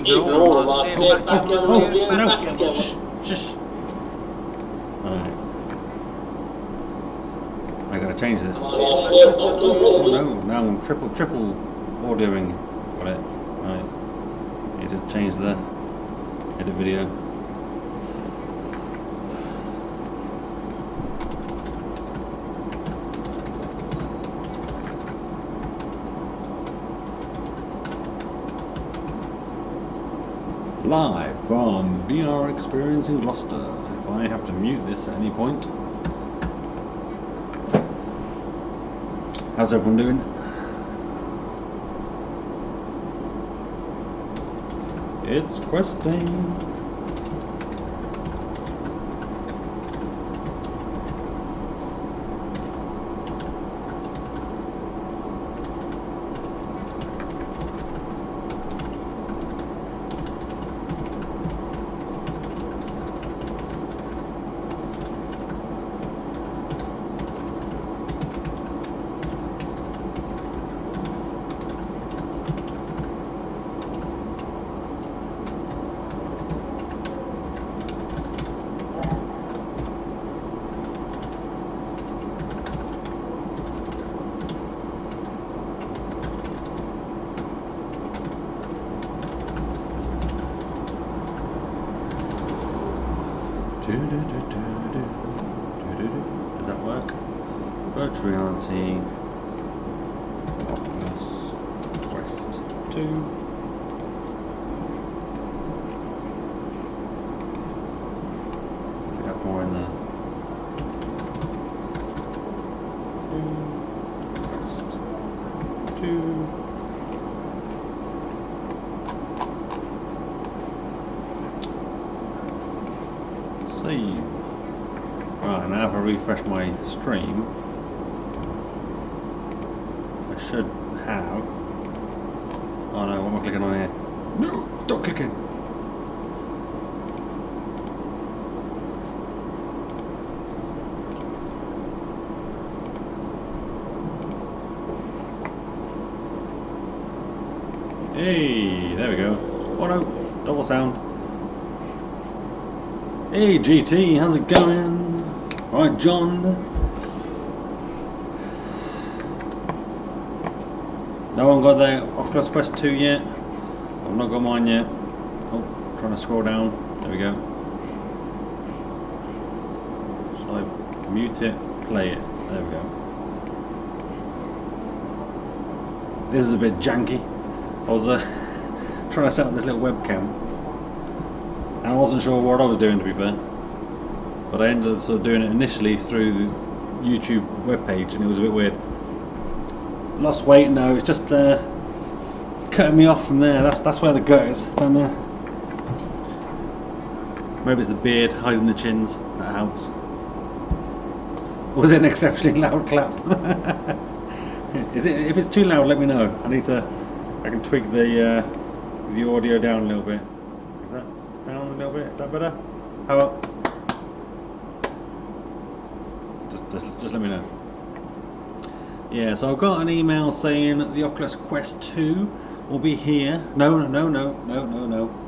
Keep all of our safe back in no. Shush. Alright. I gotta change this. Oh no, now I'm triple audioing. Got it. Right. Need to change the edit video. Live from VR Experience in Gloucester. If I have to mute this at any point. How's everyone doing? It's questing. Does that work? Virtual reality, Oculus Quest 2. We have more in there. Quest 2. Save. Right, now if I refresh my stream, I should have. Oh no, what am I clicking on here? No, stop clicking! Hey, there we go. Oh no, double sound. Hey GT, how's it going? Right, John. No one got the Oculus Quest 2 yet. I've not got mine yet. Oh, trying to scroll down. There we go. Shall I mute it? Play it. There we go. This is a bit janky. I was trying to set up this little webcam. And I wasn't sure what I was doing, to be fair. But I ended up sort of doing it initially through the YouTube webpage, and it was a bit weird. Lost weight? No, it's just cutting me off from there. That's where the gut is, down there. Maybe it's the beard hiding the chins. That helps. Was it an exceptionally loud clap? Is it? If it's too loud, let me know. I can tweak the audio down a little bit. Is that down a little bit? Is that better? How about? Just let me know. Yeah, so I've got an email saying that the Oculus Quest 2 will be here. No.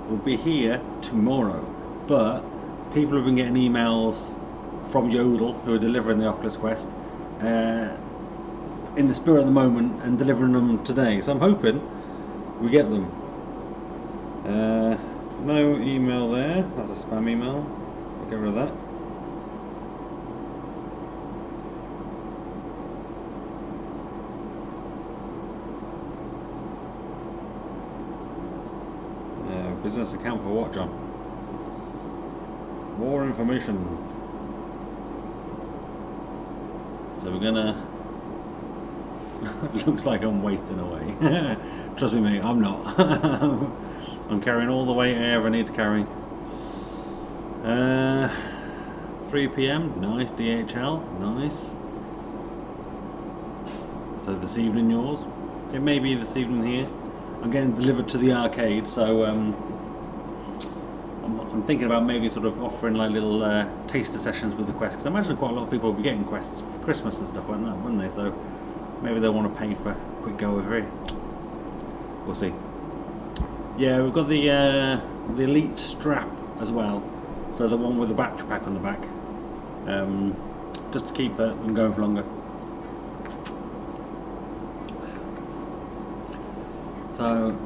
Will be here tomorrow. But people have been getting emails from Yodel, who are delivering the Oculus Quest, in the spirit of the moment and delivering them today. So I'm hoping we get them. No email there. That's a spam email. I'll get rid of that. Business account for what, John? More information. So we're gonna. Looks like I'm wasting away. Trust me, mate, I'm not. I'm carrying all the weight I ever need to carry. 3 PM, nice DHL, nice. So this evening yours. It may be this evening here. I'm getting delivered to the arcade, so I'm thinking about maybe sort of offering like little taster sessions with the Quest, because I imagine quite a lot of people will be getting Quests for Christmas and stuff, wouldn't they? So maybe they'll want to pay for a quick go over here. We'll see. Yeah, we've got the Elite strap as well, so the one with the battery pack on the back, just to keep them going for longer. So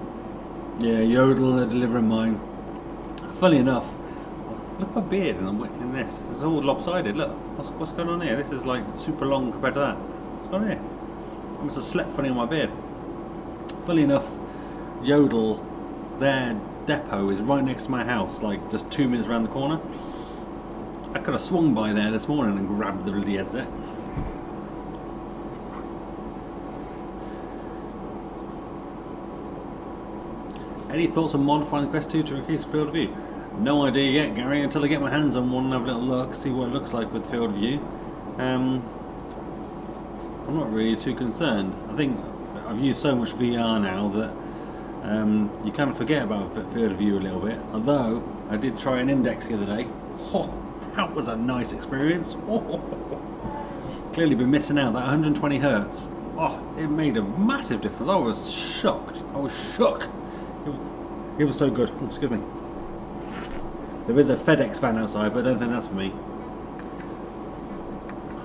yeah, Yodel are delivering mine. Funny enough, look at my beard in this. It's all lopsided. Look, what's going on here? This is like super long compared to that. What's going on here? I must have slept funny on my beard. Funny enough, Yodel, their depot is right next to my house, like just 2 minutes around the corner. I could have swung by there this morning and grabbed the bloody headset. Any thoughts on modifying the Quest 2 to increase field of view? No idea yet, Gary, until I get my hands on one and have a little look, see what it looks like with field of view. I'm not really too concerned. I think I've used so much VR now that you kind of forget about field of view a little bit. Although I did try an index the other day. Oh, that was a nice experience. Oh, clearly been missing out. That 120 hertz. Oh, it made a massive difference. I was shocked. I was shook. It was so good. Oh, excuse me. There is a FedEx van outside, but I don't think that's for me.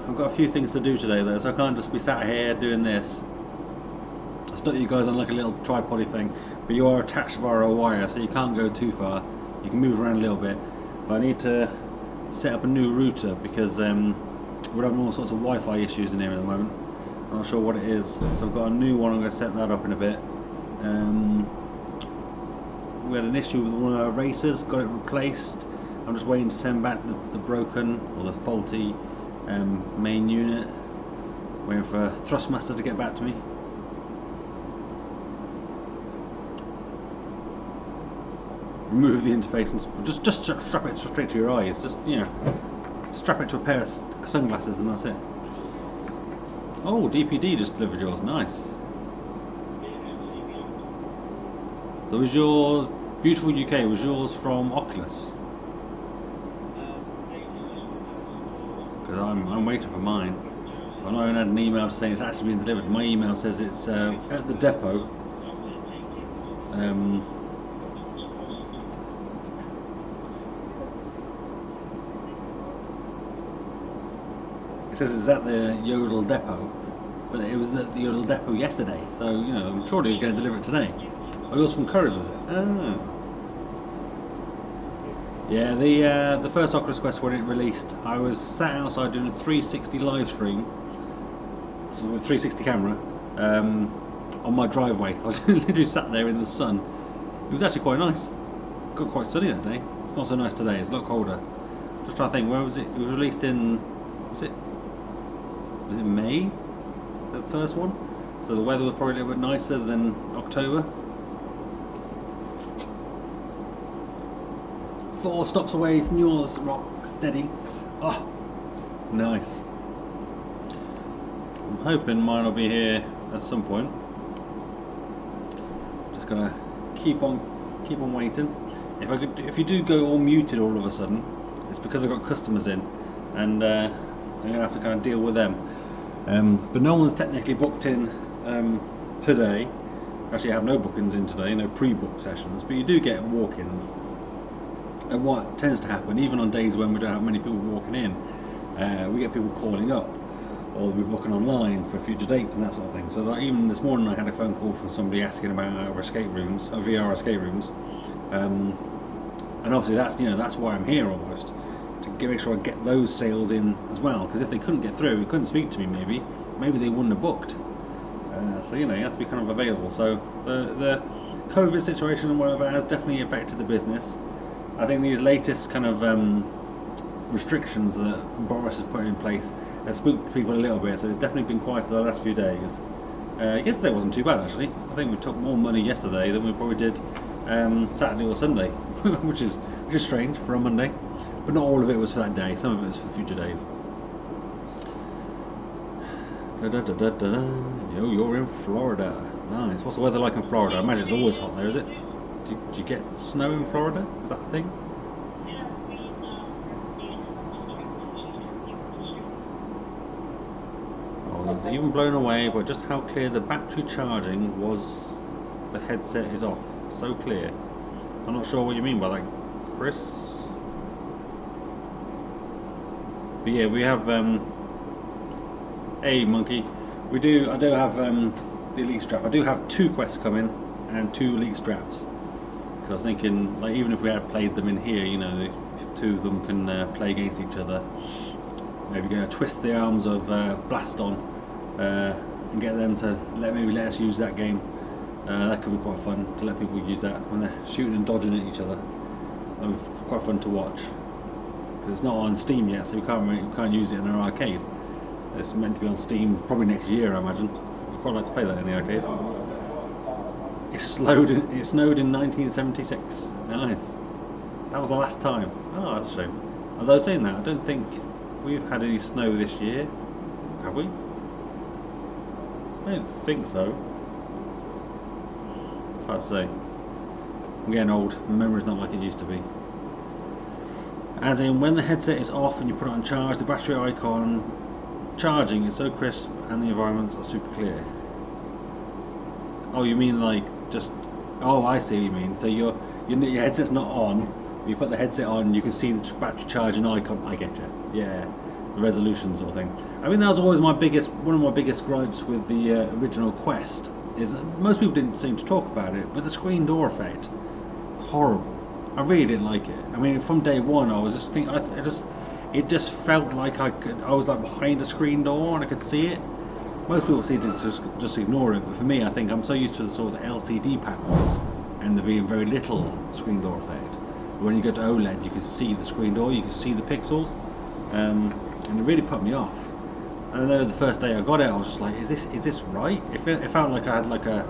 I've got a few things to do today though, so I can't just be sat here doing this. I stuck you guys on like a little tripod thing, but you are attached via a wire, so you can't go too far. You can move around a little bit, but I need to set up a new router because we're having all sorts of Wi-Fi issues in here at the moment. I'm not sure what it is, so I've got a new one. I'm going to set that up in a bit. We had an issue with one of our racers, got it replaced. I'm just waiting to send back the broken or the faulty main unit. Waiting for Thrustmaster to get back to me. Remove the interface and just strap it straight to your eyes. Just, you know, strap it to a pair of sunglasses and that's it. Oh, DPD just delivered yours. Nice. So was your beautiful UK, was yours from Oculus? Because I'm waiting for mine. I know I had an email saying it's actually been delivered. My email says it's at the depot. It says it's at the Yodel depot, but it was at the Yodel depot yesterday. So, you know, surely you're going to deliver it today. Oh, yours from Currys, is it? Oh. Yeah, the first Oculus Quest, when it released, I was sat outside doing a 360 live stream, so with 360 camera, on my driveway. I was literally sat there in the sun. It was actually quite nice. Got quite sunny that day. It's not so nice today. It's a lot colder. Just trying to think, where was it? It was released in, was it May? The first one. So the weather was probably a little bit nicer than October. 4 stops away from yours, rock steady. Oh, nice. I'm hoping mine will be here at some point. Just gonna keep on waiting. If you do go all muted all of a sudden, it's because I've got customers in, and I'm gonna have to kind of deal with them. But no one's technically booked in today. Actually, I have no bookings in today, no pre-booked sessions, but you do get walk-ins. And what tends to happen, even on days when we don't have many people walking in, we get people calling up, or they'll be booking online for future dates and that sort of thing. So like even this morning I had a phone call from somebody asking about our escape rooms, our VR escape rooms, and obviously that's why I'm here almost, to make sure I get those sales in as well, because if they couldn't get through, they couldn't speak to me, maybe they wouldn't have booked. So you have to be kind of available. So the COVID situation and whatever has definitely affected the business. I think these latest kind of restrictions that Boris has put in place has spooked people a little bit, so it's definitely been quieter the last few days. Yesterday wasn't too bad actually. I think we took more money yesterday than we probably did Saturday or Sunday, which is strange for a Monday. But not all of it was for that day, some of it was for future days. Yo, you're in Florida. Nice. What's the weather like in Florida? I imagine it's always hot there, is it? Do you get snow in Florida? Is that a thing? I was even blown away by just how clear the battery charging was. The headset is off. so clear. I'm not sure what you mean by that, Chris. But yeah, we have hey monkey. I do have the elite strap. I do have 2 quests coming and 2 elite straps. Because I was thinking, like, even if we had played them in here, you know, the 2 of them can play against each other. Maybe going to twist the arms of Blaston and get them to maybe let us use that game. That could be quite fun to let people use that when they're shooting and dodging at each other. That would be quite fun to watch. Because it's not on Steam yet, so we can't use it in our arcade. It's meant to be on Steam probably next year, I imagine. I'd quite like to play that in the arcade. It snowed in 1976. Nice. That was the last time. Oh, that's a shame. Although saying that, I don't think we've had any snow this year. Have we? I don't think so. It's hard to say. I'm getting old. My memory's not like it used to be. As in, when the headset is off and you put it on charge, the battery icon charging is so crisp and the environments are super clear. Oh, you mean like just... Oh, I see what you mean. So your headset's not on, but you put the headset on, you can see the battery charging icon. I get you. Yeah, the resolution sort of thing. I mean, that was always one of my biggest gripes with the original Quest. Is that most people didn't seem to talk about it, but the screen door effect, horrible. I really didn't like it. I mean, from day one, I was just thinking, it just felt like I was like behind a screen door and I could see it. Most people seem to just ignore it, but for me, I think I'm so used to the sort of LCD panels and there being very little screen door effect. When you go to OLED, you can see the screen door, you can see the pixels, and it really put me off. I know the first day I got it, I was just like, is this right? It felt like I had like a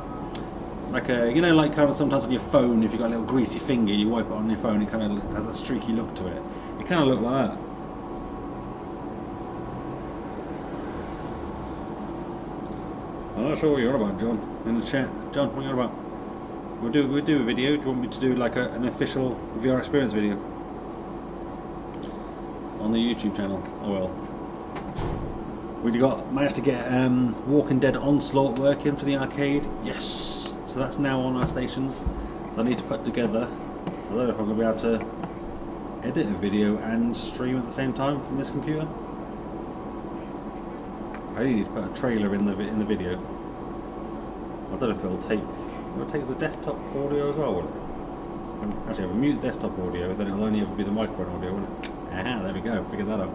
you know, like kind of sometimes on your phone, if you've got a little greasy finger, you wipe it on your phone, it kind of has a streaky look to it. It kind of looked like that. I'm not sure what you're on about, John, in the chat. John, what are you on about? We'll do a video. Do you want me to do like an official VR experience video on the YouTube channel? Oh well. We managed to get Walking Dead Onslaught working for the arcade. Yes. So that's now on our stations. So I need to put together. I don't know if I'm going to be able to edit a video and stream at the same time from this computer. I really need to put a trailer in the video. I don't know if it'll take the desktop audio as well, will it? Actually, if I mute desktop audio, then it'll only ever be the microphone audio, won't it? Aha, there we go. Figured that out.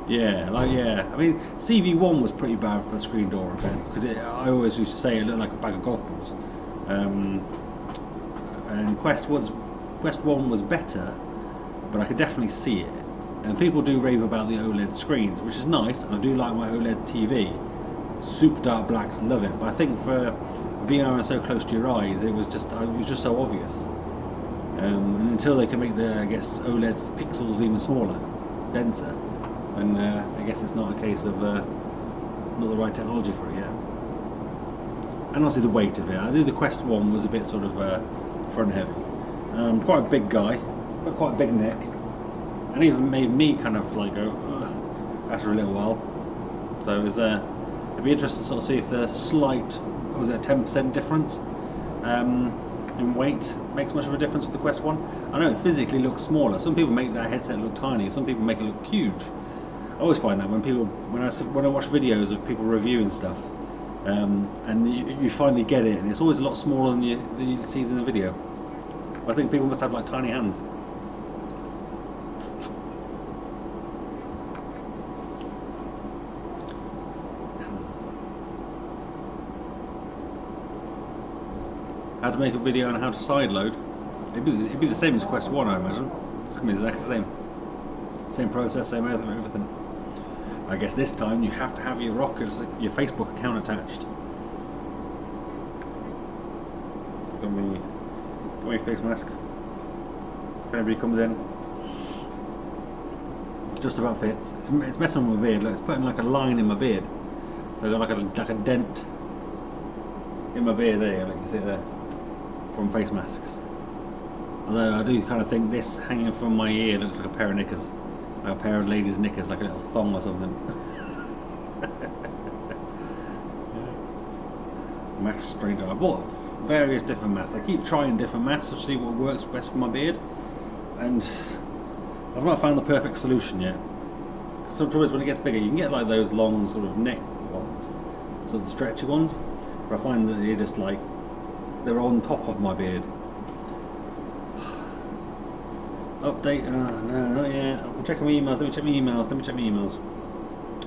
Yeah, I mean, CV1 was pretty bad for the screen door effect because I always used to say it looked like a bag of golf balls. And Quest 1 was better, but I could definitely see it. And people do rave about the OLED screens, which is nice, and I do like my OLED TV. Super dark blacks, love it. But I think for VR and so close to your eyes, it was just so obvious. And until they can make the, I guess, OLED pixels even smaller, denser, then I guess it's not a case of not the right technology for it yet. And also the weight of it. I think the Quest 1 was a bit sort of front heavy. Quite a big guy, but quite a big neck. And even made me kind of like go after a little while. So it was it'd be interesting to sort of see if the slight, was it a 10% difference in weight makes much of a difference with the Quest 1. I know it physically looks smaller. Some people make that headset look tiny. Some people make it look huge. I always find that when I watch videos of people reviewing stuff, and you finally get it, and it's always a lot smaller than you see in the video. I think people must have like tiny hands. How to make a video on how to sideload. It'd be the same as Quest 1, I imagine. It's going to be exactly the same process, same everything. I guess this time you have to have your your Facebook account attached. Got me face mask. If anybody comes in, just about fits. It's messing with my beard. Look, it's putting like a line in my beard. So I got like a dent in my beard there. Like you see it there. From face masks. Although I do kind of think this hanging from my ear looks like a pair of knickers. Like a pair of ladies' knickers, like a little thong or something. mask stranger. I bought various different masks. I keep trying different masks to see what works best for my beard, and I've not found the perfect solution yet. Sometimes when it gets bigger, you can get like those long sort of neck ones, sort of stretchy ones, but I find that they're just like, they're on top of my beard. Update, no, not yet. I'm checking my emails, let me check my emails.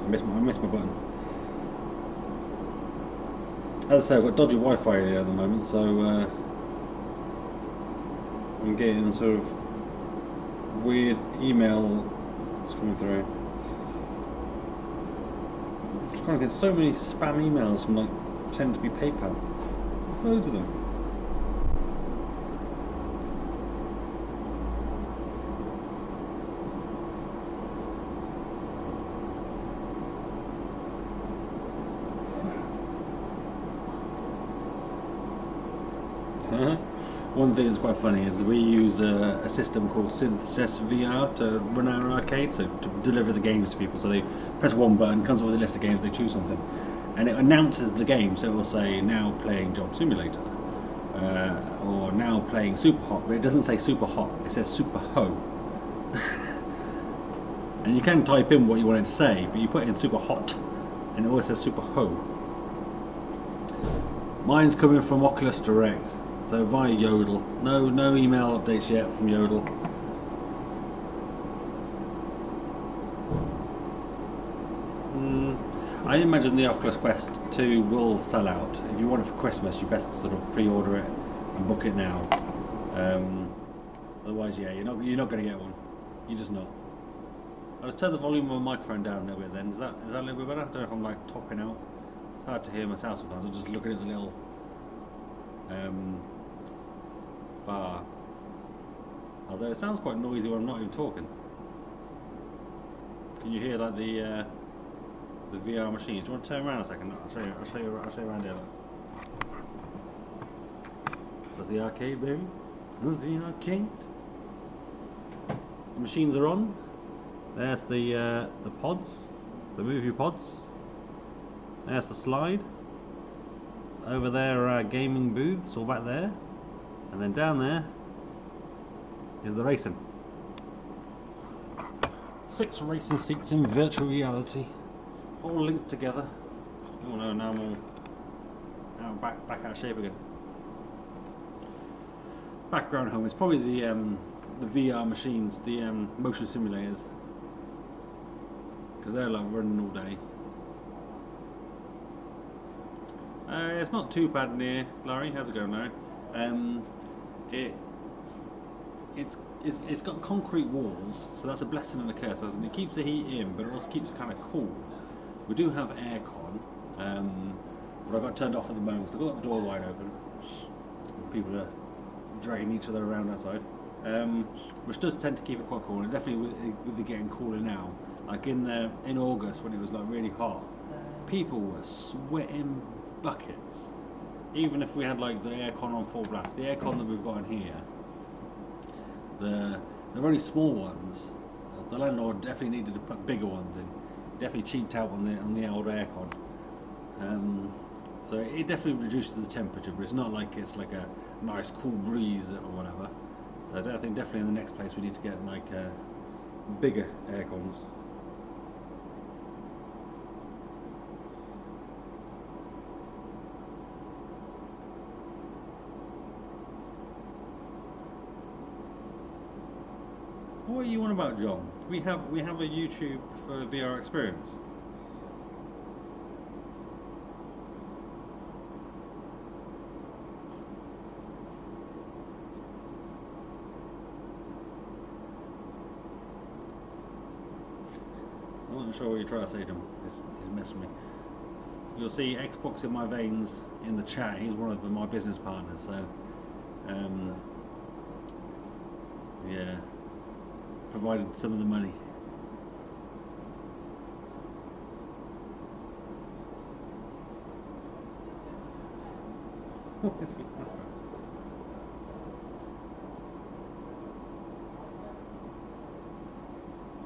I missed my button. As I say, I've got dodgy Wi-Fi here at the moment, so I'm getting sort of weird emails coming through. I can't get so many spam emails from like pretend to be PayPal. Loads of them. One thing that's quite funny is we use a system called Synthesis VR to run our arcade, so to deliver the games to people. So they press one button, comes up with a list of games, they choose something, and it announces the game. So it will say now playing Job Simulator, or now playing Super Hot, but it doesn't say Super Hot, it says Super Ho. And you can type in what you want it to say, but you put in Super Hot, and it always says Super Ho. Mine's coming from Oculus Direct. So via Yodel. No email updates yet from Yodel. I imagine the Oculus Quest 2 will sell out. If you want it for Christmas, you best sort of pre-order it and book it now. Otherwise, yeah, you're not going to get one. You're just not. I'll just turn the volume of my microphone down a little bit. Then is that a little bit better? I don't know if I'm like topping out. It's hard to hear myself sometimes. I'm just looking at the little bar. Although it sounds quite noisy when I'm not even talking. Can you hear like the VR machines? Do you want to turn around a second? I'll show you around here. That's the arcade, baby. That's the arcade. The machines are on. There's the pods, the movie pods. There's the slide. Over there are gaming booths, all back there. And then down there is the racing. 6 racing seats in virtual reality, all linked together. Oh no, now I'm back out of shape again. Background home is probably the VR machines, the motion simulators, because they're like running all day. It's not too bad in here, Larry. How's it going, Larry? It's got concrete walls, so that's a blessing and a curse. It keeps the heat in, but it also keeps it kind of cool. We do have aircon, but I got turned off at the moment, so I've got the door wide open. People are dragging each other around outside, which does tend to keep it quite cool. And definitely with it getting cooler now, like in August when it was like really hot, people were sweating buckets. Even if we had like the aircon on full blast, the aircon that we've got in here, they're only small ones. The landlord definitely needed to put bigger ones in. Definitely cheaped out on the old aircon. So it definitely reduces the temperature, but it's not like it's like a nice cool breeze or whatever. So I think definitely in the next place we need to get like bigger aircons. What are you on about, John? We have a YouTube for VR experience. I'm not sure what you're trying to say to him. He's messing me. You'll see Xbox in my veins in the chat. He's one of my business partners, so yeah. Provided some of the money. What is he?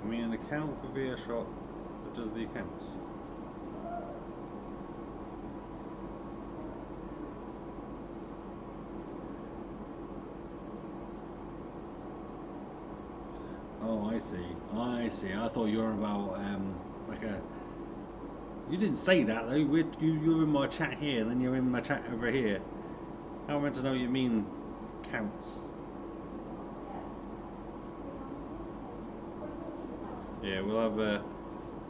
I mean, an account for VR Shop that does the accounts. Oh, I see. I see. I thought you were about like a. You didn't say that though. You're in my chat here, and then you're in my chat over here. How am I meant to know what you mean? Counts. Yeah, we'll have.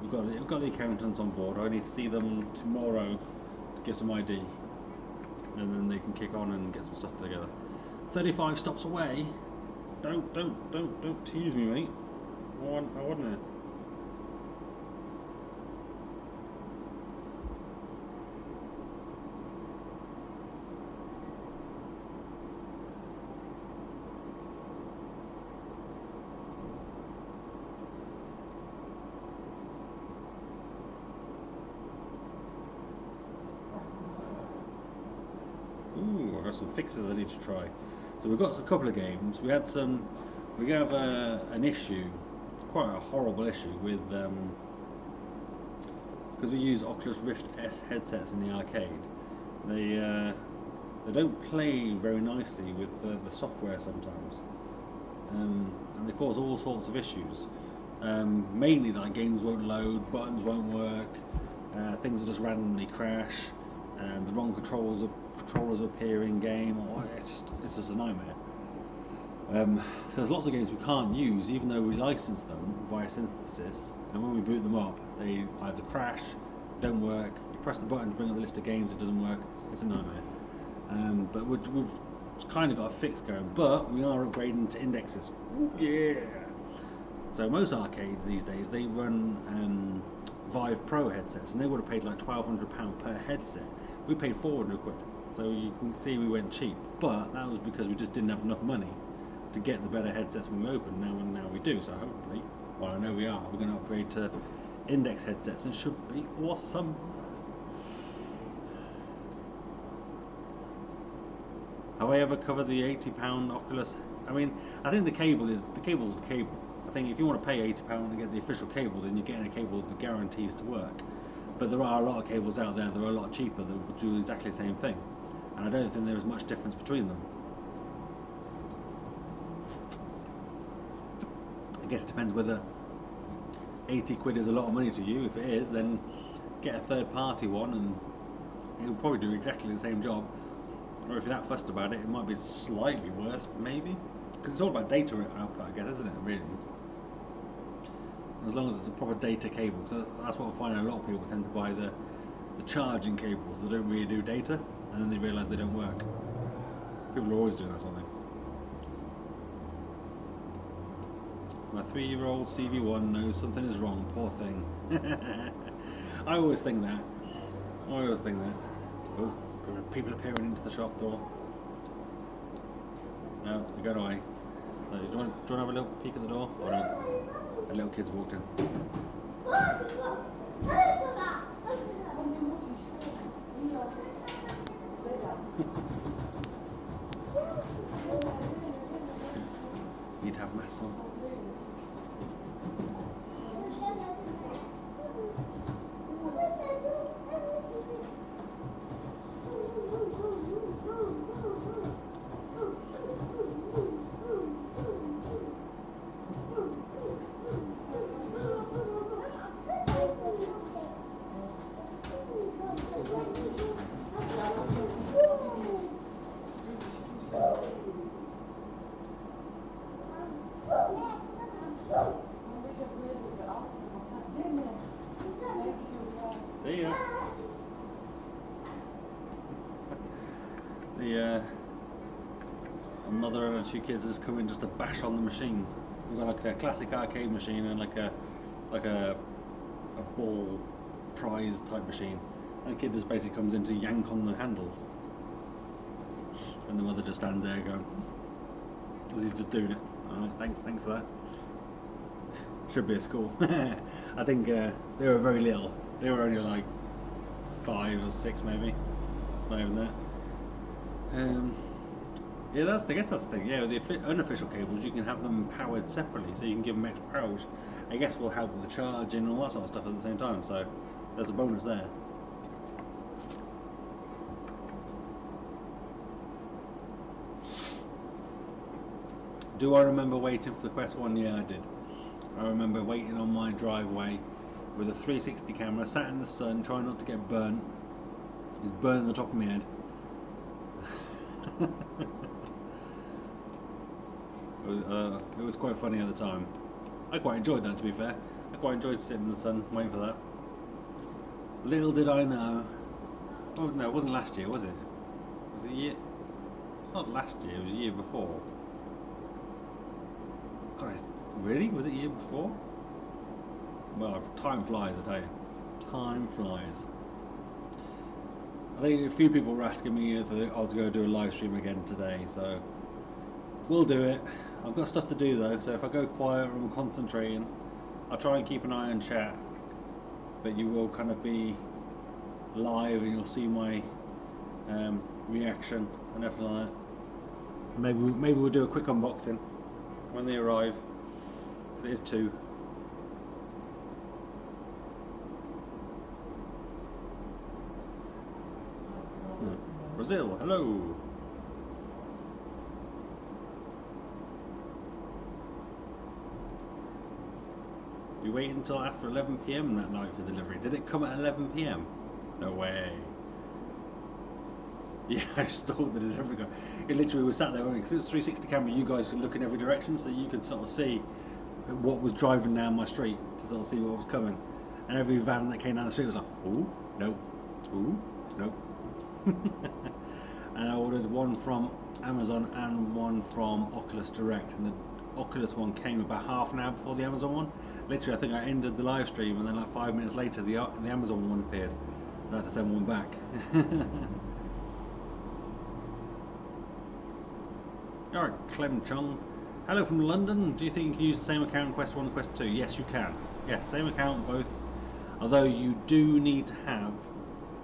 We've got the accountants on board. I need to see them tomorrow to get some ID, and then they can kick on and get some stuff together. 35 stops away. Don't tease me, mate. I wouldn't. Ooh, I've got some fixes I need to try. So we've got a couple of games. We have an issue, quite a horrible issue with because we use Oculus Rift S headsets in the arcade. They don't play very nicely with the software sometimes, and they cause all sorts of issues. Mainly that games won't load, buttons won't work, things will just randomly crash, and the wrong controllers appear in game. It's just a nightmare. So there's lots of games we can't use, even though we license them via synthesis, and when we boot them up, they either crash, don't work. You press the button to bring up the list of games, it doesn't work. It's a nightmare. But we've kind of got a fix going. But we are upgrading to indexes. Ooh, yeah. So most arcades these days, they run Vive Pro headsets, and they would have paid like £1,200 per headset. We paid 400 quid. So you can see we went cheap, but that was because we just didn't have enough money to get the better headsets when we opened. Now we do. So hopefully, well, I know we are. We're going to upgrade to index headsets, and should be awesome. Have I ever covered the £80 Oculus? I mean, I think the cable's the cable. I think if you want to pay £80 to get the official cable, then you're getting a cable that guarantees to work. But there are a lot of cables out there that are a lot cheaper that will do exactly the same thing. And I don't think there is much difference between them. I guess it depends whether 80 quid is a lot of money to you. If it is, then get a third party one and it'll probably do exactly the same job. Or if you're that fussed about it, it might be slightly worse, maybe. Because it's all about data output, I guess, isn't it, really? As long as it's a proper data cable. So that's what I'm finding, a lot of people tend to buy the charging cables that don't really do data, and then they realise they don't work. People are always doing that sort of thing. My 3-year-old CV1 knows something is wrong, poor thing. I always think that. Oh, people appearing into the shop door. No, they're going away. Do you want to have a little peek at the door? Or no? A little kid's walked in. Need to have masks on. See ya. A mother and her 2 kids just come in just to bash on the machines. We've got like a classic arcade machine and like a ball prize type machine. And the kid just basically comes in to yank on the handles. And the mother just stands there going, he's just doing it. Alright, thanks for that. Should be a school. I think they were very little. They were only like 5 or 6 maybe. Not even that. Yeah, I guess that's the thing. Yeah, with the unofficial cables, you can have them powered separately, so you can give them extra power, which I guess will help with the charging and all that sort of stuff at the same time. So there's a bonus there. Do I remember waiting for the Quest 1? Yeah, I did. I remember waiting on my driveway with a 360 camera, sat in the sun, trying not to get burnt. It's burning the top of my head. It was quite funny at the time. I quite enjoyed that, to be fair. I quite enjoyed sitting in the sun, waiting for that. Little did I know. Oh no, it wasn't last year, was it? Was it a year? It's not last year, it was a year before. God, really? Was it a year before? Well, time flies, I tell you. Time flies. I think a few people were asking me if I was going to do a live stream again today, so we'll do it. I've got stuff to do though, so if I go quiet or I'm concentrating, I'll try and keep an eye on chat, but you will kind of be live and you'll see my reaction and everything like that. Maybe we'll do a quick unboxing when they arrive, because it is 2. Brazil, hello. You wait until after 11 PM that night for delivery. Did it come at 11 PM? No way. Yeah, I stalked the delivery guy. It literally was sat there, because it was 360 camera, you guys could look in every direction, so you could sort of see what was driving down my street, to sort of see what was coming. And every van that came down the street was like, ooh, no, ooh, no. And I ordered one from Amazon and one from Oculus Direct, and the Oculus one came about half an hour before the Amazon one. Literally, I think I ended the live stream and then like 5 minutes later the Amazon one appeared, so I had to send one back. Alright, Clem Chung. Hello from London. Do you think you can use the same account in Quest 1 and Quest 2? Yes, you can. Yes, same account both. Although you do need to have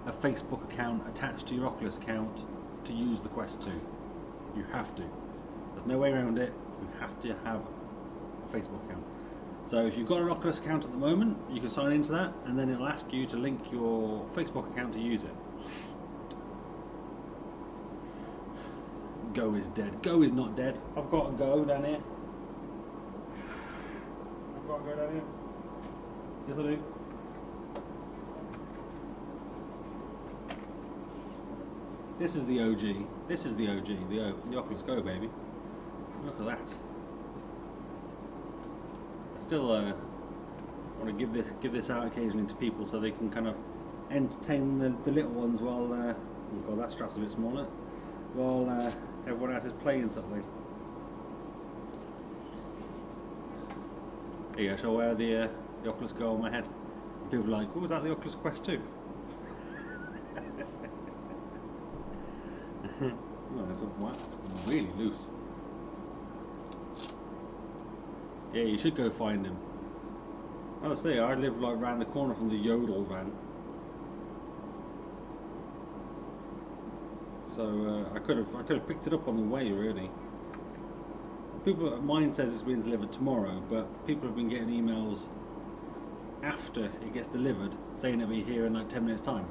a Facebook account attached to your Oculus account to use the Quest 2. You have to. There's no way around it. You have to have a Facebook account. So if you've got an Oculus account at the moment, you can sign into that, and then it'll ask you to link your Facebook account to use it. Go is dead. Go is not dead. I've got a Go down here. I've got a Go down here. Yes, I do. This is the OG. This is the OG. The Oculus Go, baby. Look at that. I still want to give this out occasionally to people so they can kind of entertain the little ones while. Oh god, that strap's a bit smaller. While everyone else is playing something. Here you go. Shall I wear the Oculus Go on my head? People are like, oh, was that the Oculus Quest 2? Oh, that's really loose. Yeah, you should go find him. I'll say I live like round the corner from the Yodel van, so I could have picked it up on the way really. Mine says it's being delivered tomorrow, but people have been getting emails after it gets delivered saying it'll be here in like 10 minutes time.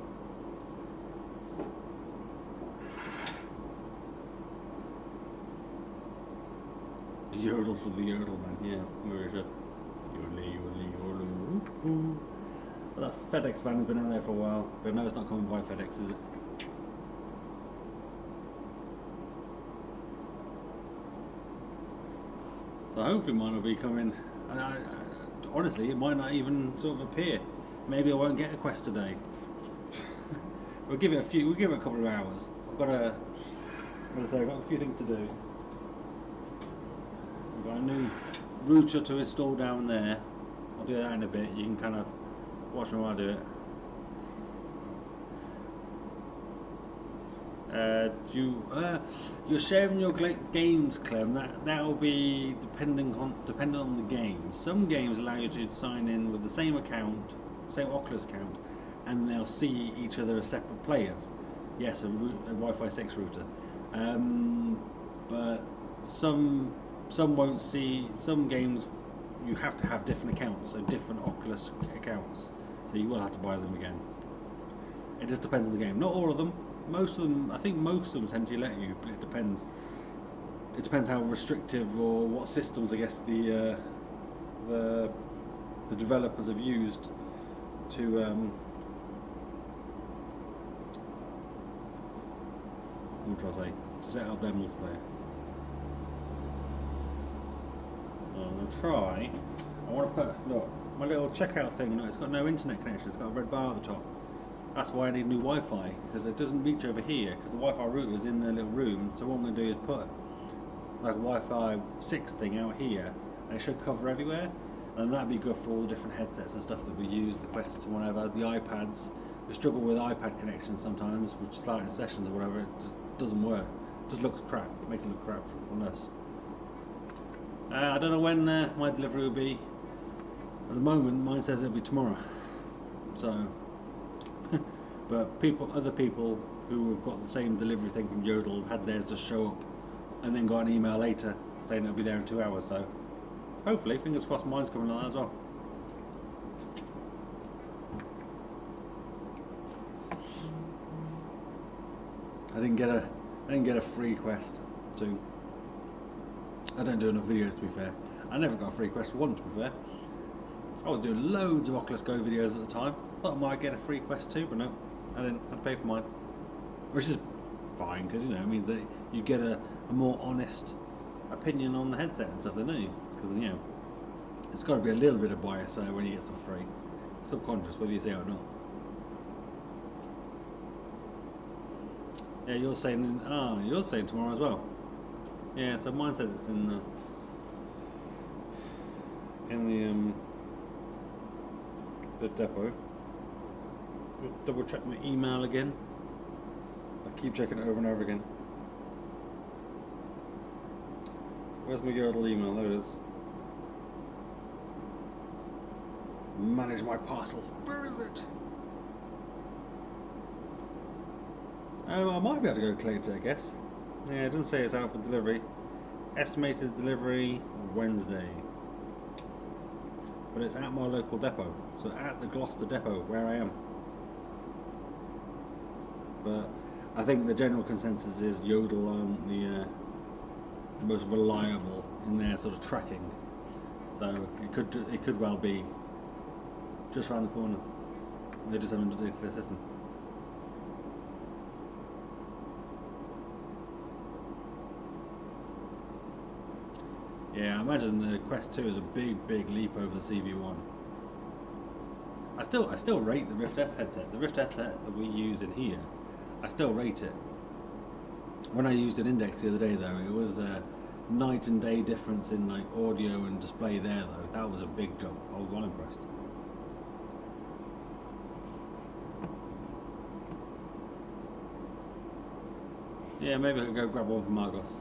Yodel for the Yodel man, yeah, where is it? Yodel, yodel, yodel. Well, that FedEx van has been out there for a while, but no, it's not coming by FedEx, is it? So hopefully mine will be coming. And honestly, it might not even sort of appear. Maybe I won't get a Quest today. We'll give it a couple of hours. I've got a few things to do. I've got a new router to install down there. I'll do that in a bit. You can kind of watch me while I do it. You're sharing your games, Clem. That will be dependent on the game. Some games allow you to sign in with the same account, same Oculus account, and they'll see each other as separate players. Yes, a Wi-Fi 6 router. But some won't see. Some games you have to have different accounts, so different Oculus accounts. So you will have to buy them again. It just depends on the game. Not all of them. Most of them, I think most of them tend to let you, but it depends. It depends how restrictive or what systems, I guess, the the developers have used to what do I say? To set up their multiplayer. I'm going to try. I want to put, look, my little checkout thing, look, it's got no internet connection, it's got a red bar at the top. That's why I need new Wi-Fi, because it doesn't reach over here, because the Wi-Fi router is in the little room. So what I'm going to do is put like a Wi-Fi 6 thing out here, and it should cover everywhere, and that'd be good for all the different headsets and stuff that we use, the Quests and whatever, the iPads. We struggle with iPad connections sometimes, which starting sessions or whatever, it just doesn't work. It just looks crap, makes it look crap on us. I don't know when my delivery will be. At the moment, mine says it'll be tomorrow. So, but other people who have got the same delivery thing from Yodel have had theirs just show up, and then got an email later saying it'll be there in 2 hours. So, hopefully, fingers crossed, mine's coming like that as well. I didn't get a free Quest 2. I don't do enough videos, to be fair. I never got a free Quest 1, to be fair. I was doing loads of Oculus Go videos at the time. I thought I might get a free Quest 2, but no, I didn't. I had to pay for mine. Which is fine, because, you know, it means that you get a more honest opinion on the headset and stuff, don't you? Because, you know, it's got to be a little bit of bias when you get stuff free. Subconscious, whether you say it or not. Yeah, you're saying tomorrow as well. Yeah, so mine says it's in the depot. Just double check my email again. I keep checking it over and over again. Where's my Yodel email? There it is. Manage my parcel. Where is it? Oh, I might be able to go collect it, I guess. Yeah, it doesn't say it's out for delivery. Estimated delivery Wednesday. But it's at my local depot. So at the Gloucester depot, where I am. But I think the general consensus is Yodel aren't the most reliable in their sort of tracking. So it could well be just around the corner. They just haven't updated their system. Yeah, I imagine the Quest 2 is a big leap over the CV1. I still rate the Rift S headset. The Rift S headset that we use in here, I still rate it. When I used an Index the other day though, it was a night and day difference in like audio and display there though. That was a big jump. I was well impressed. Yeah, maybe I could go grab one from Argos.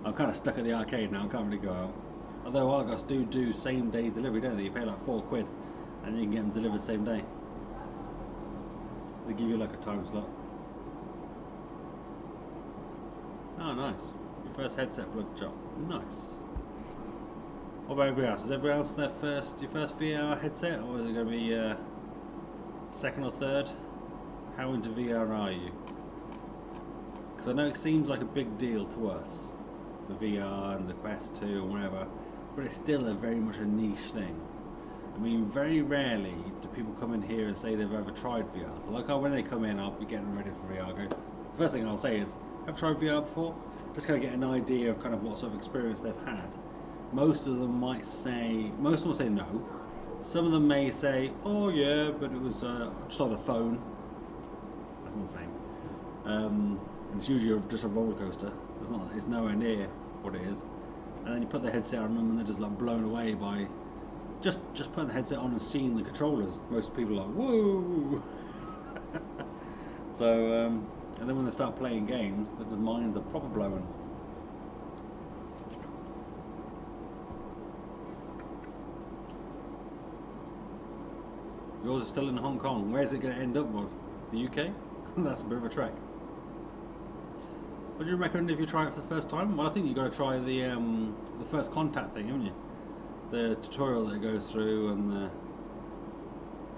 I'm kind of stuck at the arcade now, I can't really go out. Although Argos do same day delivery, don't they? You pay like £4 and you can get them delivered same day. They give you like a time slot. Oh, nice. Your first headset plug job. Nice. What about everybody else? Is everybody else your first VR headset, or is it going to be second or third? How into VR are you? Because I know it seems like a big deal to us, the VR and the Quest 2 and whatever, but it's still very much a niche thing. I mean, very rarely do people come in here and say they've ever tried VR. So like when they come in, I'll be getting ready for VR. The first thing I'll say is, have you tried VR before? Just kind of get an idea of kind of what sort of experience they've had. Most of them will say no. Some of them may say, oh yeah, but it was just on the phone. That's not the same. And it's usually just a roller coaster. It's nowhere near what it is. And then you put the headset on them and they're just like blown away by just putting the headset on and seeing the controllers. Most people are like, whoa. So and then when they start playing games, the minds are proper blown. Yours is still in Hong Kong. Where's it going to end up, Rod? The UK? That's a bit of a trek. What do you reckon if you try it for the first time? Well, I think you've got to try the first contact thing, haven't you? The tutorial that it goes through, and the...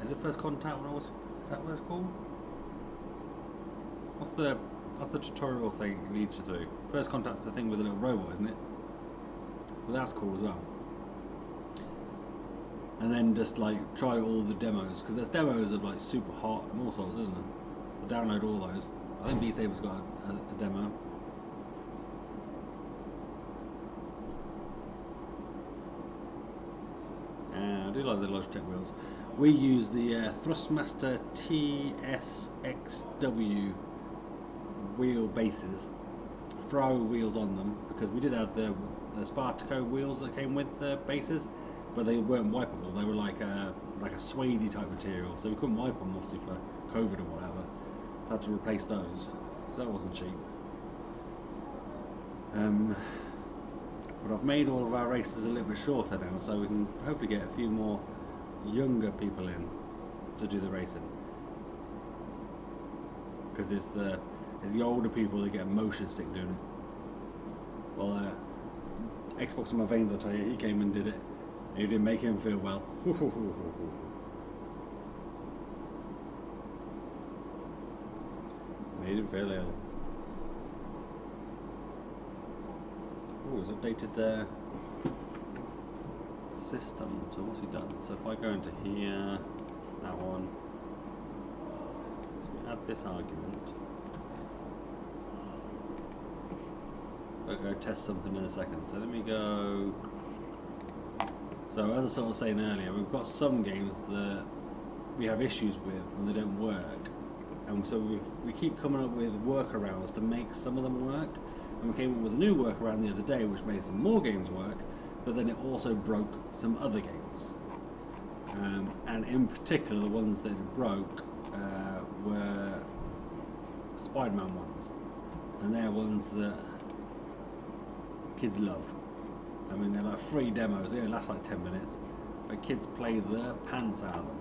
Is it first contact? Is that what it's called? What's the tutorial thing it leads you through? First contact's the thing with a little robot, isn't it? Well, that's cool as well. and then just like try all the demos, because there's demos of like super hot and all sorts, isn't there? So download all those. I think Beat Saber's got a demo. I do like the Logitech wheels. We use the Thrustmaster TSXW wheel bases, throw wheels on them, because we did have the Spartaco wheels that came with the bases, but they weren't wipeable. They were like a suede type material, so we couldn't wipe them obviously for COVID or whatever. So I had to replace those. So that wasn't cheap. But I've made all of our races a little bit shorter now, so we can hopefully get a few more younger people in to do the racing. Because it's the older people that get a motion sick doing it. Well, Xbox in my veins, I'll tell you, he came and did it, and it didn't make him feel well. Made him feel ill. Oh, it's updated their system. So what's he done? So if I go into here, that one, so we add this argument. I'll go test something in a second. So let me go. So as I was sort of saying earlier, we've got some games that we have issues with and they don't work, and so we keep coming up with workarounds to make some of them work. And we came up with a new workaround the other day which made some more games work, but then it also broke some other games. And in particular, the ones that it broke were Spider-Man ones, and they're ones that kids love. I mean, they're like free demos, they only last like 10 minutes, but kids play the pants out of them.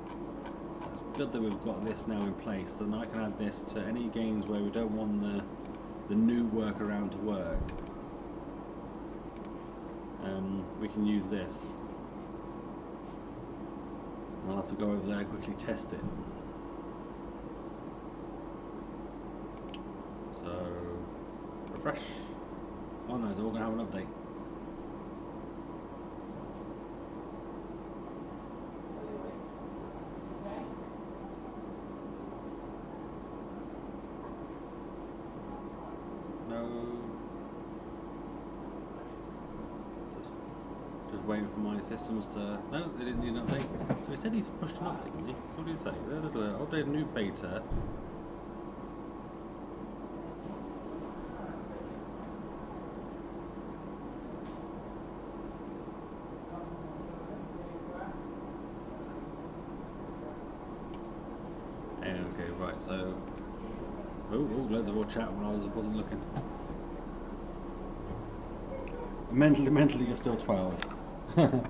It's good that we've got this now in place, then I can add this to any games where we don't want the new workaround to work. We can use this. I'll have to go over there and quickly test it. So, refresh. Oh no, so we're going to have an update. Just waiting for my systems to... No, they didn't need an update. So he said he's pushed an update, didn't he? So what did he say? Update new beta. Okay, right, so... Oh, loads of more chat when I wasn't looking. Mentally you're still 12. Right,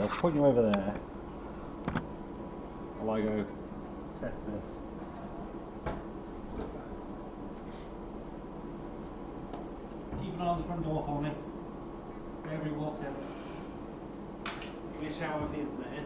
I'll point you over there while I go test this. Keep an eye on the front door for me. If anybody walks in, give me a shout with the internet here.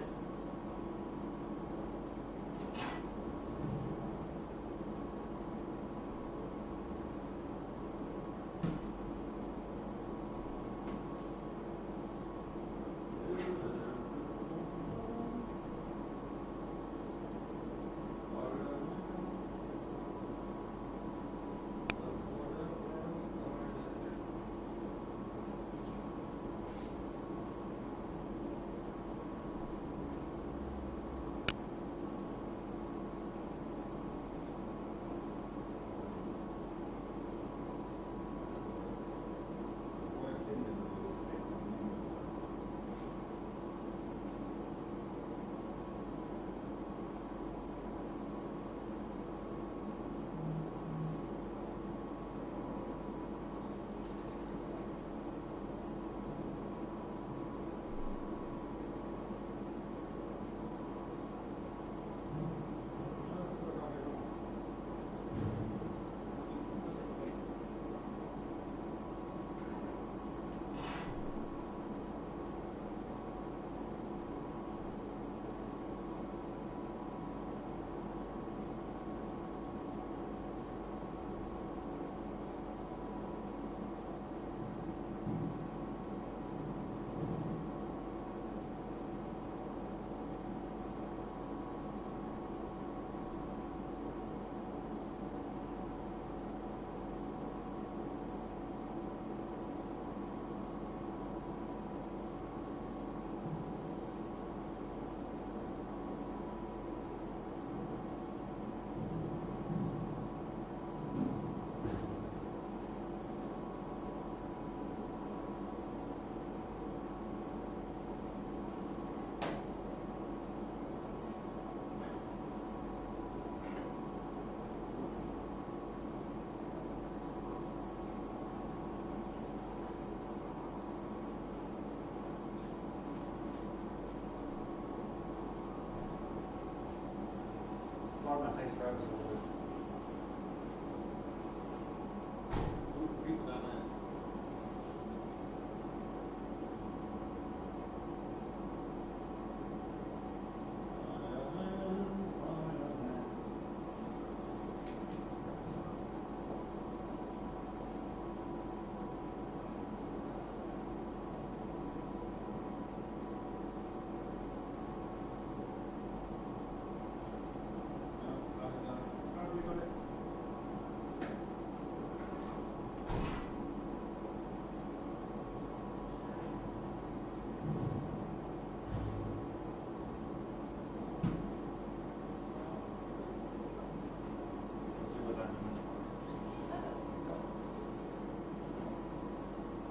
Spider-Man takes forever to load. Ooh, people down there.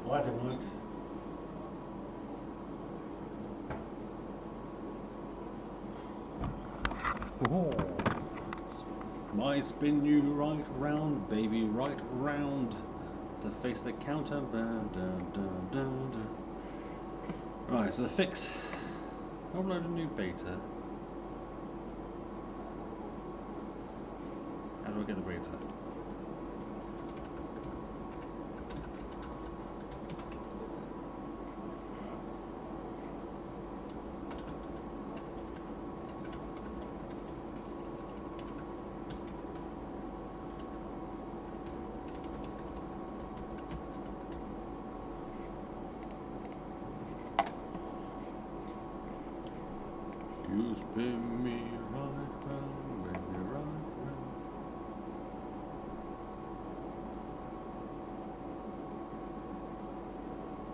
Well, that didn't work. Oh. I spin you right round, baby, right round to face the counter. Dun, dun, dun, dun, dun. Right, so the fix. Upload a new beta. How do I get the beta? You spin me right round, baby, right round.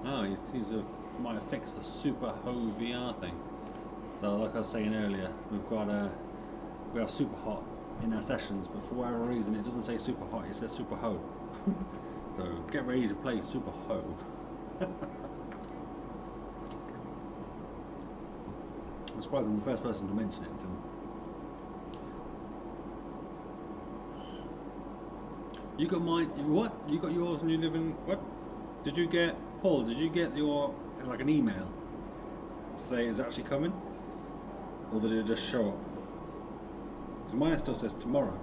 Oh, he seems to might have fixed the Super Ho VR thing. So, like I was saying earlier, we have Super Hot in our sessions, but for whatever reason, it doesn't say Super Hot; it says Super Ho. So, get ready to play Super Ho. I'm surprised I'm the first person to mention it. You got mine. What? You got yours and you live in what? Did you get, Paul? Did you get your like an email to say it's actually coming, or did it just show up? So mine still says tomorrow.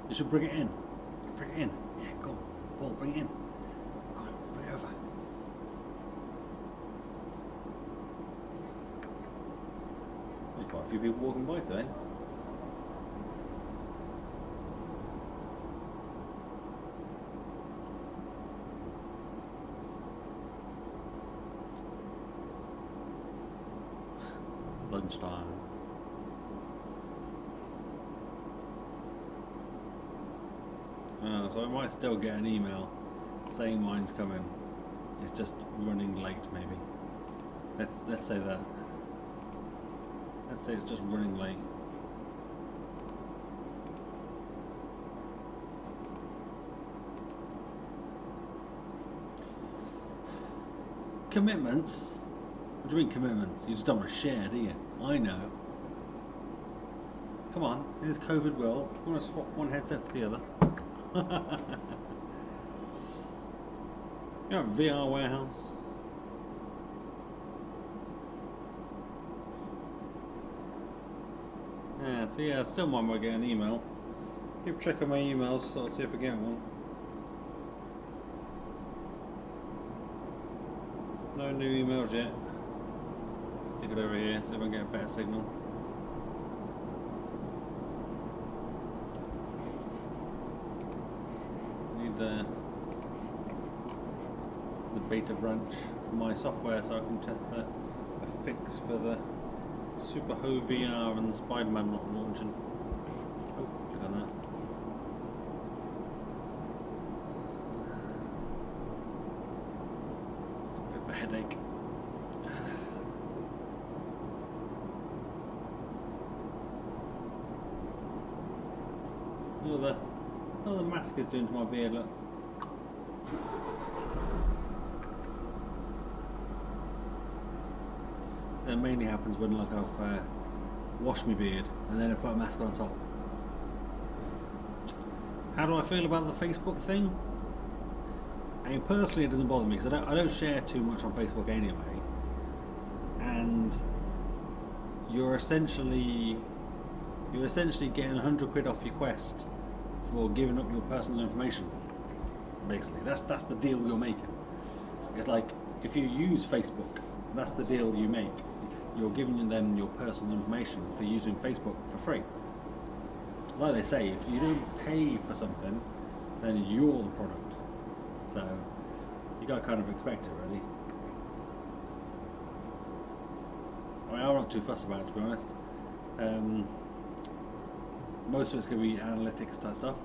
You should bring it in. Bring it in. Yeah, go on, Paul. Bring it in. Go on, bring it over. There's quite a few people walking by today. Lunchtime. So I might still get an email saying mine's coming. It's just running late, maybe. Let's say that. Let's say it's just running late. Commitments? What do you mean commitments? You just don't want to share, do you? I know. Come on, in this COVID world, you want to swap one headset to the other. You know, VR warehouse. Yeah, so yeah, I still might get an email. Keep checking my emails, so I'll see if I get one. No new emails yet. Stick it over here, see if I can get a better signal. Need the beta branch for my software so I can test a fix for the Super Ho VR and the Spider-Man not launching. Oh, look at that. Bit of a headache. Oh, the mask is doing to my beard, look. That mainly happens when like I've washed my beard and then I put a mask on top. How do I feel about the Facebook thing? I mean, personally it doesn't bother me because I don't share too much on Facebook anyway. and you're essentially getting 100 quid off your Quest for giving up your personal information. Basically, that's the deal you're making. It's like if you use Facebook, that's the deal you make. You're giving them your personal information for using Facebook for free. Like they say, if you don't pay for something, then you're the product. So you gotta kind of expect it, really. I mean, I'm not too fussed about it, to be honest. Most of it's going to be analytics type stuff.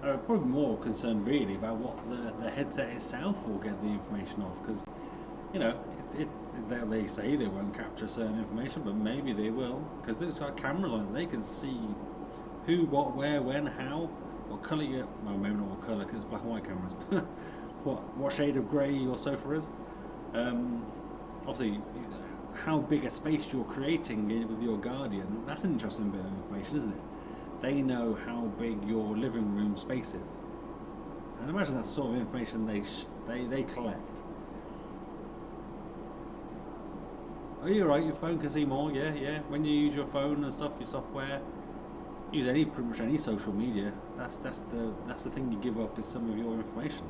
I'm probably more concerned really about what the headset itself will get the information off, because you know they say they won't capture certain information, but maybe they will, because there's got cameras on it. They can see who, what, where, when, how, what colour you. Well, maybe not what colour, because it's black and white cameras. what shade of grey your sofa is. Obviously, how big a space you're creating with your Guardian. That's an interesting bit of information, isn't it? They know how big your living room space is, and imagine that's the sort of information they collect. Oh, you're right. Your phone can see more. Yeah. When you use your phone and stuff, your software, use pretty much any social media. That's the thing you give up, is some of your information.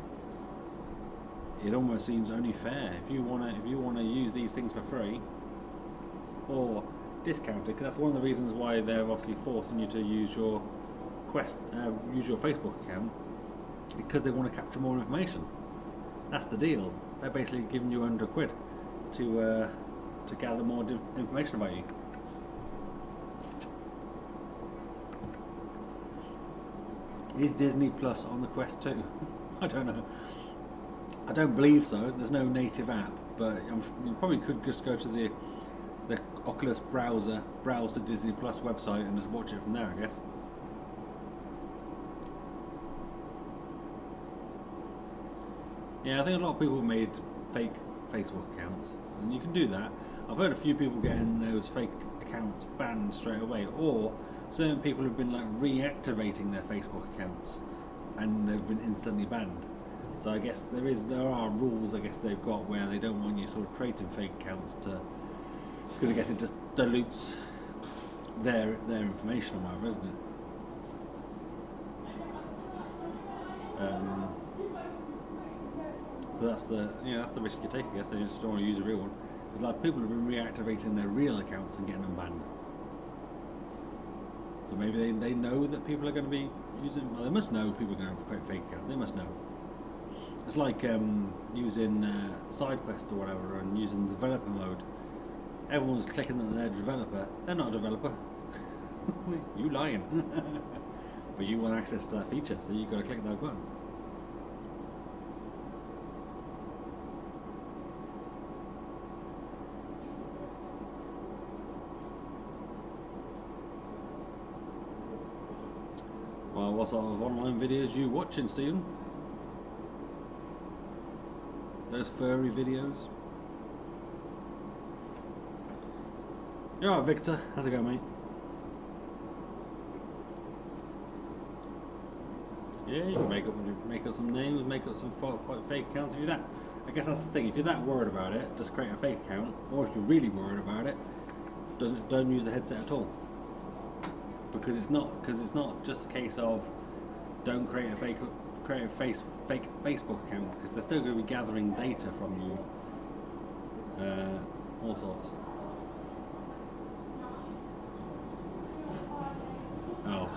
It almost seems only fair if you wanna use these things for free or discounted, because that's one of the reasons why they're obviously forcing you to use your use your Facebook account, because they want to capture more information. That's the deal. They're basically giving you 100 quid to gather more information about you. Is Disney Plus on the Quest 2? I don't know. I don't believe so. There's no native app, but you probably could just go to the Oculus browser, browse the Disney Plus website, and just watch it from there, I guess. Yeah, I think a lot of people made fake Facebook accounts, and you can do that. I've heard a few people getting those fake accounts banned straight away, or certain people have been like reactivating their Facebook accounts, and they've been instantly banned. So I guess there are rules, I guess they've got, where they don't want you sort of creating fake accounts because I guess it just dilutes their information or whatever, isn't it? But that's the risk you take, I guess. They just don't want to use a real one, because like people have been reactivating their real accounts and getting them banned. So maybe they know that people are going to be using. Well, they must know people are going to create fake accounts. They must know. It's like using SideQuest or whatever, and using the developer mode. Everyone's clicking that they're a developer. They're not a developer. You lying. But you want access to that feature, so you've got to click that button. Well, what sort of online videos are you watching, Stephen? Those furry videos? You're alright, Victor. How's it going, mate? Yeah, you can make up some names, make up some fake accounts. If you're that, I guess that's the thing. If you're that worried about it, just create a fake account. Or if you're really worried about it, don't use the headset at all. Because it's not just a case of don't create a fake Facebook account, because they're still going to be gathering data from you, all sorts. Oh,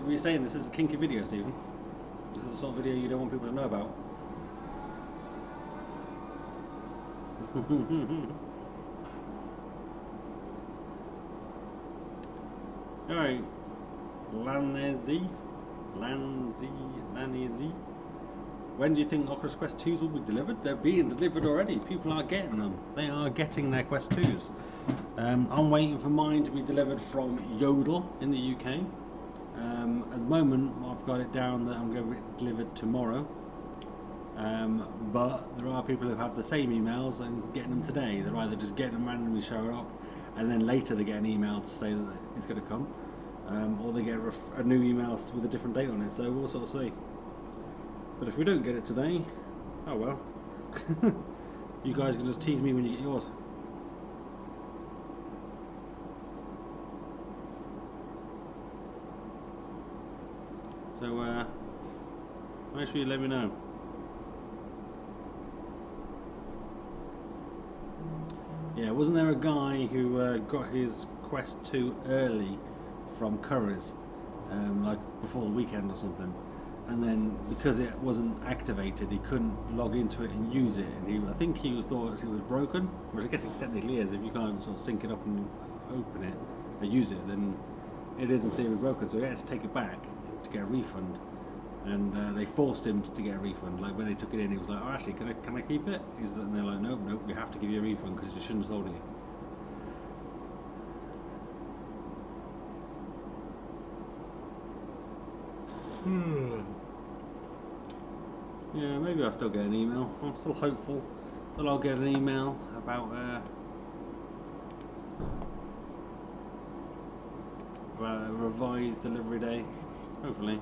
were you saying this is a kinky video, Stephen? This is the sort of video you don't want people to know about. Alright, Lanezi. When do you think Oculus Quest 2s will be delivered? They're being delivered already. People are getting them. They are getting their Quest 2s. I'm waiting for mine to be delivered from Yodel in the UK. At the moment, I've got it down that I'm going to be delivered tomorrow. But there are people who have the same emails and getting them today. They're either just getting them randomly showing up, and then later they get an email to say that it's going to come, or they get a new email with a different date on it. So we'll sort of see. But if we don't get it today, oh well. You guys can just tease me when you get yours. So make sure you let me know. Yeah, wasn't there a guy who got his Quest 2 early from Curry's, like before the weekend or something, and then because it wasn't activated, he couldn't log into it and use it, and I think he thought it was broken, which I guess it technically is. If you can't sort of sync it up and open it or use it, then it is in theory broken. So he had to take it back to get a refund, and they forced him to get a refund. Like when they took it in, he was like, "Oh, actually, can I keep it?" And they're like, "Nope, we have to give you a refund because you shouldn't have sold it." Yeah, maybe I'll still get an email. I'm still hopeful that I'll get an email about a revised delivery day. Hopefully.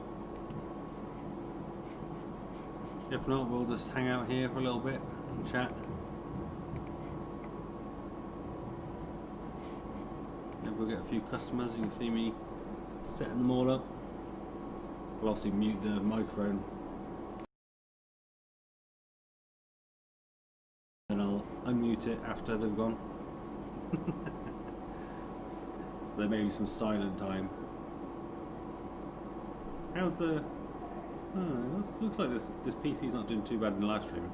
If not, we'll just hang out here for a little bit and chat. Maybe we'll get a few customers. You can see me setting them all up. We'll obviously mute the microphone. And I'll unmute it after they've gone. So there may be some silent time. How's the... Oh, it looks like this PC's not doing too bad in the live stream.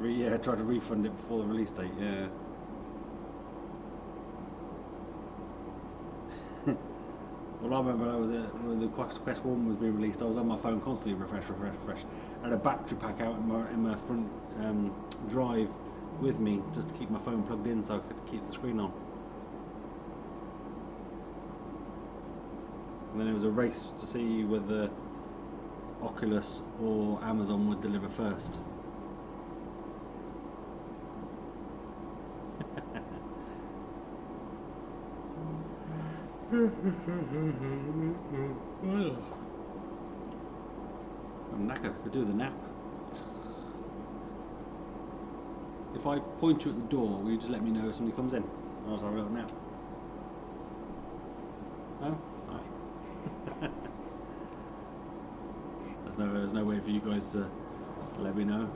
Yeah, try to refund it before the release date, yeah. Well, I remember I was when the Quest 1 was being released, I was on my phone constantly refresh. I had a battery pack out in my front drive with me just to keep my phone plugged in so I could keep the screen on. And then it was a race to see whether Oculus or Amazon would deliver first. I'm knackered, I could do the nap. If I point you at the door, will you just let me know if somebody comes in? Or else I'll have a little nap. No? Alright. There's no way for you guys to let me know.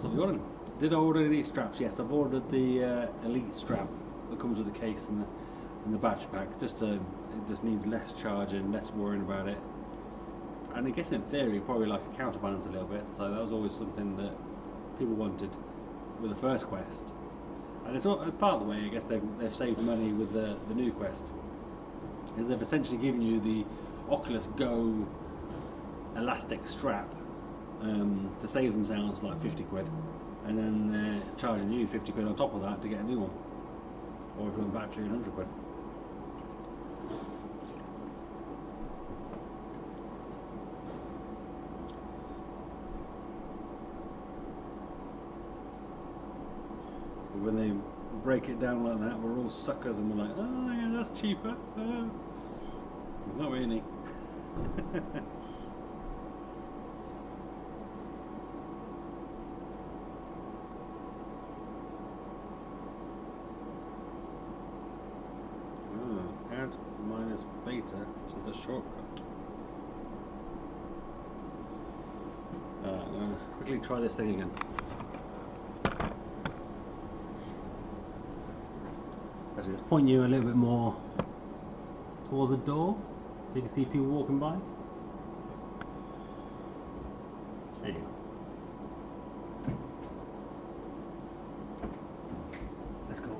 So we ordered. Did I order these straps? Yes, I've ordered the Elite strap that comes with the case and the battery pack. It just needs less charging, less worrying about it. And I guess in theory, probably like a counterbalance a little bit. So that was always something that people wanted with the first Quest. And it's all, part of the way, I guess they've saved money with the new Quest. Is they've essentially given you the Oculus Go elastic strap to save themselves like 50 quid, and then they're charging you 50 quid on top of that to get a new one, or if you want battery, 100 quid. But when they break it down like that, we're all suckers and we're like, oh yeah, that's cheaper. Not really. Add minus beta to the shortcut. I'm going to quickly try this thing again. Actually, let's point you a little bit more towards the door so you can see people walking by. There you go. Let's go.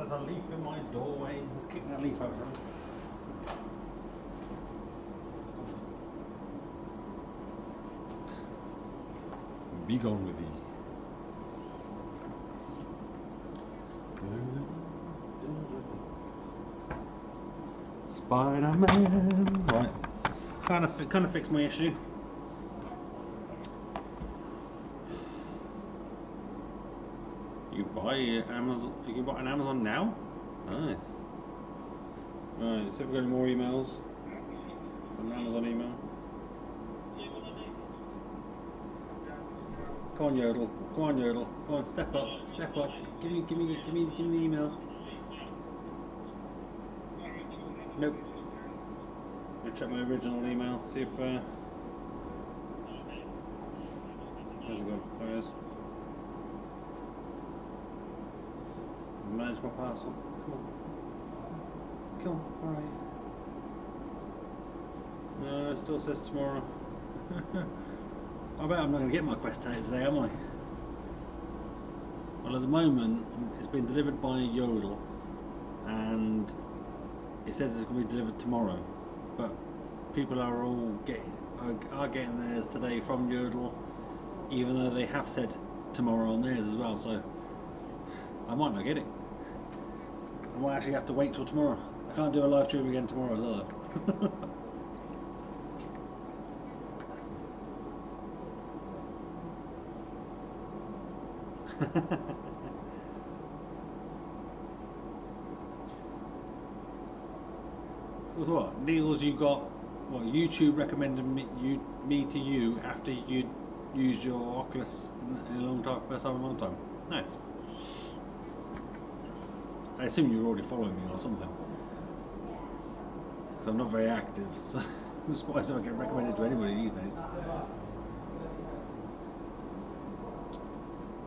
there's a leaf in my doorway. Let's kick that leaf over. Be gone with thee. Spider-Man. Right. Kind of fixed my issue. You buy Amazon. You can buy an Amazon now. Nice. Right. See if we've got any more emails. An Amazon email. Come on, Yodel. Come on, Yodel. Come on, step up. Step up. Give me the email. Nope. I'll check my original email. See if. Where's it gone? There it is. Manage my parcel. Come on. Come on. Alright. No, it still says tomorrow. I bet I'm not going to get my Quest today, am I? Well, at the moment, it's been delivered by Yodel, and it says it's going to be delivered tomorrow. But people are all getting theirs today from Yodel, even though they have said tomorrow on theirs as well. So I might not get it. I might actually have to wait till tomorrow. I can't do a live stream again tomorrow as well. So what, Niels, you got what YouTube recommended me to you after you'd used your Oculus in a long time, first time in a long time. Nice. I assume you were already following me or something. So I'm not very active, so I'm surprised if I get recommended to anybody these days.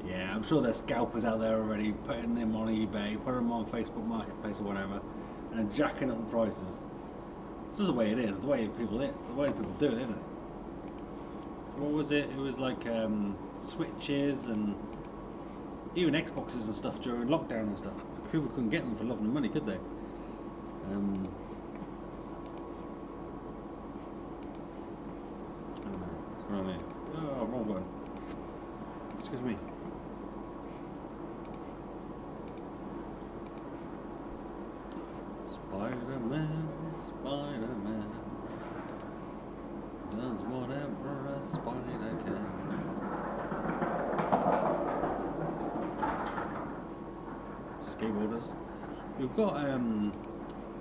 Yeah, I'm sure there's scalpers out there already putting them on eBay, putting them on Facebook Marketplace or whatever, and jacking up the prices. It's just the way it is, the way people do it, isn't it? So what was it? It was like Switches and even Xboxes and stuff during lockdown and stuff. People couldn't get them for love and money, could they? What's going on here? Oh, wrong button. Excuse me. Spider-Man, Spider-Man does whatever a spider can. Skateboarders. We've got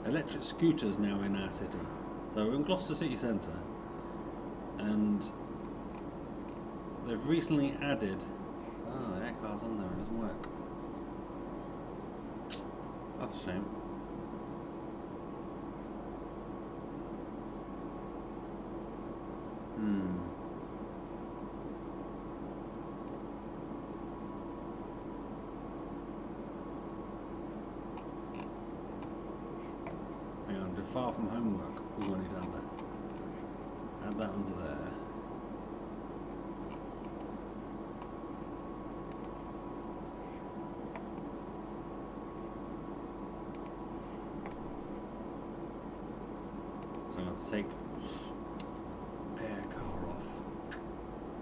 electric scooters now in our city. So we're in Gloucester City Centre, and they've recently added. Oh, the air car's on there. It doesn't work. That's a shame. Hang on, do far from homework. We're going to need to add that. Add that under there. So I'm going to take air car off.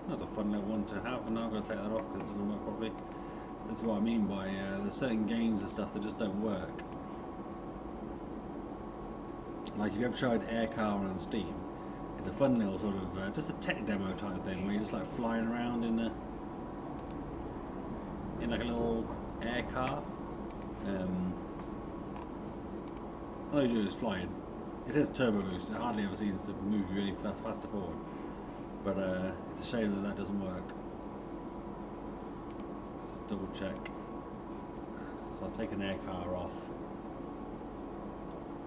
That's a fun little one to have, and now I'm going to take that off because it doesn't work properly. This is what I mean by there's certain games and stuff that just don't work. Like if you ever tried air car on Steam, it's a fun little sort of just a tech demo type thing where you're just like flying around in like a little air car. All you do is flying. It says turbo boost. It hardly ever seems to move you really faster forward. But it's a shame that doesn't work. Let's just double check. So I'll take an air car off.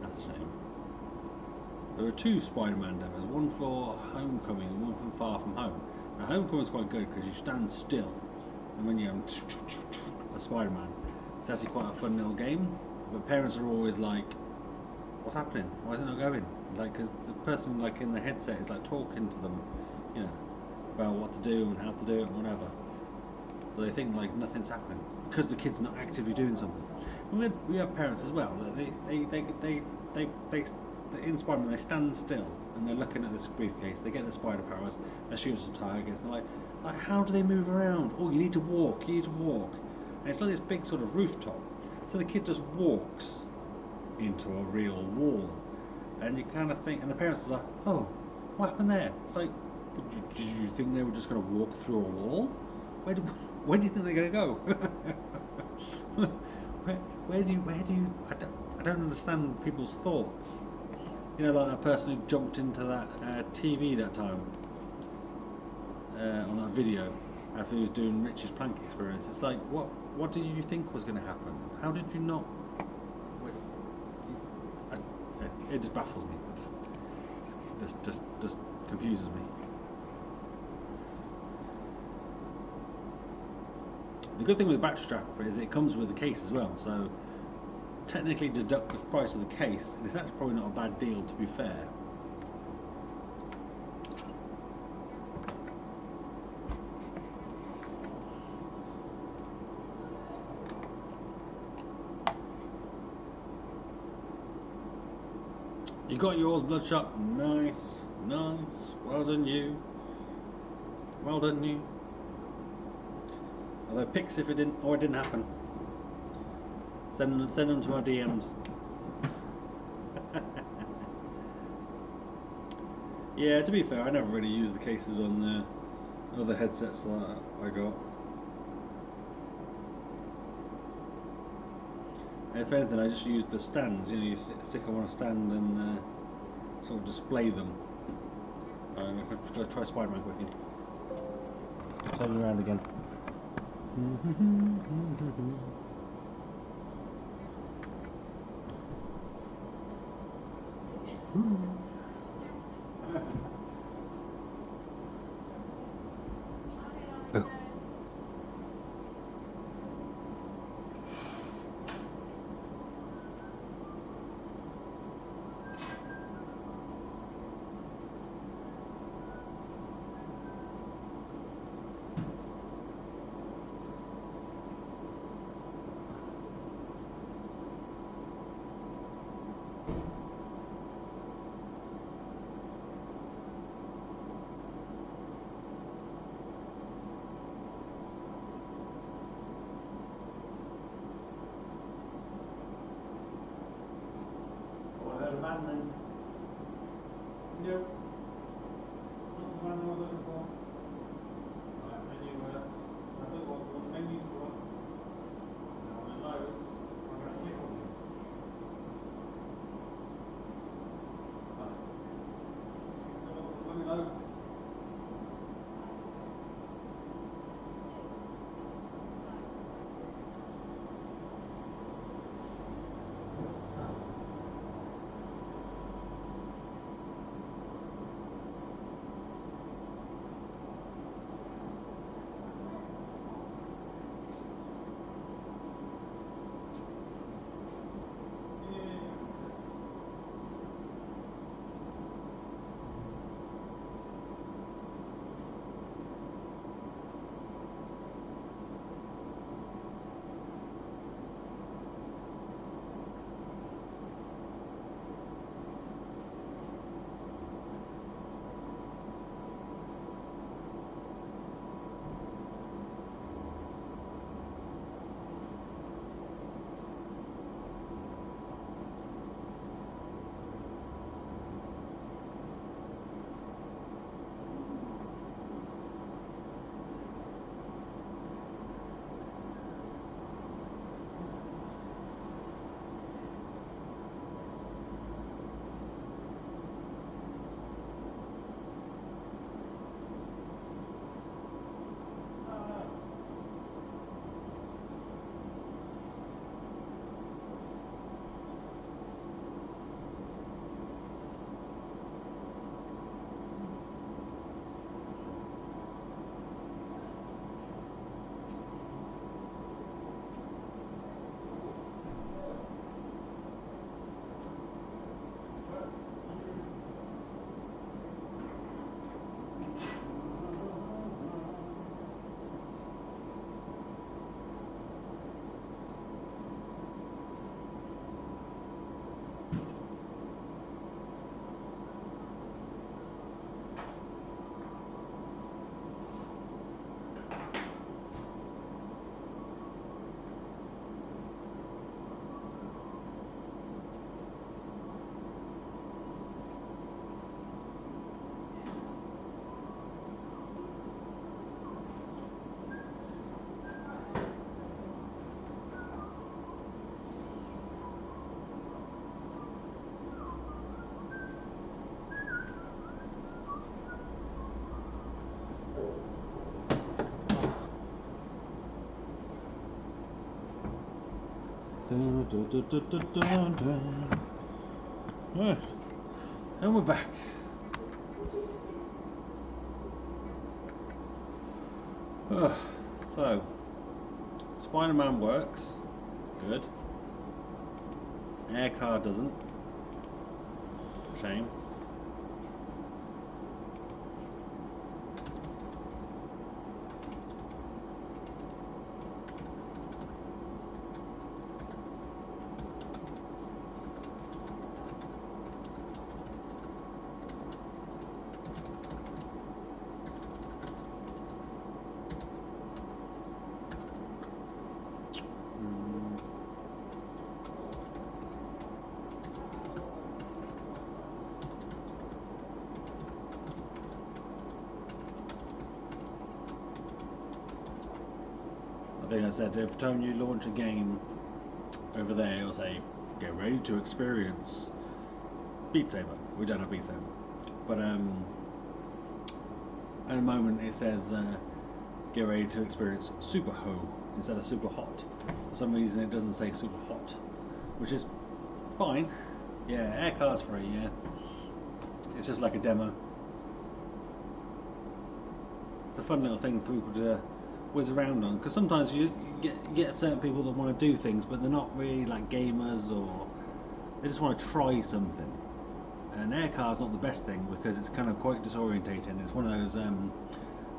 That's a shame. There are two Spider-Man demos, one for Homecoming and one from Far From Home. Now Homecoming's quite good because you stand still, and when you have a Spider-Man, it's actually quite a fun little game. But parents are always like, "What's happening? Why is it not going?" Like, because the person like in the headset is like talking to them, you know, about what to do and how to do it and whatever. but they think like nothing's happening because the kid's not actively doing something. And we have parents as well that they inspire them. They stand still and they're looking at this briefcase. They get the spider powers. They're shooting some targets. And they're like, how do they move around? Oh, you need to walk. You need to walk. And it's like this big sort of rooftop. So the kid just walks into a real wall, and you kind of think, and the parents are like, oh, what happened there? It's like, did you think they were just going to walk through a wall? Where do you think they're going to go? where do you? I don't understand people's thoughts. You know, like that person who jumped into that TV that time on that video after he was doing Rich's plank experience. It's like, what did you think was going to happen? How did you not? It just baffles me. It just confuses me. The good thing with the battery strap is it comes with the case as well, so technically deduct the price of the case, and it's actually probably not a bad deal, to be fair. You got yours, Bloodshot. Nice, nice. Well done, you. Well done, you. Although pics if it didn't happen. Send them to our DMs. Yeah, to be fair, I never really used the cases on the other headsets that I got. If anything, I just used the stands. You know, you stick them on a stand and sort of display them. Try Spider-Man quickly. Just turn it around again. Dun, dun, dun, dun, dun, dun, dun. Right, and we're back. So, Spider-Man works. Good. Aircar doesn't. Shame. I think I said every time you launch a game over there, it'll say, "Get ready to experience Beat Saber." We don't have Beat Saber, but at the moment it says, "Get ready to experience Super Ho" instead of Super Hot. For some reason, it doesn't say Super Hot, which is fine. Yeah, air car's free. Yeah, it's just like a demo. It's a fun little thing for people to whiz around on, because sometimes you get certain people that want to do things, but they're not really like gamers, or they just want to try something. And air car's not the best thing because it's kind of quite disorientating. It's one of those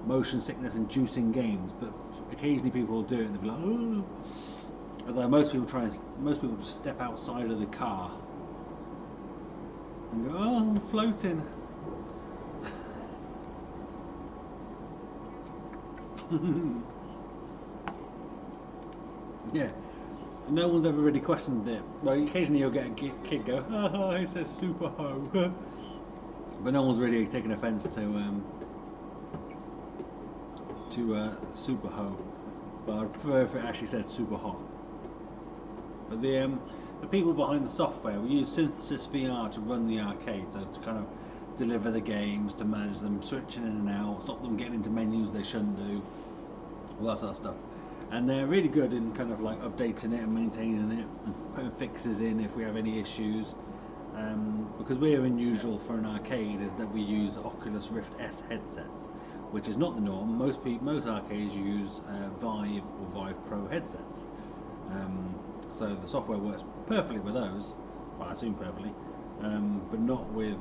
motion sickness inducing games, but occasionally people will do it and they'll be like, "Oh." Although most people just step outside of the car and go, "Oh, I'm floating." Yeah, no one's ever really questioned it. Well, occasionally you'll get a kid go, "Oh, it says Super Ho," but no one's really taken offence to Super Ho. But I'd prefer if it actually said Super Hot. But the people behind the software, we use Synthesis VR to run the arcade, so to kind of deliver the games, to manage them, switching in and out, stop them getting into menus they shouldn't do, all that sort of stuff. And they're really good in kind of like updating it and maintaining it and putting fixes in if we have any issues. Because we're unusual for an arcade is that we use Oculus Rift S headsets, which is not the norm. Most arcades use Vive or Vive Pro headsets. So the software works perfectly with those. Well, I assume perfectly, but not with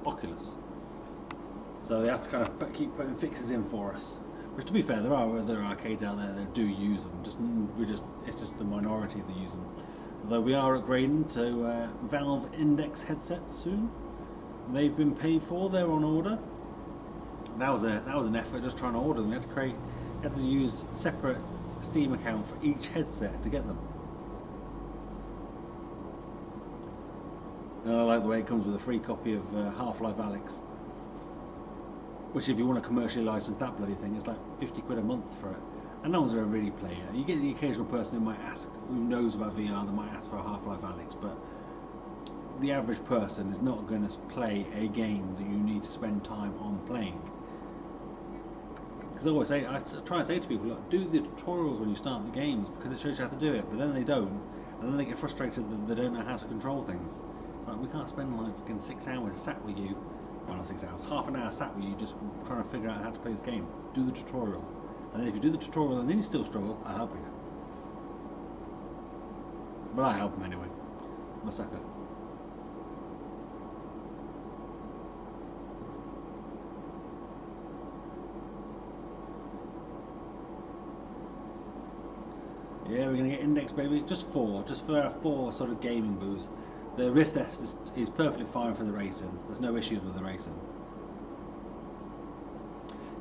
Oculus. So they have to kind of keep putting fixes in for us. Which, to be fair, there are other arcades out there that do use them. It's just the minority that use them. Although we are upgrading to Valve Index headsets soon. They've been paid for. They're on order. That was an effort just trying to order them. You had to use a separate Steam account for each headset to get them. And I like the way it comes with a free copy of Half-Life Alyx. Which, if you want to commercially license that bloody thing, it's like 50 quid a month for it. And no one's ever really played it. You get the occasional person who might ask, who knows about VR, that might ask for a Half-Life Alyx, but the average person is not going to play a game that you need to spend time on playing. Because I try and say to people, look, do the tutorials when you start the games, because it shows you how to do it, but then they don't, and then they get frustrated that they don't know how to control things. It's like, we can't spend like fucking 6 hours sat with you. Well, not 6 hours, half an hour sat with you just trying to figure out how to play this game. Do the tutorial. And then if you do the tutorial and then you still struggle, I'll help you. But I help them anyway. I'm a sucker. Yeah, we're going to get Index, baby. Just for our 4 sort of gaming booths. The Rift S is perfectly fine for the racing. There's no issues with the racing.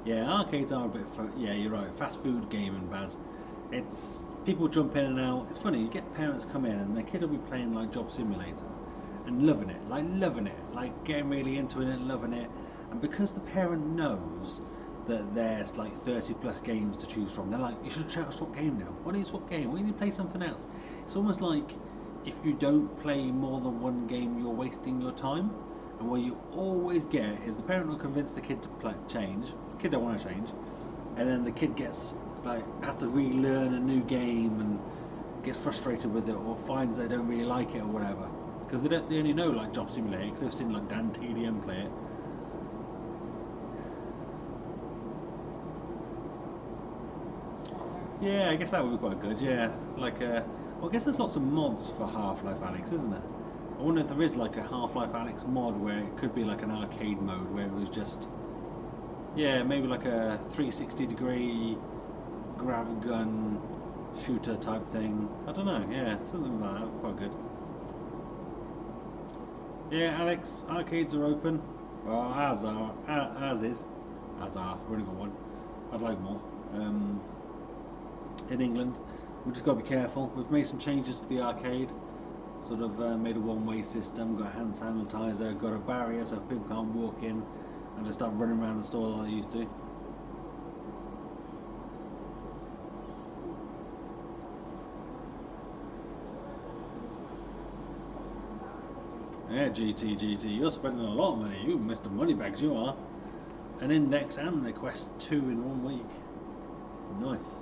Yeah, arcades are a bit yeah, you're right. Fast food gaming, Baz. It's people jump in and out. It's funny. You get parents come in and their kid will be playing like Job Simulator and loving it, like getting really into it and loving it. And because the parent knows that there's like 30 plus games to choose from, they're like, "You should try to swap game now. Why don't you swap game? Why don't you play something else?" It's almost like, if you don't play more than one game, you're wasting your time. And what you always get is the parent will convince the kid to change. The kid don't want to change, and then the kid gets like has to relearn a new game and gets frustrated with it, or finds they don't really like it or whatever, because they only know like Job Simulator because they've seen like Dan TDM play it. Yeah, I guess that would be quite good. Yeah, like well, I guess there's lots of mods for Half-Life Alyx, isn't there? I wonder if there is like a Half-Life Alyx mod where it could be like an arcade mode where it was just, yeah, maybe like a 360-degree grav gun shooter type thing. I don't know. Yeah, something like that. Quite good. Yeah, Alex, arcades are open. Well, as are. We've only got one. I'd like more. In England, we've just got to be careful. We've made some changes to the arcade. Sort of made a one-way system. Got a hand sanitizer. Got a barrier so people can't walk in and just start running around the store like they used to. Yeah, GT, you're spending a lot of money. You Mr. Moneybags, you are. An Index and the Quest 2 in 1 week. Nice.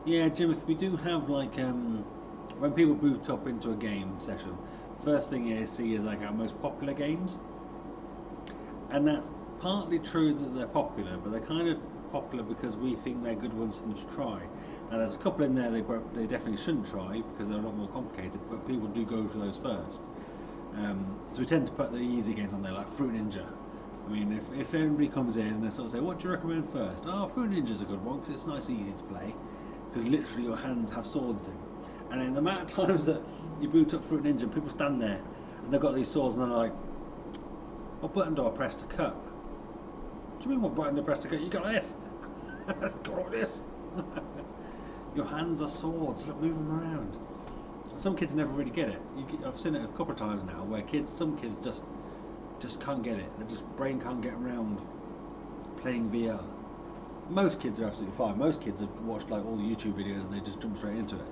Yeah, Jimmy, we do have like when people boot up into a game session, first thing you see is like our most popular games, and that's partly true that they're popular, but they're kind of popular because we think they're good ones for them to try. Now there's a couple in there they definitely shouldn't try because they're a lot more complicated, but people do go for those first. So we tend to put the easy games on there, like Fruit Ninja. I mean, if everybody comes in and they sort of say, what do you recommend first? Oh, Fruit Ninja's a good one because it's nice and easy to play, because literally your hands have swords in. And then the amount of times that you boot up Fruit Ninja and people stand there and they've got these swords and they're like, what button do I press to cut? What do you mean what button to press to cut? You got this! Got this! Your hands are swords, look, move them around. Some kids never really get it. I've seen it a couple of times now where some kids just can't get it. Their brain can't get around playing VR. Most kids are absolutely fine. Most kids have watched like all the YouTube videos and they just jump straight into it.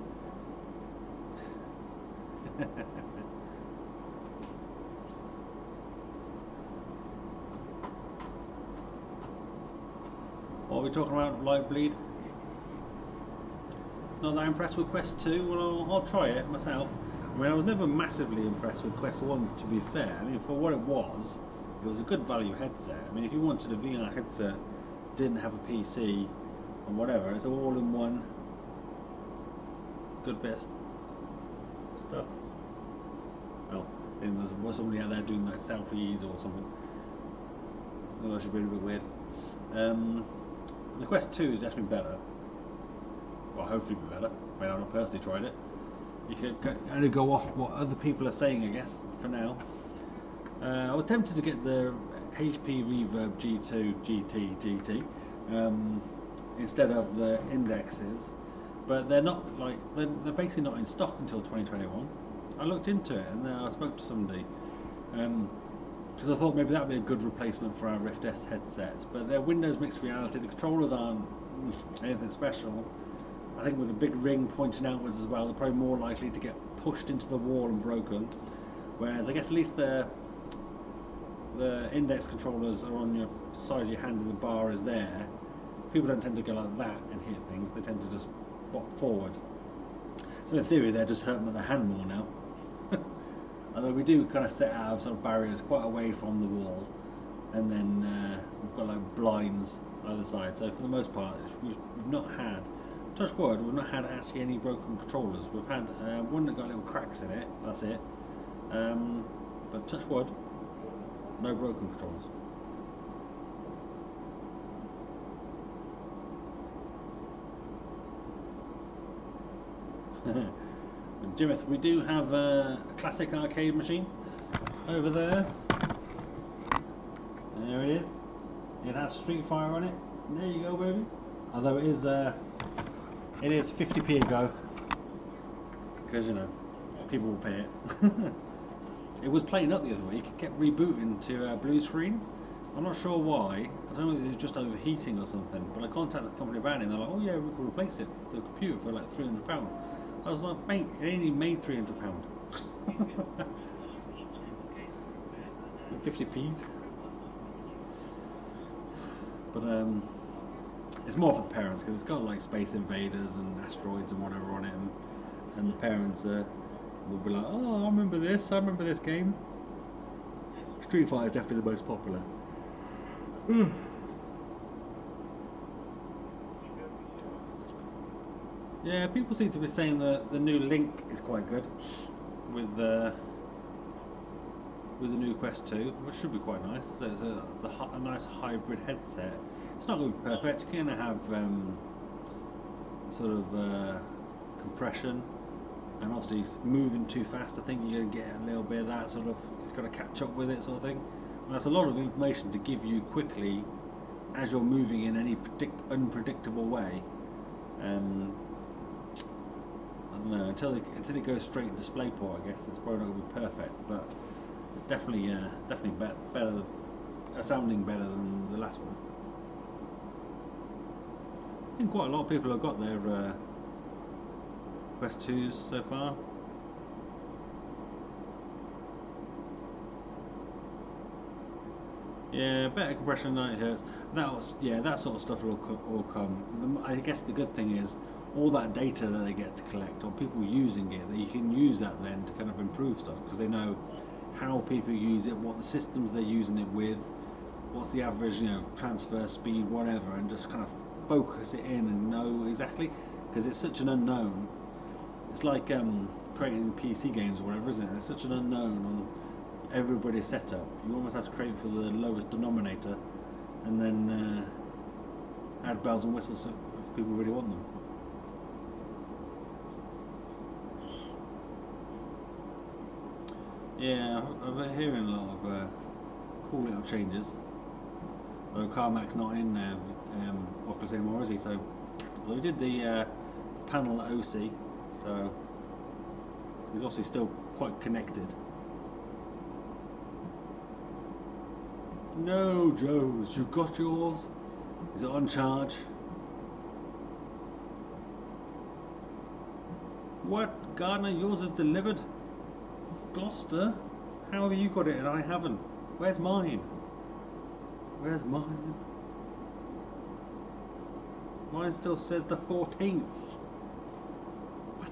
What are we talking about? Light Bleed? Not that impressed with Quest 2? Well, I'll try it myself. I mean, I was never massively impressed with Quest 1, to be fair. I mean, for what it was a good value headset. I mean, if you wanted a VR headset, didn't have a PC, and whatever, it's all in one. Good bit of stuff. Oh, I think there's somebody out there doing like selfies or something. Oh, that should be a bit weird. The Quest 2 is definitely better. Well, hopefully be better. I mean, I've not personally tried it. You can only go off what other people are saying, I guess, for now. I was tempted to get the HP Reverb G2 GT instead of the indexes, but they're not like they're basically not in stock until 2021. I looked into it and I spoke to somebody because I thought maybe that would be a good replacement for our Rift S headsets, but they're Windows mixed reality. The controllers aren't anything special. I think with a big ring pointing outwards as well, they're probably more likely to get pushed into the wall and broken. Whereas I guess at least the index controllers are on your side of your hand and the bar is there. People don't tend to go like that and hit things, they tend to just bop forward. So in theory they're just hurting their hand more now. Although we do kind of set our sort of barriers quite away from the wall, and then we've got like blinds either side, so for the most part we've not had, touch wood, we've not had actually any broken controllers. We've had one that got little cracks in it, that's it, but touch wood, no broken controllers. Jimith, we do have a classic arcade machine over there. There it is. It has Street Fighter on it. There you go, baby. Although it is 50p a go, because you know people will pay it. It was playing up the other week. It kept rebooting to blue screen. I'm not sure why. I don't know if it was just overheating or something. But I contacted the company about it, and they're like, "Oh yeah, we can replace it, the computer, for like £300." I was like, "Mate, it ain't even made £300." 50p's. But it's more for the parents because it's got like Space Invaders and asteroids and whatever on it, and the parents will be like, oh, I remember this game. Street Fighter is definitely the most popular. Yeah, people seem to be saying that the new Link is quite good with the new Quest 2, which should be quite nice. So it's a nice hybrid headset. It's not going to be perfect. You're going to have sort of compression, and obviously moving too fast. I think you're going to get a little bit of that sort of. It's got to catch up with it, sort of thing. And that's a lot of information to give you quickly as you're moving in any unpredictable way. I don't know, until it goes straight to DisplayPort, I guess it's probably not going to be perfect, but it's definitely better, sounding better than the last one. I think quite a lot of people have got their Quest 2s so far. Yeah, better compression, 90 Hz. That sort of stuff will all come. I guess the good thing is all that data that they get to collect on people using it, that you can use that then to kind of improve stuff because they know how people use it, what the systems they're using it with, what's the average, transfer speed, whatever, and just kind of focus it in and know exactly, because it's such an unknown. It's like creating PC games or whatever, isn't it? It's such an unknown on everybody's setup. You almost have to create for the lowest denominator, and then add bells and whistles if people really want them. Yeah, I've been hearing a lot of cool little changes. Though Carmack's not in Oculus anymore, is he? So we did the panel at OC, so he's obviously still quite connected. No, Joes, you got yours? Is it on charge? What? Gardner, yours is delivered? Gloucester? How have you got it and I haven't? Where's mine? Where's mine? Mine still says the 14th. What?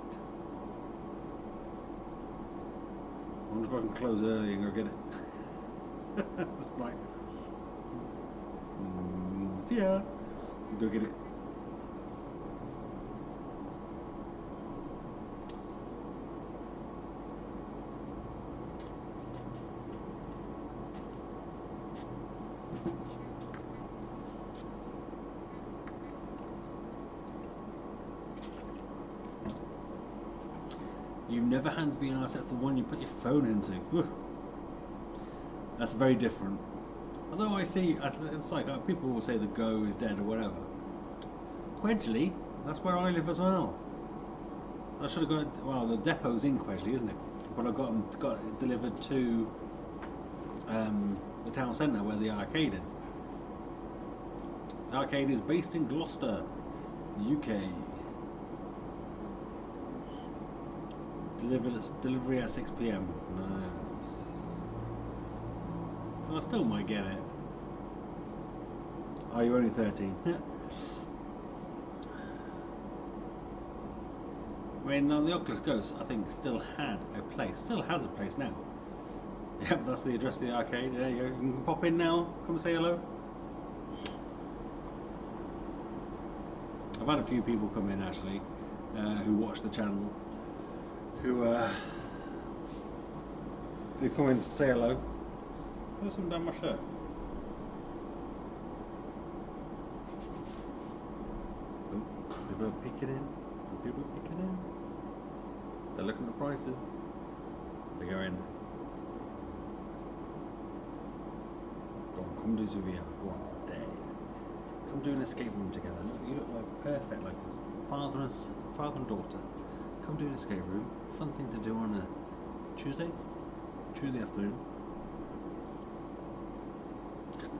I wonder if I can close early and go get it. Just like, see ya. Go get it. You've never had a VR set, the one you put your phone into. That's very different. Although I see, it's like people will say the Go is dead or whatever. Quedgley, that's where I live as well. So I should have got it. Well, the depot's in Quedgley, isn't it? But I got it delivered to the town centre where the arcade is. The arcade is based in Gloucester, UK. Delivery at 6 PM. Nice. So I still might get it. Oh, you're only 13. I mean, the Oculus Ghost, I think, still has a place now. Yep, that's the address of the arcade. There you go. You can pop in now. Come and say hello. I've had a few people come in actually who watch the channel, who come in to say hello. There's something down my shirt. Oh, some people are peeking in. They're looking at the prices. They go in. Go on, come do some VR. Go on, day. Come do an escape room together. Look, you look like perfect, like this. Father and daughter. Come do an escape room. Fun thing to do on a Tuesday afternoon.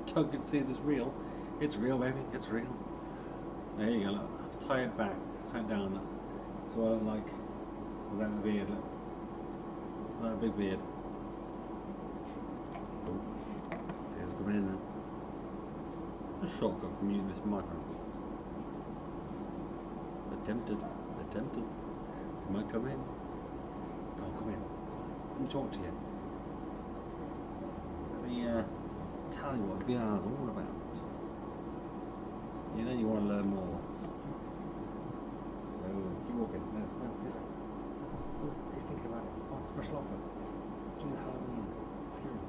Tug can see this real. It's real, baby. It's real. There you go. Look. Tie it back. Tie it down. That's what I look like without a beard. Look. Without a big beard. Oh. are coming in then. A shortcut from using this micro. They're tempted. They're tempted. They might come in. Go on, come in. Let me talk to you. Let me tell you what VR is all about. You know you want to learn more. No, keep walking. No, this way. He's thinking about it. Come on, special offer. Do the Halloween. Scary.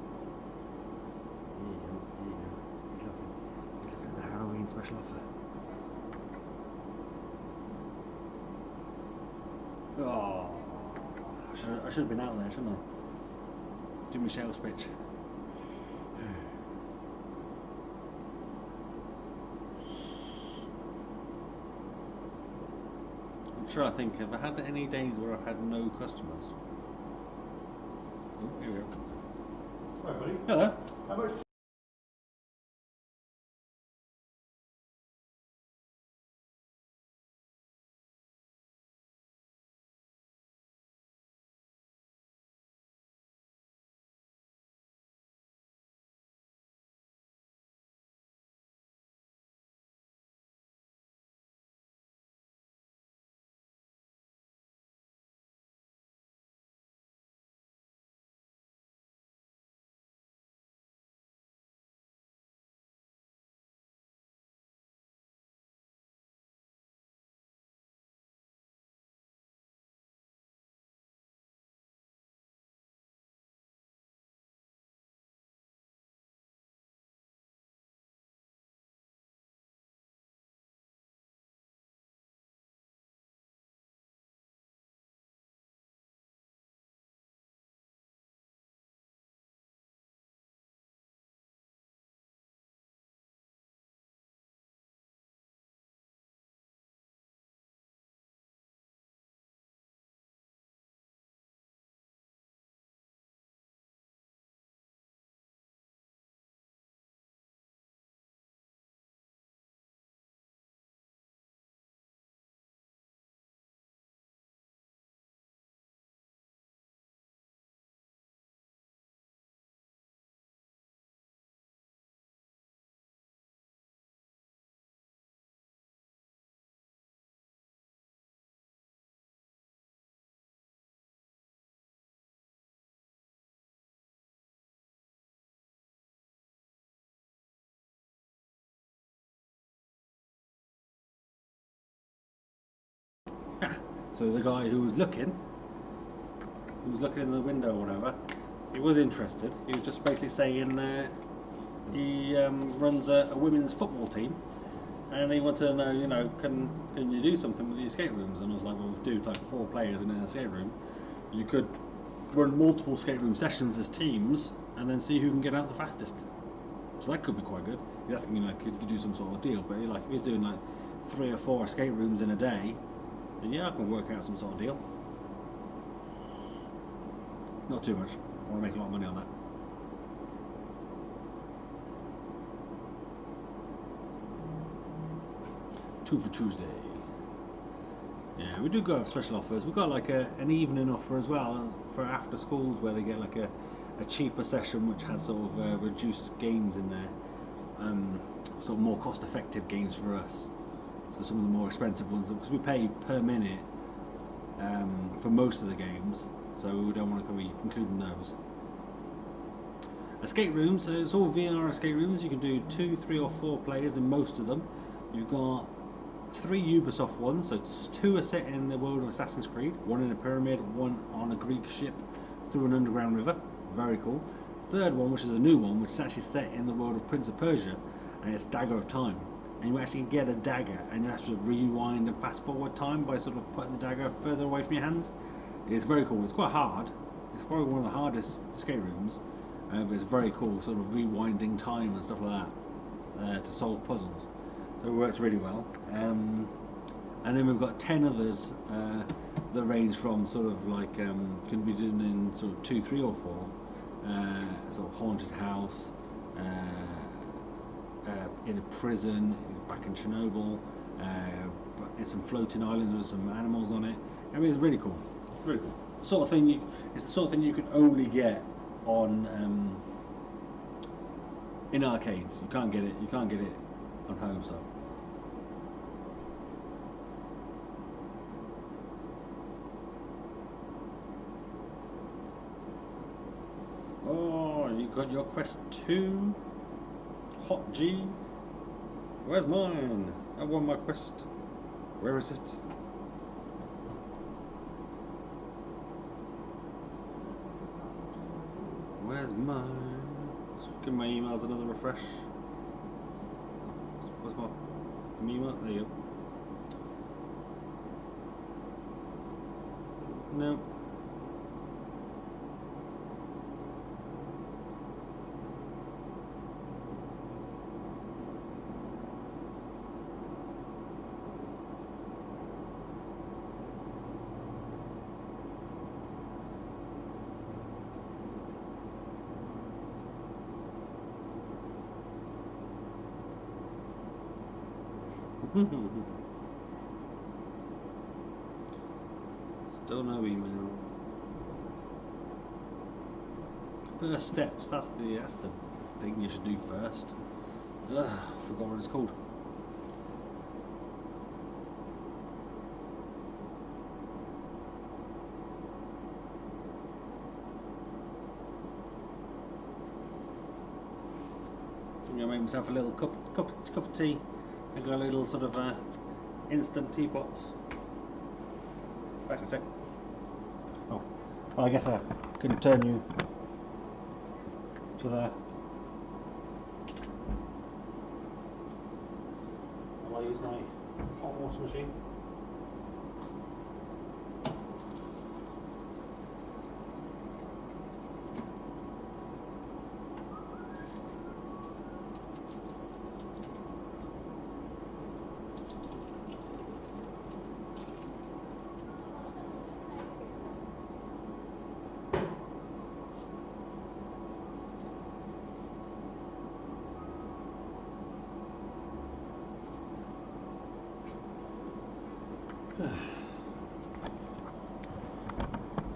There you go. There you go. He's looking. He's looking at the Halloween special offer. Oh, I should have been out there, shouldn't I? Do my sales pitch. I'm trying to think, have I had any days where I've had no customers? Oh, here we go. Hi, buddy. Hello. How much? So the guy who was looking in the window or whatever, he was interested. He was just basically saying he runs a women's football team, and he wanted to know, you know, can you do something with the escape rooms? And I was like, well, we do like 4 players in an escape room. You could run multiple escape room sessions as teams, and then see who can get out the fastest. So that could be quite good. He's asking, you know, could you do some sort of deal? But like, if he's doing like 3 or 4 escape rooms in a day, then yeah, I can work out some sort of deal. Not too much. I want to make a lot of money on that. Two for Tuesday. Yeah, we do go have special offers. We've got like an evening offer as well for after schools, where they get like a cheaper session which has sort of reduced games in there, sort of more cost effective games for us. So some of the more expensive ones, because we pay per minute for most of the games, so we don't want to be including those. Escape rooms, so it's all VR escape rooms. You can do 2, 3 or 4 players in most of them. You've got 3 Ubisoft ones, so 2 are set in the world of Assassin's Creed, 1 in a pyramid, 1 on a Greek ship through an underground river. Very cool. 3rd one, which is a new one, which is actually set in the world of Prince of Persia, and it's Dagger of Time. And you actually get a dagger, and you have to rewind and fast forward time by sort of putting the dagger further away from your hands. It's very cool. It's quite hard. It's probably one of the hardest escape rooms, but it's very cool, sort of rewinding time and stuff like that to solve puzzles. So it works really well. And then we've got 10 others that range from sort of like can be doing in sort of 2, 3 or 4, sort of haunted house, in a prison, back in Chernobyl, in some floating islands with some animals on it. I mean, it's really cool. Really cool. It's the sort of thing you can only get on in arcades. You can't get it. You can't get it on home stuff. Oh, you got your Quest 2. Hot G. Where's mine? I want my Quest. Where is it? Where's mine? Let's give my emails another refresh. Where's my email? There you go. No. Still no email. First steps, that's the thing you should do first. Ugh, forgot what it's called. I'm gonna make myself a little cup of tea. I got a little sort of instant teapots. Back in a sec. Oh, well, I guess I can turn you to there. Will I use my hot water machine?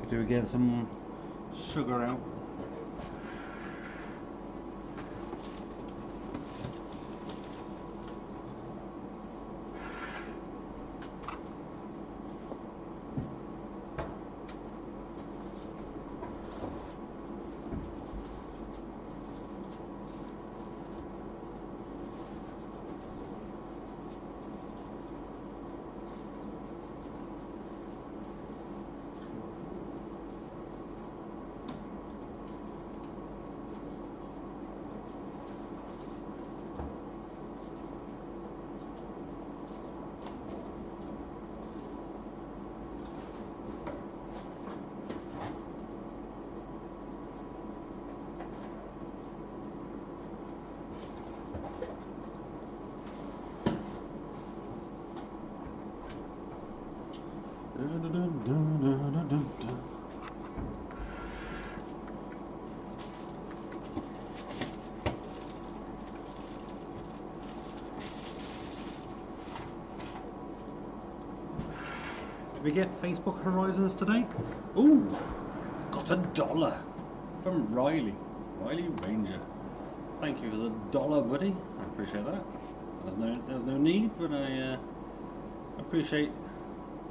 Could do again some sugar out. Did we get Facebook Horizons today? Ooh, got $1 from Riley Ranger. Thank you for the $1, buddy. I appreciate that. There was no need, but I appreciate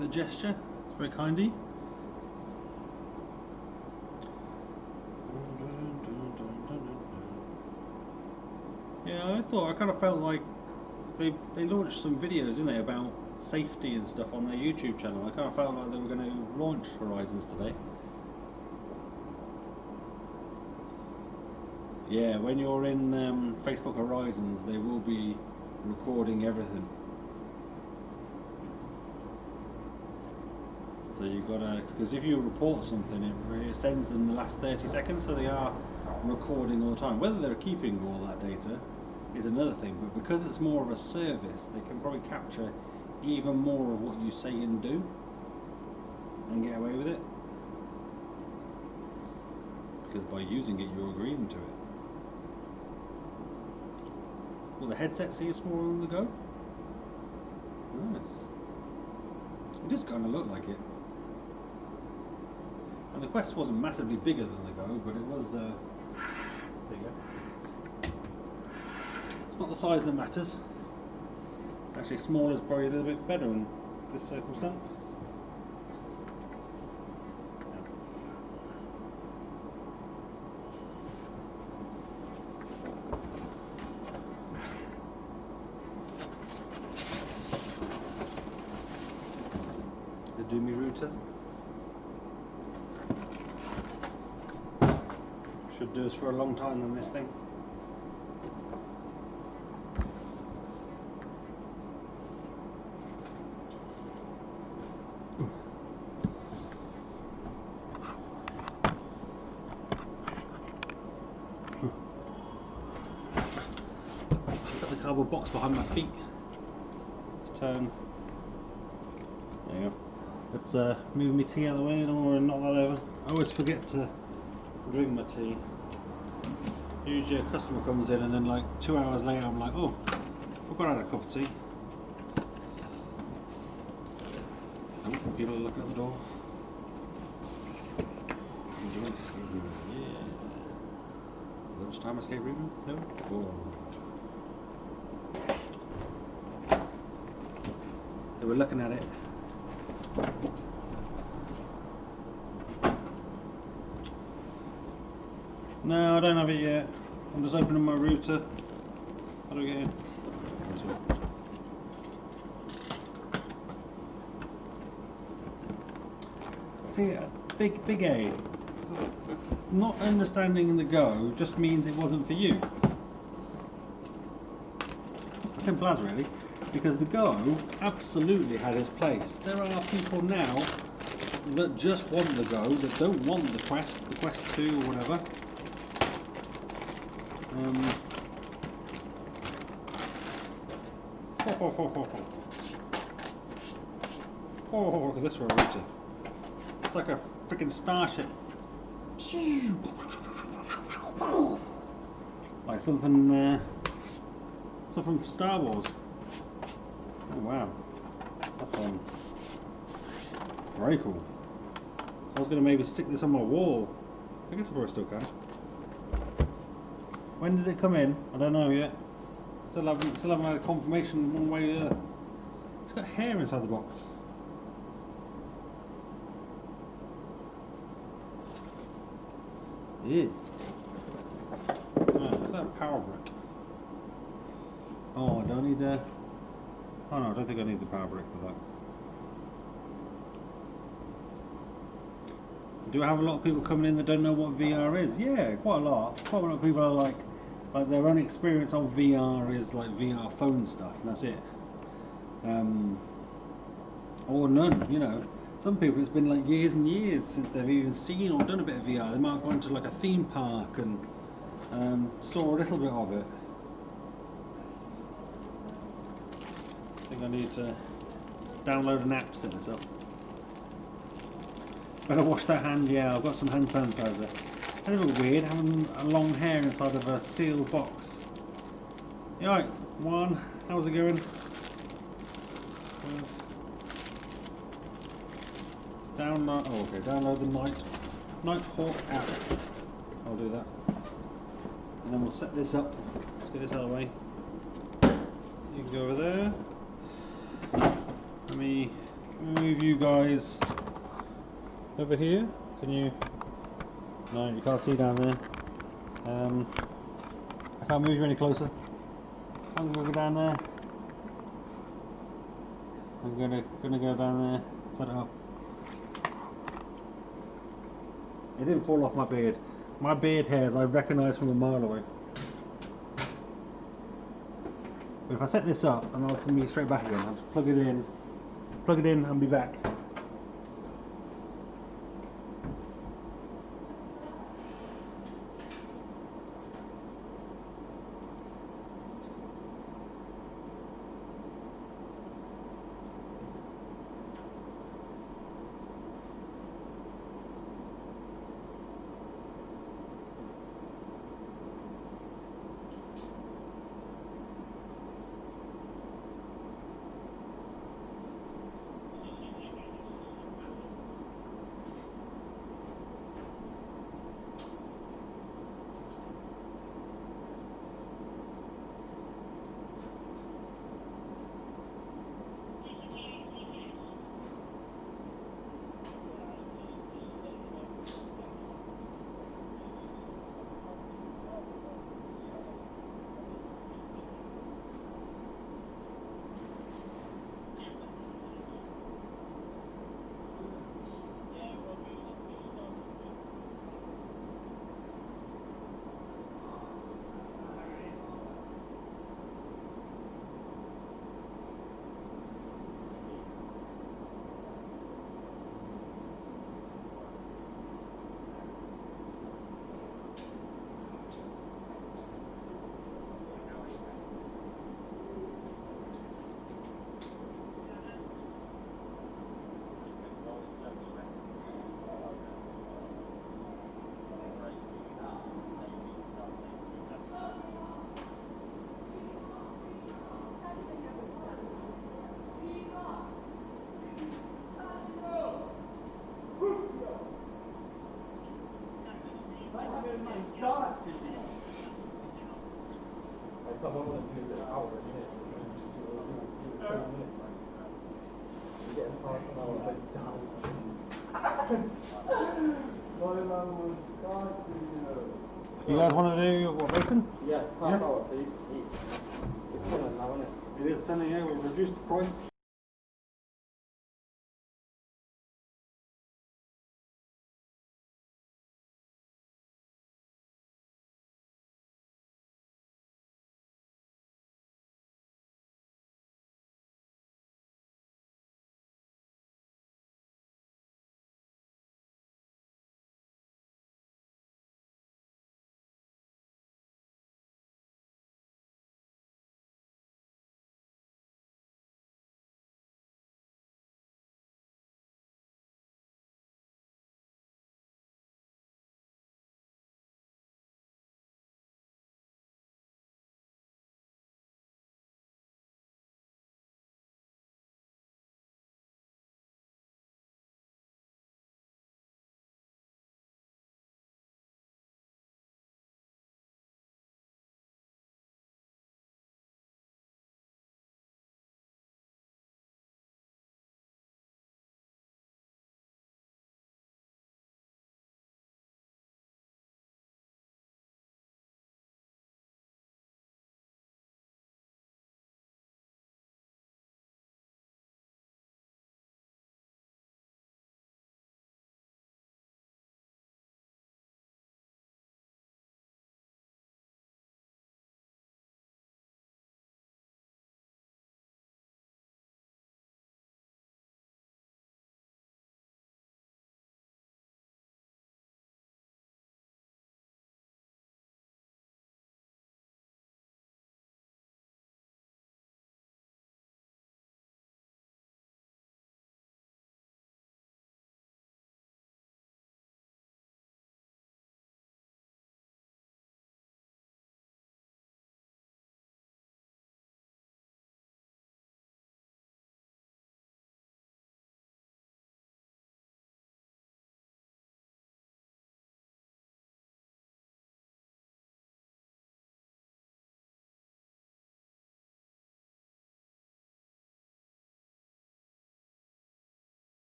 the gesture. It's very kind of you. Yeah, I kind of felt like they launched some videos, didn't they, about safety and stuff on their YouTube channel. I kind of felt like they were going to launch Horizons today. Yeah, when you're in Facebook Horizons, they will be recording everything. So you've got to, because if you report something, it sends them the last 30 seconds, so they are recording all the time. Whether they're keeping all that data is another thing, but because it's more of a service, they can probably capture even more of what you say and do and get away with it, because by using it you're agreeing to it. Well, the headset seems smaller than the Go. Nice. It does kind of look like it. And the Quest wasn't massively bigger than the Go, but it was bigger. It's not the size that matters. Actually, small is probably a little bit better in this circumstance. The Doomy router should do us for a long time on this thing. Got the cardboard box behind my feet. Let's turn. There you go. Let's move my tea out of the way. I don't want to knock that over. I always forget to drink my tea. Usually a customer comes in and then like 2 hours later I'm like, oh, I've got to have a cup of tea. Oh, people are looking at the door. Enjoy the escape room. Yeah. Lunchtime escape room? No? Oh. They were looking at it. No, I don't have it yet. I'm just opening my router. How do I get in? See, big A. Not understanding the Go just means it wasn't for you. Simple as, really. Because the Go absolutely had its place. There are people now that just want the Go, that don't want the Quest 2 or whatever. Oh, look at this for a router. It's like a freaking starship. Like something from Star Wars. Oh wow. That's very cool. I was going to maybe stick this on my wall. I guess I probably still can. When does it come in? I don't know yet. Still haven't had a confirmation one way or the other. It's got hair inside the box. Yeah. Right, look at that power brick. Oh, I don't need a... Oh no, I don't think I need the power brick for that. Do I have a lot of people coming in that don't know what VR is? Yeah, quite a lot. Quite a lot of people are like their only experience of VR is like VR phone stuff, and that's it. Or none, you know. Some people it's been like years and years since they've even seen or done a bit of VR. They might have gone to like a theme park and saw a little bit of it. I think I need to download an app to set this up. Better wash that hand. Yeah, I've got some hand sanitizer. It's a little weird having a long hair inside of a sealed box. Yeah, right, Juan, how's it going? Download. Oh, okay. Download the Nighthawk app. I'll do that, and then we'll set this up. Let's get this out of the way. You can go over there. Let me move you guys over here. Can you? No, you can't see down there. I can't move you any closer. I'm gonna go down there. I'm gonna go down there. Set it up. It didn't fall off my beard. My beard hairs I recognise from a mile away. But if I set this up, and I'll come straight back again. I'll just plug it in, and be back. You guys want to do what, racing? Yeah, half hour, please. It's 10 now, isn't it? It is 10, yeah, we've reduced the price.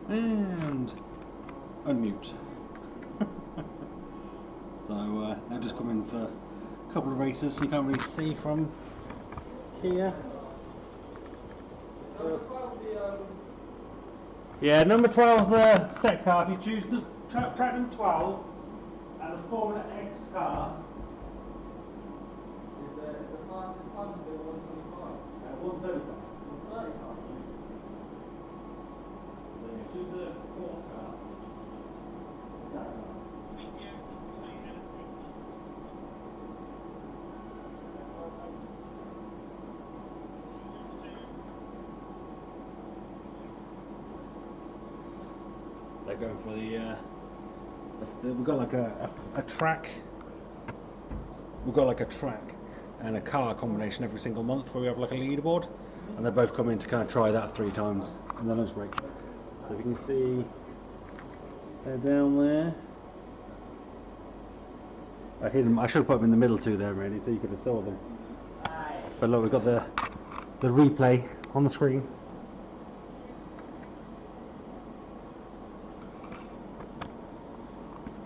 And unmute. So they've just come in for a couple of races. You can't really see from here. Yeah, number 12 is the set car. If you choose the track number 12 and the Formula X car. Is the fastest time still 125? 135. 135? Choose the fourth car. That car. They're going for we've got like a track. We've got like a track and a car combination every single month where we have like a leaderboard, and they both come in to kind of try that 3 times in the lunch break. So if you can see, they're down there. I hid them. I should have put them in the middle too there, really, so you could have saw them. But look, we've got the replay on the screen.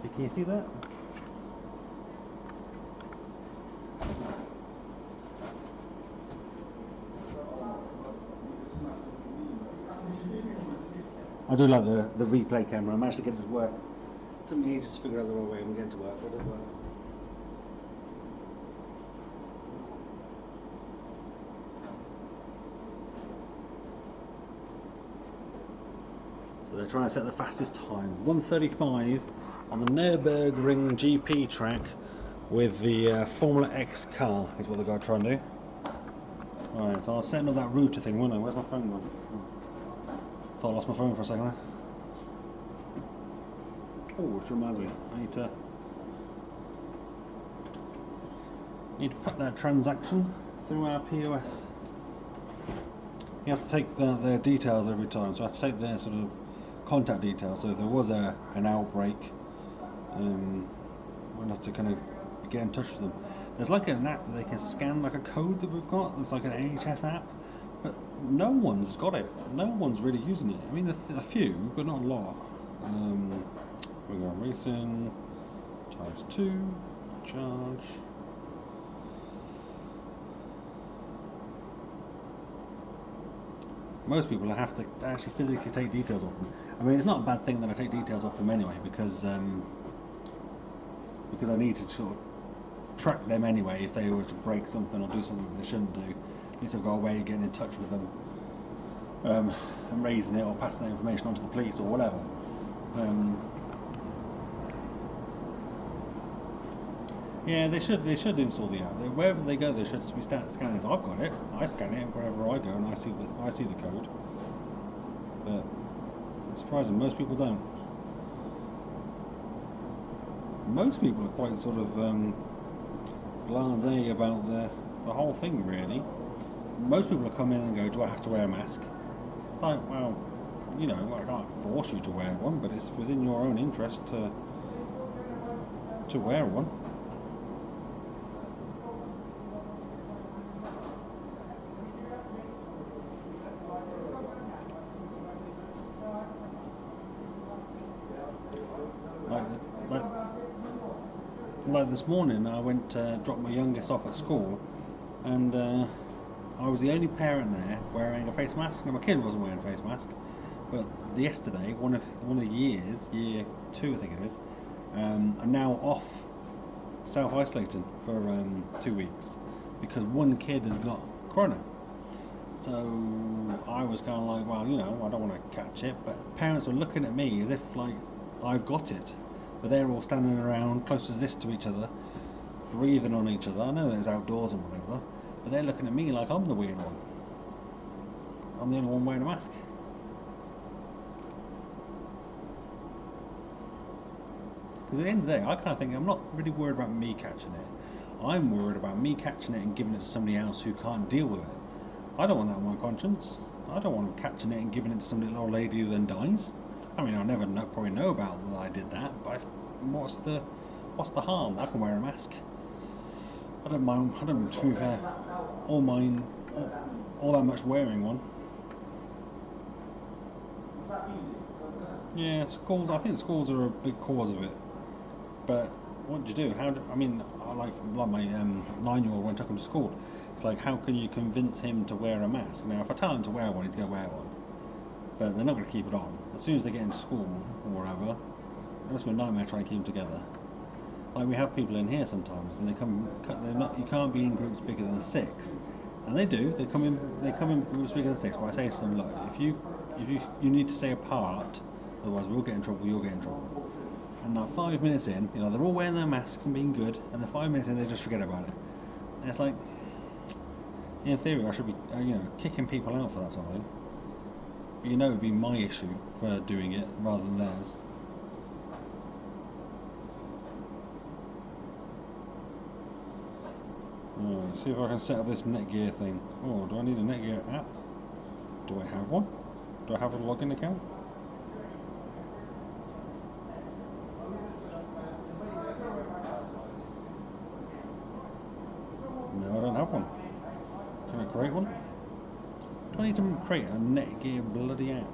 So can you see that? I do like the replay camera. I managed to get it to work. It took me ages to figure out the right way and get it to work, but it worked. So they're trying to set the fastest time. 1:35 on the Nürburgring GP track with the Formula X car is what they're going to try and do. Alright, so I was setting up that router thing, wasn't I? Where's my phone gone? Thought I lost my phone for a second there. Oh, which reminds me, I need to put that transaction through our POS. You have to take their details every time, so I have to take their sort of contact details. So if there was an outbreak, we'll have to kind of get in touch with them. There's like an app that they can scan, like a code that we've got. It's like an NHS app, but no one's got it. No one's really using it. I mean, a few, but not a lot. We're going racing ×2 charge. Most people have to actually physically take details off them. I mean, it's not a bad thing that I take details off them anyway, because I need to sort of track them anyway. If they were to break something or do something that they shouldn't do, at least I've got a way of getting in touch with them and raising it or passing that information on to the police or whatever. Yeah, they should install the app. Wherever they go, they should be scanning. So I've got it. I scan it wherever I go, and I see the code. But it's surprising most people don't. Most people are quite sort of blasé about the whole thing, really. Most people will come in and go, "Do I have to wear a mask?" It's like, well, you know, I can't force you to wear one, but it's within your own interest to wear one. Like this morning, I went to drop my youngest off at school, and I was the only parent there wearing a face mask. Now my kid wasn't wearing a face mask, but yesterday one of the year 2 I think it is, are now off self-isolating for 2 weeks because one kid has got corona. So I was kind of like, well, you know, I don't want to catch it, but parents were looking at me as if like I've got it. But they're all standing around close as this to each other, breathing on each other. I know it's outdoors and whatever, but they're looking at me like I'm the weird one. I'm the only one wearing a mask. Because at the end of the day, I kind of think I'm not really worried about me catching it. I'm worried about me catching it and giving it to somebody else who can't deal with it. I don't want that on my conscience. I don't want catching it and giving it to some little old lady who then dies. I mean, I'll never probably know about that I did that, but what's the harm? I can wear a mask. I don't mind. To be fair, all that much wearing one. Yeah, schools. I think schools are a big cause of it. But what do you do? I like my 9-year-old when I took him to school. It's like, how can you convince him to wear a mask? Now, if I tell him to wear one, he's going to wear one. But they're not going to keep it on. As soon as they get into school or whatever, it's a nightmare trying to keep them together. Like we have people in here sometimes, and you can't be in groups bigger than 6, and they do. They come in groups bigger than 6. But I say to them, look, if you need to stay apart, otherwise we'll get in trouble. You'll get in trouble. And now 5 minutes in, you know, they're all wearing their masks and being good, and then 5 minutes in they just forget about it. And it's like, in theory, I should be kicking people out for that sort of thing. But you know, it'd be my issue for doing it rather than theirs. Let's see if I can set up this Netgear thing. Oh, do I need a Netgear app? Do I have one? Do I have a login account? No, I don't have one. Can I create one? Do I need to create a Netgear bloody app?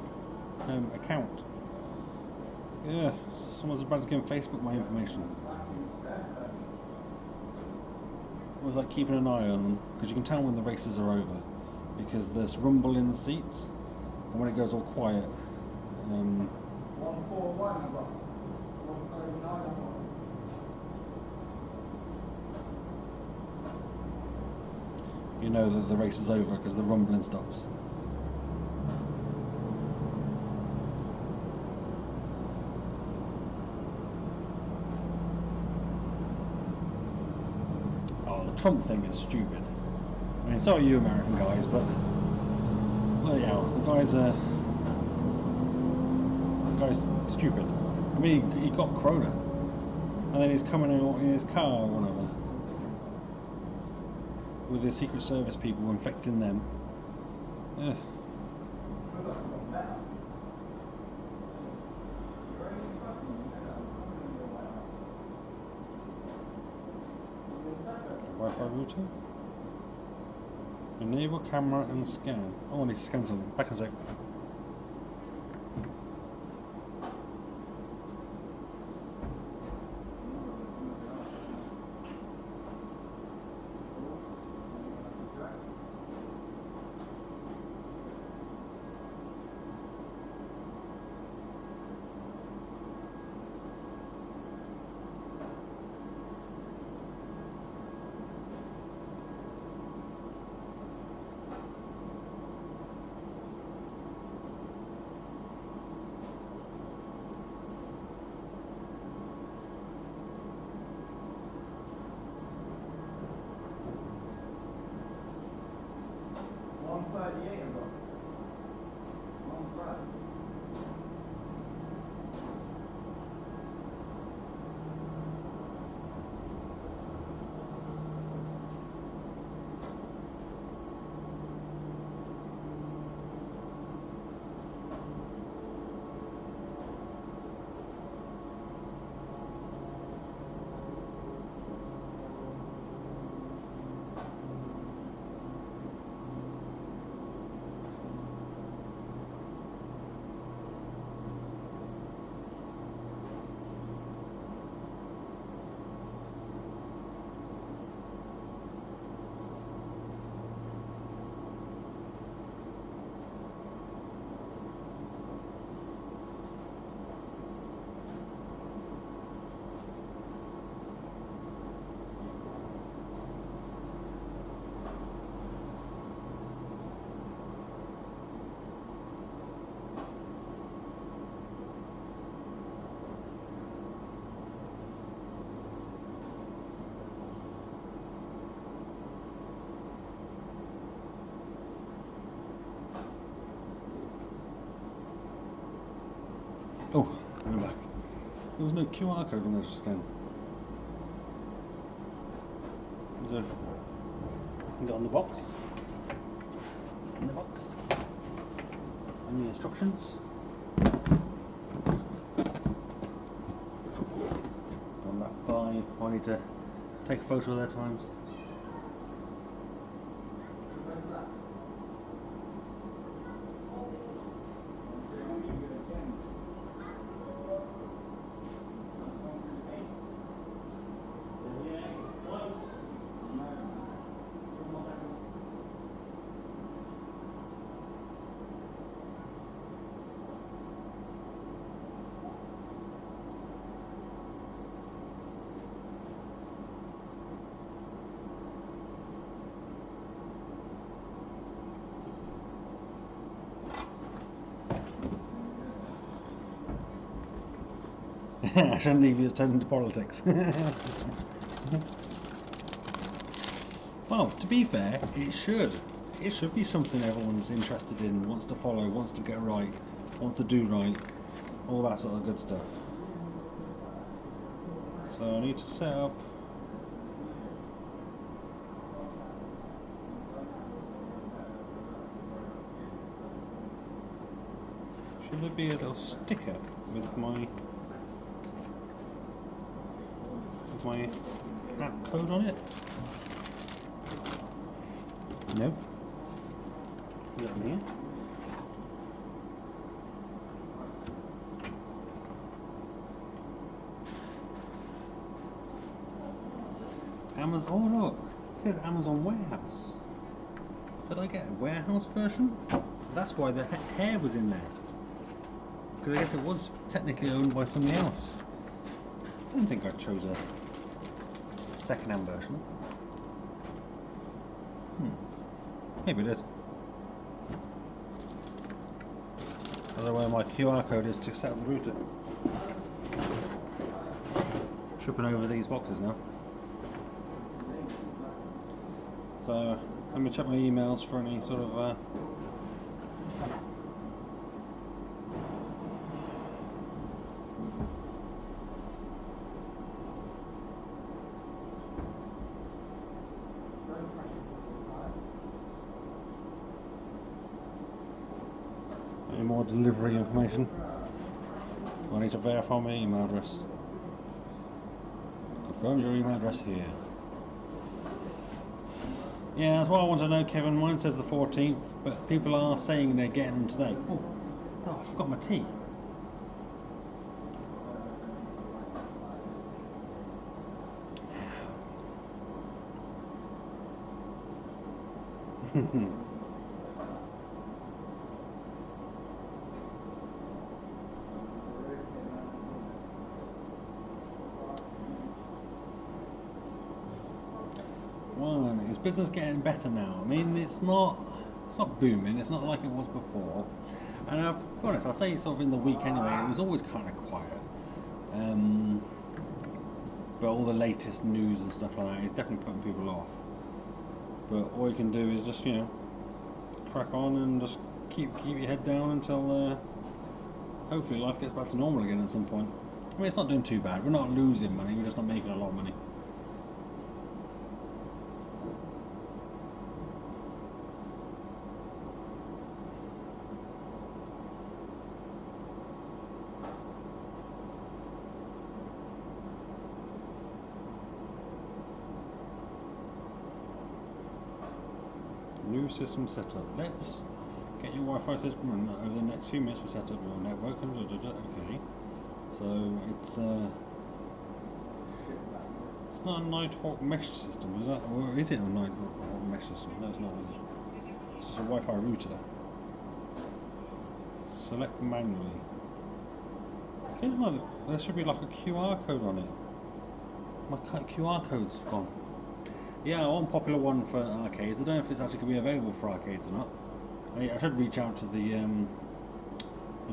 Account? Yeah, someone's about to give Facebook my information. It was like keeping an eye on them, because you can tell when the races are over, because there's rumble in the seats, and when it goes all quiet, 141. You know that the race is over because the rumbling stops. the Trump thing is stupid. I mean, so are you American guys, but well, yeah, the guy's stupid. I mean, he got corona, and then he's coming out in his car or whatever, with the Secret Service people infecting them. Ugh. Wi-Fi router. Enable camera and scan. Oh, I need to scan something. Back in a sec. Oh, I'm back. There was no QR code on this scan. There's a... Got on the box. In the box. And the instructions. On that 5. I need to take a photo of their times. I shouldn't leave you to turn into politics. Well, to be fair, it should. It should be something everyone's interested in, wants to follow, wants to get right, wants to do right, all that sort of good stuff. So I need to set up. Should there be a little sticker with my app code on it? Nope. Got me. Amazon. Oh look, it says Amazon Warehouse. Did I get a warehouse version? That's why the hair was in there. Because I guess it was technically owned by somebody else. I don't think I chose a second-hand version. Maybe it is. I don't know where my QR code is to set up the router. Tripping over these boxes now. So let me check my emails for any sort of any more delivery information. I need to verify my email address. Confirm your email address here. Yeah, that's what I want to know, Kevin. Mine says the 14th, but people are saying they're getting them today. Oh, I forgot my tea. One, is business getting better now? I mean, it's not booming. It's not like it was before. And I'll be honest, I'll say sort of in the week anyway, it was always kind of quiet. But all the latest news and stuff like that is definitely putting people off. But all you can do is just, you know, crack on and just keep your head down until hopefully life gets back to normal again at some point. I mean, it's not doing too bad. We're not losing money. We're just not making a lot of money. New system setup. Let's get your Wi-Fi system running. Over the next few minutes we'll set up your network. Okay. So it's not a Nighthawk mesh system, is that? Or is it a Nighthawk mesh system? No, it's not, is it? It's just a Wi-Fi router. Select manually. It seems like there should be like a QR code on it. My QR code's gone. Yeah, one popular one for arcades. I don't know if it's actually going to be available for arcades or not. I should reach out to the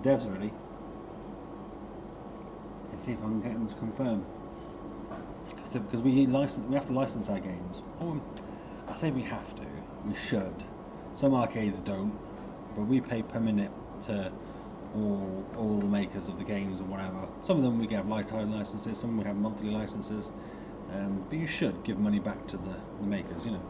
devs really and see if I can get them to confirm. Because we have to license our games. Oh, I say we have to. We should. Some arcades don't, but we pay per minute to all the makers of the games or whatever. Some of them we have lifetime licenses. Some we have monthly licenses. But you should give money back to the makers, you know.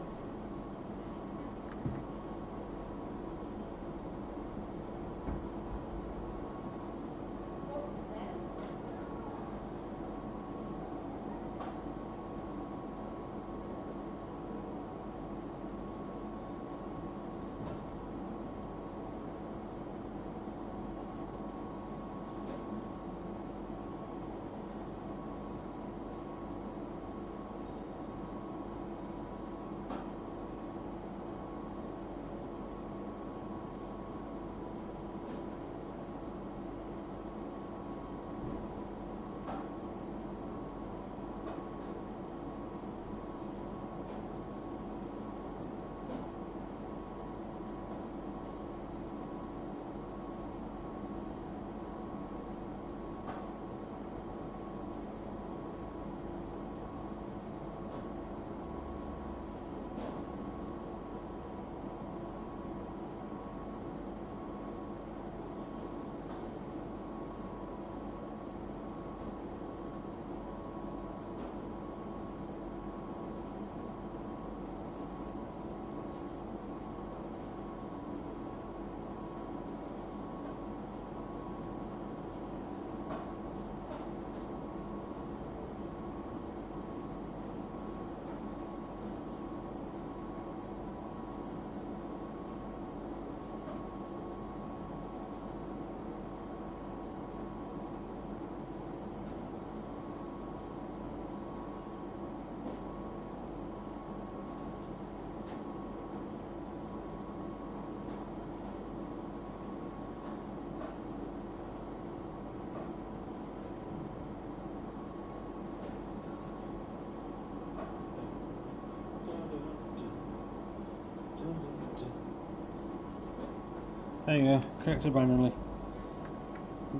There you go, corrected manually.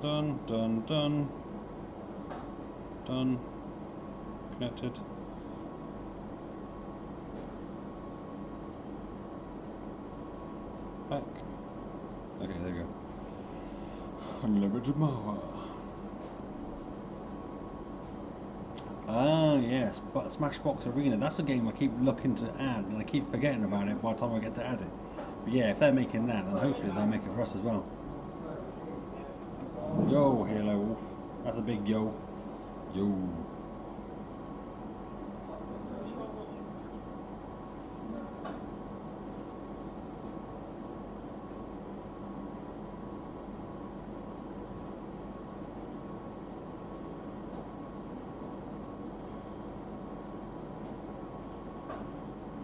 Done, done, done. Done. Connected. Back. Okay, there you go. Unlimited power. Ah, yes, but Smashbox Arena. That's a game I keep looking to add, and I keep forgetting about it by the time I get to add it. But yeah, if they're making that, then hopefully they'll make it for us as well. Yo, Halo Wolf. That's a big yo. Yo.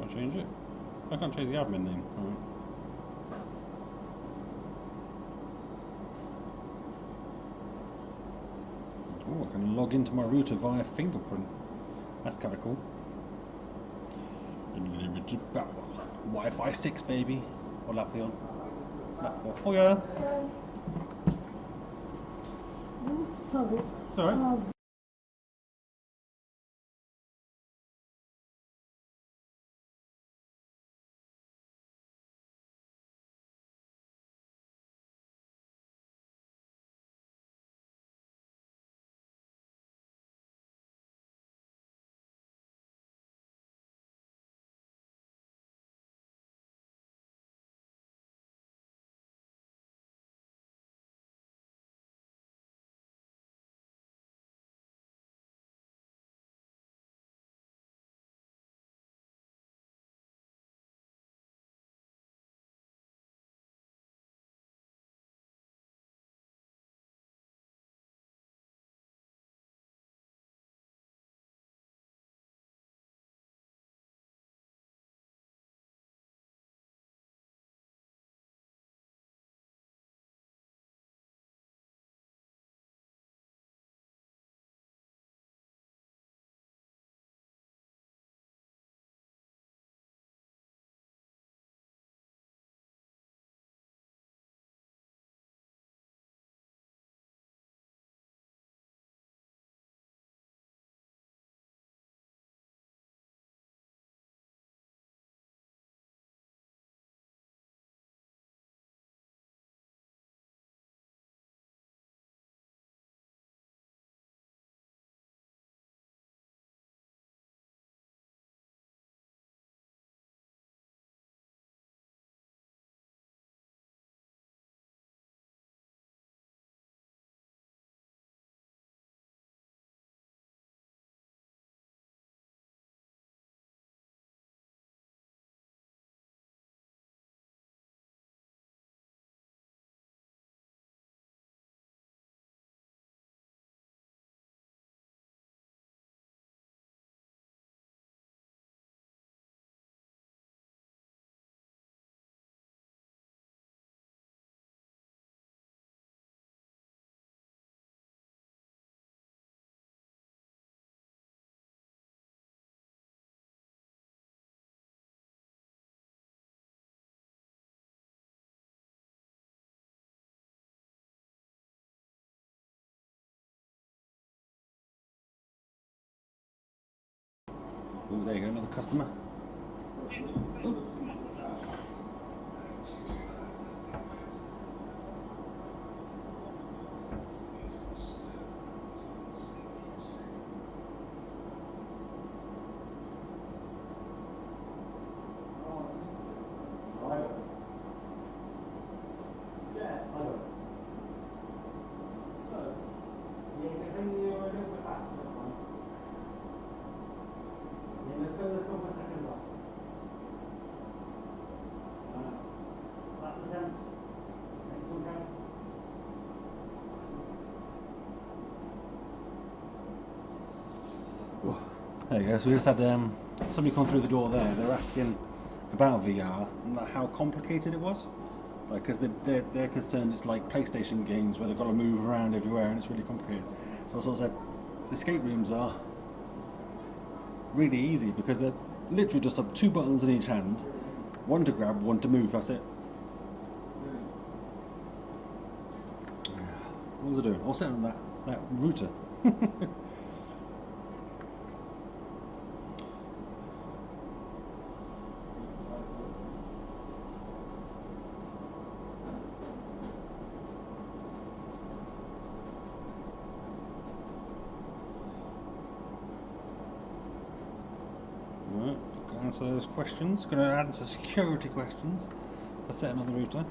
I'll change it. I can't change the admin name. Alright. Oh, I can log into my router via fingerprint. That's kind of cool. Unlimited power. Wi-Fi 6, baby. Or lap 4. Lap 4. Oh yeah. Sorry. It's alright. Oh, there you go, another customer. Oh. There you go, so we just had somebody come through the door there. They're asking about VR and how complicated it was. Because they're concerned it's like PlayStation games where they've got to move around everywhere and it's really complicated. So I sort of said, the escape rooms are really easy because they're literally just up 2 buttons in each hand. One to grab, one to move, that's it. What was I doing? I was setting on that router. answer those questions. Going to answer security questions for setting up the router.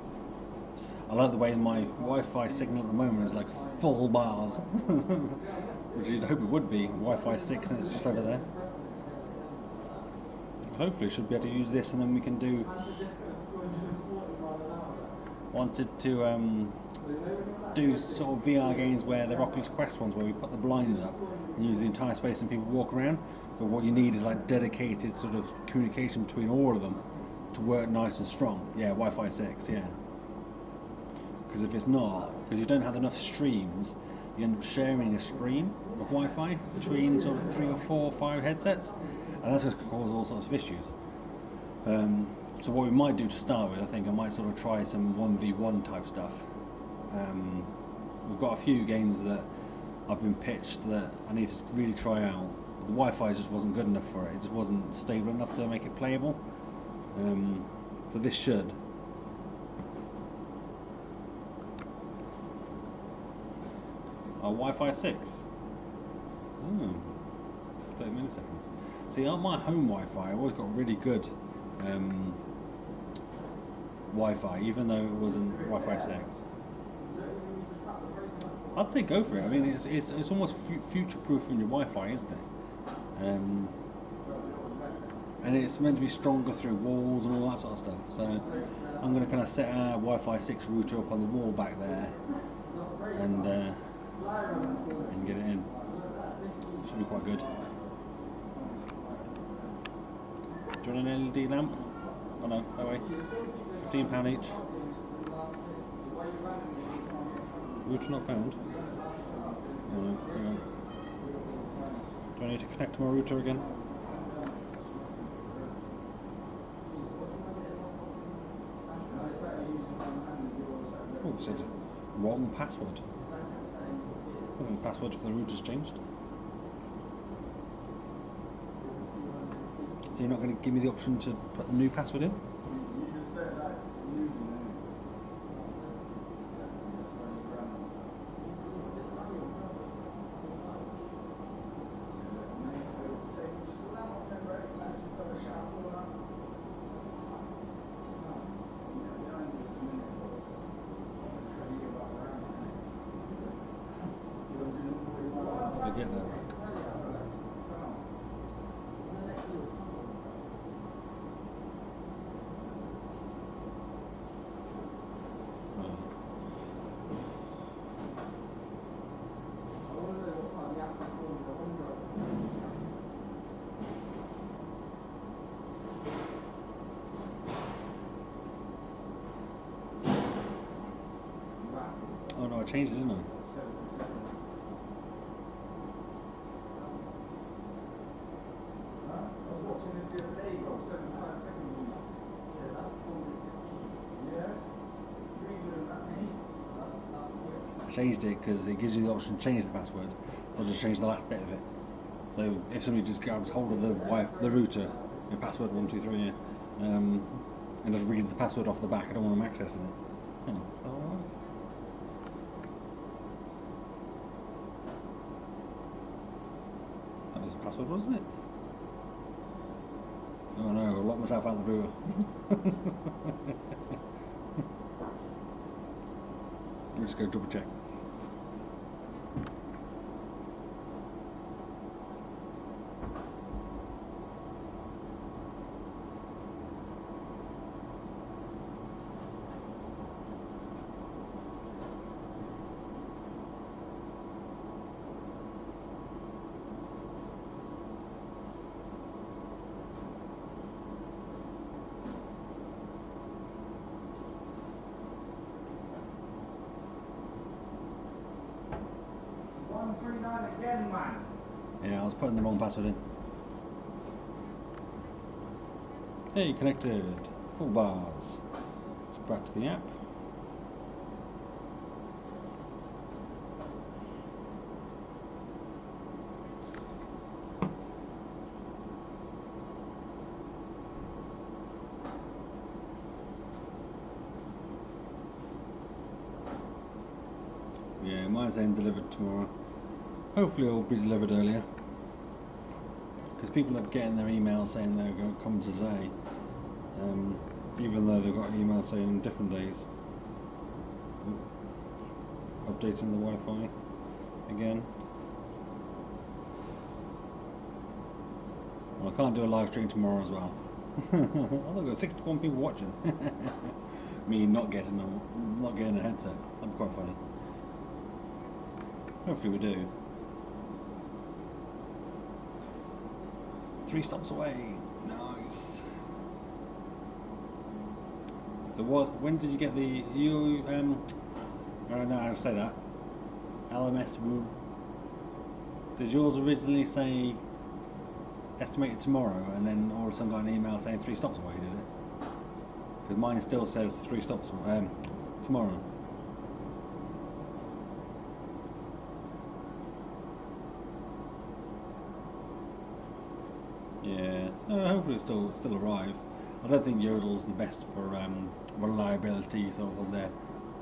I like the way my Wi-Fi signal at the moment is like full bars, which you'd hope it would be. Wi-Fi 6 and it's just over there. Hopefully should be able to use this and then we can do... Wanted to do sort of VR games where they're Oculus Quest ones where we put the blinds up and use the entire space and people walk around, but what you need is like dedicated sort of communication between all of them to work nice and strong. Yeah, Wi-Fi 6, yeah. Because if it's not, because you don't have enough streams, you end up sharing a stream of Wi-Fi between sort of 3 or 4 or 5 headsets, and that's going to cause all sorts of issues. So what we might do to start with, I think I might sort of try some 1v1 type stuff. We've got a few games that I've been pitched that I need to really try out, but the Wi-Fi just wasn't good enough for it. It just wasn't stable enough to make it playable. So this should. Wi-Fi 6. 30 milliseconds. See, on my home Wi-Fi, I've always got really good Wi-Fi, even though it wasn't Wi-Fi 6. I'd say go for it. I mean, it's almost future-proofing your Wi-Fi, isn't it? And it's meant to be stronger through walls and all that sort of stuff. So I'm going to kind of set our Wi-Fi 6 router up on the wall back there, and get it in. Should be quite good. Do you want an LED lamp? Oh no, that way. £15 each. Router not found. Oh no, hang on. Do I need to connect to my router again? Oh, it said wrong password. I think the password for the router's changed. So you're not going to give me the option to put the new password in? Get that right. Oh no, I changed it, didn't I? I changed it because it gives you the option to change the password, so I just changed the last bit of it. So if somebody just grabs hold of the router, your password 123, yeah, and just reads the password off the back, I don't want them accessing it. That was the password, wasn't it? Oh no, I locked myself out of the router. Let me just go double check. Again, man. Yeah, I was putting the wrong password in. Hey, connected. Full bars. Let's back to the app. Yeah, mine's saying delivered tomorrow. Hopefully it'll be delivered earlier, because people are getting their emails saying they're come today, even though they've got emails saying different days. Updating the Wi-Fi again. Well, I can't do a live stream tomorrow as well. Oh, they've got 61 people watching. Me not getting a headset. That'd be quite funny. Hopefully we do. 3 stops away. Nice. So what? When did you get the I don't know how to say that. LMS room. Did yours originally say estimated tomorrow, and then all of a sudden got an email saying 3 stops away? Did it? Because mine still says 3 stops tomorrow. Yeah, so hopefully it'll still arrive. I don't think Yodel's the best for reliability sort of on their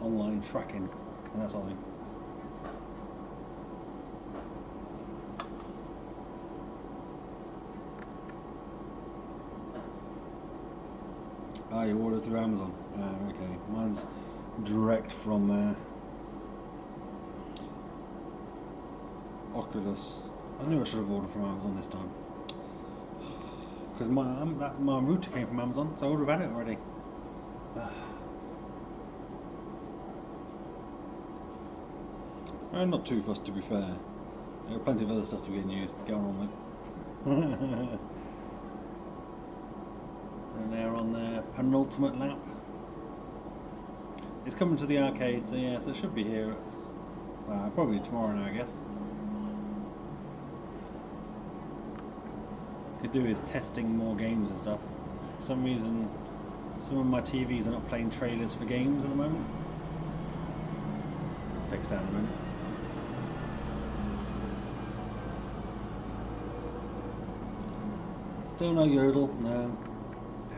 online tracking and that sort of thing. Ah, you ordered through Amazon. Okay, mine's direct from Oculus. I knew I should have ordered from Amazon this time. Because my router came from Amazon, so I would have had it already. I'm not too fussed, to be fair. There are plenty of other stuff to be going on with. And they're on their penultimate lap. It's coming to the arcade, so yeah, so it should be here. Probably tomorrow now, I guess. Could do with testing more games and stuff. For some reason, some of my TVs are not playing trailers for games at the moment. I'll fix that in a minute. Still no Yodel, no.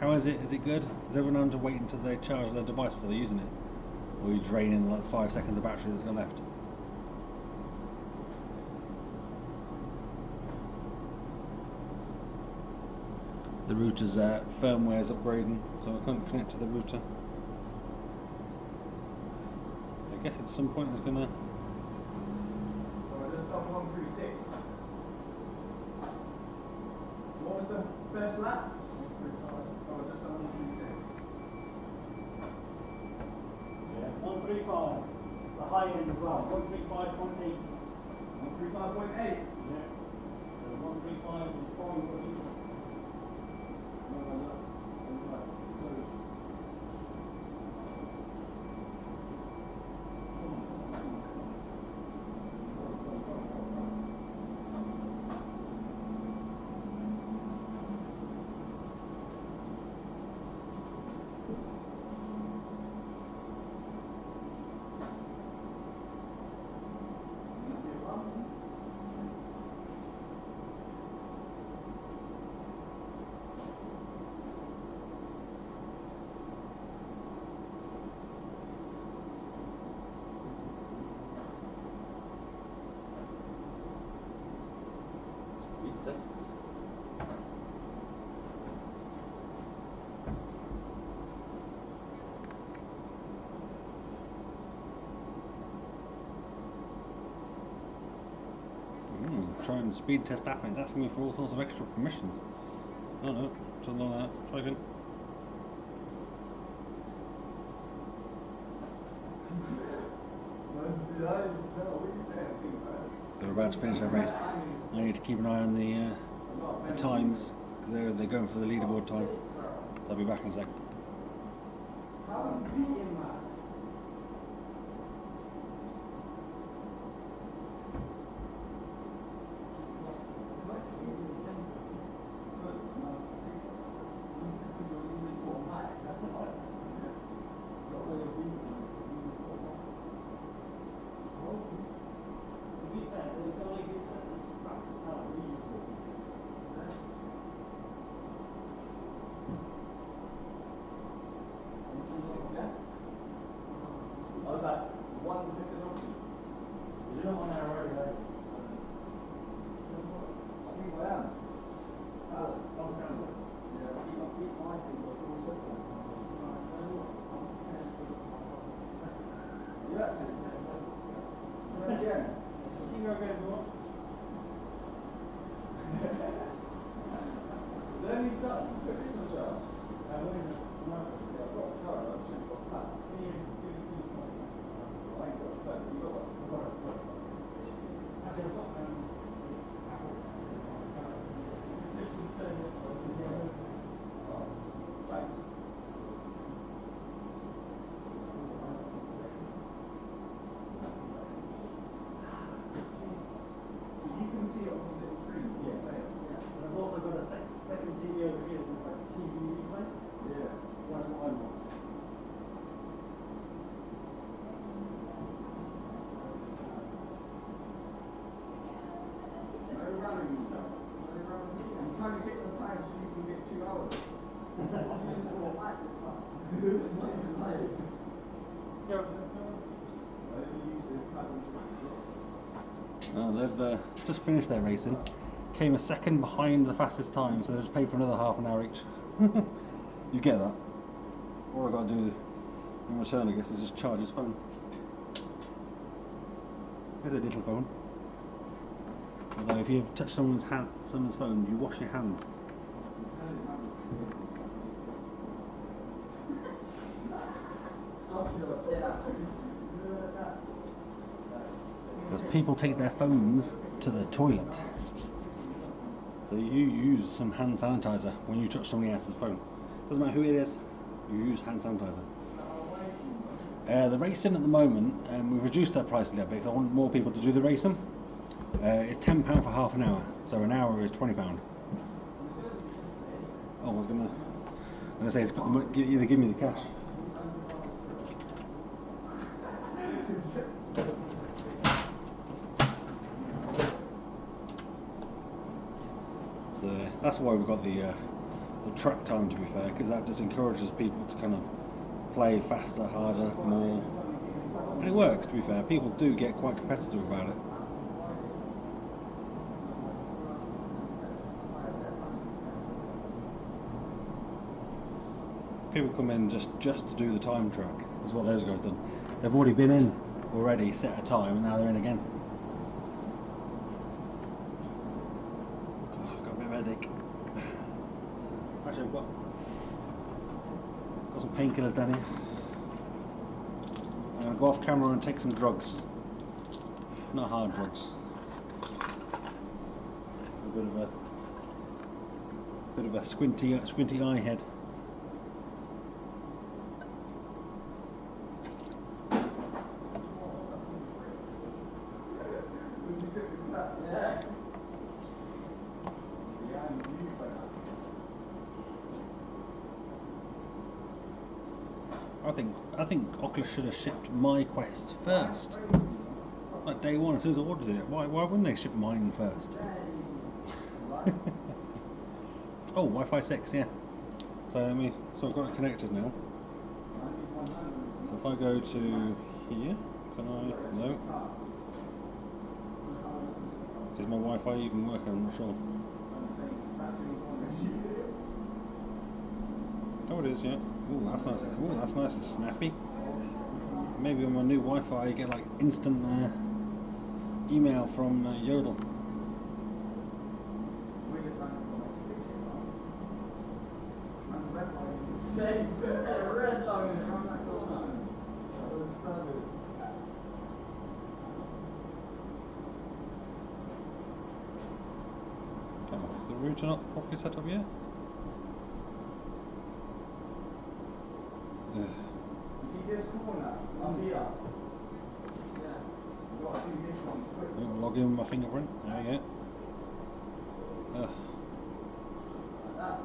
How is it? Is it good? Is everyone having to wait until they charge their device before they're using it? Or are you draining like 5 seconds of battery that's got left? The router's firmware is upgrading, so I can't connect to the router. I guess at some point it's gonna. Oh, just done 136. What was the first lap? 135. Oh, just done 136. Yeah, 135. It's the high end as well. 135.8. 135.8. Yeah. So 135 and 4. Test. Try and speed test app, and it's asking me for all sorts of extra permissions. Oh no, doesn't like that. Try again. They're about to finish their race. I need to keep an eye on the times, because they're going for the leaderboard time. So I'll be back in a sec. How are you beating that? Actually, I've got Apple. Literally selling it to us in the end. Thanks. You can see it on these little screens. Yeah. And I've also got a second TV over here that's like TV replay. Yeah. That's what I want. I'm trying to get the time so you can get 2 hours. They've just finished their racing. Came a second behind the fastest time, so they just paid for another half an hour each. You get that. All I've got to do in return, I guess, is just charge his phone. Here's a little phone. Although if you touch someone's phone, you wash your hands. Because people take their phones to the toilet. So you use some hand sanitizer when you touch somebody else's phone. Doesn't matter who it is, you use hand sanitizer. The racing at the moment, we've reduced their price a little bit because I want more people to do the racing. It's £10 for half an hour, so an hour is £20. Oh, I was gonna say, either give me the cash. So that's why we've got the track time, to be fair, because that just encourages people to kind of play faster, harder, more, and it works. To be fair, people do get quite competitive about it. People come in just to do the time track, is what those guys done. They've already been in already, set a time, and now they're in again. God, I've got a bit of a headache. Actually, I've got some painkillers down here. I'm going to go off camera and take some drugs. Not hard drugs. A bit of a squinty eye head. I think Oculus should have shipped my Quest first. Like day one, as soon as I ordered it. Why wouldn't they ship mine first? Oh, Wi-Fi 6, yeah. So I've got it connected now. So if I go to here, can I? No. Is my Wi-Fi even working? I'm not sure. Oh, it is, yeah. Ooh, that's nice. Ooh, that's nice and snappy. Maybe on my new Wi-Fi you get like instant email from Yodel. Red line from that corner. Oh, is the router not properly set up yet? You see this corner up here? Yeah. You've got to do this one quick. Log in with my fingerprint. There we go. Like that.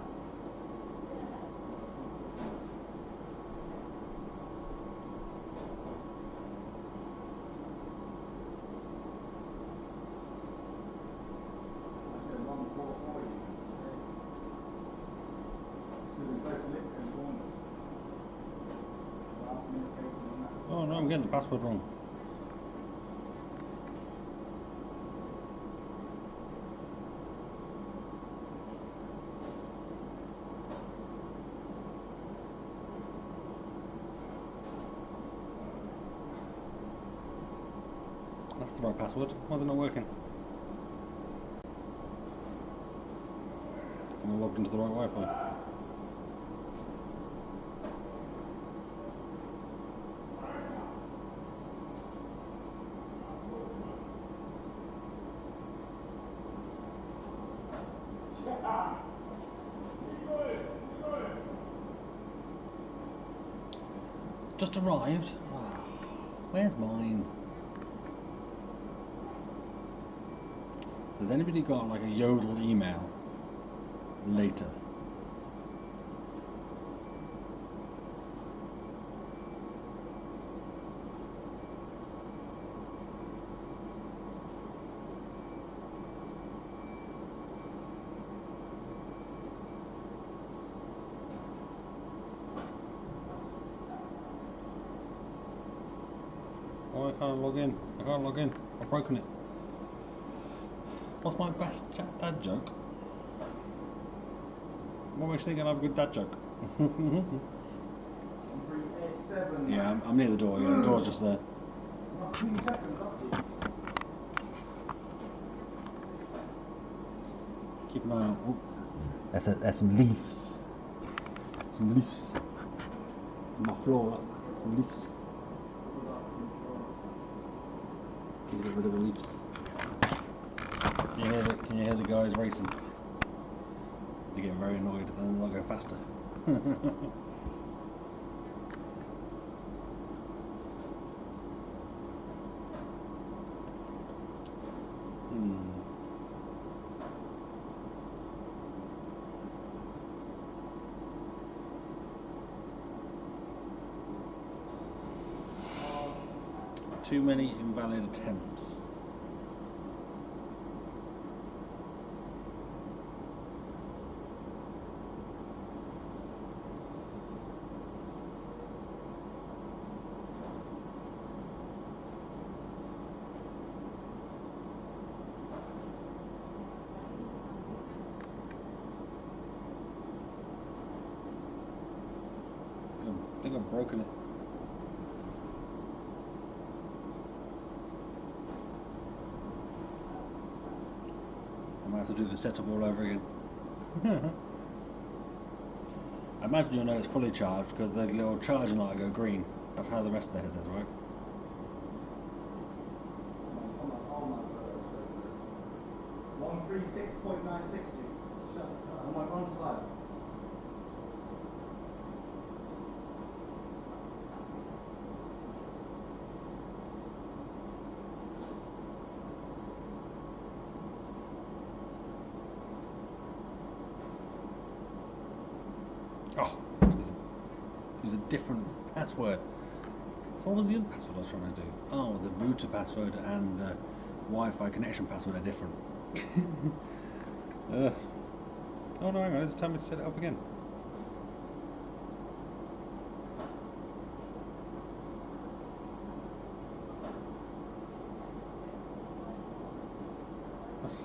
Oh no, I'm getting the password wrong. That's the right password. Why is it not working? Am I logged into the right Wi-Fi? Just arrived. Oh, where's mine? Has anybody got like a Yodel email later? Oh, I can't log in. I can't log in. I've broken it. What's my best dad joke? What makes you think I have a good dad joke? 1387. Yeah, I'm near the door. Yeah, the door's just there. Not 2 seconds, up to you. Keep an eye out. Oh, there's some leaves. Some leaves. On my floor, look. Some leaves. Get rid of the leaves. Can you hear the guys racing? They get very annoyed and then they'll go faster. Too many invalid attempts. I think I've broken it. I might have to do the setup all over again. I imagine you'll know it's fully charged because the little charging light will go green. That's how the rest of the headsets work. 136.960. Shut up. I'm like on slide. Oh, it was a different password. So what was the other password I was trying to do? Oh, the router password and the Wi-Fi connection password are different. Oh no, hang on, it's time to set it up again.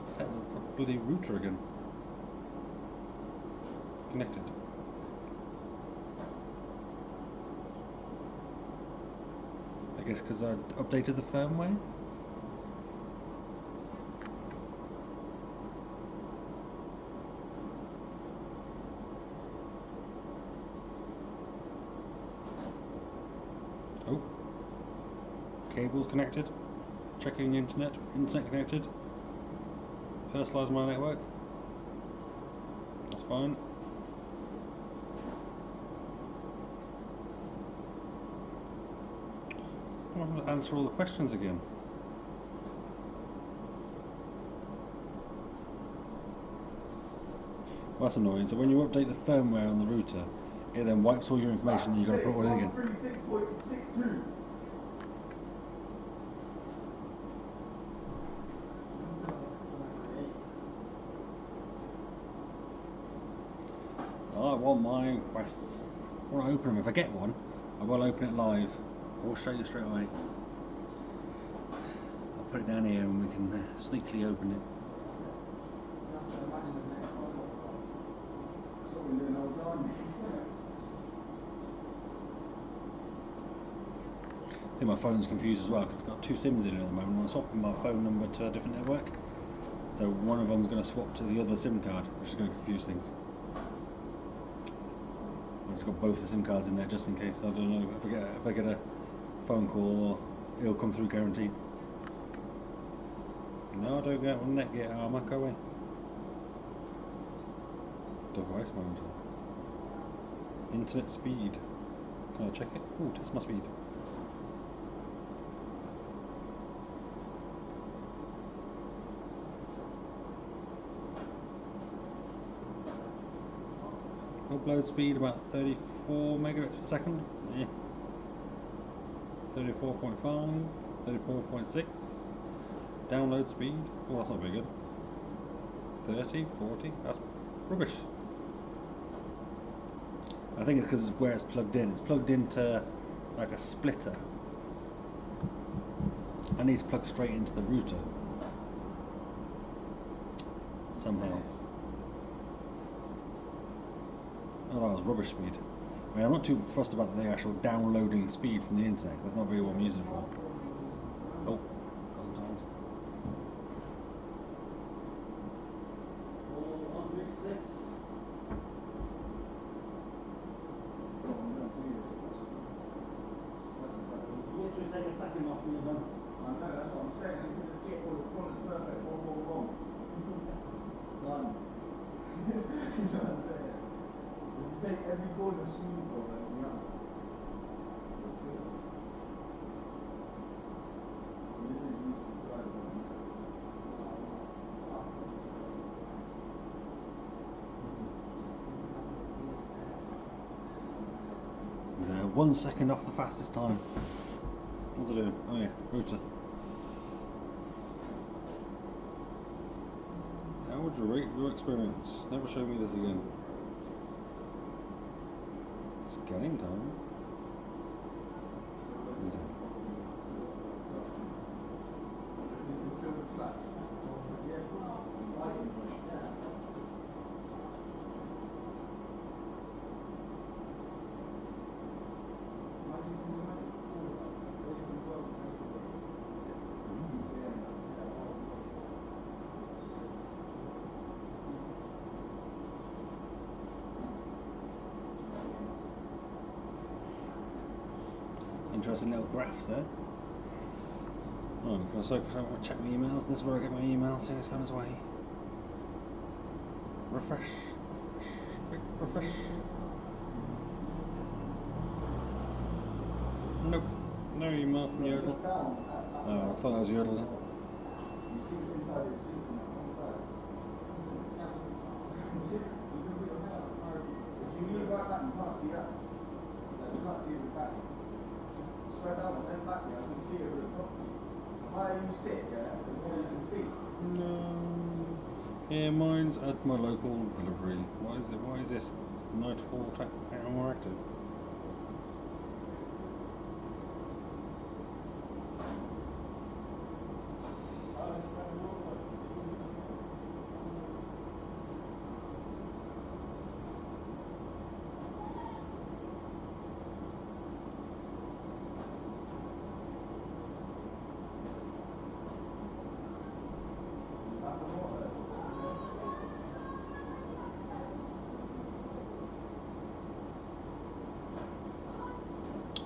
Set the bloody router again. Connected. I guess because I updated the firmware. Oh, cables connected. Checking the internet. Internet connected. Personalize my network. That's fine. I'm going to answer all the questions again. Well, that's annoying. So when you update the firmware on the router, it then wipes all your information and you've got to put it all in again. 136.62. I want my quests. I want to open them. If I get one, I will open it live. I will show you straight away. I'll put it down here and we can sneakily open it. That's what we're doing all the time. I think my phone's confused as well because it's got 2 SIMs in it at the moment. I'm swapping my phone number to a different network. So one of them's going to swap to the other SIM card, which is going to confuse things. I've just got both the SIM cards in there just in case. I don't know if I get a phone call, it'll come through guaranteed. No, I don't get one net yet. I might go away. Device manager. Internet speed. Can I check it? Oh, test my speed. Upload speed about 34 megabits per second. 34.5, 34.6. Download speed. Oh, that's not very good. 30, 40. That's rubbish. I think it's because it's where it's plugged in. It's plugged into like a splitter. I need to plug straight into the router somehow. Oh, that was rubbish speed. I mean, I'm not too fussed about the actual downloading speed from the internet. That's not really what I'm using it for. Oh, got some times. Literally take a second off when you're done. I know, that's what I'm saying. I need to just get all the corners perfect. Boom, boom, boom. Done. You know what I'm saying? If you take every corner smooth, bro, then you're done. He's 1 second off the fastest time. What's it doing? Oh yeah, router. How would you rate your experience? Never show me this again. Scanning time. Interesting little graphs there. Oh, because I check my emails. This is where I get my emails. See, it's on its way. Refresh. Quick refresh. Nope. No email from Yodel. Oh, I thought that was Yodel then. You see it inside his suit in that one side. If you lean right back, you can't see that. You can't see the back. Spread out and then back, yeah, I can see it with the top. The higher you sit, yeah, the more you can see. No. Yeah, mine's at my local delivery. Why is it? Why is this night hall more active?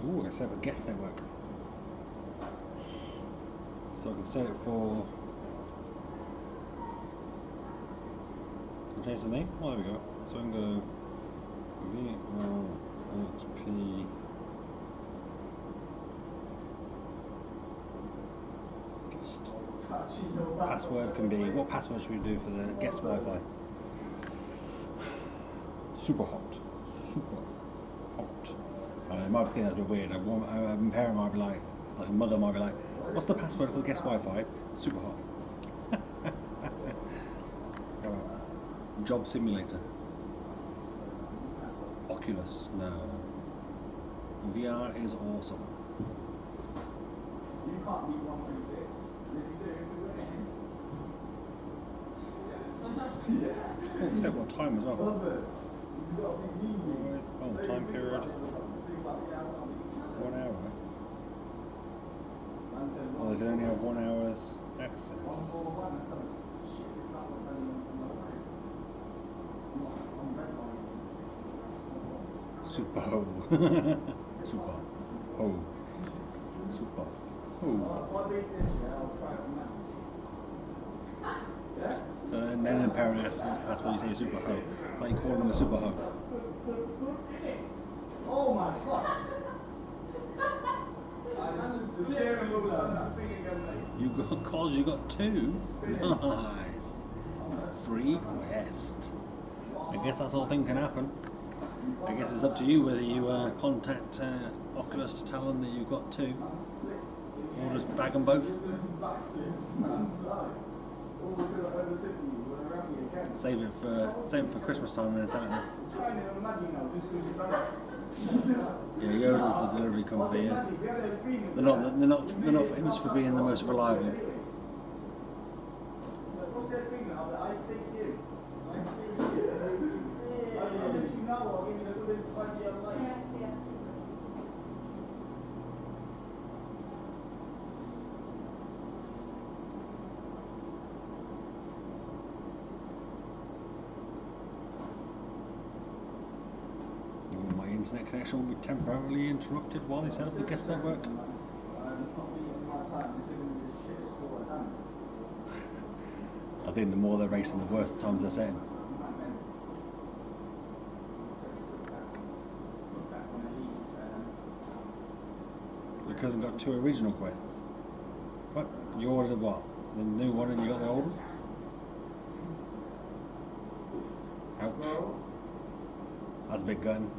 Ooh, I set up a guest network. So I can set it for... Can I change the name? Oh, there we go. So I can go VLXP. Guest. Password can be... What password should we do for the guest Wi-Fi? Super hot. Super hot. It might think that's a bit weird. A parent might be like a mother might be like, what's the password for the guest Wi-Fi? Super hot. Come on. Job simulator. Oculus. No. VR is awesome. You can't beat 136. If you do, yeah. Oh, except what time as well. Always, time period. 1 hour. Oh, they can only have 1 hour's access. Super ho. Super ho. Super ho. So then the parent asks, that's what you say, super ho. Why you call him a super ho? Oh my god! The steering wheel done that thing again, mate. You got cause you got 2? Nice. Free quest. I guess that sort of thing can happen. I guess it's up to you whether you contact Oculus to tell them that you've got 2, or just bag them both. Save it for Christmas time and then sell it then. Yeah, Yodel's the delivery company. Yeah. They're not famous for being the most reliable. My internet connection will be temporarily interrupted while they set up the guest network. I think the more they're racing, the worse the times they're setting. Your cousin got 2 original quests. What? You ordered what? The new one and you got the old one? Ouch. That's a big gun.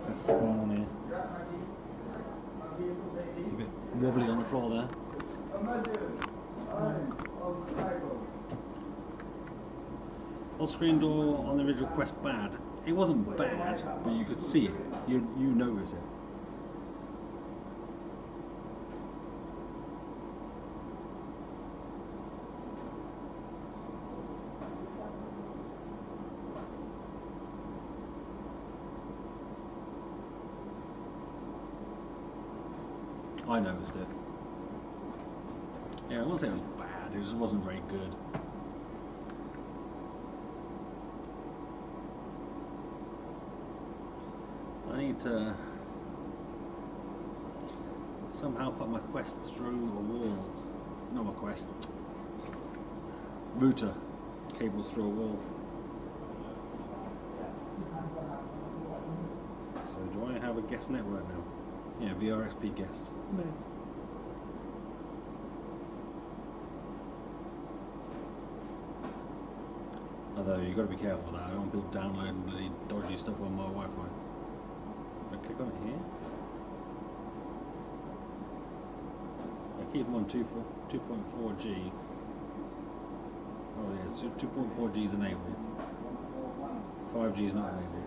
What's going on here? It's a bit wobbly on the floor there. Was screen door on the original Quest bad? It wasn't bad, but you could see it. You notice it. I noticed it. Yeah, I won't say it was bad, it just wasn't very good. I need to somehow put my Quest through a wall. Not my Quest. Router cables through a wall. So do I have a guest network now? Yeah, VRXP guest. Nice. Although you've got to be careful with that. I don't want people downloading bloody dodgy stuff on my Wi-Fi. I click on it here. I keep them on 2.4G. Oh yeah, 2.4G is enabled. 5G is not enabled.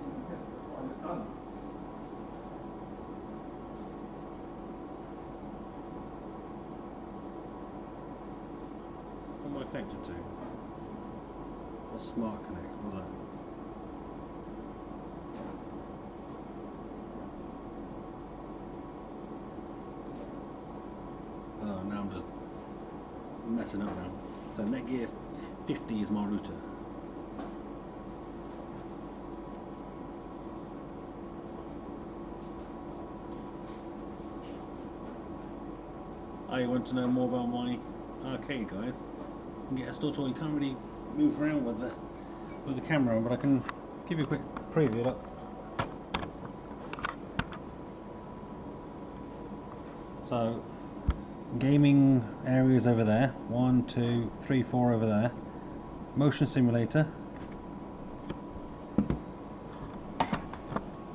What am I connected to? What's Smart Connect? What's that? Oh, now I'm just messing up now. So Netgear 50 is my router. Oh, you want to know more about my arcade, guys? You can get a store tour. You can't really move around with the camera, but I can give you a quick preview. Look. So, gaming areas over there. 1, 2, 3, 4 over there. Motion simulator.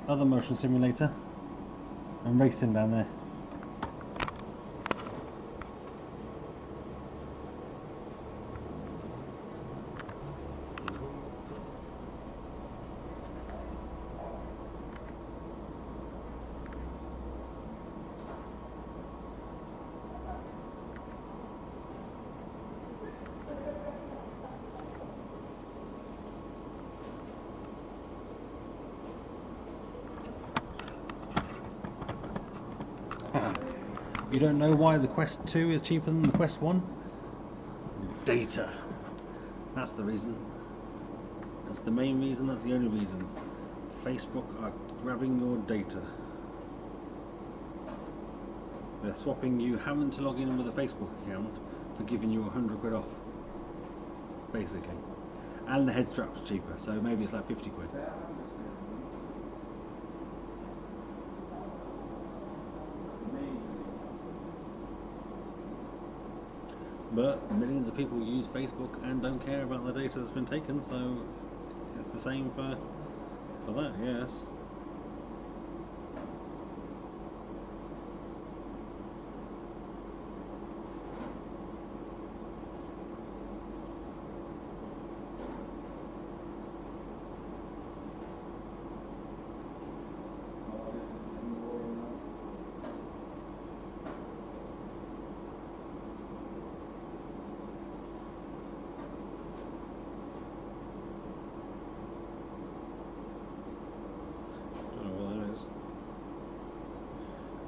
Other motion simulator. And racing down there. You don't know why the Quest 2 is cheaper than the Quest 1? Data. That's the reason. That's the main reason, that's the only reason. Facebook are grabbing your data. They're swapping you having to log in with a Facebook account for giving you 100 quid off, basically. And the head strap's cheaper, so maybe it's like 50 quid. But millions of people use Facebook and don't care about the data that's been taken, so it's the same for that, yes.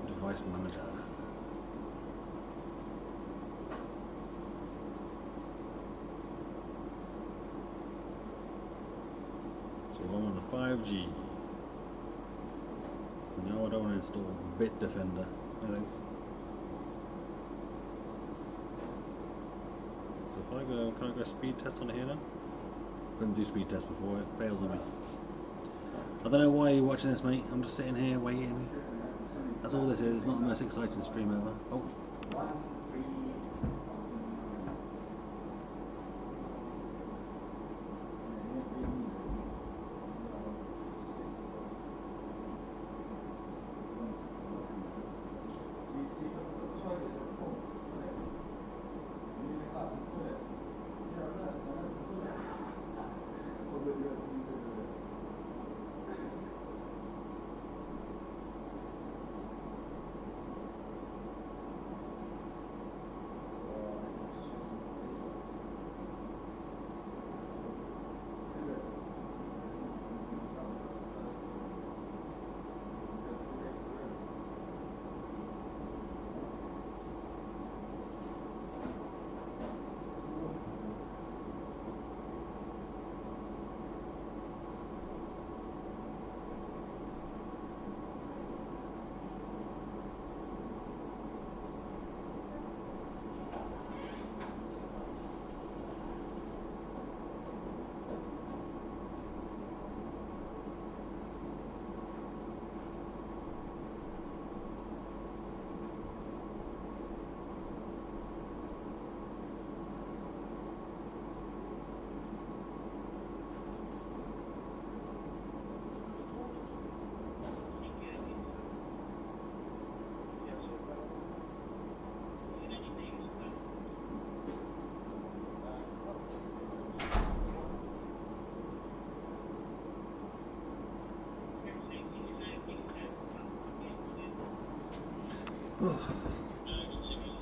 Device manager. So I'm on the 5G. No, I don't want to install Bitdefender, I think. So if I go, can I go speed test on here now? Couldn't do speed test before, it failed on me. I don't know why you're watching this, mate. I'm just sitting here waiting. That's all this is. It's not the most exciting stream ever. Oh.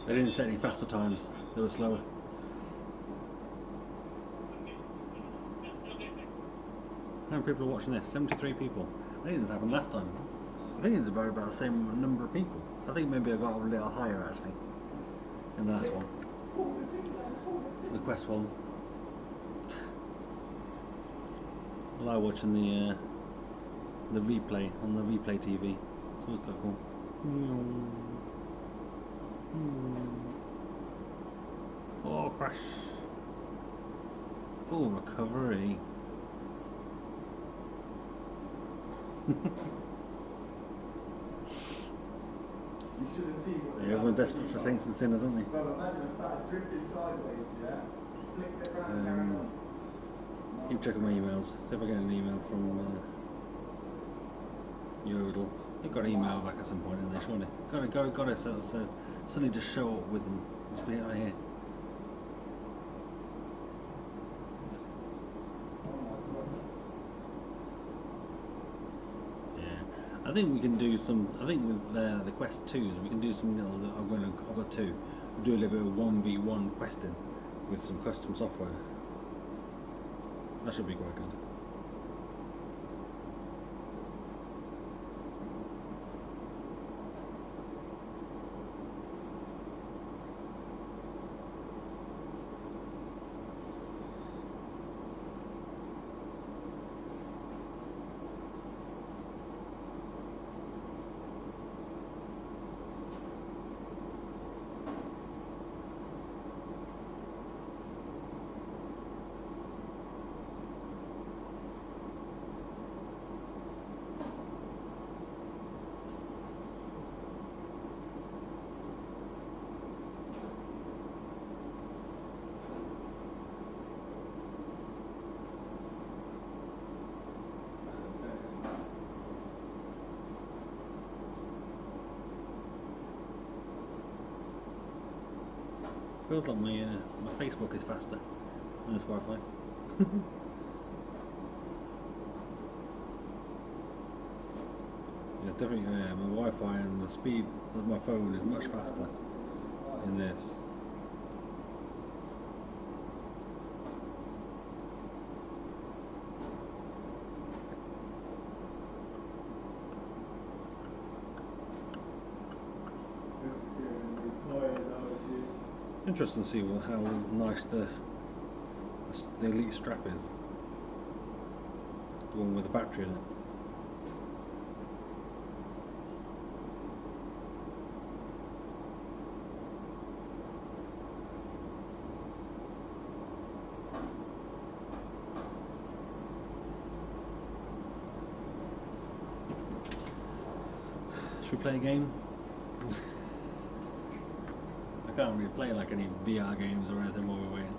They didn't set any faster times, they were slower. How many people are watching this? 73 people. I think this happened last time. I think it's about the same number of people. I think maybe I got a little higher actually in the last one. The Quest one. I like watching the replay on the replay TV. It's always quite cool. Oh, crash. Oh, recovery. Yeah, everyone's desperate for saints and sinners, aren't they? Well, imagine I started drifting sideways, yeah? Flicked it round and carried on. Keep checking my emails. See if I get an email from Yodel. They've got an email back at some point, in there, surely. Got it. So suddenly just show up with them. Just be right here. I think we can do some. I think with the Quest 2s, we can do some little. I've got two. We'll do a little bit of 1v1 questing with some custom software. That should be quite good. Feels like my Facebook is faster than this Wi-Fi. Yeah, definitely. My Wi-Fi and the speed of my phone is much faster in this. Interesting to see how nice the Elite strap is. The one with the battery in it. Should we play a game? I can't really play like any VR games or anything while we're waiting.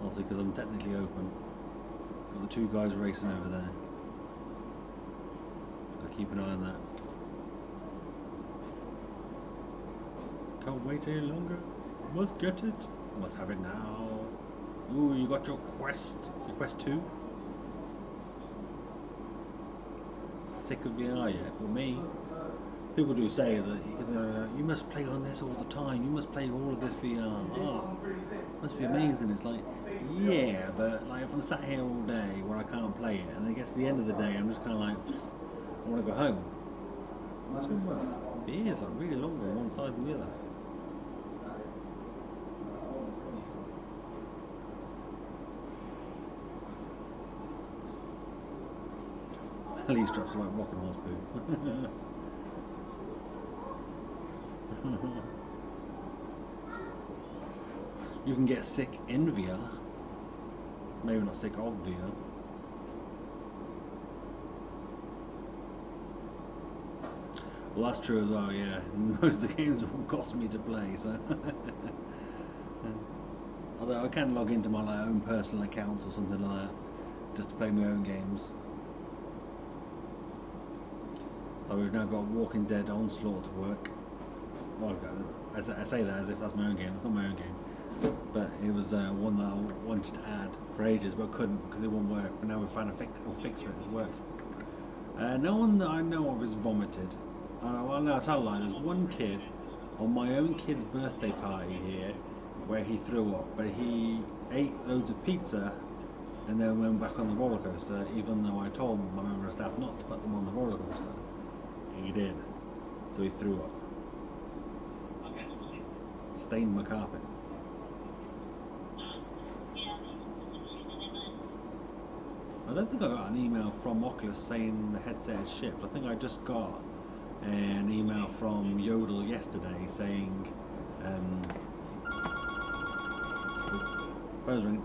Also because I'm technically open. Got the two guys racing over there. I'll keep an eye on that. Can't wait any longer. Must get it. Must have it now. Ooh, you got your Quest 2? Sick of VR yet? Well, me. People do say that you must play on this all the time. You must play all of this VR. Oh, must be amazing. It's like, yeah, but like if I'm sat here all day where I can't play it, and then it gets to the end of the day, I'm just kind of like, I want to go home. So my beers are really long on one side than the other. These drops are like rock and horse poo. You can get sick in VR. Maybe not sick of VR. Well, that's true as well, yeah. Most of the games will cost me to play, so. Although I can log into my own personal accounts or something like that, just to play my own games. Like we've now got Walking Dead Onslaught to work. Well, I say that as if that's my own game. It's not my own game, but it was one that I wanted to add for ages, but couldn't because it wouldn't work. But now we've found a fix for it. It works. No one that I know of has vomited. Well, no, I tell a lie. There's one kid on my own kid's birthday party here where he threw up, but he ate loads of pizza and then went back on the roller coaster, even though I told my member of staff not to put them on the roller coaster. He did, so he threw up. Stained my carpet. I don't think I got an email from Oculus saying the headset is shipped. I think I just got an email from Yodel yesterday saying phone's ringing.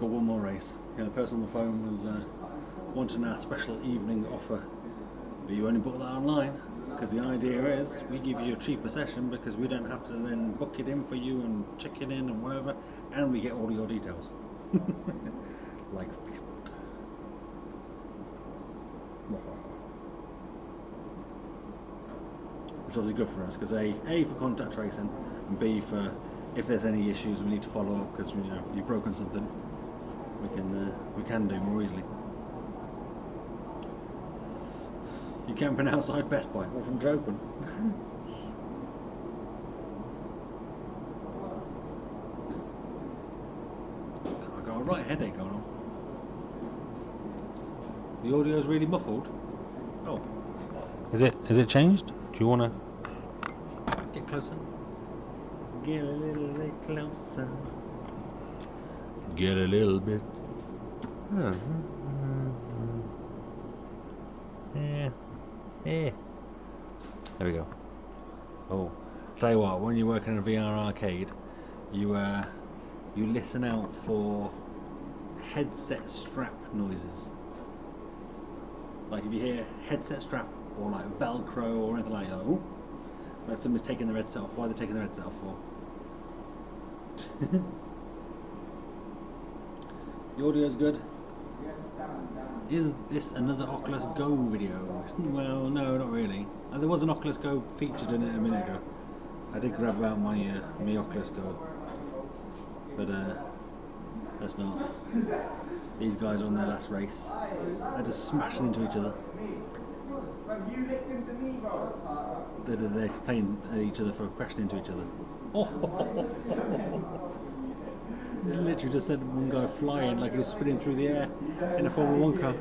got one more race. Yeah, the person on the phone was wanting our special evening offer, but you only book that online, because the idea is we give you a cheaper session because we don't have to then book it in for you and check it in and whatever, and we get all your details. Like Facebook. Which is obviously good for us, because A for contact tracing, and B for if there's any issues we need to follow up, because you know you've broken something, we can do more easily. You're camping outside Best Buy. What, from joking? I got a right headache going on. The audio's really muffled. Oh, is it changed? Do you want to get closer? Get a little bit closer. Get a little bit. Yeah. Yeah. There we go. Oh, tell you what, when you work in a VR arcade, you listen out for headset strap noises. Like if you hear headset strap or like Velcro or anything like that, oh, like somebody's taking their headset off. Why are they taking their headset off for? The audio's good. Is this another Oculus Go video? Well, no, not really. There was an Oculus Go featured in it a minute ago. I did grab out my my Oculus Go, but that's not. These guys are on their last race. They're just smashing into each other. They're playing at each other for questioning to each other. Oh, literally just sent one guy flying like he was spinning through the air in a Formula 1 car.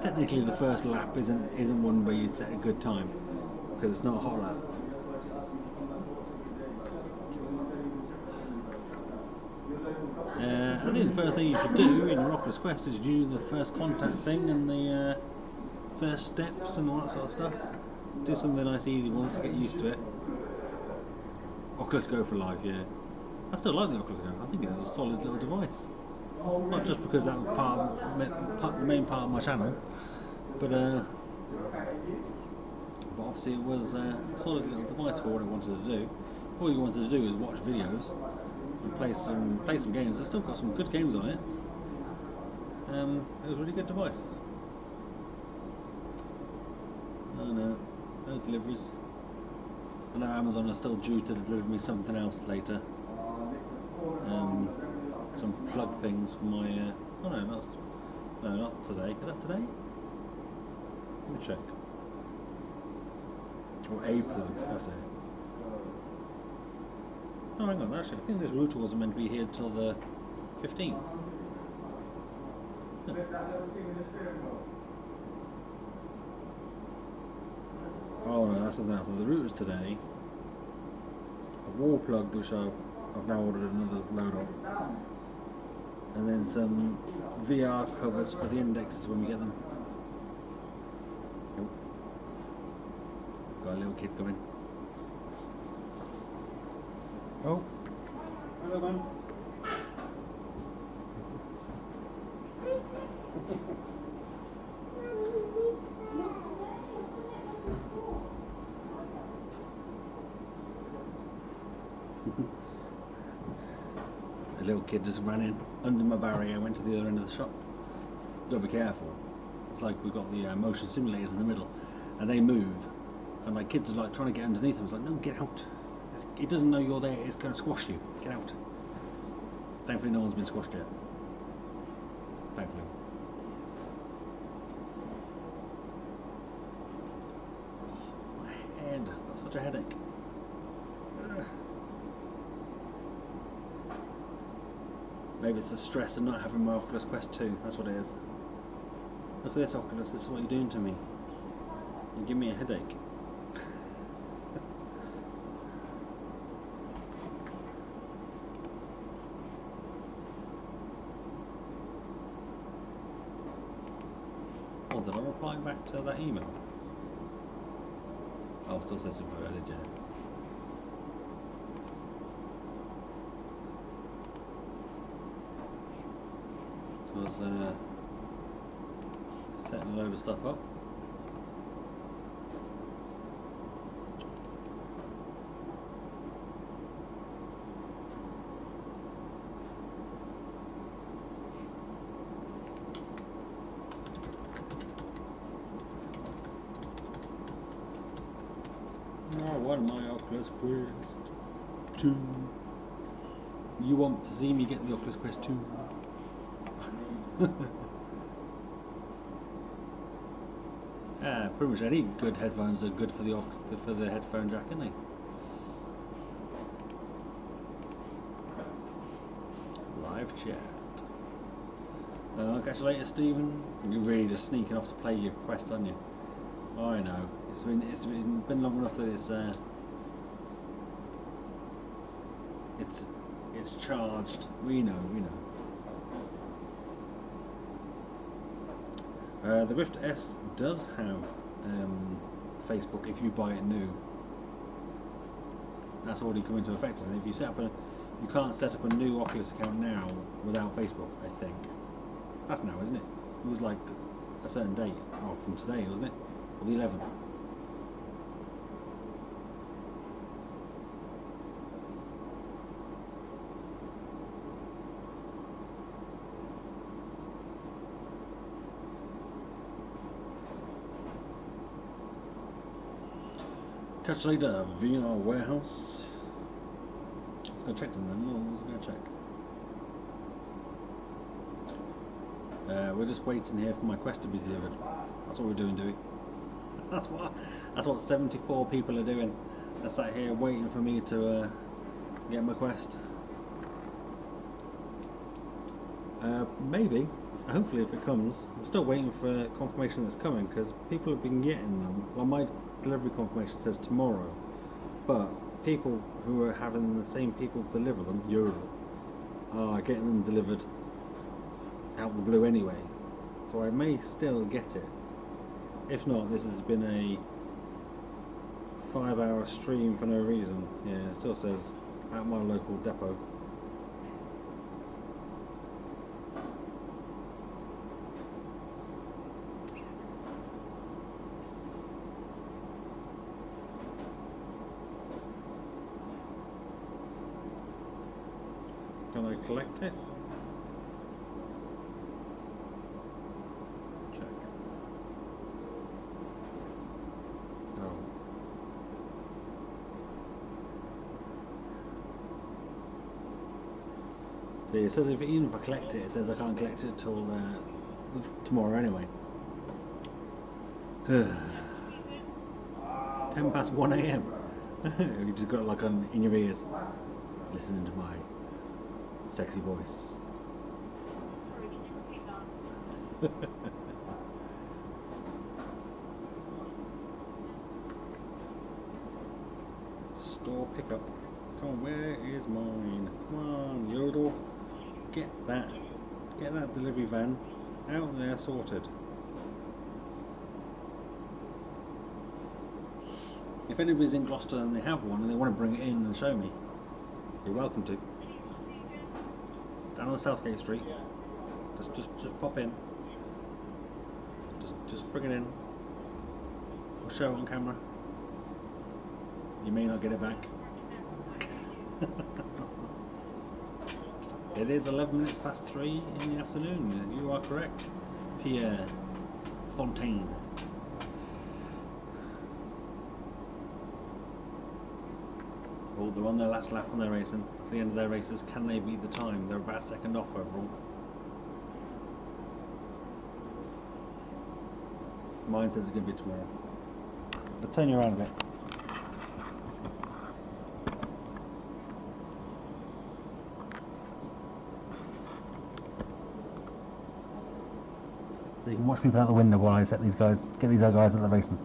Technically, the first lap isn't one where you set a good time, because it's not a hot lap. I think the first thing you should do in your Oculus Quest is do the first contact thing and the first steps and all that sort of stuff. Do something nice, easy one to get used to it. Oculus Go for life, yeah. I still like the Oculus Go. I think it's a solid little device. Not just because that was the main part of my channel, but obviously it was a solid little device for what it wanted to do. All you wanted to do is watch videos and play some games. It's still got some good games on it. It was a really good device. Oh no, no deliveries. I know Amazon are still due to deliver me something else later. Some plug things for my. Oh no, not today. Is that today? Let me check. Or a plug, that's it. Oh, hang on, actually, I think this router wasn't meant to be here till the 15th. Huh. Oh no, that's something else. So the router's today. A wall plug, which I've now ordered another load of. And then some VR covers for the indexes when we get them. Oh. Got a little kid coming. Oh. Hello, man. A little kid just ran in under my barrier, went to the other end of the shop. You gotta be careful. It's like we've got the motion simulators in the middle, and they move, and my kids are like trying to get underneath them. It's like, no, get out. It doesn't know you're there. It's going to squash you. Get out. Thankfully, no one's been squashed yet. Thankfully. My head. I've got such a headache. Maybe it's the stress of not having my Oculus Quest 2. That's what it is. Look at this, Oculus. This is what you're doing to me. You give me a headache. Oh, did I reply back to that email? Oh, still says super, did you? was setting a load of stuff up. I want my Oculus Quest 2. You want to see me get the Oculus Quest 2? Pretty much any good headphones are good for the headphone jack, aren't they? Live chat. Catch you later, Stephen. You're really just sneaking off to play your Quest, aren't you? Oh, I know. It's been long enough that it's charged. We know. The Rift S does have Facebook if you buy it new. That's already come into effect, and if you you can't set up a new Oculus account now without Facebook. I think that's now, isn't it? It was like a certain date. Oh, from today, wasn't it? Or the 11th. Catch you later, VR Warehouse. Let's go check something. No, let's go check. We're just waiting here for my Quest to be delivered. That's what we're doing, Dewey. That's what 74 people are doing. They're sat here waiting for me to get my Quest. Maybe. Hopefully, if it comes. I'm still waiting for confirmation that's coming because people have been getting them. Well, my delivery confirmation says tomorrow, but people who are having the same people deliver them, are getting them delivered out the blue anyway. So I may still get it. If not, this has been a 5-hour stream for no reason. Yeah, it still says at my local depot. Can I collect it? Check. Oh. See, it says even if I collect it, it says I can't collect it till tomorrow anyway. 10 past 1 AM. You just got it like in your ears, listening to my sexy voice. Store pickup. Come on, where is mine? Come on, Yodel. Get that delivery van out there sorted. If anybody's in Gloucester and they have one and they want to bring it in and show me, you're welcome to. Down on Southgate Street. Just pop in. Just bring it in. We'll show it on camera. You may not get it back. It is 11 minutes past 3 in the afternoon. You are correct, Pierre Fontaine. Oh, they're on their last lap on their racing. That's the end of their races. Can they beat the time? They're about a second off overall. Mine says it's going to be tomorrow. Let's turn you around a bit. So you can watch people out the window while I get these guys at the racing.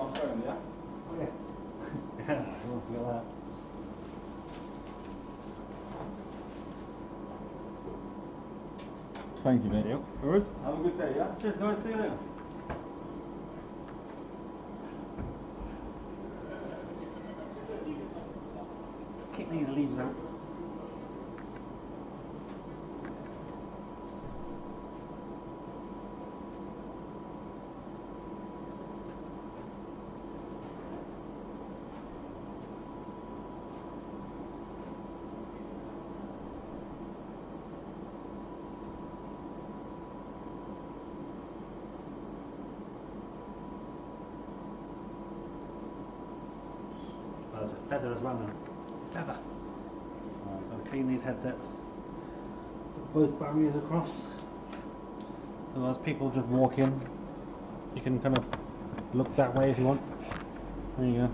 my phone, yeah? Oh yeah. Yeah, I won't feel that. Thank you, mate. Yep. Yours? Have a good day, yeah? Cheers guys, see you later. Kick these leaves out. There's a feather as well now. Feather. I'll clean these headsets. Put both barriers across. Otherwise people just walk in. You can kind of look that way if you want. There you go.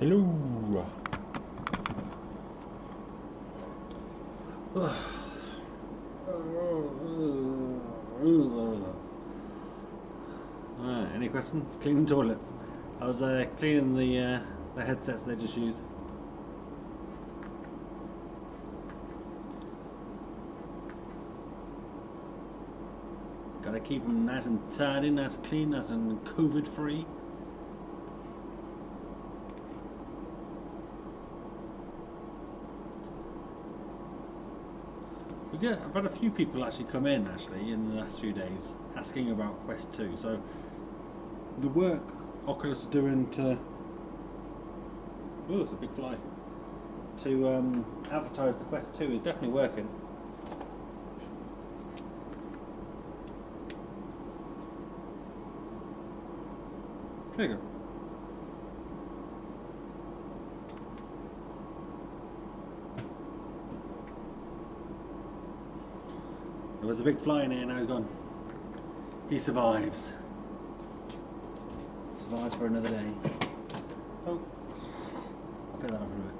Hello. Any questions? Cleaning toilets. I was cleaning the headsets they just used. Gotta keep them nice and tidy, nice and clean, nice and COVID free. Yeah, I've had a few people actually come in actually in the last few days asking about Quest 2. So the work Oculus is doing to, oh, it's a big fly, to advertise the Quest 2 is definitely working. There you go. There was a big fly in here, now he's gone. He survives. Survives for another day. Oh, I'll pick that up in a bit.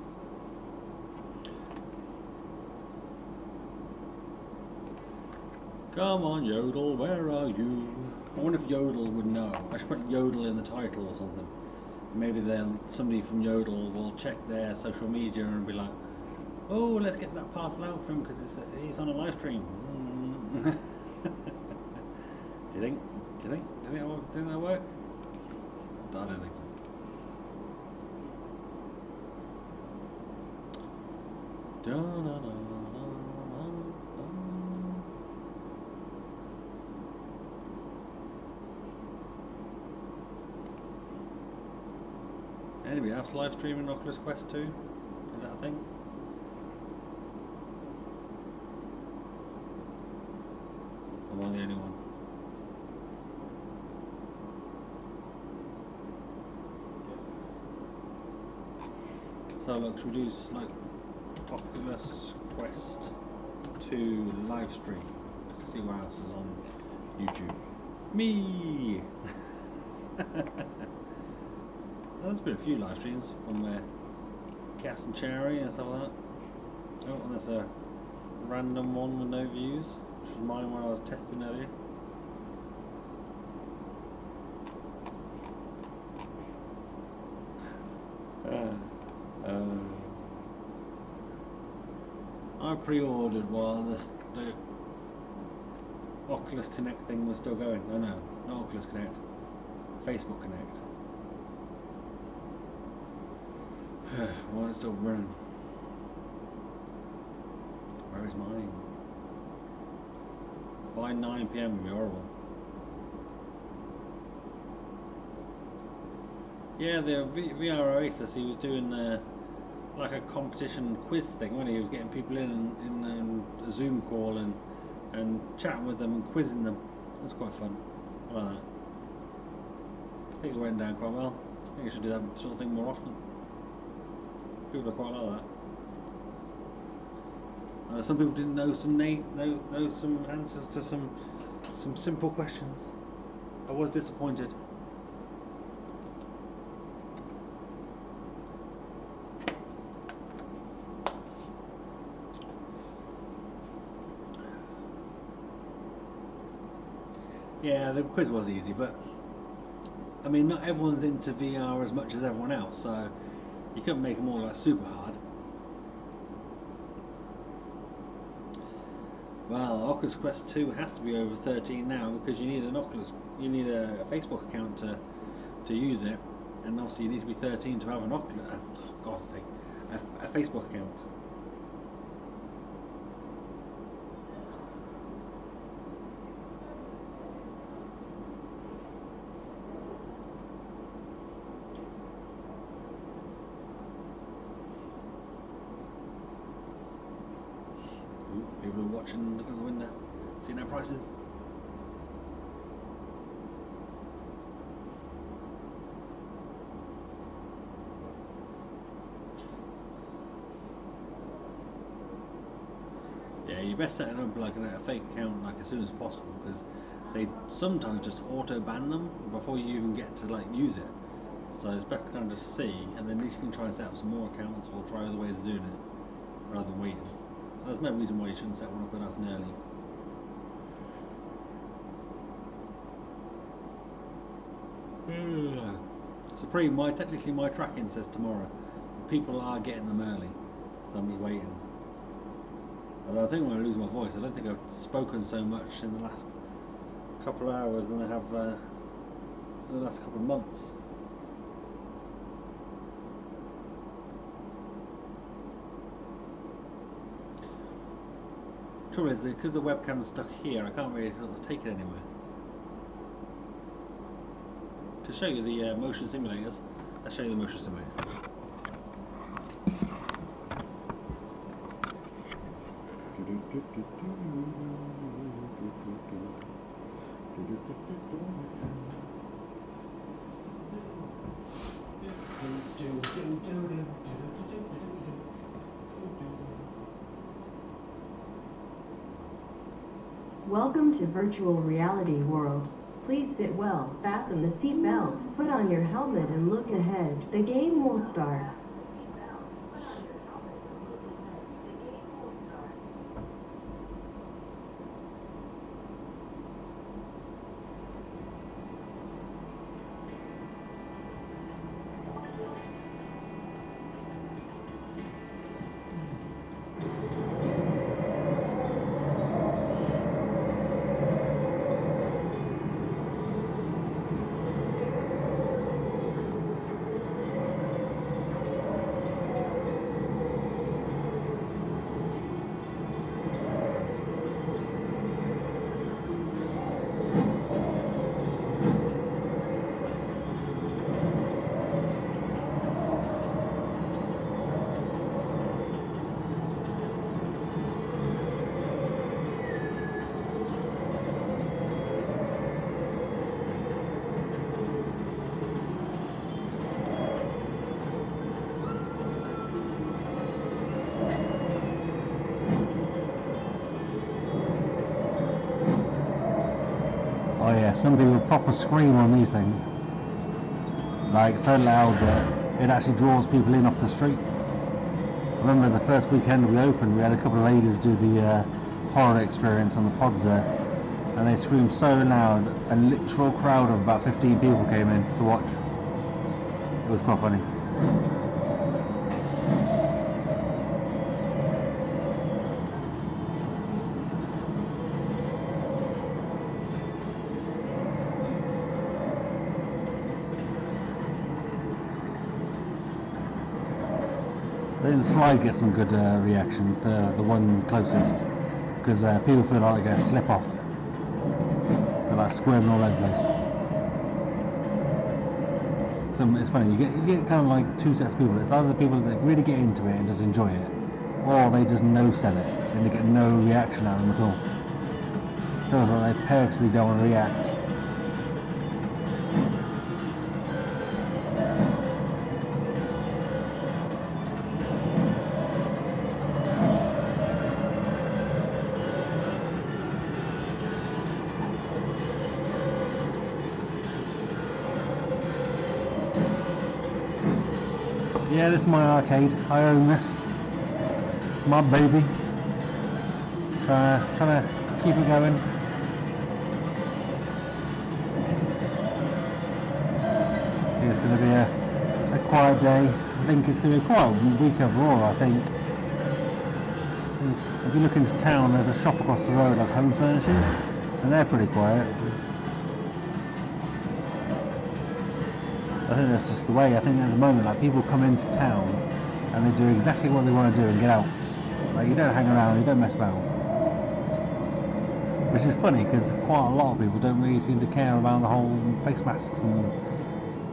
Come on, Yodel, where are you? I wonder if Yodel would know. I should put Yodel in the title or something. Maybe then somebody from Yodel will check their social media and be like, oh, let's get that parcel out for him because he's on a live stream. Do you think that'll work? I don't think so. Anybody else live streaming Oculus Quest 2? Is that a thing? Am I the only one? So look, should we do like Oculus Quest 2 live stream? Let's see what else is on YouTube. Me! Well, there's been a few live streams from Cass and Cherry and stuff like that. Oh, and there's a random one with no views, which was mine when I was testing earlier. I pre-ordered while the Oculus Connect thing was still going. Oh no, not Oculus Connect, Facebook Connect. While it's still running. Where is mine? By 9 PM would be horrible. Yeah, the VR Oasis, he was doing like a competition quiz thing when he was getting people in a Zoom call and chatting with them and quizzing them. It was quite fun. I like that. I think it went down quite well. I think I should do that sort of thing more often. People are quite like that. Some people didn't know some some answers to some simple questions. I was disappointed. Yeah, the quiz was easy, but I mean, not everyone's into VR as much as everyone else, so you couldn't make them all like super hard. Well, Oculus Quest 2 has to be over 13 now because you need you need a Facebook account to use it, and obviously you need to be 13 to have an Oculus. Oh God's sake, a Facebook account. People are watching, looking at the window, seeing our prices. Yeah, you best set it up like a fake account like as soon as possible because they sometimes just auto ban them before you even get to like use it. So it's best to kind of just see, and then at least you can try and set up some more accounts or try other ways of doing it rather than waiting. There's no reason why you shouldn't set one up nice and early. So technically my tracking says tomorrow. People are getting them early, so I'm just waiting. Although I think when I lose my voice, I don't think I've spoken so much in the last couple of hours than I have in the last couple of months. Trouble is, because the webcam's stuck here, I can't really sort of take it anywhere. To show you the motion simulators, let's show you the motion simulator. Welcome to virtual reality world. Please sit well, fasten the seat belt, put on your helmet and look ahead. The game will start. Oh yeah, some people proper scream on these things. Like so loud that it actually draws people in off the street. I remember the first weekend we opened, we had a couple of ladies do the horror experience on the pods there. And they screamed so loud, a literal crowd of about 15 people came in to watch. It was quite funny. I think the slide gets some good reactions, the one closest, because people feel like they're going to slip off. They're like squirming all over the place. So it's funny, you get kind of like two sets of people. It's either the people that really get into it and just enjoy it, or they just no-sell it and they get no reaction out of them at all. So it's like they purposely don't want to react. Yeah, this is my arcade. I own this. It's my baby. Trying to keep it going. It's going to be a quiet day. I think it's going to be a quiet week overall, I think. If you look into town, there's a shop across the road like Home Furnishings, and they're pretty quiet. I think that's just the way. I think at the moment, like, people come into town and they do exactly what they want to do and get out. Like, you don't hang around, you don't mess about. Which is funny because quite a lot of people don't really seem to care about the whole face masks and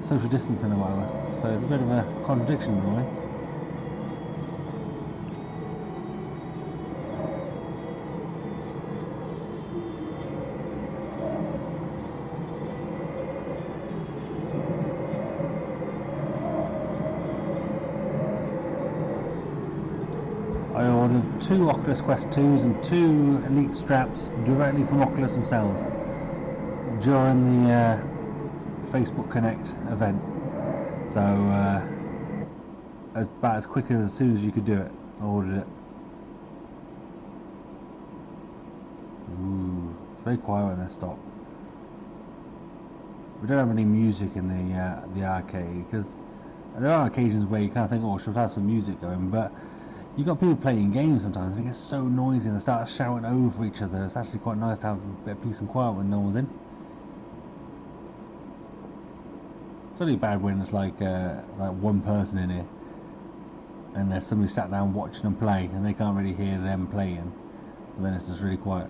social distancing or whatever. So it's a bit of a contradiction in a way. I ordered 2 Oculus Quest 2s and 2 Elite straps directly from Oculus themselves during the Facebook Connect event. So about as quick as soon as you could do it, I ordered it. Ooh, it's very quiet when they stop. We don't have any music in the arcade because there are occasions where you kind of think, oh, should have some music going, but you've got people playing games sometimes and it gets so noisy and they start shouting over each other. It's actually quite nice to have a bit of peace and quiet when no one's in. It's only bad when it's like one person in here and there's somebody sat down watching them play and they can't really hear them playing. but then it's just really quiet.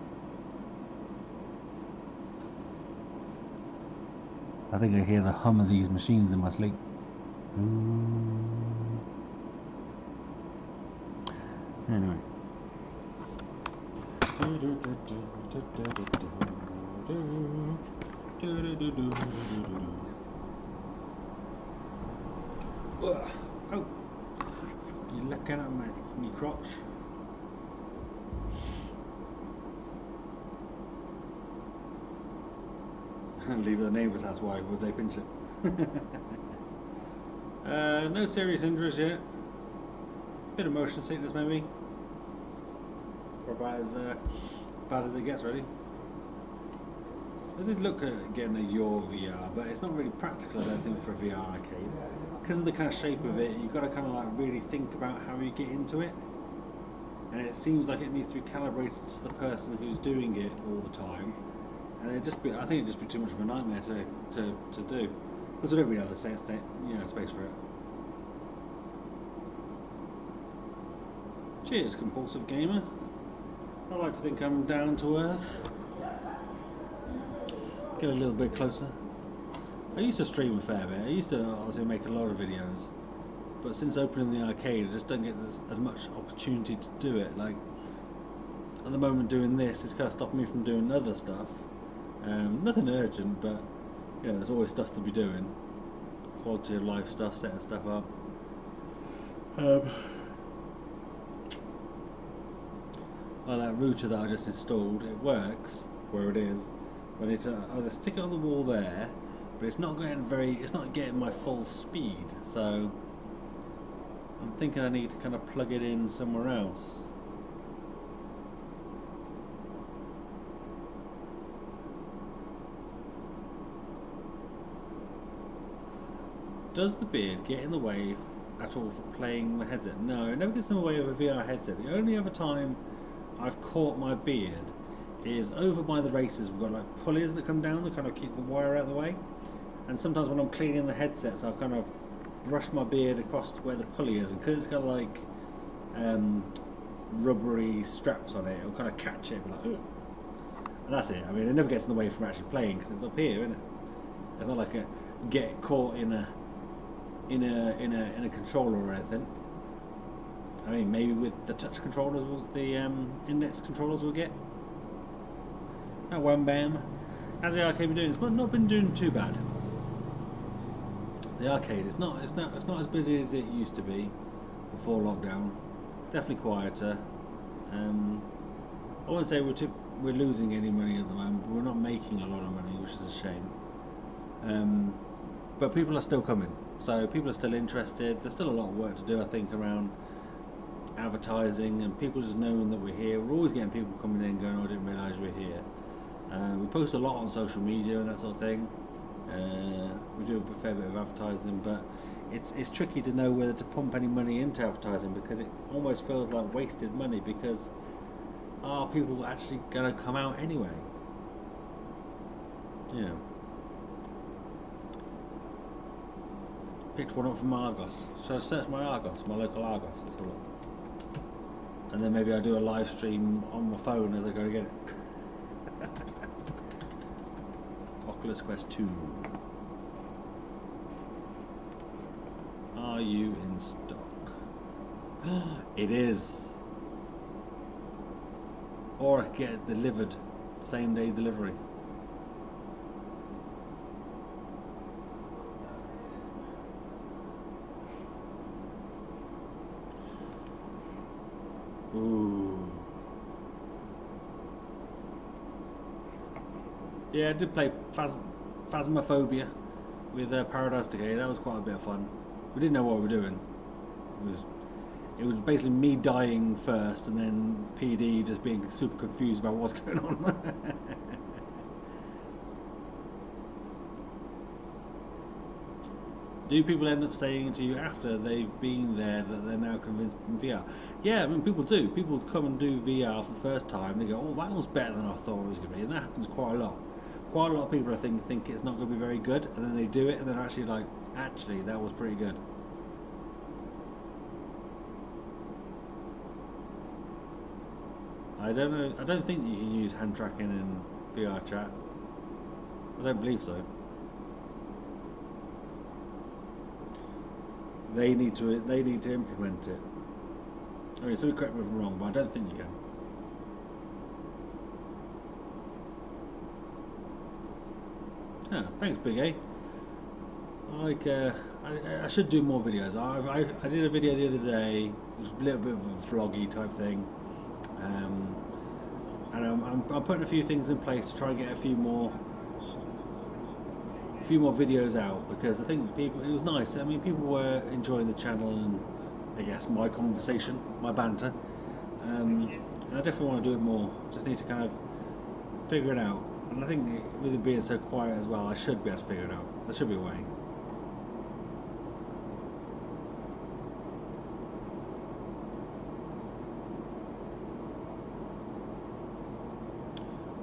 I think I hear the hum of these machines in my sleep. Anyway. Oh, you're looking at my crotch. Leave it at the neighbour's house. Why would they pinch it? No serious injuries yet. Bit of motion sickness maybe. Or about as bad as it gets, really. I did look at getting a Your VR, but it's not really practical, I don't think, for a VR arcade. Because of the kind of shape of it, you've got to kind of like really think about how you get into it. And it seems like it needs to be calibrated to the person who's doing it all the time. And I think it'd just be too much of a nightmare to do. Because we don't really have the space for it. Cheers, compulsive gamer. I like to think I'm down to earth. Get a little bit closer. I used to stream a fair bit. I used to obviously make a lot of videos, but since opening the arcade, I just don't get as much opportunity to do it. Like at the moment, doing this is kind of stopping me from doing other stuff. Nothing urgent, but you know, there's always stuff to be doing. Quality of life stuff, setting stuff up. Like that router that I just installed, it works where it is, but I need to either stick it on the wall there, but it's not getting my full speed, so I'm thinking I need to kind of plug it in somewhere else. Does the beard get in the way at all for playing the headset? No, it never gets in the way of a VR headset. The only other time I've caught my beard is over by the races. We've got like pulleys that come down that kind of keep the wire out of the way, and sometimes when I'm cleaning the headsets, I'll kind of brush my beard across where the pulley is, and because it's got like rubbery straps on it, it'll kind of catch it, like, ugh. And that's it. I mean, it never gets in the way from actually playing because it's up here, isn't it? It's not like a get caught in a controller or anything. I mean, maybe with the touch controllers, the index controllers will get. Oh, wham bam. How's the arcade been doing? It's not been doing too bad. The arcade, it's not as busy as it used to be before lockdown. It's definitely quieter. I won't say we're losing any money at the moment, but we're not making a lot of money, which is a shame. But people are still coming, so people are still interested. There's still a lot of work to do, I think, around advertising and people just knowing that we're here. We're always getting people coming in going, oh, I didn't realise you were here. We post a lot on social media and that sort of thing. We do a fair bit of advertising, but it's tricky to know whether to pump any money into advertising because it almost feels like wasted money, because are people actually going to come out anyway? You know. Picked one up from Argos. Should I search my Argos, my local Argos? Let's have a look. And then maybe I'll do a live stream on my phone as I go to get it. Oculus Quest 2. Are you in stock? It is. Or I can get it delivered, same day delivery. Ooh. Yeah, I did play Phasmophobia with Paradise Decay. That was quite a bit of fun. We didn't know what we were doing. It was basically me dying first, and then PD just being super confused about what's going on. Do people end up saying to you after they've been there that they're now convinced in VR? Yeah, I mean, people do. People come and do VR for the first time. They go, oh, that was better than I thought it was going to be. And that happens quite a lot. Quite a lot of people, I think it's not going to be very good. And then they do it and they're actually like, actually, that was pretty good. I don't know. I don't think you can use hand tracking in VR chat. I don't believe so. They need to implement it. I mean, so correct me if I'm wrong, but I don't think you can. Ah, thanks, Big A. I should do more videos. I did a video the other day. It was a little bit of a vloggy type thing, and I'm putting a few things in place to try and get a few more videos out, because I think it was nice. I mean, people were enjoying the channel and I guess my conversation, my banter, and I definitely want to do it more. Just need to kind of figure it out. And I think with it being so quiet as well, I should be able to figure it out. There should be a way.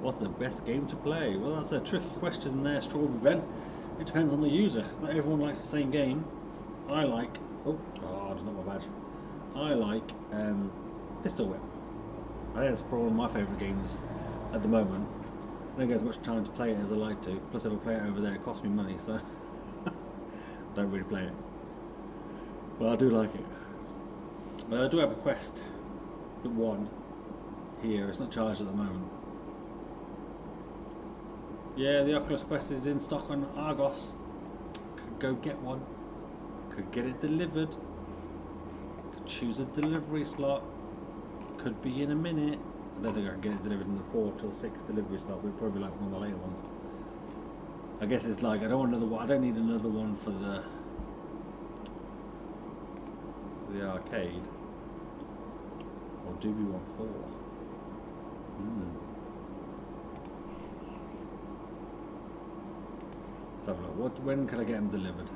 What's the best game to play? Well, that's a tricky question there, Strawberry Ben. It depends on the user. Not everyone likes the same game. I like... Oh, it's not my badge. I like Pistol Whip. I think that's probably one of my favourite games at the moment. I don't get as much time to play it as I like to. Plus, if I play it over there, it costs me money, so I don't really play it. But I do like it. I do have a Quest 1 here. It's not charged at the moment. Yeah, the Oculus Quest is in stock on Argos. Could go get one. Could get it delivered. Could choose a delivery slot. Could be in a minute. I don't think I can get it delivered in the 4 till 6 delivery slot. We'd probably like one of the later ones. I guess it's like I don't want another one. I don't need another one for the arcade. Or do we want 4? Let's have a look. When can I get them delivered?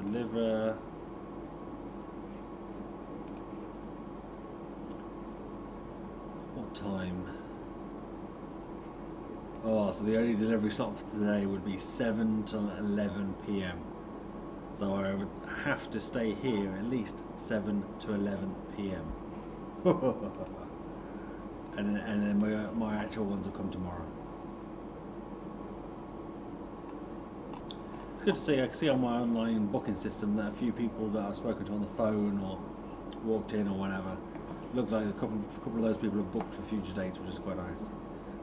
Deliver. What time? Oh, so the only delivery slot for today would be 7 till 11 PM. So I would have to stay here at least 7 to 11 PM. and then my actual ones will come tomorrow. It's good to see. I can see on my online booking system that a few people that I've spoken to on the phone or walked in or whatever, look like a couple of those people have booked for future dates, which is quite nice.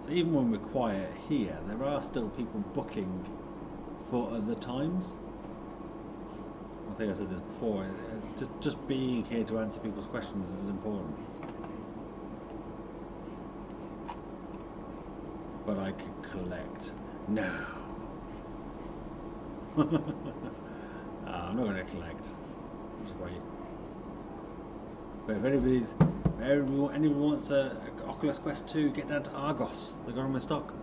So even when we're quiet here, there are still people booking for other times. I think I said this before. Just being here to answer people's questions is important. But I could collect now. I'm not going to collect. Just wait. But if anyone wants a Oculus Quest 2, get down to Argos. They got them in stock.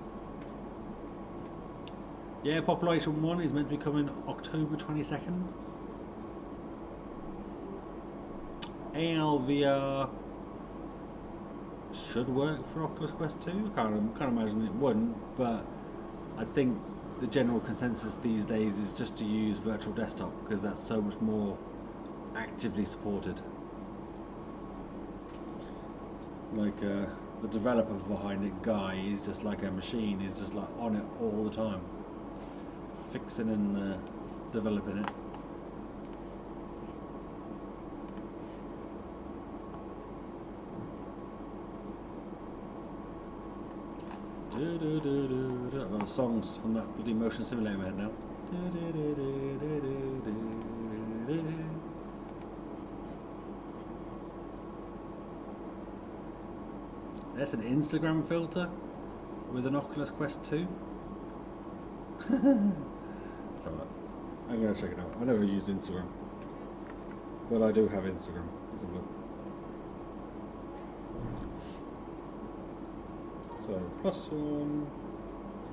Yeah, Population 1 is meant to be coming October 22nd. ALVR should work for Oculus Quest 2. Can't imagine it wouldn't, but I think the general consensus these days is just to use virtual desktop, because that's so much more actively supported. Like the developer behind it, Guy, is just like a machine. He's just like on it all the time, fixing and developing it. I've got the songs from that bloody motion simulator head now. That's an Instagram filter with an Oculus Quest 2. Let's have a look. I'm going to check it out. I never use Instagram, but I do have Instagram. Let's have a look. So, +1, can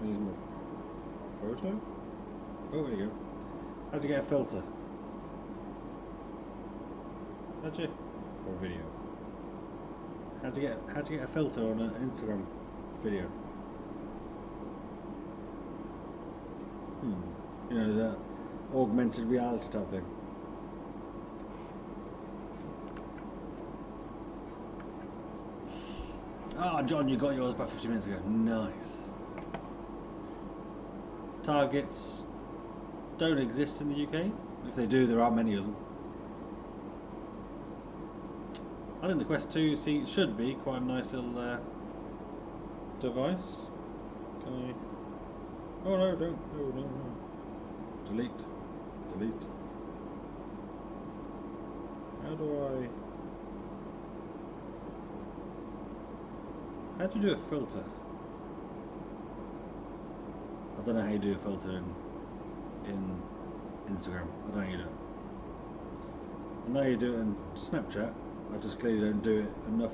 I use my photo? Oh, there you go. How'd you get a filter? How'd you? Or video? How'd you get a filter on an Instagram video? You know, the augmented reality type thing. Ah, John, you got yours about 50 minutes ago. Nice. Targets don't exist in the UK. If they do, there aren't many of them. I think the Quest 2 should be quite a nice little device. Can I? Oh no! Don't! No! Delete. Delete. How do I? How do you do a filter? I don't know how you do a filter in Instagram. I don't know how you do it. I know you do it in Snapchat. I just clearly don't do it enough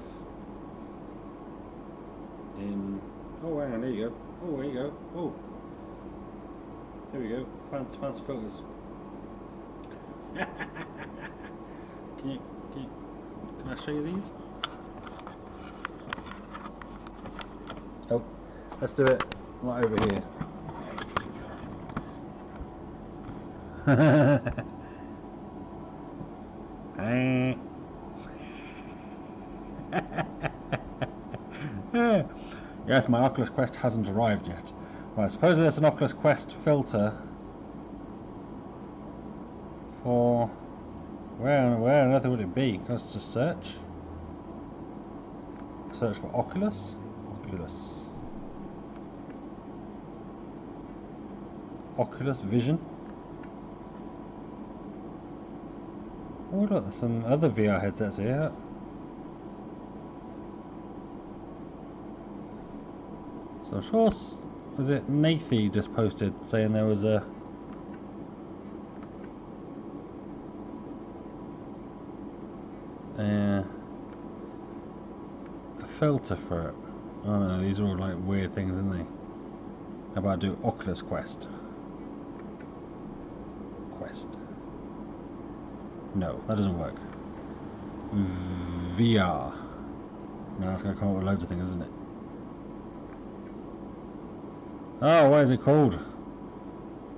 in... Oh, hang on, there you go. Oh, there you go. Oh, there we go. Fancy filters. Can I show you these? Oh, let's do it right over here. Yes, my Oculus Quest hasn't arrived yet. Well, I suppose there's an Oculus Quest filter for where on earth would it be? Let's just search. Search for Oculus. Oculus Vision. Oh look, there's some other VR headsets here. So I'm sure, was it Nathy just posted saying there was a filter for it. Oh no, these are all like weird things, isn't they? How about I do Oculus Quest? No, that doesn't work. VR. No, that's going to come up with loads of things, isn't it? Oh, what is it called?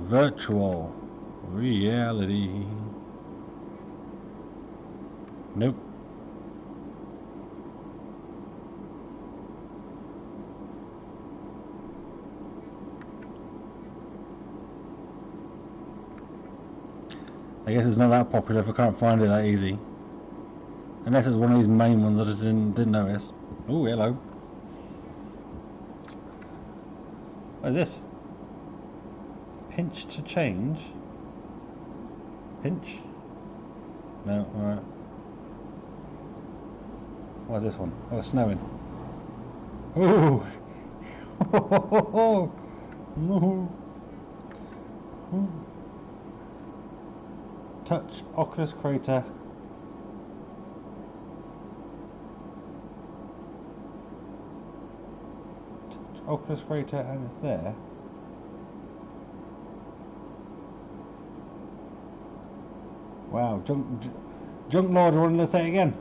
Virtual reality. Nope. I guess it's not that popular if I can't find it that easy. Unless it's one of these main ones I just didn't notice. Oh, hello. What is this? Pinch to change? Pinch? No, alright. What is this one? Oh, it's snowing. Ooh! No! Touch Oculus Crater. Touch Oculus Crater and it's there. Wow, Junk Lord wanting to say it again.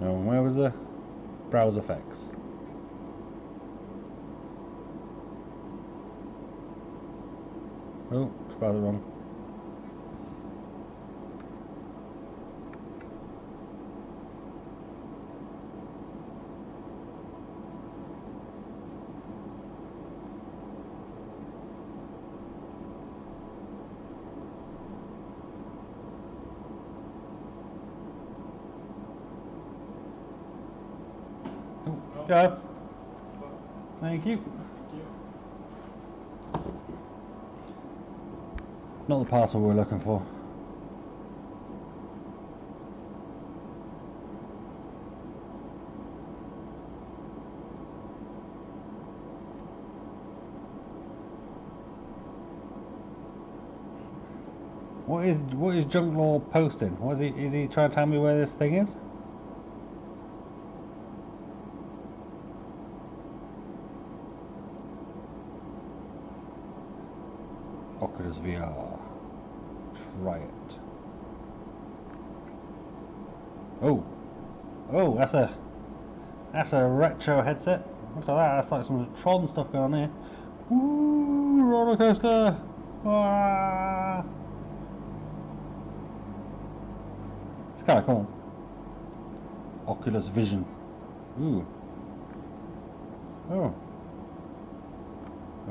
Oh, where was the browse effects? Oh, spelled it wrong. Go. Thank you. Not the parcel we're looking for. What is Junk Law posting? Is he trying to tell me where this thing is? Oculus VR. Try it. Oh, that's a retro headset. Look at that. That's like some Tron stuff going on here. Ooh, roller coaster. Ah. It's kind of cool. Oculus Vision. Ooh. Oh.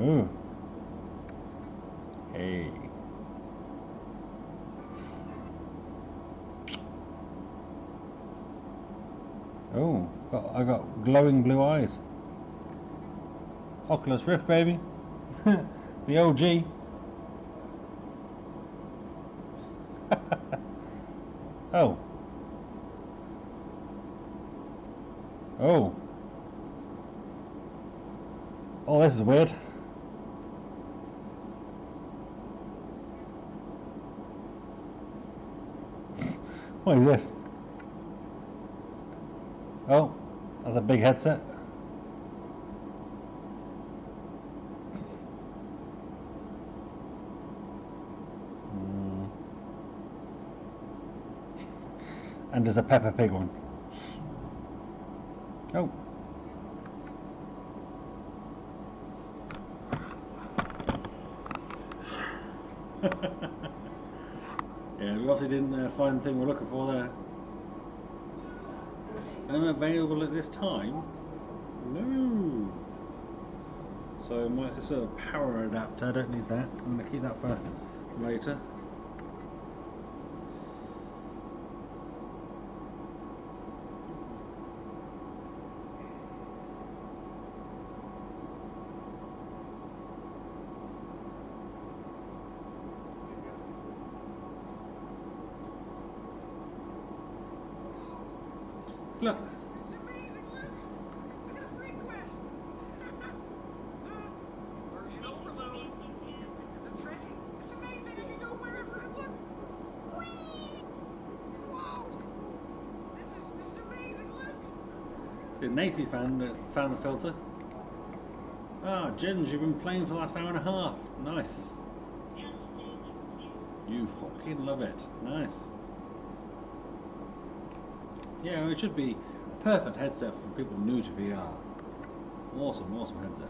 Ooh. Hey. Oh, I got glowing blue eyes. Oculus Rift, baby. The OG. Oh. Oh. Oh, this is weird. What is this? Oh, that's a big headset. And there's a Peppa Pig one. Oh. Yeah, we obviously didn't find the thing we're looking for there. Unavailable at this time? No. So my sort of power adapter, I don't need that. I'm going to keep that for later. Look. This is amazing, look! Look at a request! Version overload! The train! It's amazing, I can go wherever I want! Whee! Whoa! This is amazing, look! See, Nathan found the filter. Ah, Jens, you've been playing for the last hour and a half. Nice. You fucking love it. Nice. Yeah, it should be a perfect headset for people new to VR. Awesome, awesome headset.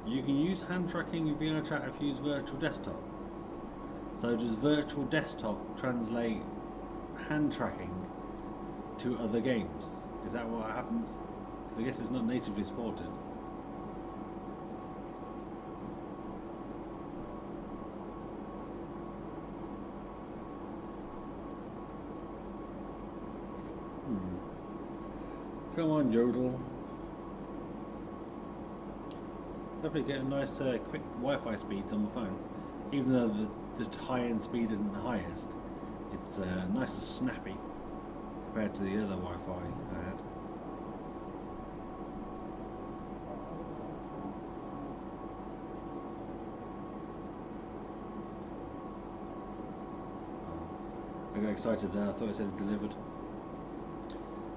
You can use hand tracking in VR chat if you use virtual desktop. So does virtual desktop translate hand tracking to other games? Is that what happens? Because I guess it's not natively supported. Come on, Yodel. Definitely get a nice quick Wi-Fi speeds on the phone. Even though the high-end speed isn't the highest, it's nice and snappy compared to the other Wi-Fi I had. I got excited there, I thought it said it delivered.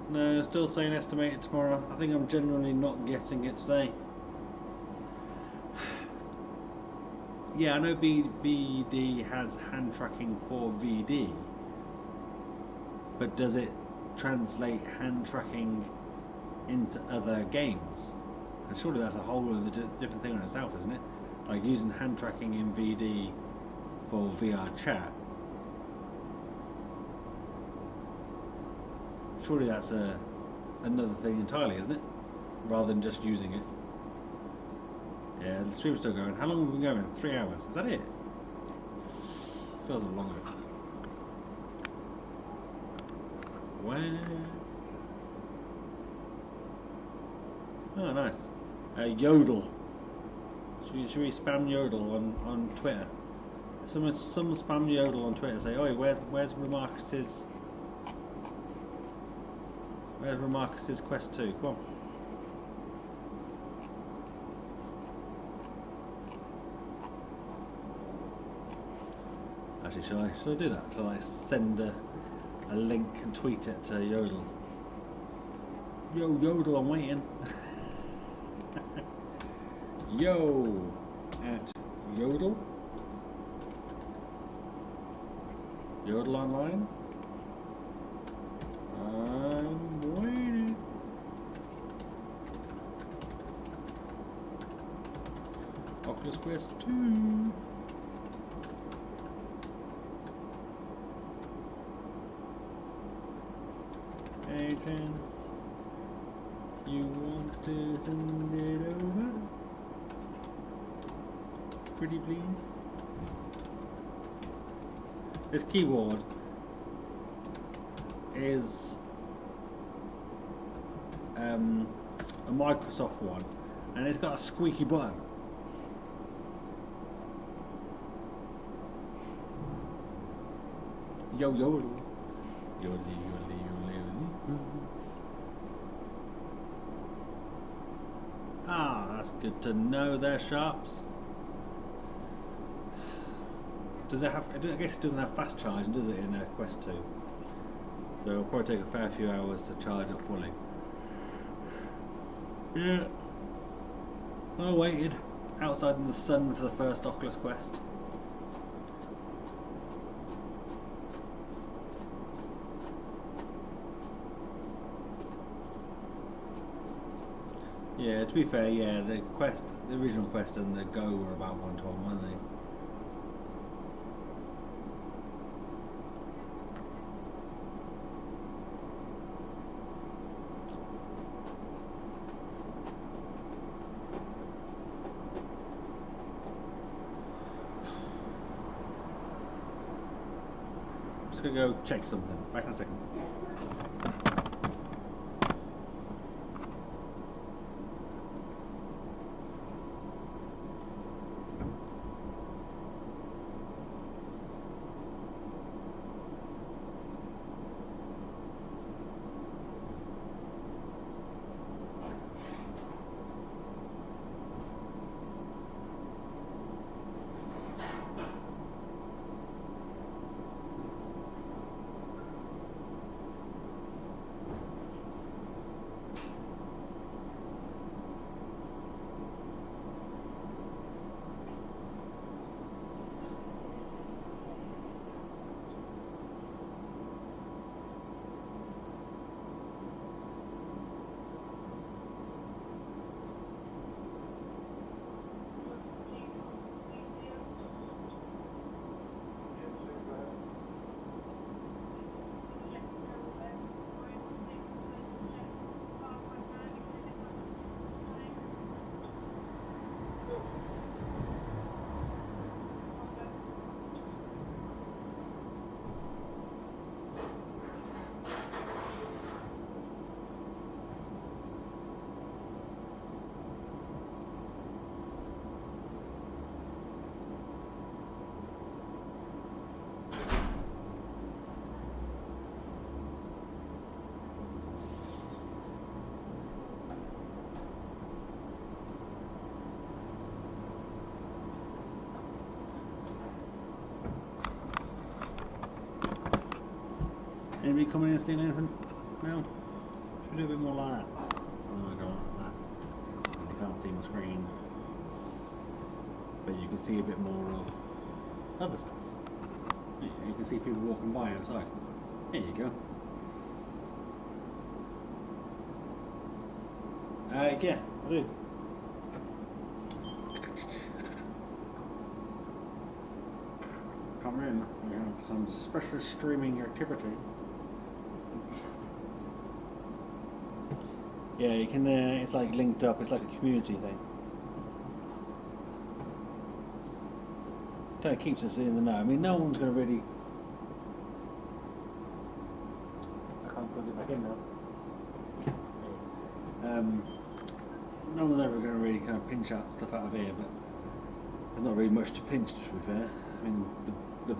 No, still saying estimated tomorrow. I think I'm genuinely not getting it today. Yeah, I know VD has hand tracking for VD, but does it translate hand tracking into other games? Because surely that's a whole other different thing on itself, isn't it? Like using hand tracking in VD for VR chat. Surely that's another thing entirely, isn't it? Rather than just using it. Yeah, the stream's still going. How long have we been going? 3 hours. Is that it? Feels a lot longer. Where? Oh, nice. Yodel. Should we spam Yodel on Twitter? Someone spam Yodel on Twitter. Say, oi, where's Remarcus's? Where's Remarcus's Quest 2? Come on. Actually, shall I do that? Shall I send a link and tweet it to Yodel? Yo, Yodel, I'm waiting. Yo, at Yodel. Yodel online. I'm waiting. Oculus Quest 2. Any chance you want to send it over? Pretty please. This keyboard is a Microsoft one, and it's got a squeaky button. Yo yodel, yodel, yodel, yodel. Ah, that's good to know. There, Sharps. Does it have? I guess it doesn't have fast charging, does it, in Quest 2? So it'll probably take a fair few hours to charge it fully. Yeah. I waited outside in the sun for the first Oculus Quest. Yeah, to be fair, yeah, the original Quest and the Go were about 1:1, weren't they? Just gonna go check something. Back in a second. Anybody coming in and stealing anything? No? Should we do a bit more like that? Oh my god, that. You can't see my screen. But you can see a bit more of other stuff. You can see people walking by outside. There you go. Yeah, I do. Come in, we have some special streaming activity. Yeah, you can, it's like linked up, it's like a community thing. Kind of keeps us in the know. I mean, no one's going to really... I can't plug it back in now. No one's ever going to really kind of pinch out stuff out of here, but there's not really much to pinch, to be fair. I mean, the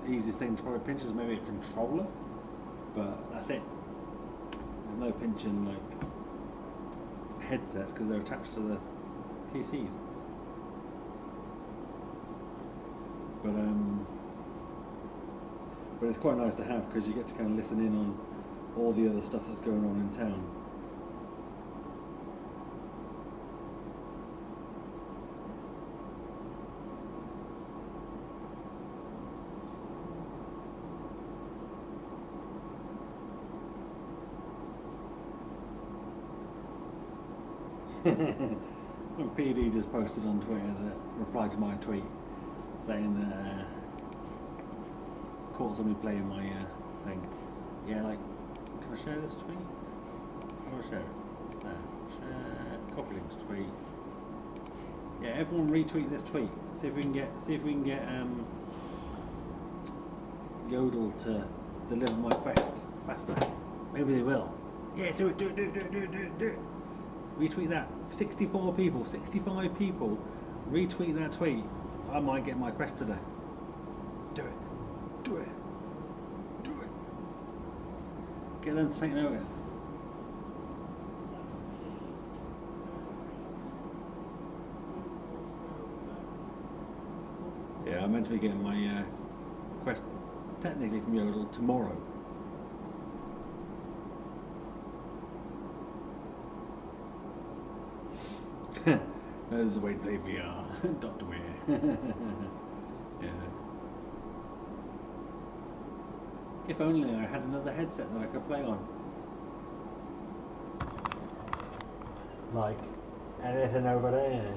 easiest thing to probably pinch is maybe a controller, but that's it. There's no pinching like headsets because they're attached to the PCs. But it's quite nice to have because you get to kind of listen in on all the other stuff that's going on in town. When PD just posted on Twitter that replied to my tweet saying that caught somebody playing my thing. Yeah, like, can I share this tweet? How do I share it? There. Share, copy links tweet. Yeah, everyone retweet this tweet. See if we can get Yodel to deliver my quest faster. Maybe they will. Yeah, do it. Retweet that. 64 people, 65 people retweet that tweet. I might get my quest today. Do it. Get them to take notice. Yeah, I'm meant to be getting my quest technically from Yodel tomorrow. There's a way to play VR. Dr. Weir. Yeah. If only I had another headset that I could play on. Like anything over there.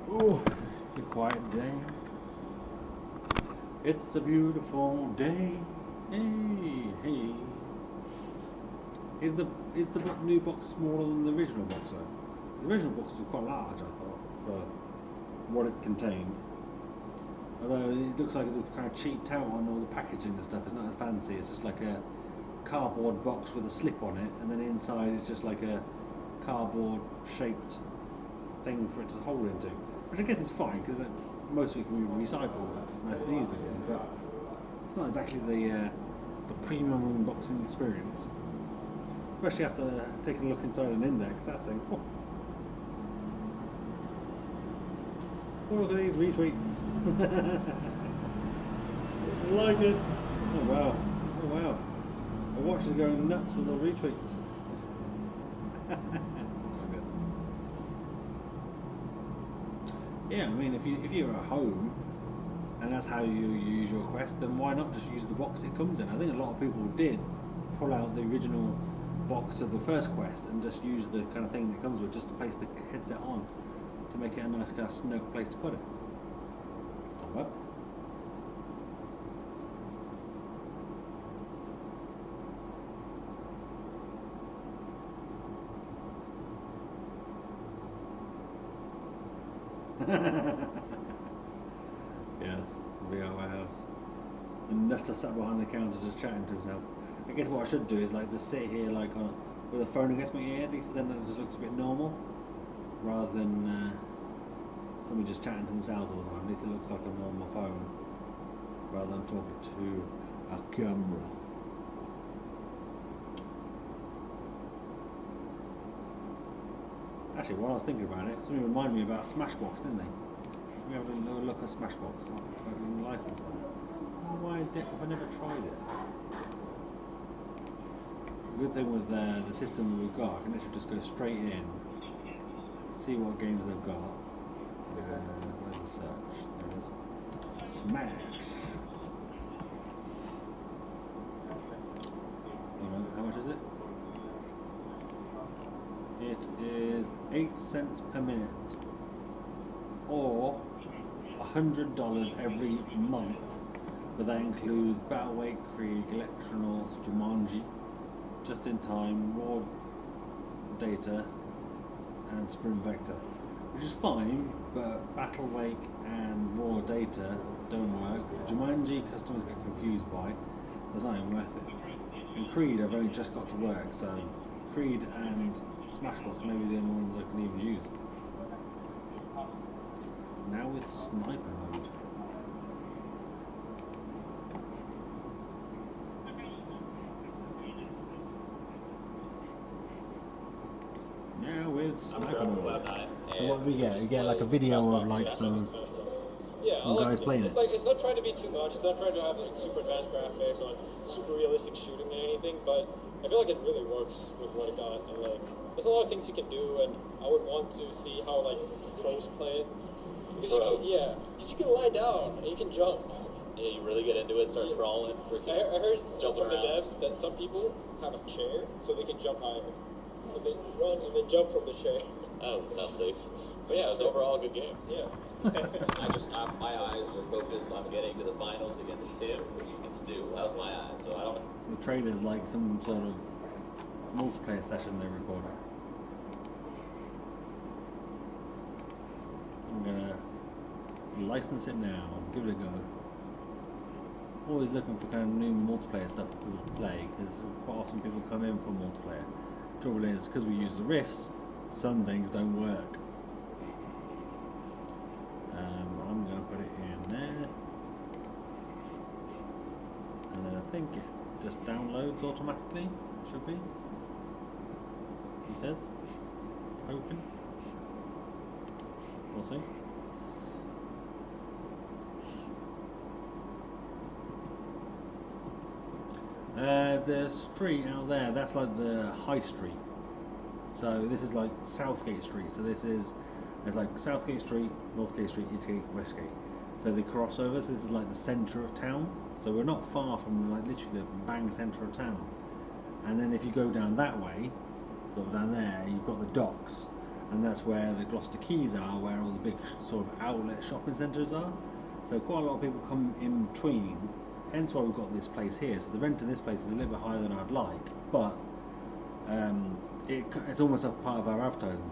Ooh, a quiet day. It's a beautiful day. Hey. Is the new box smaller than the original box though? The original box was quite large, I thought, for what it contained. Although it looks like they've kind of cheaped out on all the packaging and stuff. It's not as fancy. It's just like a cardboard box with a slip on it, and then inside is just like a cardboard shaped thing for it to hold into. Which I guess is fine because most of it can be recycled nice and easily. But it's not exactly the premium unboxing experience. Especially after taking a look inside an index, that thing. Oh, look at these retweets. I like it. Oh wow. The watch is going nuts with the retweets. Yeah, I mean, if you're at home and that's how you use your Quest, then why not just use the box it comes in? I think a lot of people did pull out the original box of the first Quest and just use the kind of thing that comes with, just to place the headset on to make it a nice kind of snug place to put it. Not bad. Yes, VR warehouse. The nutter sat behind the counter just chatting to himself. I guess what I should do is like just sit here like with a phone against my ear. At least then it just looks a bit normal, rather than somebody just chatting to themselves all the time. At least it looks like I'm on my phone rather than talking to a camera. Actually, while I was thinking about it, somebody reminded me about Smashbox, didn't they? We have a little look at Smashbox. Fucking license that. Why have I never tried it? The good thing with the system that we've got, I can literally just go straight in, see what games they've got. Where's the search? There it is. Smash! How much is it? It is 8 cents per minute, or $100 every month, but that includes Battlewake, Krieg, Electronauts, Jumanji, Just in Time, Raw Data, and Sprint Vector, which is fine, but Battlewake and Raw Data don't work. Jumanji customers get confused by, that's not even worth it. And Creed I've only just got to work, so Creed and Smashbox may be the only ones I can even use. Now with sniper mode. Now with sniper mode. So what do we get? We get like a video of like some guys playing it. It's not trying to be too much. It's not trying to have like super advanced graphics or super realistic shooting and anything, but I feel like it really works with what it got. And like, there's a lot of things you can do, and I would want to see how like pros play it. Because you can, yeah, because you can lie down and you can jump. Yeah, you really get into it, start crawling, freaking I heard jumping from the around. devs that some people have a chair so they can jump higher. So they run and then jump from the chair. That doesn't sound safe. But yeah, it was overall a good game. Yeah. My eyes were focused on getting to the finals against Tim and Stu. That was my eyes, so I don't. The trailer's like some sort of multiplayer session they recorded. I'm gonna license it now, give it a go. Always looking for kind of new multiplayer stuff for people to play, because quite often people come in for multiplayer. Trouble is, because we use the rifts, some things don't work. I'm going to put it in there, and then I think it just downloads automatically, should be, he says, open, we'll see. The street out there, that's like the high street. So this is like Southgate Street. So there's like Southgate Street, Northgate Street, Eastgate, Westgate. So the crossovers, this is like the centre of town. So we're not far from like literally the bang centre of town. And then if you go down that way, sort of down there, you've got the docks. And that's where the Gloucester Quays are, where all the big sort of outlet shopping centres are. So quite a lot of people come in between. Hence why we've got this place here. So the rent in this place is a little bit higher than I'd like, but it's almost a part of our advertising.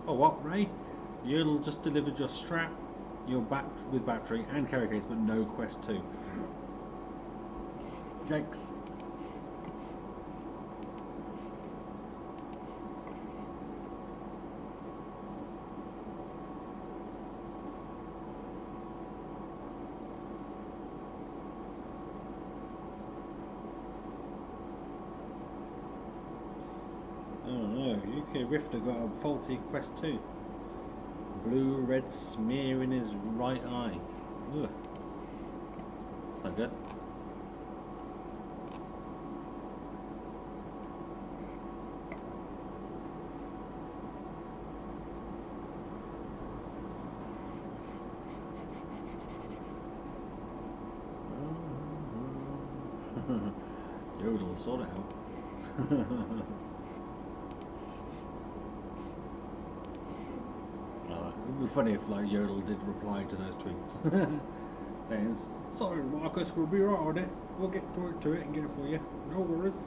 Oh what, Ray? You'll just delivered your strap, your with battery and carry case, but no Quest 2. Yikes. UK Rifter got a faulty Quest 2. Blue red smear in his right eye. Ugh. It's not good. Yodel, sort it out. It would be funny if like Yodel did reply to those tweets saying, "Sorry Marcus, we'll be right on it. We'll get to it and get it for you. No worries."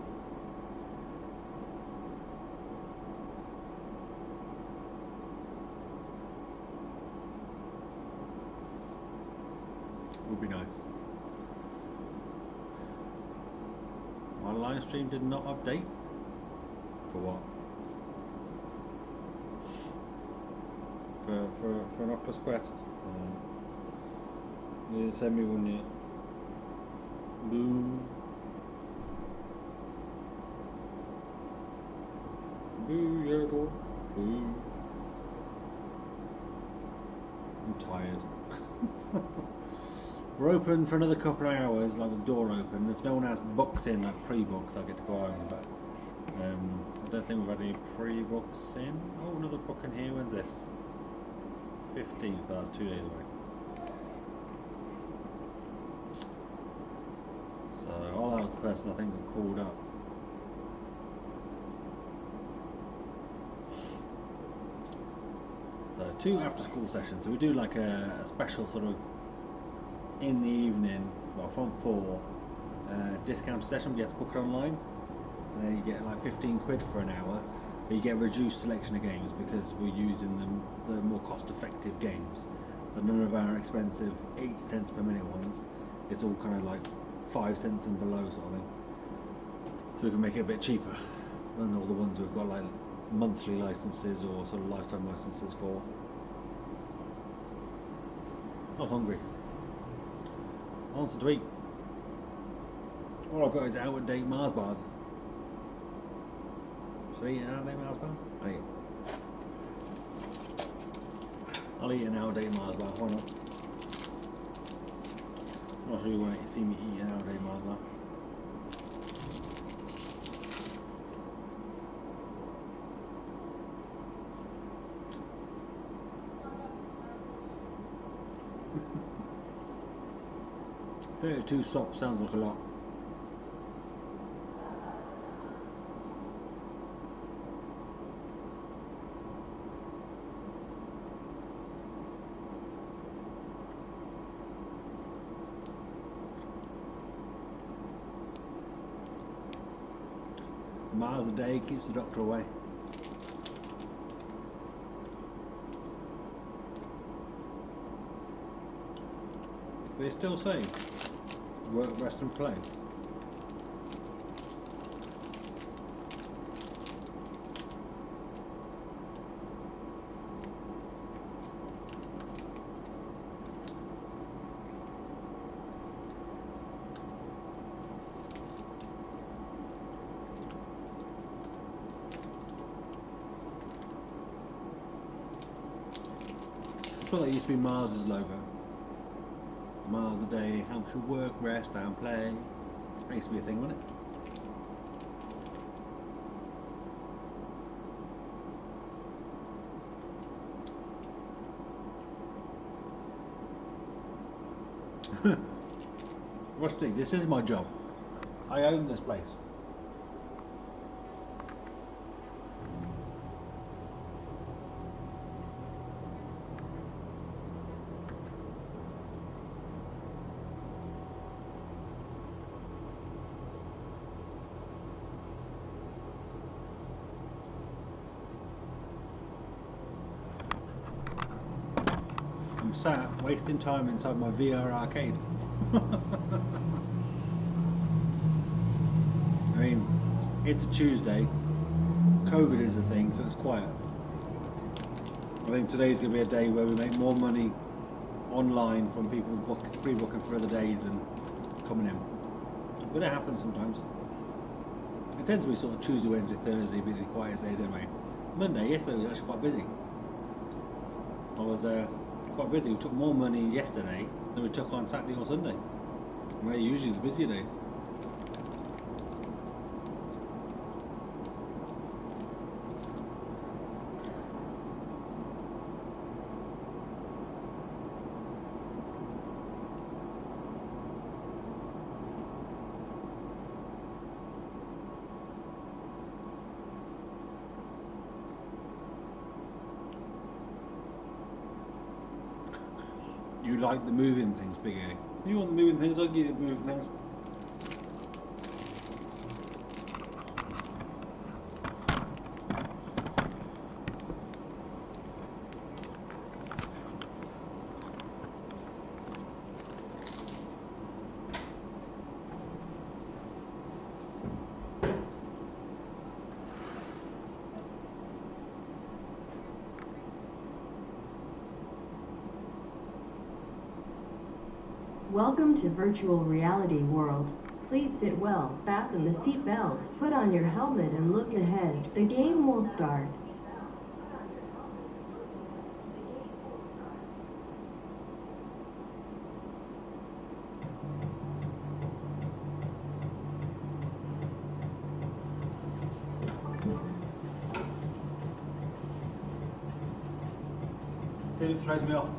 Would be nice. My live stream did not update. For what? For an Oculus Quest. You didn't send me one yet. Boo. Boo, Yodel. Boo. I'm tired. We're open for another couple of hours, like with the door open. If no one has books in, like pre-books, I get to go home. But I don't think we've had any pre-books in. Oh, another book in here. When's this? 15th. That's 2 days away. So, oh, that was the person I think that called up. So 2 after-school sessions. So we do like a special sort of in the evening, well from 4, discounted session. But you have to book it online, and then you get like 15 quid for an hour. But you get a reduced selection of games because we're using the more cost-effective games. So none of our expensive 80 cents per minute ones. It's all kind of like 5 cents and below sort of thing. So we can make it a bit cheaper than all the ones we've got like monthly licenses or sort of lifetime licenses for. I'm hungry. I want something to eat. All I've got is out-of-date Mars bars. Should I eat an out-of-date Mars bar? I'll eat an out-of-date Mars bar, why not? I'm not sure you want to see me eat an out-of-date Mars bar. 32 stops sounds like a lot. Miles a day keeps the doctor away. They still say work, rest and play. I thought that used to be Mars's logo. Miles a day helps you work, rest and play. That used to be a thing, wasn't it? Rusty, this is my job. I own this place. I'm sat wasting time inside my VR arcade. I mean, it's a Tuesday, COVID is a thing, so it's quiet. I think today's going to be a day where we make more money online from people pre-booking for other days and coming in. But it happens sometimes. It tends to be sort of Tuesday, Wednesday, Thursday, be the quietest days anyway. Monday, yesterday was actually quite busy. I was quite busy. We took more money yesterday than we took on Saturday or Sunday. Where usually the busier days. You like the moving things, Big A. You want the moving things, I'll give you the moving things. Welcome to virtual reality world. Please sit well, fasten the seat belt, put on your helmet and look ahead. The game will start. See if it throws me off.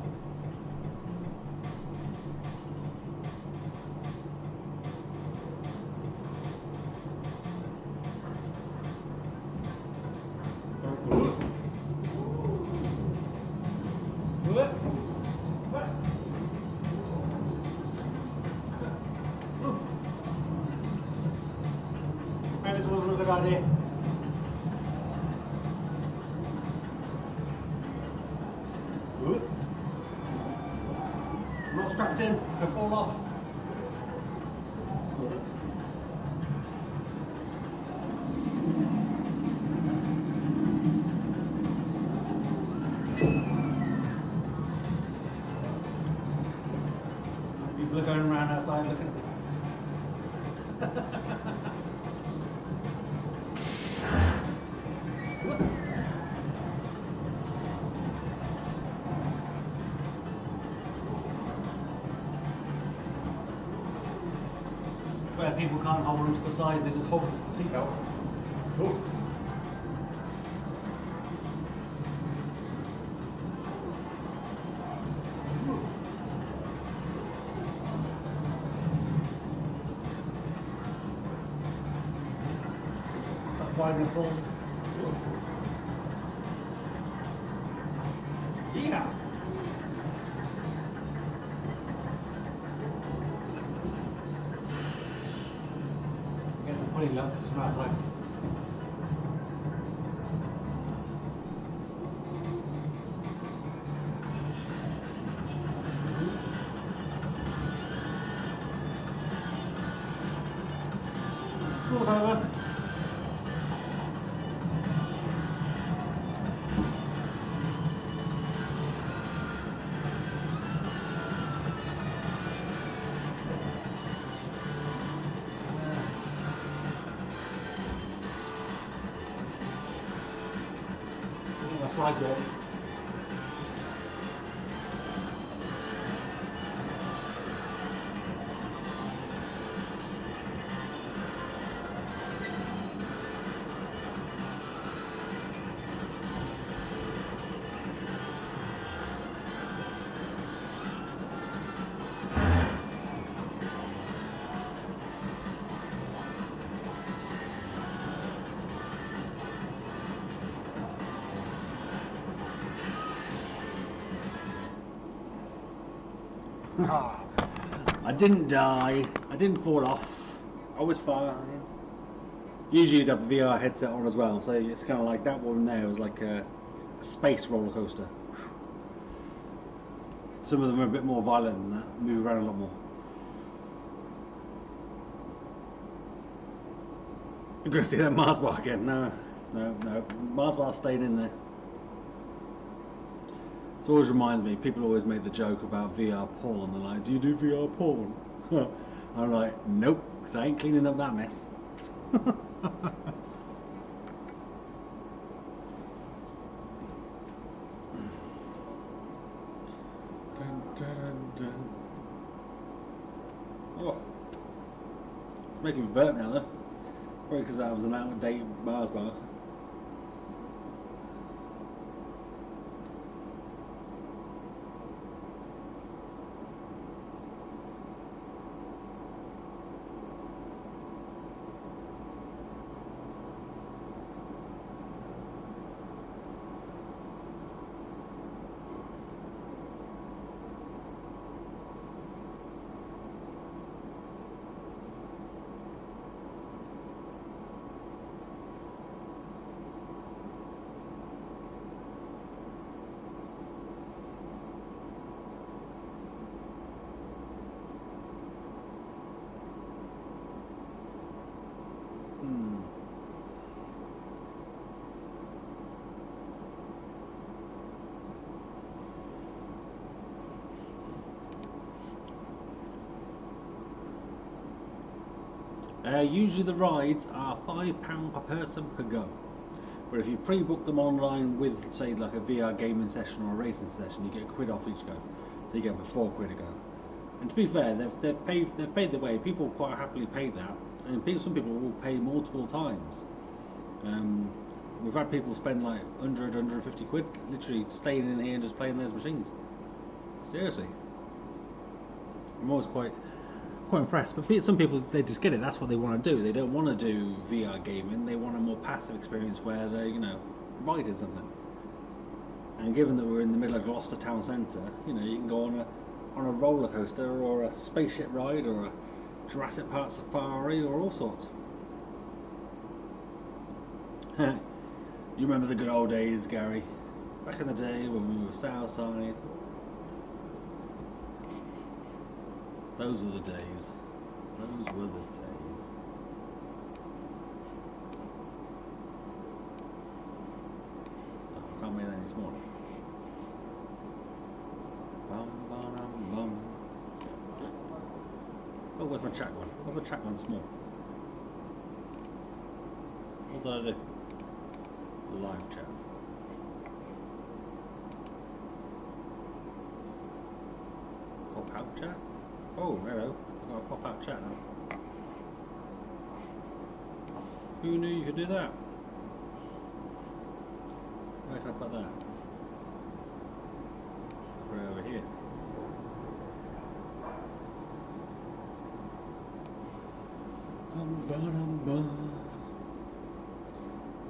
Maybe this wasn't a good idea. I'm not strapped in, could fall off. People are going around outside looking. Where people can't hold onto the sides, they just hold onto the seatbelt. wide enough balls. Yeah. Get some funny looks from outside. It's all over. That's like it. I didn't die. I didn't fall off. I was fine. Usually you'd have the VR headset on as well, so it's kind of like that one there was like a space roller coaster. Some of them are a bit more violent than that, move around a lot more. You're going to see that Mars bar again? No. Mars bar's staying in there. It always reminds me, people always make the joke about VR porn. They're like, do you do VR porn? I'm like, nope, because I ain't cleaning up that mess. Oh, it's making me burp now though. Probably because that was an out-of-date Mars bar. Usually the rides are £5 per person per go, but if you pre-book them online with, say, like a VR gaming session or a racing session, you get £1 off each go, so you get them for £4 a go. And to be fair, they've paid their way. People quite happily pay that, and some people will pay multiple times. We've had people spend like 100, 150 quid literally staying in here and just playing those machines. Seriously, I'm always quite impressed. But some people, they just get it. That's what they want to do. They don't want to do VR gaming. They want a more passive experience where they're, you know, riding something. And given that we're in the middle of Gloucester town centre, you know, you can go on a roller coaster or a spaceship ride or a Jurassic Park safari or all sorts. You remember the good old days, Gary? Back in the day when we were Southside. Those were the days. Those were the days. Oh, I can't make that any smaller. Bum, bum, bum. Oh, where's my chat one? Where's my chat one small? What did I do? Live chat. Pop out chat? Oh, hello. I've got a pop out chat now. Who knew you could do that? Where can I put that? Put it over here.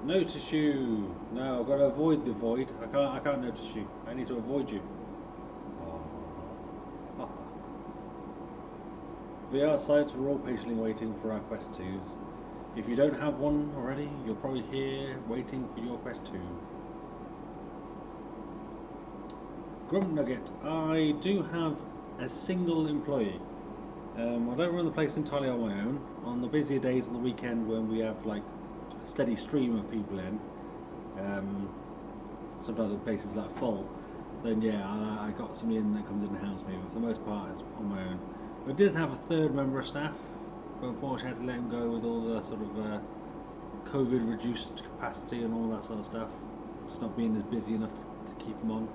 Notice you. No, I've got to avoid the void. I can't notice you. I need to avoid you. Oh. VR sites, we're all patiently waiting for our Quest 2s. If you don't have one already, you're probably here waiting for your Quest 2. Grump Nugget, I do have a single employee. I don't run the place entirely on my own. On the busier days on the weekend when we have like a steady stream of people in, sometimes the place is like full, then yeah, I got somebody in that comes in and helps me, but for the most part it's on my own. We did have a third member of staff, but unfortunately I had to let him go with all the sort of COVID reduced capacity and all that sort of stuff, just not being as busy enough to keep him on.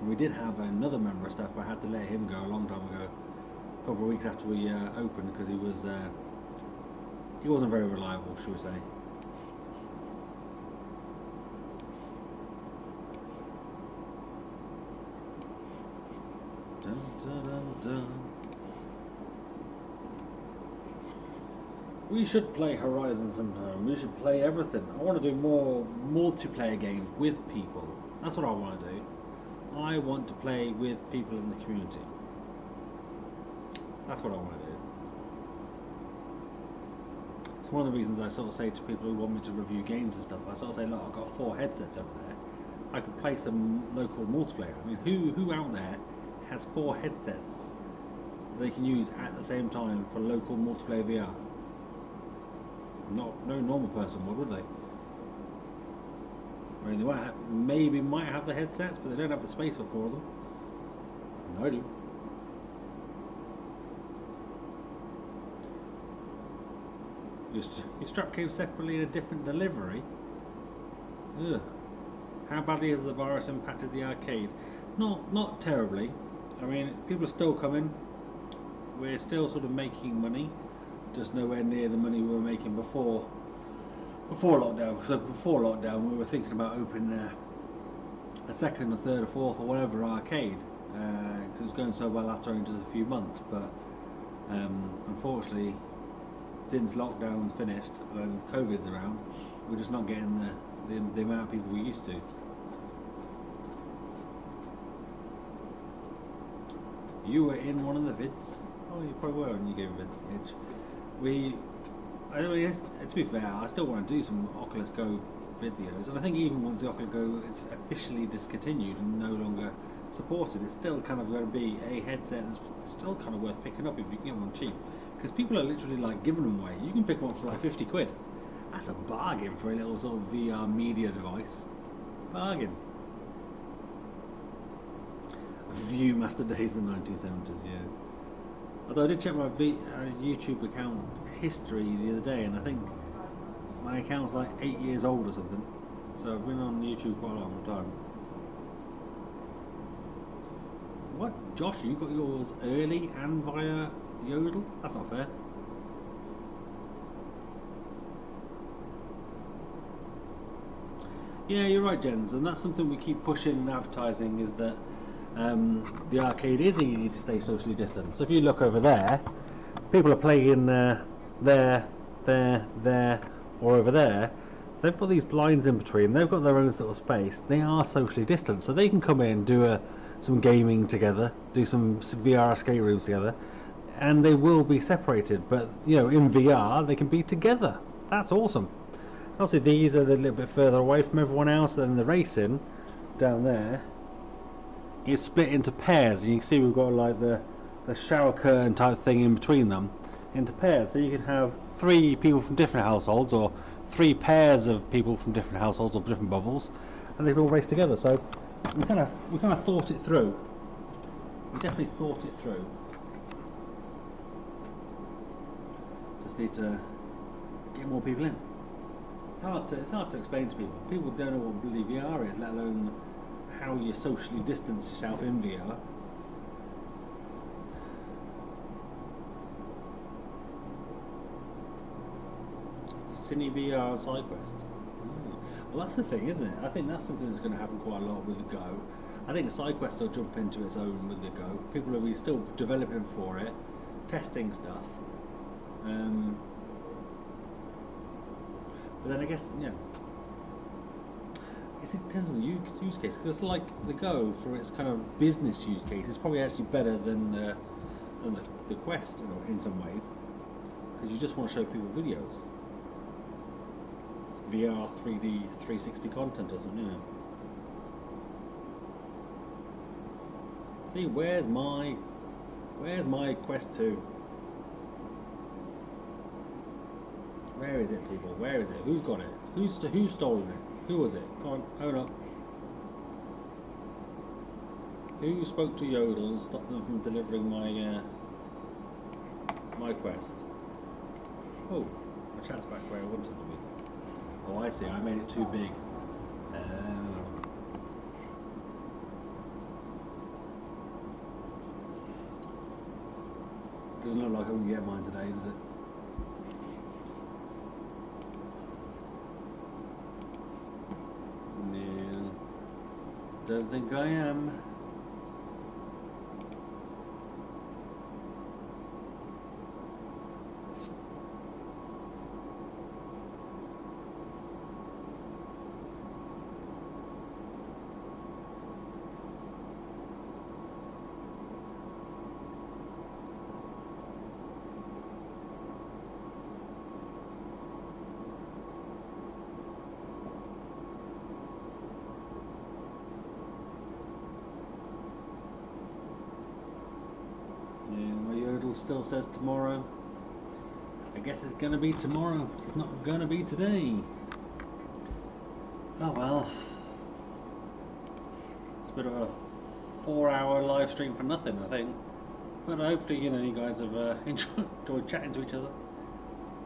We did have another member of staff, but I had to let him go a long time ago, a couple of weeks after we opened, because he wasn't very reliable, shall we say. Dun, dun, dun, dun. We should play Horizon sometime. We should play everything. I want to do more multiplayer games with people. That's what I want to do. I want to play with people in the community. That's what I want to do. It's one of the reasons I sort of say to people who want me to review games and stuff, I sort of say, look, I've got 4 headsets over there. I could play some local multiplayer. I mean, who out there has 4 headsets they can use at the same time for local multiplayer VR? No normal person would they? I mean, they maybe might have the headsets, but they don't have the space for 4 of them. No, I do. Your strap came separately in a different delivery. Ugh. How badly has the virus impacted the arcade? Not terribly. I mean, people are still coming. We're still sort of making money, just nowhere near the money we were making before lockdown. So before lockdown, we were thinking about opening a second, a third, a fourth, or whatever arcade, because it was going so well after only just a few months. But unfortunately, since lockdown's finished and COVID's around, we're just not getting the amount of people we used to. You were in one of the vids. Oh, you probably were when you gave a vid. To be fair, I still want to do some Oculus Go videos, and I think even once the Oculus Go is officially discontinued and no longer supported, it's still kind of going to be a headset that's still kind of worth picking up if you can get them cheap, because people are literally like giving them away. You can pick them up for like 50 quid. That's a bargain for a little sort of VR media device. Bargain. Viewmaster days in the 1970s, yeah. Although I did check my YouTube account history the other day, and I think my account's like 8 years old or something. So I've been on YouTube quite a long time. What, Josh? You got yours early and via Yodel? That's not fair. Yeah, you're right, Jens, and that's something we keep pushing in advertising, is that the arcade is easy to stay socially distant. So if you look over there, people are playing there, or over there. They've got these blinds in between. They've got their own sort of space. They are socially distant, so they can come in, do some gaming together, do some VR escape rooms together, and they will be separated. But you know, in VR, they can be together. That's awesome. Obviously, these are a little bit further away from everyone else. Then the racing down there is split into pairs, and you can see we've got like the shower curtain type thing in between them, into pairs. So you can have 3 people from different households, or 3 pairs of people from different households or different bubbles, and they can all race together. So we kind of thought it through. We definitely thought it through. Just need to get more people in. It's hard to explain to people. People don't know what bloody VR is, let alone how you socially distance yourself in VR. Cine VR and SideQuest. Well, that's the thing, isn't it? I think that's something that's going to happen quite a lot with the Go. I think SideQuest will jump into its own with the Go. People will be still developing for it, testing stuff. But then I guess, yeah, it depends on the use case. Because like the Go, for its kind of business use case, is probably actually better than the Quest in some ways. Because you just want to show people videos. VR, 3D, 360 content or something, you know. See, where's my Quest 2? Where is it, people? Where is it? Who's got it? Who's stolen it? Who was it? Come on, own up. Who spoke to Yodel and stopped them from delivering my my Quest? Oh, my chat's back where I wanted it to be. Oh, I see. I made it too big. Doesn't look like I can get mine today, does it? No, don't think I am. Still says tomorrow. I guess it's gonna be tomorrow. It's not gonna be today. Oh well. It's a bit of a 4-hour live stream for nothing, I think. But hopefully, you know, you guys have enjoyed chatting to each other.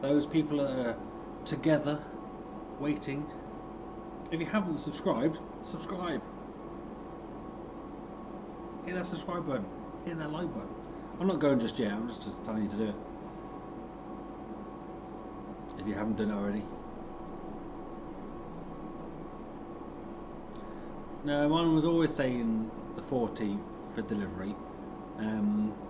Those people that are together, waiting. If you haven't subscribed, subscribe. Hit that subscribe button. Hit that like button. I'm not going just yet, I'm just telling you to do it. If you haven't done it already. No, mine was always saying the 14th for delivery.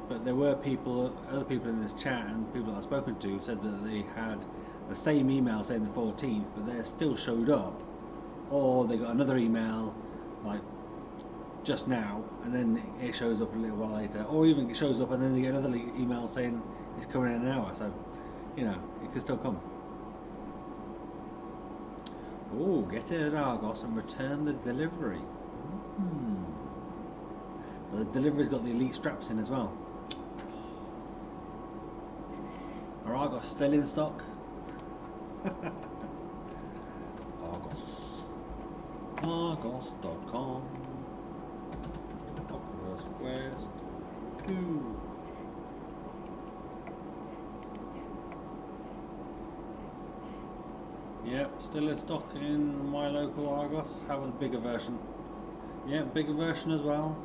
But there were other people in this chat and people that I've spoken to said that they had the same email saying the 14th, but they still showed up. Or they got another email like just now, and then it shows up a little while later, or even it shows up and then they get another email saying it's coming in an hour, so you know, it could still come. Oh, get it at Argos and return the delivery. But the delivery's got the elite straps in as well. Are Argos still in stock? Argos. Argos.com. Oculus Quest 2. Yep, still in stock in my local Argos. How about the bigger version? Yeah, bigger version as well.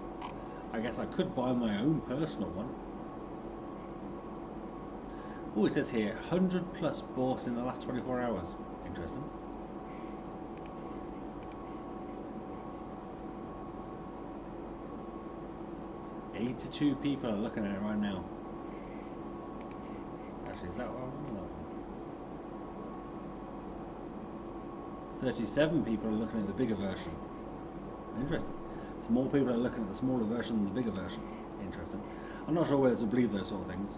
I guess I could buy my own personal one. Oh, it says here 100 plus bought in the last 24 hours. Interesting. $82 people are looking at it right now. Actually, is that what I remember that one? 37 people are looking at the bigger version. Interesting. So more people are looking at the smaller version than the bigger version. Interesting. I'm not sure whether to believe those sort of things.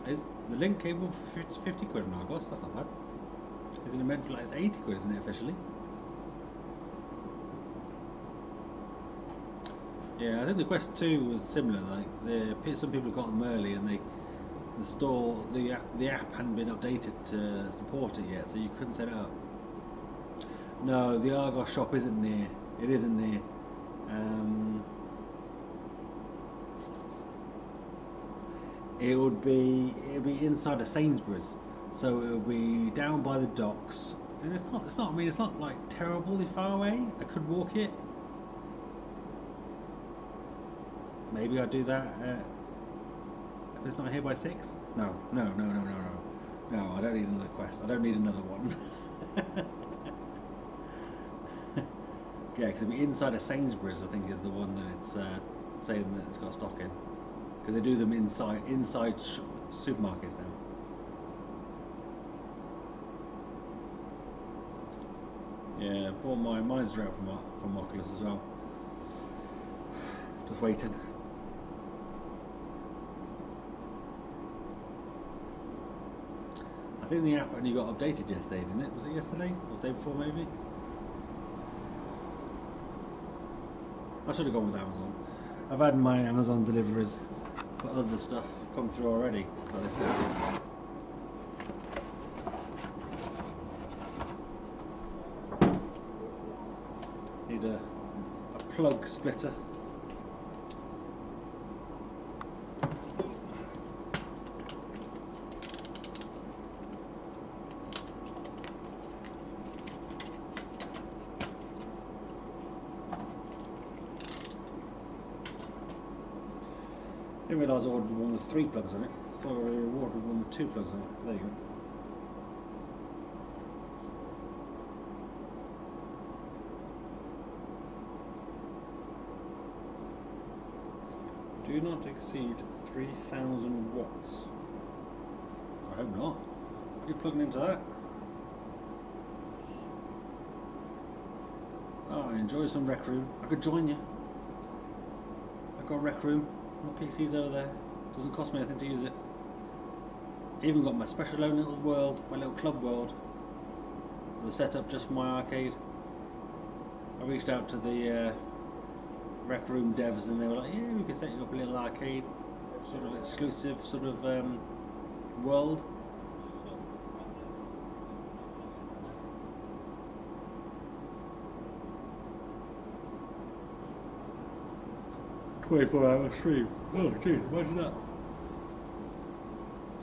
Is the link cable for 50 quid in Argos? That's not bad. Isn't it meant for like, it's 80 quid, isn't it, officially? Yeah, I think the Quest 2 was similar. Like some people got them early, and the app hadn't been updated to support it yet, so you couldn't set it up. No, the Argos shop isn't near. It isn't near. It'll be inside a Sainsbury's, so it'll be down by the docks. And it's not. I mean, it's not like terribly far away. I could walk it. Maybe I'll do that if it's not here by 6. No, I don't need another Quest. I don't need another one. Yeah, because it'll be inside a Sainsbury's, I think, is the one that it's saying that it's got stock in. Because they do them inside supermarkets now. Yeah, bought mine's direct from Oculus as well. Just waiting. I think the app only got updated yesterday, didn't it? Was it yesterday or the day before maybe? I should have gone with Amazon. I've had my Amazon deliveries for other stuff come through already. Need a plug splitter. I didn't realise I ordered one with 3 plugs on it. I thought I ordered one with 2 plugs on it. There you go. Do not exceed 3,000 watts. I hope not. You're plugging into that. Oh, enjoy some Rec Room. I could join you. I've got Rec Room. My PC's over there. Doesn't cost me anything to use it. Even got my special own little world, my little club world. The setup just for my arcade. I reached out to the Rec Room devs and they were like, yeah, we can set you up a little arcade, sort of exclusive sort of world. "24-hour stream." Oh jeez, imagine that.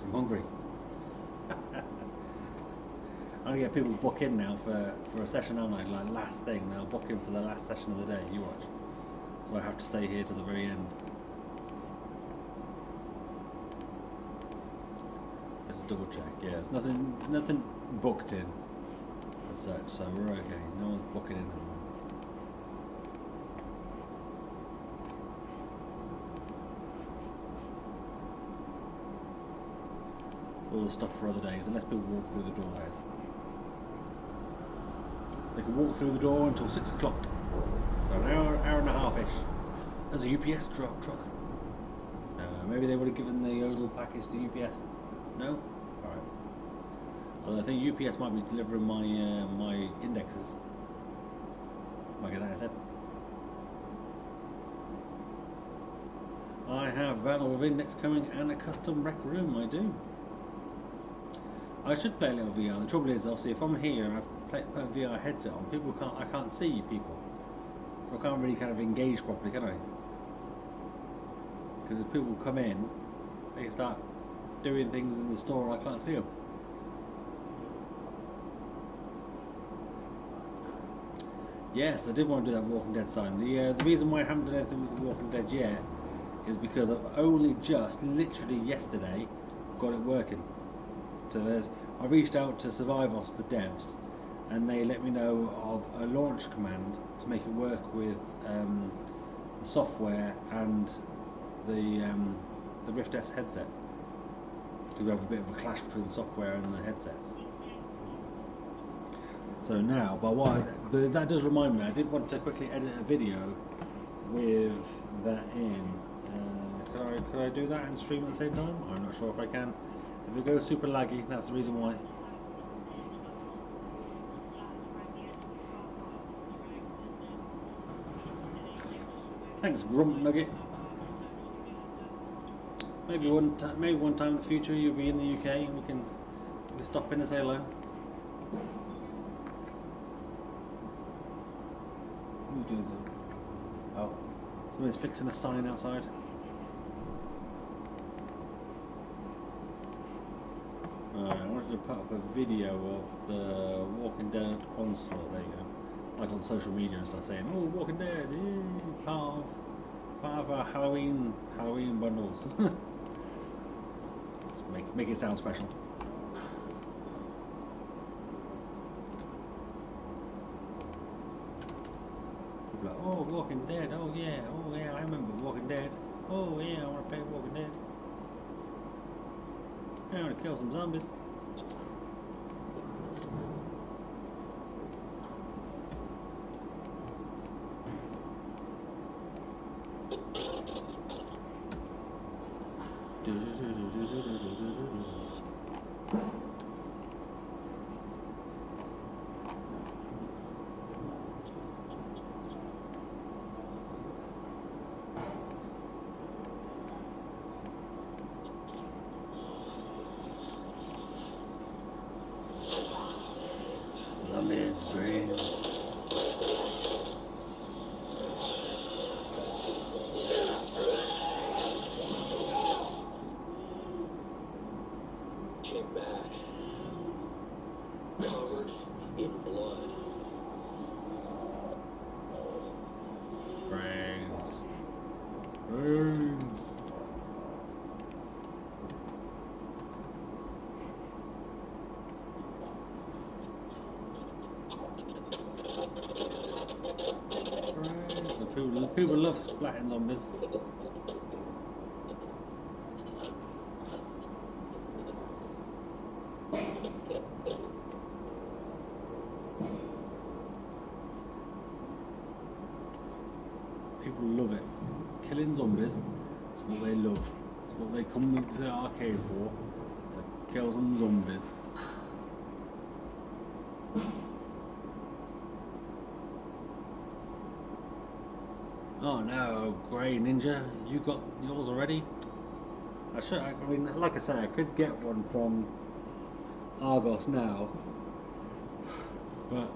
I'm hungry. I'm gonna get people book in now for a session, aren't I? Like last thing, they'll book in for the last session of the day. You watch. So I have to stay here to the very end. Let's double check. Yeah, there's nothing booked in as such, so we're okay. No one's booking in. It's all the stuff for other days, unless people walk through the door. That is. They can walk through the door until 6 o'clock. So an hour and a half-ish. There's a UPS truck. Maybe they would have given the yodel package to UPS. No? Alright. Although I think UPS might be delivering my my indexes. Might get that instead. I have Valor with Index coming and a custom Rec Room, I do. I should play a little VR. The trouble is, obviously, if I'm here and I've put a VR headset on, I can't see people. So I can't really kind of engage properly, can I? Because if people come in, they start doing things in the store and I can't see them. Yes, I did want to do that Walking Dead sign. The reason why I haven't done anything with the Walking Dead yet is because I've only just, literally yesterday, got it working. So I reached out to Survivos, the devs, and they let me know of a launch command to make it work with the software and the Rift S headset. Because we have a bit of a clash between the software and the headsets. So now, but that does remind me, I did want to quickly edit a video with that in. Could I do that and stream at the same time? I'm not sure if I can. If it goes super laggy, that's the reason why. Thanks, Grump Nugget. Maybe one time in the future you'll be in the UK and we can stop in and say hello. Who do that? Oh, somebody's fixing a sign outside. I wanted to put up a video of the Walking Dead onslaught. There you go. Like on social media and stuff, saying, "Oh, Walking Dead, part of our Halloween bundles." Let's make it sound special. People are like, "Oh, Walking Dead. Oh yeah, I remember Walking Dead. Oh yeah, I want to play Walking Dead. I want to kill some zombies." People love splatting zombies. People love it. Killing zombies, it's what they love. It's what they come to the arcade for, to kill some zombies. Oh no, Grey Ninja, you got yours already? I mean, like I say, I could get one from Argos now, but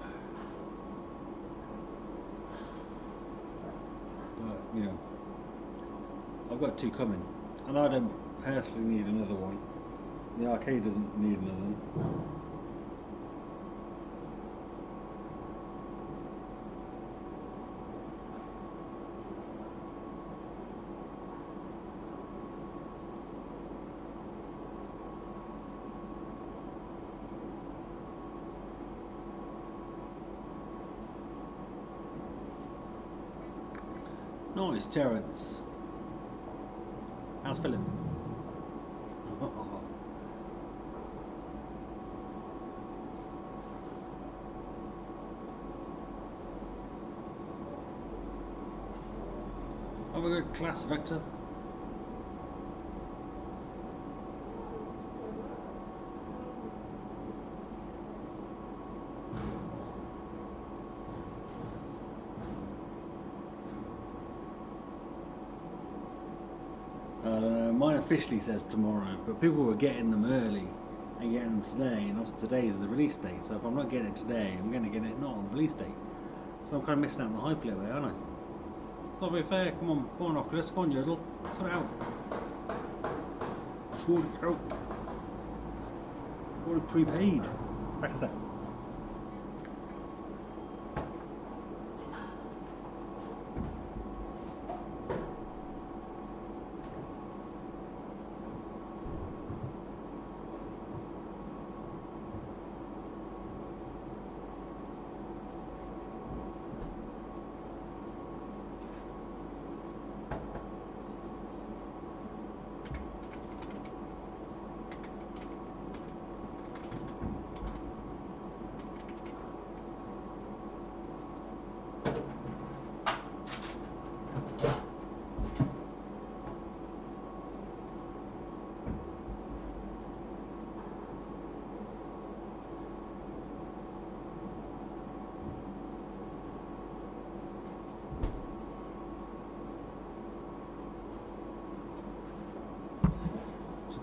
you know, I've got two coming, and I don't personally need another one. The arcade doesn't need another one. Nice, Terence. How's Philip? Have a good class, Vector. Mine officially says tomorrow, but people were getting them early and getting them today, and obviously today is the release date, so if I'm not getting it today, I'm going to get it not on the release date. So I'm kind of missing out on the hype a little bit, aren't I? It's not very fair. Come on Oculus, come on Yodel, sort it out. Sort it out. Already prepaid. Back a sec.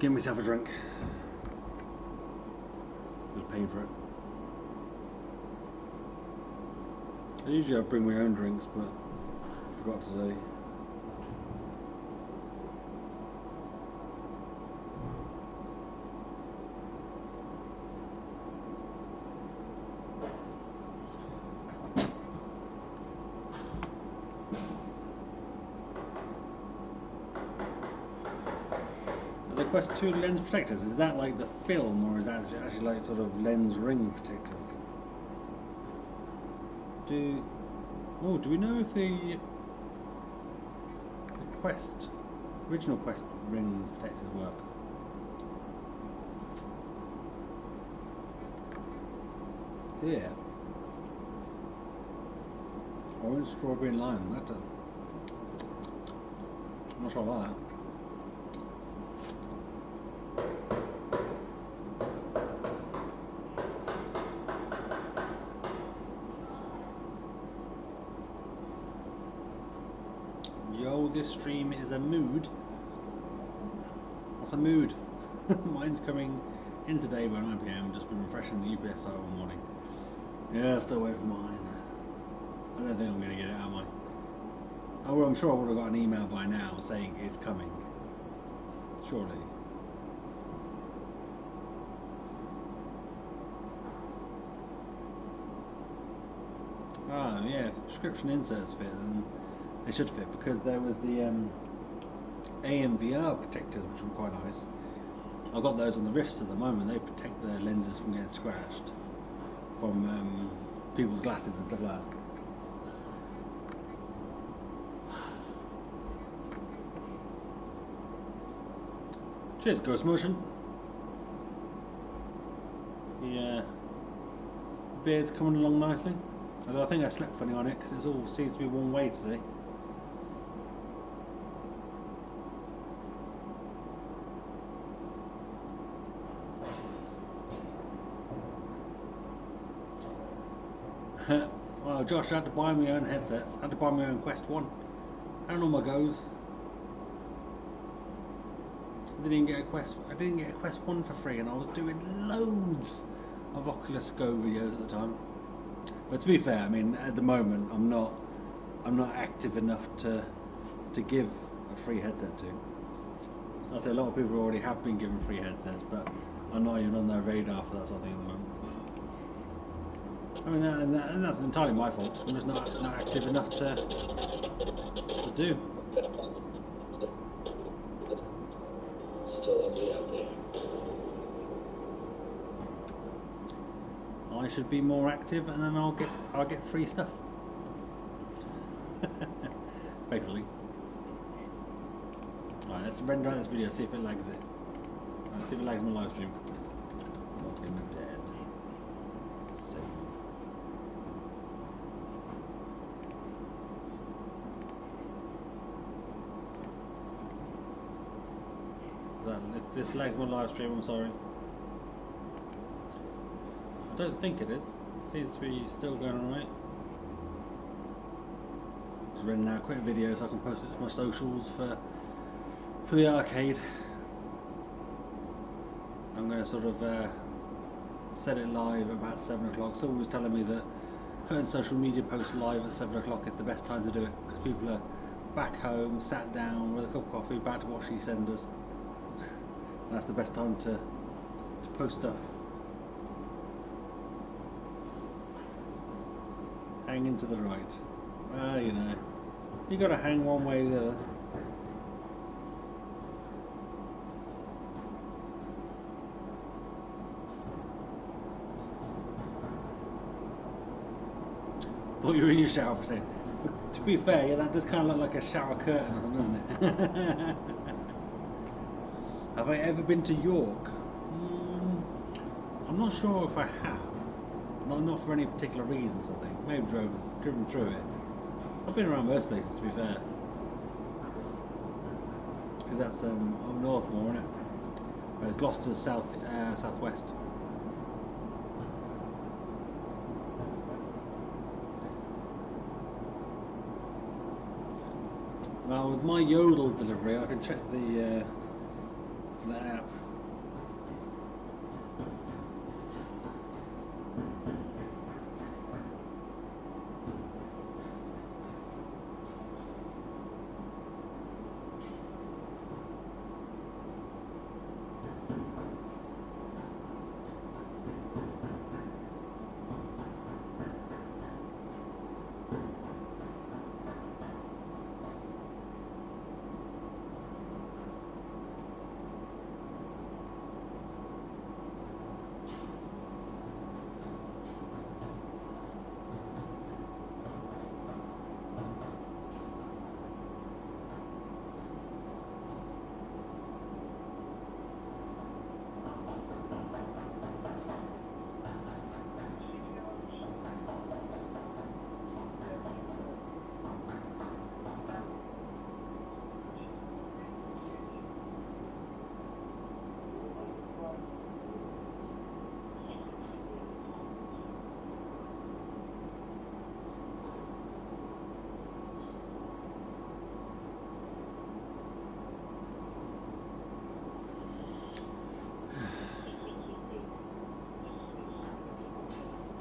Give myself a drink. Just paying for it. Usually I bring my own drinks, but I forgot today. Quest 2 lens protectors, is that like the film, or is that actually like sort of lens ring protectors? Do we know if the Quest, original Quest rings protectors work? Yeah. Orange, strawberry and lime, that I'm not sure about that. Yo, this stream is a mood. What's a mood? Mine's coming in today by 9 PM. Just been refreshing the UPS site all morning. Yeah, still waiting for mine. I don't think I'm going to get it, am I? Oh, well, I'm sure I would have got an email by now saying it's coming. Surely. Ah, yeah, if the prescription inserts fit, then they should fit, because there was the AMVR protectors, which were quite nice. I've got those on the Rifts at the moment. They protect the lenses from getting scratched from people's glasses and stuff like that. Cheers, Ghost Motion. The beard's coming along nicely. Although I think I slept funny on it because it all seems to be one way today. Well, Josh, I had to buy my own headsets. I had to buy my own Quest 1. I don't know my goes. I didn't get a Quest 1 for free, and I was doing loads of Oculus Go videos at the time. But to be fair, I mean, at the moment, I'm not active enough to give a free headset to. I say a lot of people already have been given free headsets, but I'm not even on their radar for that sort of thing at the moment. I mean, and that's entirely my fault. I'm just not active enough to do. Still ugly out there. I should be more active, and then I'll get free stuff. Basically. Alright, let's render out this video, see if it lags it. Alright, see if it lags my live stream. Walking Dead. Save. If this lags my live stream, I'm sorry. I don't think it is. It seems to be still going alright. Just rendering out a quick video so I can post it to my socials for the arcade. I'm going to sort of set it live about 7 o'clock. Someone was telling me that putting social media posts live at 7 o'clock is the best time to do it because people are back home, sat down with a cup of coffee, about to watch EastEnders. That's the best time to post stuff. Hanging to the right. Well, you know, you got to hang one way or the other. Thought you were in your shower for a second. But to be fair, yeah, that does kind of look like a shower curtain or something, doesn't it? Have I ever been to York? I'm not sure if I have. Not for any particular reason, sort of thing. Maybe driven through it. I've been around most places, to be fair. Because that's up north more, isn't it? Whereas Gloucester's southwest. Well, with my Yodel delivery, I can check the app.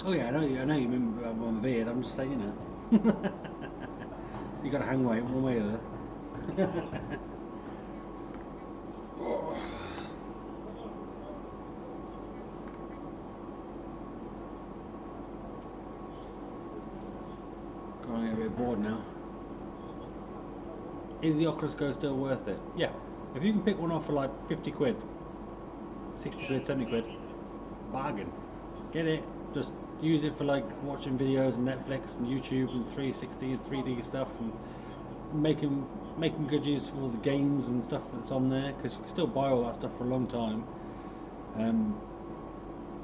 Oh yeah, I know you mean on the beard. I'm just saying, you know. You got to hang one way or the other. I'm getting a bit bored now. Is the Oculus Go still worth it? Yeah. If you can pick one off for like 50 quid, 60 quid, 70 quid, bargain. Get it. Just use it for like watching videos and Netflix and YouTube and 360 and 3D stuff, and making good use of all the games and stuff that's on there, because you can still buy all that stuff for a long time.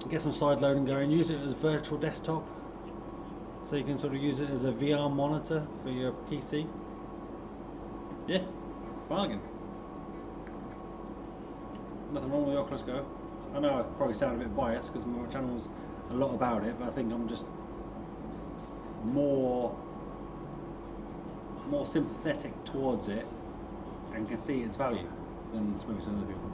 Get some side loading going. Use it as virtual desktop, so you can sort of use it as a VR monitor for your PC. Yeah, bargain. Nothing wrong with the Oculus Go. I know I probably sound a bit biased because my channel's a lot about it, but I think I'm just more sympathetic towards it and can see its value than maybe some other people.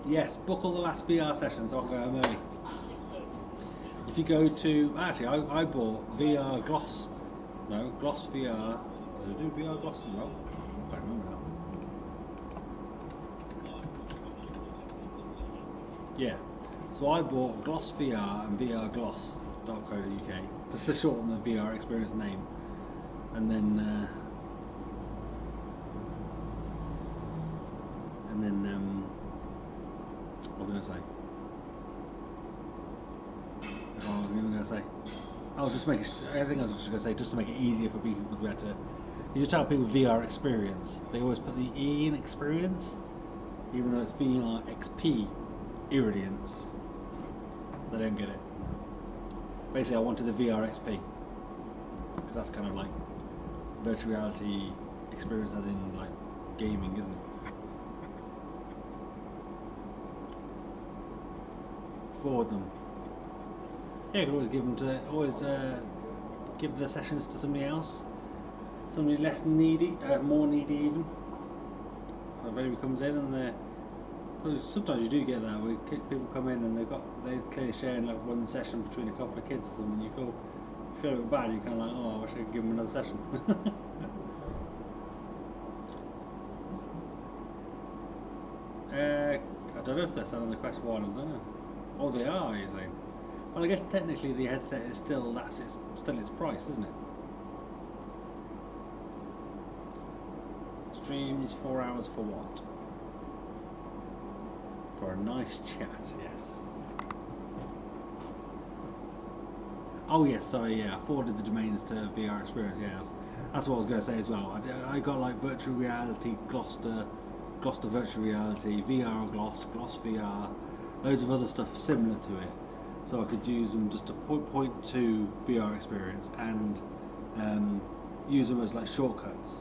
Yes, book all the last VR sessions, so I'll go home early. If you go to, actually I bought VR Gloss, no, Gloss VR, did I do VR Gloss as well? I can't remember now. Yeah, so I bought Gloss VR and VR Gloss.co.uk, just to shorten the VR experience name, and then what was I going to say? I'll just make it, I think I was just going to say, just to make it easier for people to be able to, you tell people VR experience, they always put the E in experience, even though it's VR XP irradiance. They don't get it. Basically I wanted the VR XP, because that's kind of like virtual reality experience as in like gaming, isn't it? Forward them. Yeah, you could always give them to give the sessions to somebody else, somebody less needy, more needy even. So if anybody comes in and they're, so sometimes you do get that where people come in and they're clearly sharing like one session between a couple of kids or something. You feel a bit bad. You're kind of like, oh, I wish I could give them another session. I don't know if they're selling the Quest 1. I don't know. Oh, they are, you're saying? Well, I guess technically the headset is still its price, isn't it? Streams 4 hours for what? For a nice chat, yes. Oh yes, sorry, yeah, I forwarded the domains to VR Experience, yes. That's what I was going to say as well. I got like virtual reality, Gloucester virtual reality, VR Gloss VR, loads of other stuff similar to it. So I could use them just to point to VR Experience and use them as like shortcuts.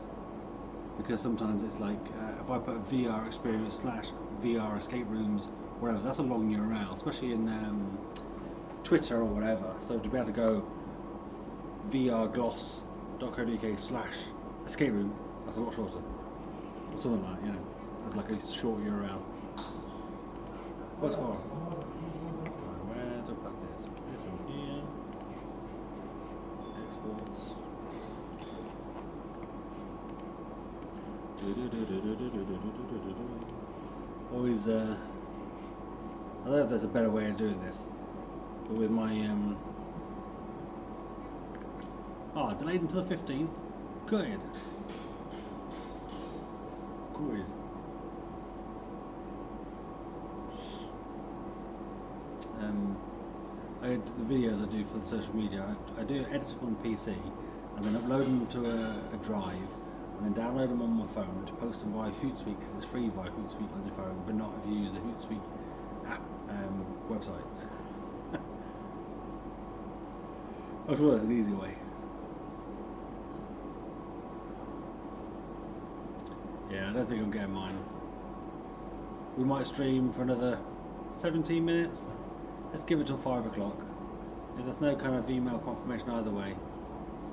Because sometimes it's like, if I put VR Experience / VR Escape Rooms, whatever, that's a long URL, especially in Twitter or whatever. So to be able to go vrgloss.co.uk / escape room, that's a lot shorter. Or something like that, you know, as like a short URL. What's going on? Where to put this? Put this in here. Exports. Always, I don't know if there's a better way of doing this, but with my delayed until the 15th. Good. The videos I do for the social media, I do edit them on the PC and then upload them to a drive and then download them on my phone to post them via Hootsuite, because it's free via Hootsuite on your phone, but not if you use the Hootsuite app website. I'm sure that's an easy way. Yeah, I don't think I'm getting mine. We might stream for another 17 minutes. Let's give it till 5 o'clock. If there's no kind of email confirmation either way,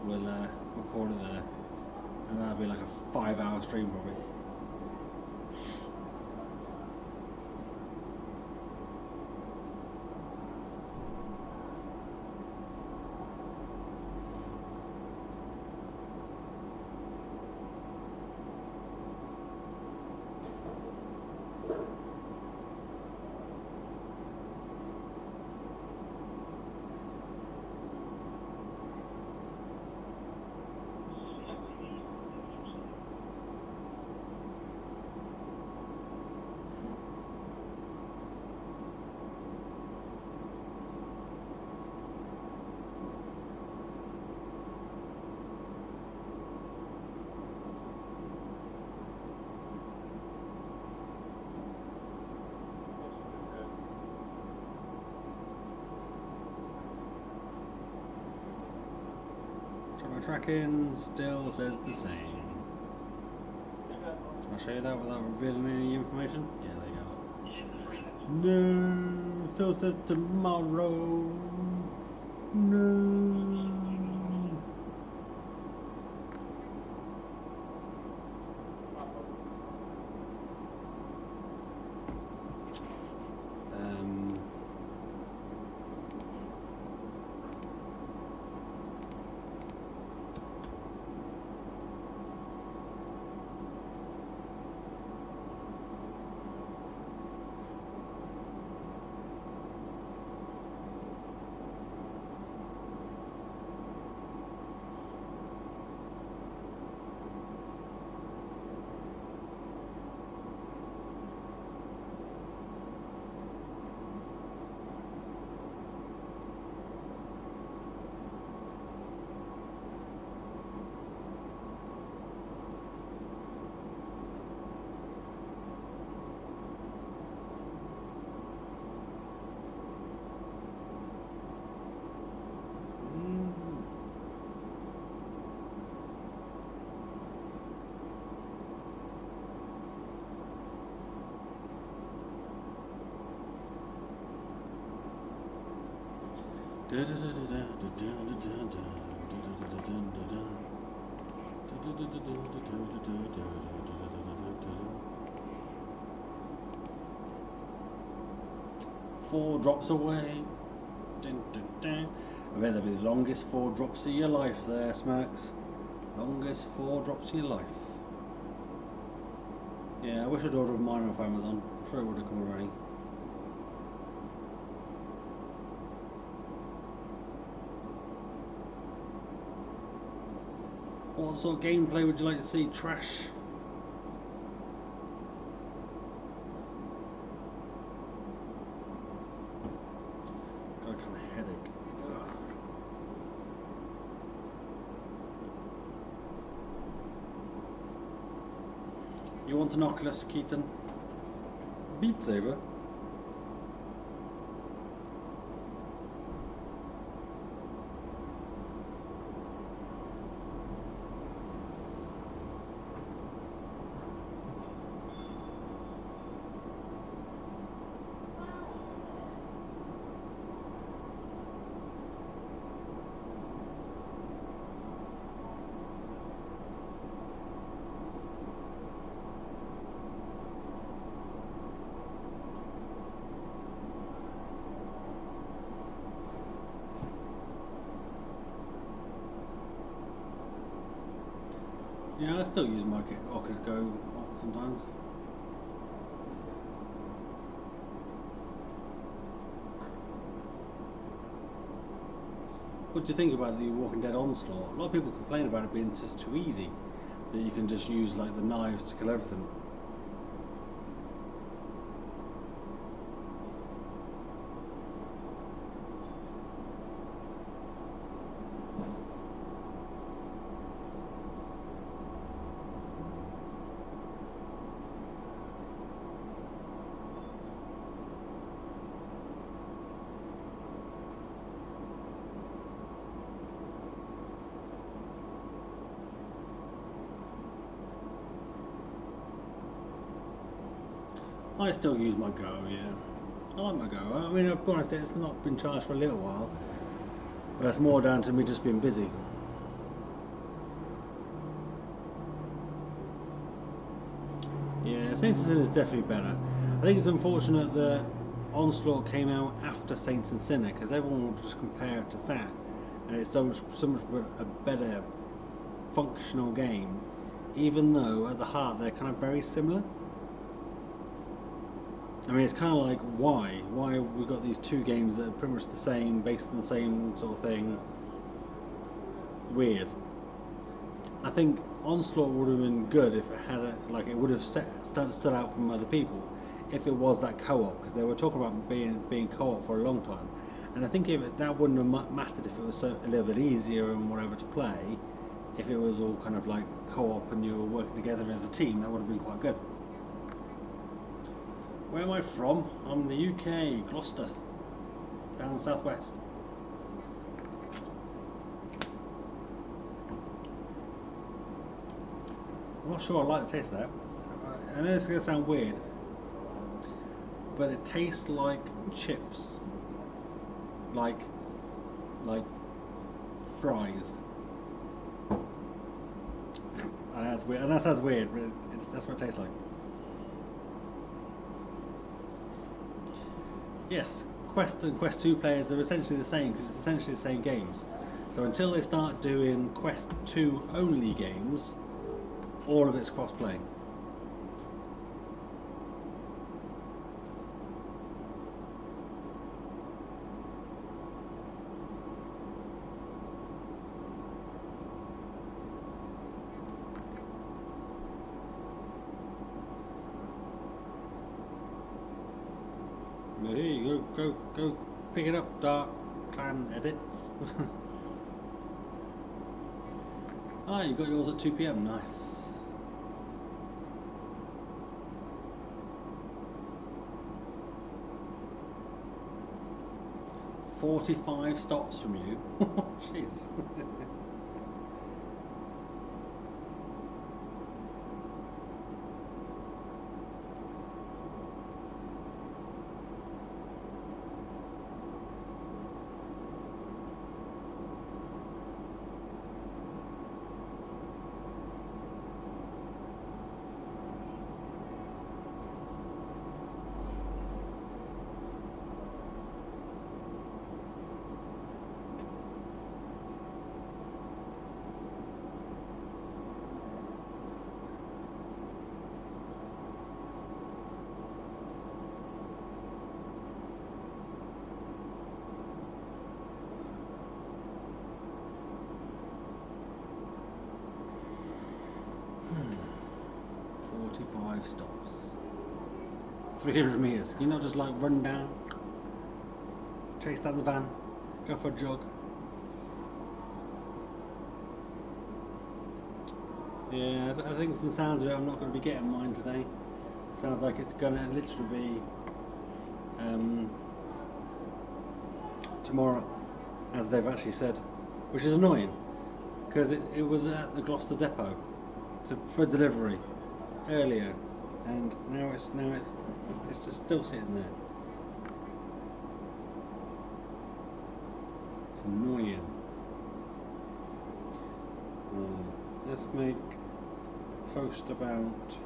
we'll call it there. And that'll be like a 5-hour stream probably. tracking still says the same. Can I show you that without revealing any information? Yeah, there you go. No, still says tomorrow. No. Four drops away. Dun, dun, dun. I bet that'll be the longest 4 drops of your life there, Smirks. Longest 4 drops of your life. Yeah, I wish I'd ordered mine off Amazon. I'm sure it would have come already. What sort of gameplay would you like to see? Trash? Got a kind of headache. Ugh. You want an Oculus, Keaton? Beat Saber? Yeah, I still use my Oculus Go sometimes. What do you think about the Walking Dead Onslaught? A lot of people complain about it being just too easy, that you can just use like the knives to kill everything. I still use my Go, yeah. I like my Go. I mean, I'll be honest, it's not been charged for a little while, but that's more down to me just being busy. Yeah, Saints and Sinners is definitely better. I think it's unfortunate that Onslaught came out after Saints and Sinner, because everyone will just compare it to that, and it's so much a better functional game, even though at the heart they're kind of very similar. I mean, it's kind of like, why have we got these two games that are pretty much the same, based on the same sort of thing? Weird. I think Onslaught would have been good if it had it would have stood out from other people if it was that co-op, because they were talking about being co-op for a long time, and I think that wouldn't have mattered if it was a little bit easier and whatever to play. If it was all kind of like co-op and you were working together as a team, that would have been quite good. Where am I from? I'm the UK, Gloucester, down southwest. I'm not sure I like the taste of that. I know it's going to sound weird, but it tastes like chips, like fries. And that's weird. And that sounds weird, but that's what it tastes like. Yes, Quest and Quest 2 players are essentially the same because it's essentially the same games. So until they start doing Quest 2 only games, all of it's cross-play. Here you go pick it up, Dark Clan Edits. Ah, you got yours at 2 PM, nice. "45 stops from you." Jeez. "45 stops. 300 meters. Can you not just like run down, chase down the van, go for a jog?" Yeah, I think from the sounds of it, I'm not going to be getting mine today. Sounds like it's going to literally be tomorrow, as they've actually said, which is annoying because it was at the Gloucester depot for delivery earlier, and now it's just still sitting there. It's annoying. Let's make a post about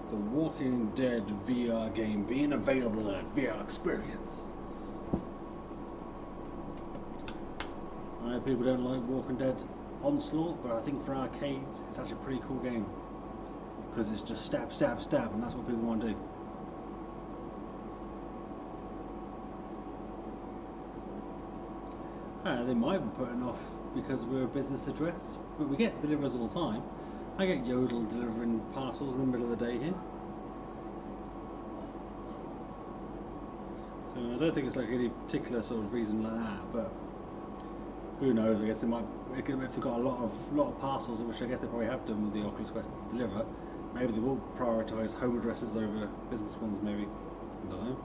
the Walking Dead VR game being available at VR Experience. I know people don't like Walking Dead Onslaught, but I think for arcades it's actually a pretty cool game because it's just stab, stab, stab, and that's what people want to do. They might be putting off because we're a business address, but we get deliverers all the time. I get Yodel delivering parcels in the middle of the day here. So I don't think it's like any particular sort of reason like that, but who knows? I guess they might, if they've got a lot of parcels, which I guess they probably have done with the Oculus Quest to deliver, maybe they will prioritise home addresses over business ones, maybe. I don't know.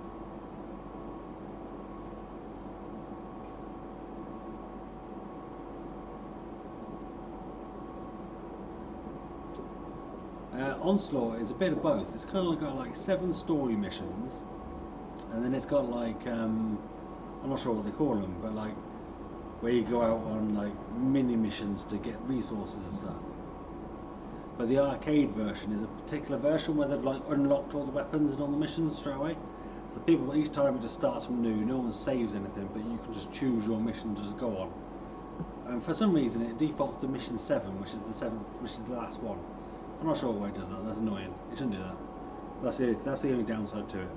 Onslaught is a bit of both. It's kind of got like 7 story missions, and then it's got like I'm not sure what they call them, but like where you go out on like mini missions to get resources and stuff. But the arcade version is a particular version where they've like unlocked all the weapons and all the missions straight away. So people, each time it just starts from new. No one saves anything, but you can just choose your mission to just go on. And for some reason, it defaults to mission 7, which is the last one. I'm not sure why it does that. That's annoying. It shouldn't do that. That's the only downside to it.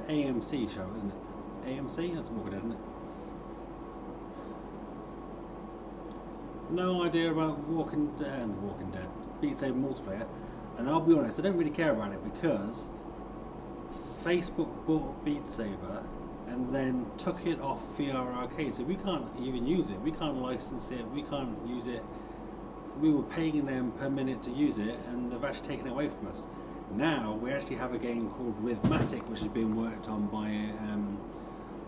AMC show, isn't it? AMC? That's Walking Dead, isn't it? no idea about Walking Dead, Beat Saber multiplayer, and I'll be honest, I don't really care about it because Facebook bought Beat Saber and then took it off VR Arcade, so we can't even use it. We can't license it. We can't use it. We were paying them per minute to use it, and they've actually taken it away from us. Now we actually have a game called Rhythmatic, which has been worked on by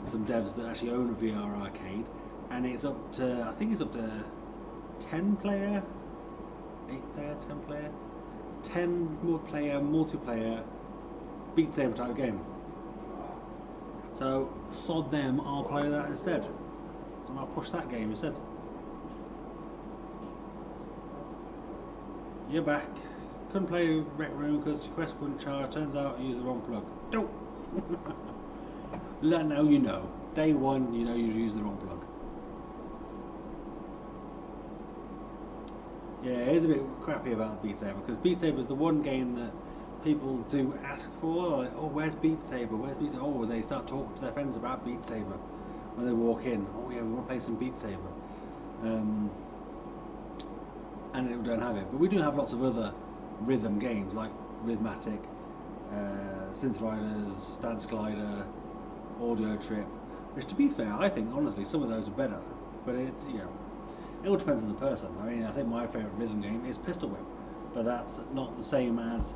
some devs that actually own a VR Arcade, and it's up to, I think it's up to 10 player, 8 player, 10 player, 10 player multiplayer Beat Saber type game. So sod them, I'll play that instead, and I'll push that game instead. You're back. Couldn't play Rec Room because your Quest wouldn't charge. Turns out I used the wrong plug. Don't. Now you know. Day one, you know you used the wrong plug. Yeah, it is a bit crappy about Beat Saber because Beat Saber is the one game that people do ask for. Like, oh, where's Beat Saber? Where's Beat Saber? Oh, they start talking to their friends about Beat Saber when they walk in. Oh yeah, we want to play some Beat Saber. And we don't have it, but we do have lots of other rhythm games like Rhythmatic, Synth Riders, Dance Glider, Audio Trip. Which, to be fair, I think honestly some of those are better. But it all depends on the person. I mean, I think my favourite rhythm game is Pistol Whip, but that's not the same as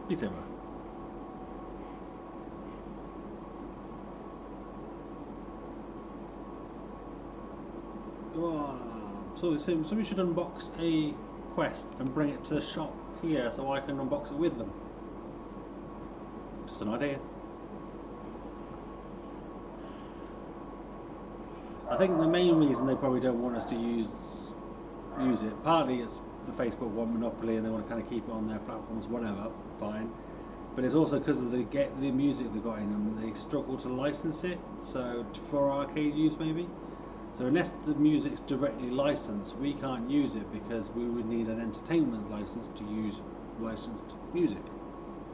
Beat Saber. So somebody should unbox a Quest and bring it to the shop here so I can unbox it with them. Just an idea. I think the main reason they probably don't want us to use it, partly it's the Facebook one, monopoly, and they want to kind of keep it on their platforms, whatever, fine. But it's also because of the music they've got in them, they struggle to license it, so for arcade use maybe. So unless the music's directly licensed, we can't use it because we would need an entertainment license to use licensed music,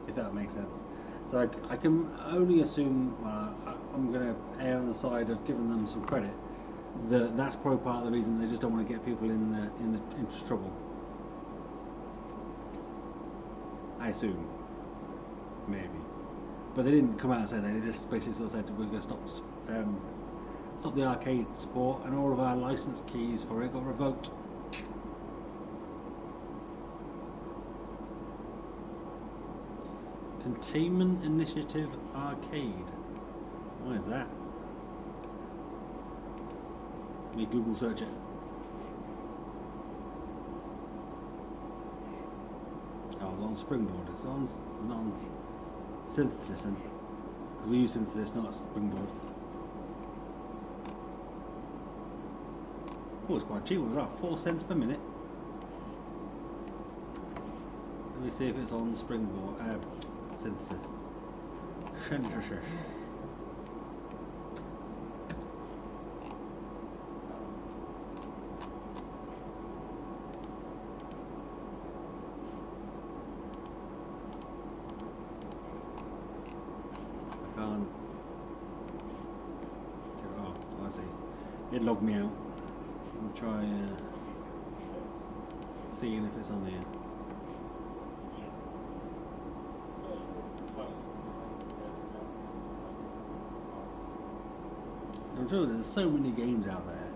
if that makes sense. So I can only assume, I'm going to err on the side of giving them some credit, that's probably part of the reason they just don't want to get people into trouble. I assume. Maybe. But they didn't come out and say that, they just basically sort of said we're going to stop the arcade support, and all of our license keys for it got revoked. Containment Initiative Arcade. What is that? Let me Google search it. Oh, it's on Springboard. It's not on Synthesis then. Because we use Synthesis, not Springboard. Oh, it's quite cheap. It was about 4 cents per minute. Let me see if it's on Springboard. Synthesis. Synthesis. I can't. Oh, I see. It logged me out. I'll try seeing if it's on here. I'm sure there's so many games out there.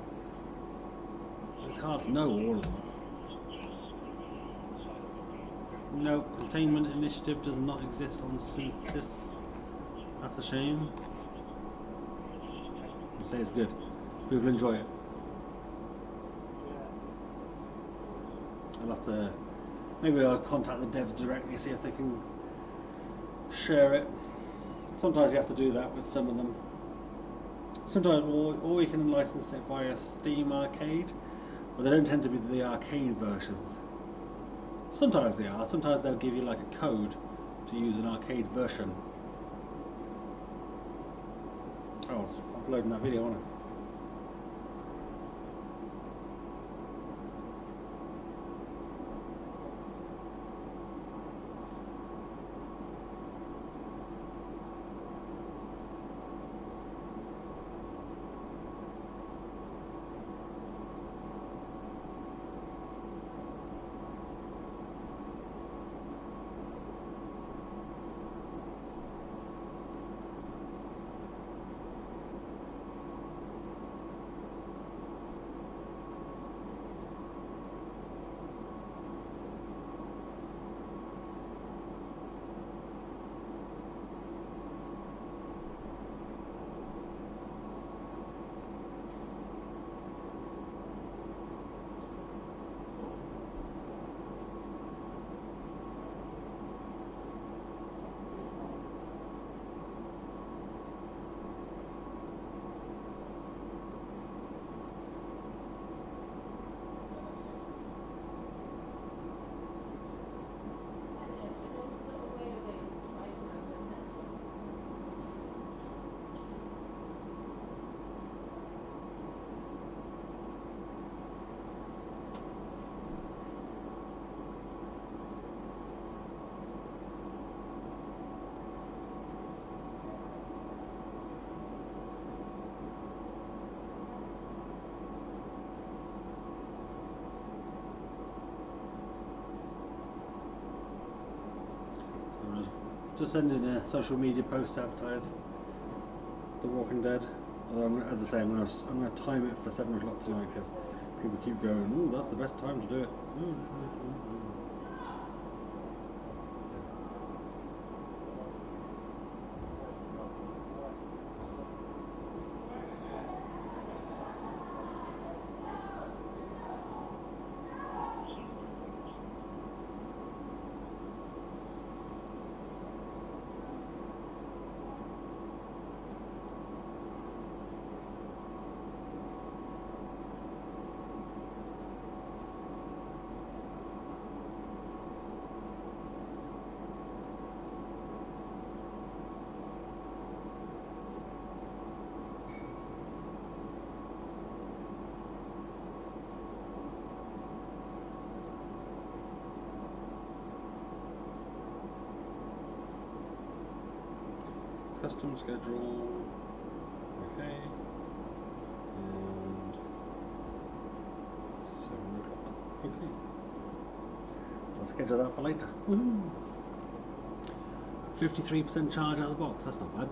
It's hard to know all of them. No, Containment Initiative does not exist on Synthesis. That's a shame. I say it's good. People enjoy it. I'll have to, maybe I'll contact the devs directly, see if they can share it. Sometimes you have to do that with some of them. Sometimes, or you can license it via Steam Arcade, but they don't tend to be the arcade versions. Sometimes they are. Sometimes they'll give you like a code to use an arcade version. Oh, I was uploading that video, wasn't I? Just sending a social media post to advertise The Walking Dead. Although, as I say, I'm going to time it for 7 o'clock tonight because people keep going, "Ooh, that's the best time to do it." Custom schedule, okay, and 7 o'clock, okay. So I'll schedule that for later. Woohoo! 53% charge out of the box, that's not bad.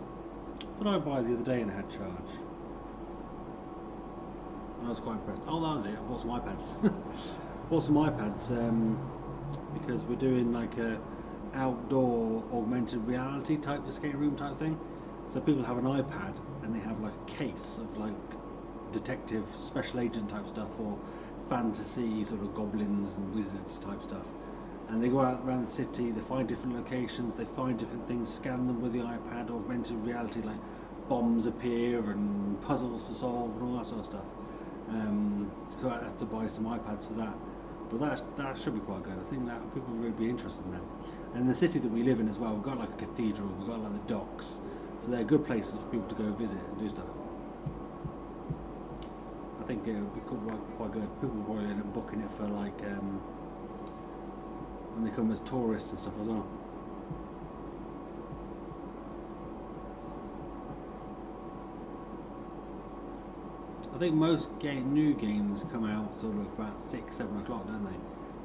What did I buy the other day and it had charge? And I was quite impressed. Oh, that was it, I bought some iPads. Bought some iPads because we're doing like a outdoor augmented reality type escape room type thing. So people have an iPad and they have like a case of like detective special agent type stuff or fantasy sort of goblins and wizards type stuff, and they go out around the city, they find different locations, they find different things, scan them with the iPad, augmented reality, like bombs appear and puzzles to solve and all that sort of stuff. So I have to buy some iPads for that. But that should be quite good. I think that people would really be interested in that. And in the city that we live in as well, we've got like a cathedral, we've got like the docks, so they're good places for people to go visit and do stuff. I think it would be quite good. People will probably end up booking it for like when they come as tourists and stuff as well. I think most new games come out sort of about 6-7 o'clock, don't they?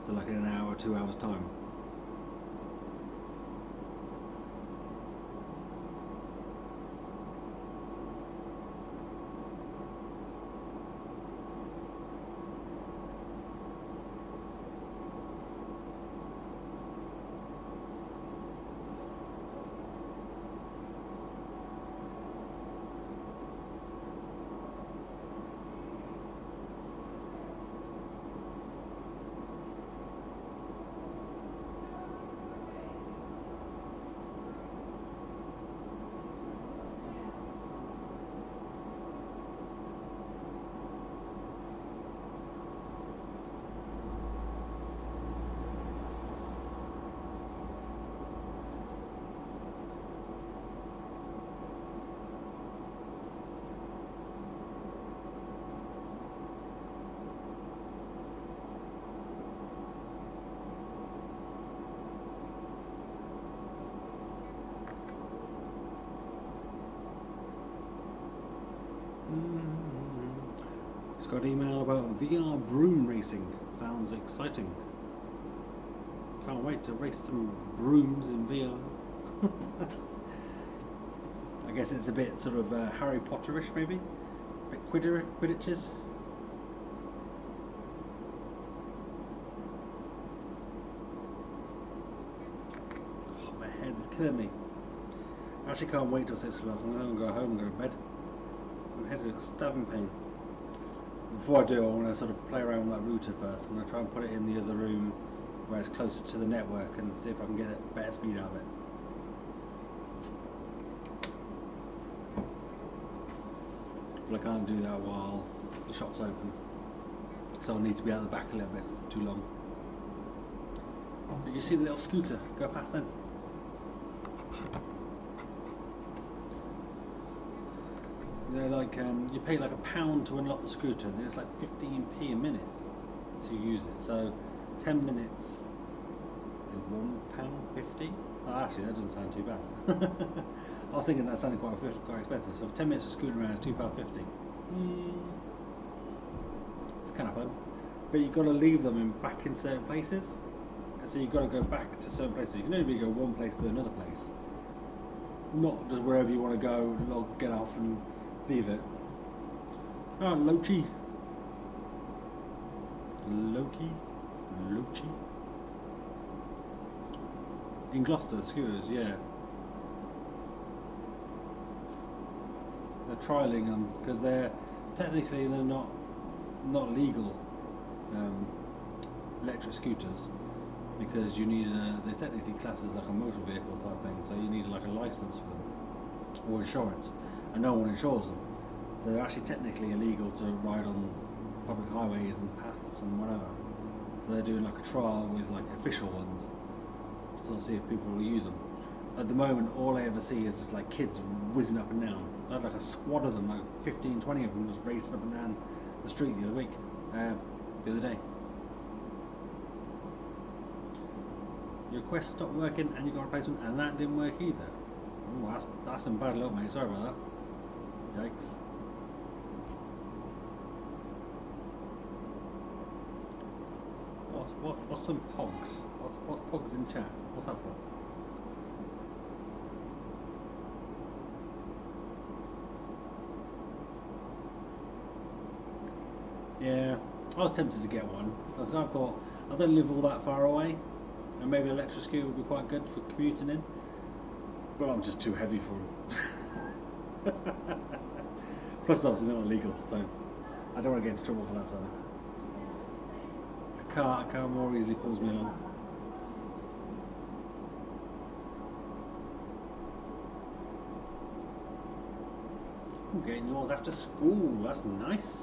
So like in an hour, 2 hours time. Just got an email about VR broom racing. Sounds exciting. Can't wait to race some brooms in VR. I guess it's a bit sort of Harry Potterish maybe? A bit Quidditches. Oh, my head is killing me. I actually can't wait till 6 o'clock. I'm going to go home and go to bed. My head is a stabbing pain. Before I do, I want to sort of play around with that router first. I'm going to try and put it in the other room where it's closer to the network and see if I can get a better speed out of it. But I can't do that while the shop's open. So I'll need to be out the back a little bit too long. Did you see the little scooter go past then? They're like, you pay like £1 to unlock the scooter, and then it's like 15p a minute to use it. So 10 minutes is £1.50. Oh, actually, that doesn't sound too bad. I was thinking that sounded quite expensive. So 10 minutes of scooting around is £2.50. It's kind of fun, but you've got to leave them back in certain places, And so you've got to go back to certain places. You can only go one place to another place. Not just wherever you want to go, log, get off and leave it. Oh, Lochi. Loki? In Gloucester, skewers, yeah. They're trialling them because they're technically not legal electric scooters, because you need they're technically classed as like a motor vehicle type thing, so you need like a license for them or insurance, and no one insures them. So they're actually technically illegal to ride on public highways and paths and whatever. So they're doing like a trial with like official ones to sort of see if people will use them. At the moment, all I ever see is just like kids whizzing up and down. I had like a squad of them, like 15, 20 of them, just racing up and down the street the other week, the other day. Your Quest stopped working and you got a replacement, and that didn't work either. Oh, that's some bad luck, mate. Sorry about that. Yikes. What's some pogs? What's pogs in chat? What's that for? Yeah, I was tempted to get one. So I thought I don't live all that far away, and maybe an electric scooter would be quite good for commuting in. But I'm just too heavy for them. Plus, obviously, they're not legal, so I don't want to get into trouble for that sort of thing. A car more easily pulls me along. I'm getting yours after school. That's nice.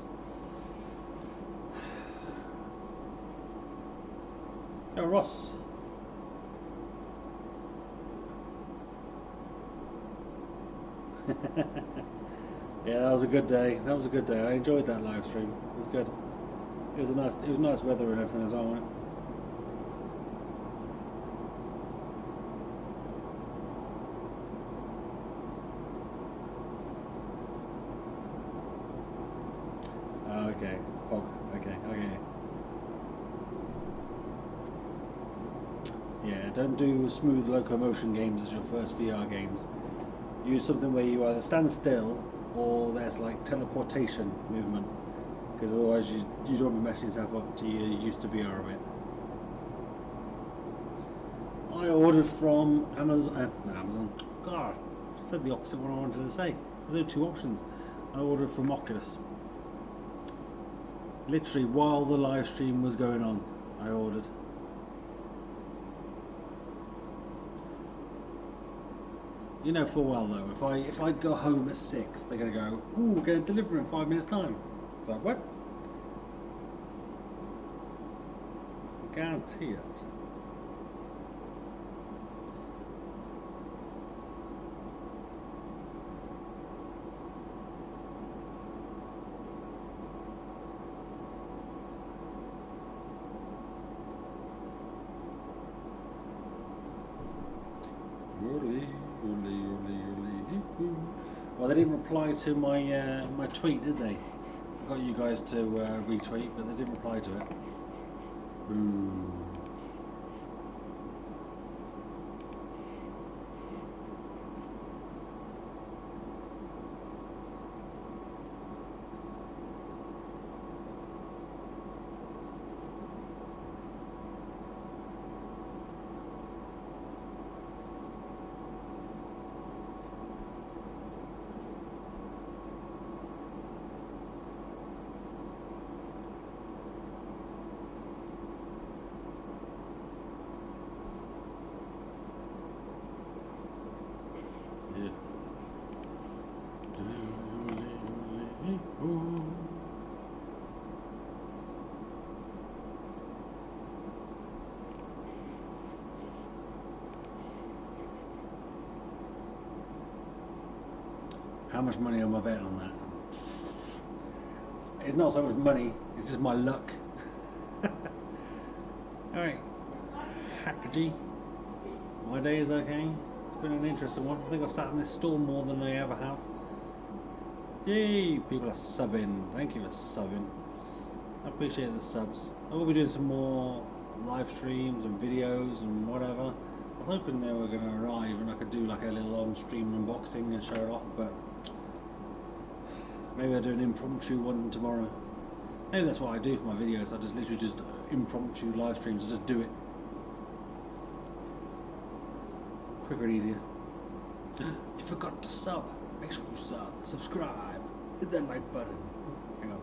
Yo, Ross. Yeah, that was a good day. That was a good day. I enjoyed that live stream. It was good. It was nice weather and everything as well, wasn't it? Okay, Pog. Okay. Yeah, don't do smooth locomotion games as your first VR games. Use something where you either stand still or there's like teleportation movement, because otherwise you don't want to be messing yourself up until you're used to VR a bit. I ordered from Amazon. God, I said the opposite of what I wanted to say. There's only two options. I ordered from Oculus. Literally while the live stream was going on, I ordered. You know full well though, if I go home at 6, they're gonna go, ooh, we're gonna deliver in 5 minutes time. It's like, what? I guarantee it. Well, they didn't reply to my my tweet, did they? I got you guys to retweet, but they didn't reply to it. Boo. How much money am I betting on that? It's not so much money, it's just my luck. Alright, Hackgy. My day is okay. It's been an interesting one. I think I've sat in this store more than I ever have. Yay! People are subbing. Thank you for subbing. I appreciate the subs. I will be doing some more live streams and videos and whatever. I was hoping they were going to arrive and I could do like a little on-stream unboxing and show it off, but maybe I'll do an impromptu one tomorrow. Maybe that's what I do for my videos. I just literally just impromptu live streams. I just do it. Quicker and easier. You forgot to sub. Make sure you subscribe. Hit that like button. Hang on.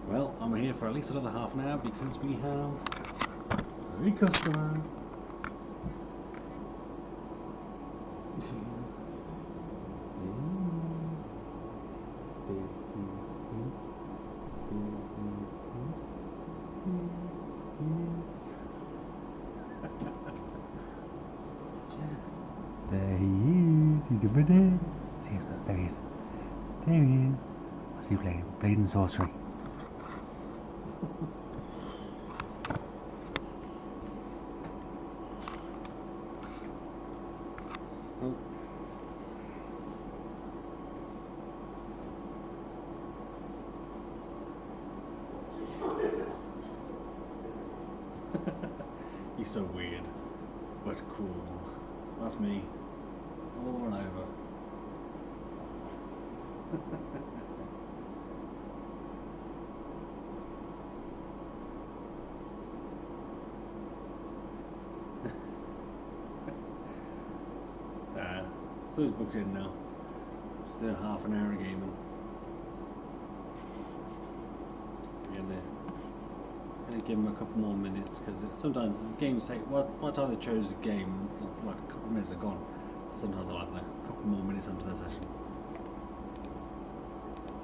Well, I'm here for at least another half an hour because we have a customer. There he is. He's over there. See, there he is. There he is. What's he playing? Blade and sorcery. Oh. He's so weird, but cool. That's me, all over. So he's booked in now. Just doing half an hour of gaming. Gonna give him a couple more minutes because sometimes the games take. By the time they chose a game, like a couple of minutes are gone. So sometimes I like that, a couple more minutes onto the session.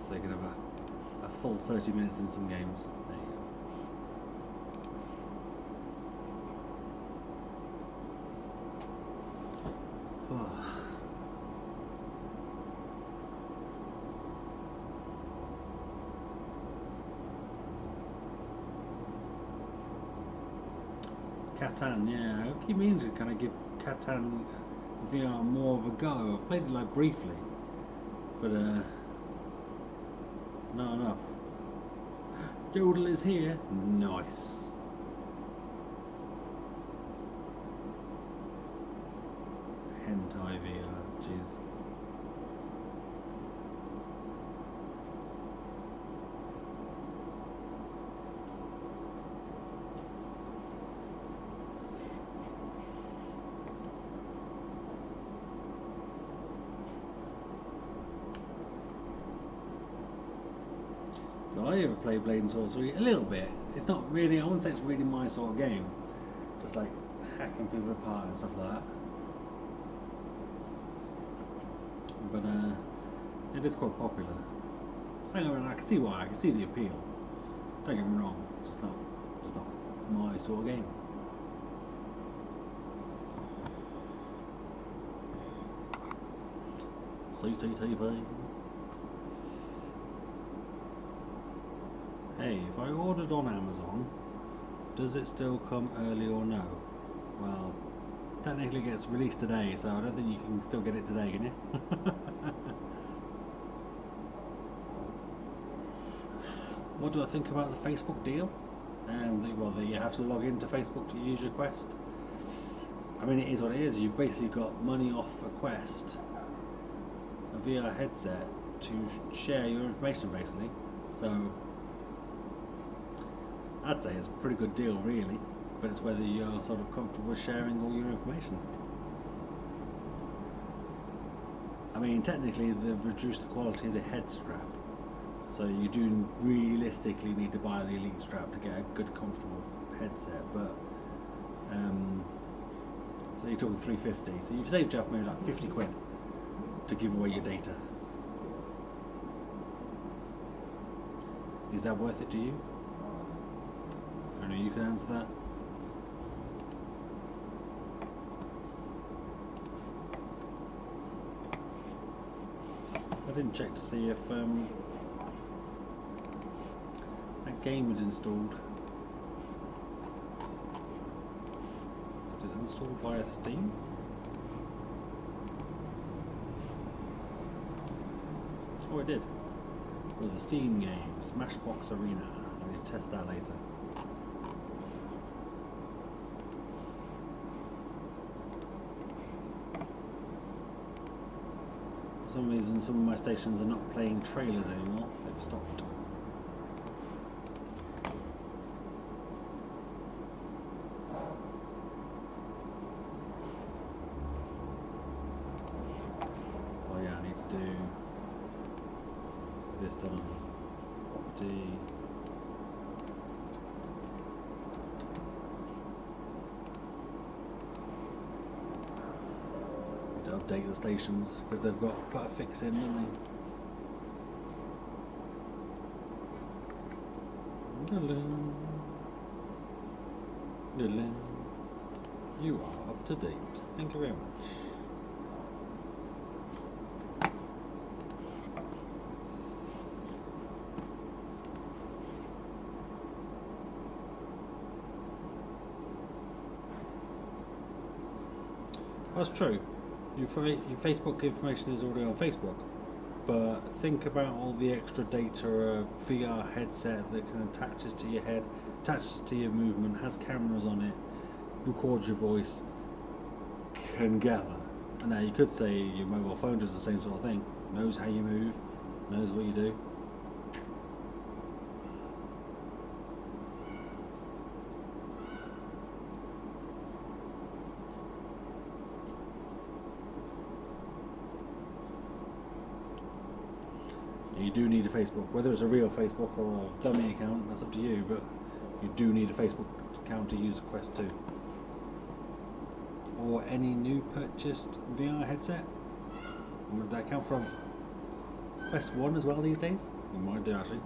So you can have a full 30 minutes in some games. There you go. Oh. Catan, yeah, I keep meaning to kind of give Catan VR more of a go. I've played it like briefly, but not enough. Yodel is here. Nice. Hentai VR, jeez. I ever play Blade and Sorcery? A little bit. It's not really, I wouldn't say it's really my sort of game. Just like hacking people apart and stuff like that. But it is quite popular. I can see why, I can see the appeal. Don't get me wrong, it's just not my sort of game. CCTV. Hey, if I ordered on Amazon, does it still come early or no? Well, technically it gets released today, so I don't think you can still get it today, can you? What do I think about the Facebook deal? Well, you have to log into Facebook to use your Quest. I mean, it is what it is. You've basically got money off a Quest, a VR headset, to share your information, basically. So I'd say it's a pretty good deal, really, but it's whether you're sort of comfortable sharing all your information. I mean, technically they've reduced the quality of the head strap, so you do realistically need to buy the Elite strap to get a good, comfortable headset. But so you're talking 350, so you've saved yourself maybe like 50 quid to give away your data. Is that worth it to you? I don't know, you can answer that. I didn't check to see if that game had installed. Is it installed via Steam? Oh, it did. It was a Steam game, Smashbox Arena. I need to test that later. For some reason, some of my stations are not playing trailers anymore. They've stopped. Oh yeah, I need to do this done. Property. To update the stations because they've got put a fix in, haven't they? You are up to date. Thank you very much. That's true. Your Facebook information is already on Facebook, but think about all the extra data a VR headset that can attaches to your head, attaches to your movement, has cameras on it, records your voice, can gather. And now you could say your mobile phone does the same sort of thing, knows how you move, knows what you do. You do need a Facebook, whether it's a real Facebook or a dummy account, that's up to you, but you do need a Facebook account to use a Quest 2. or any new purchased VR headset. Would that count for Quest 1 as well these days? You might do actually.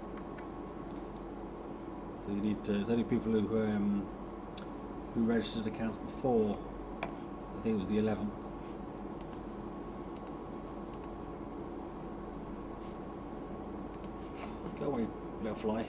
So you need to, it's only people who registered accounts before, I think it was the 11th. Go away, little fly.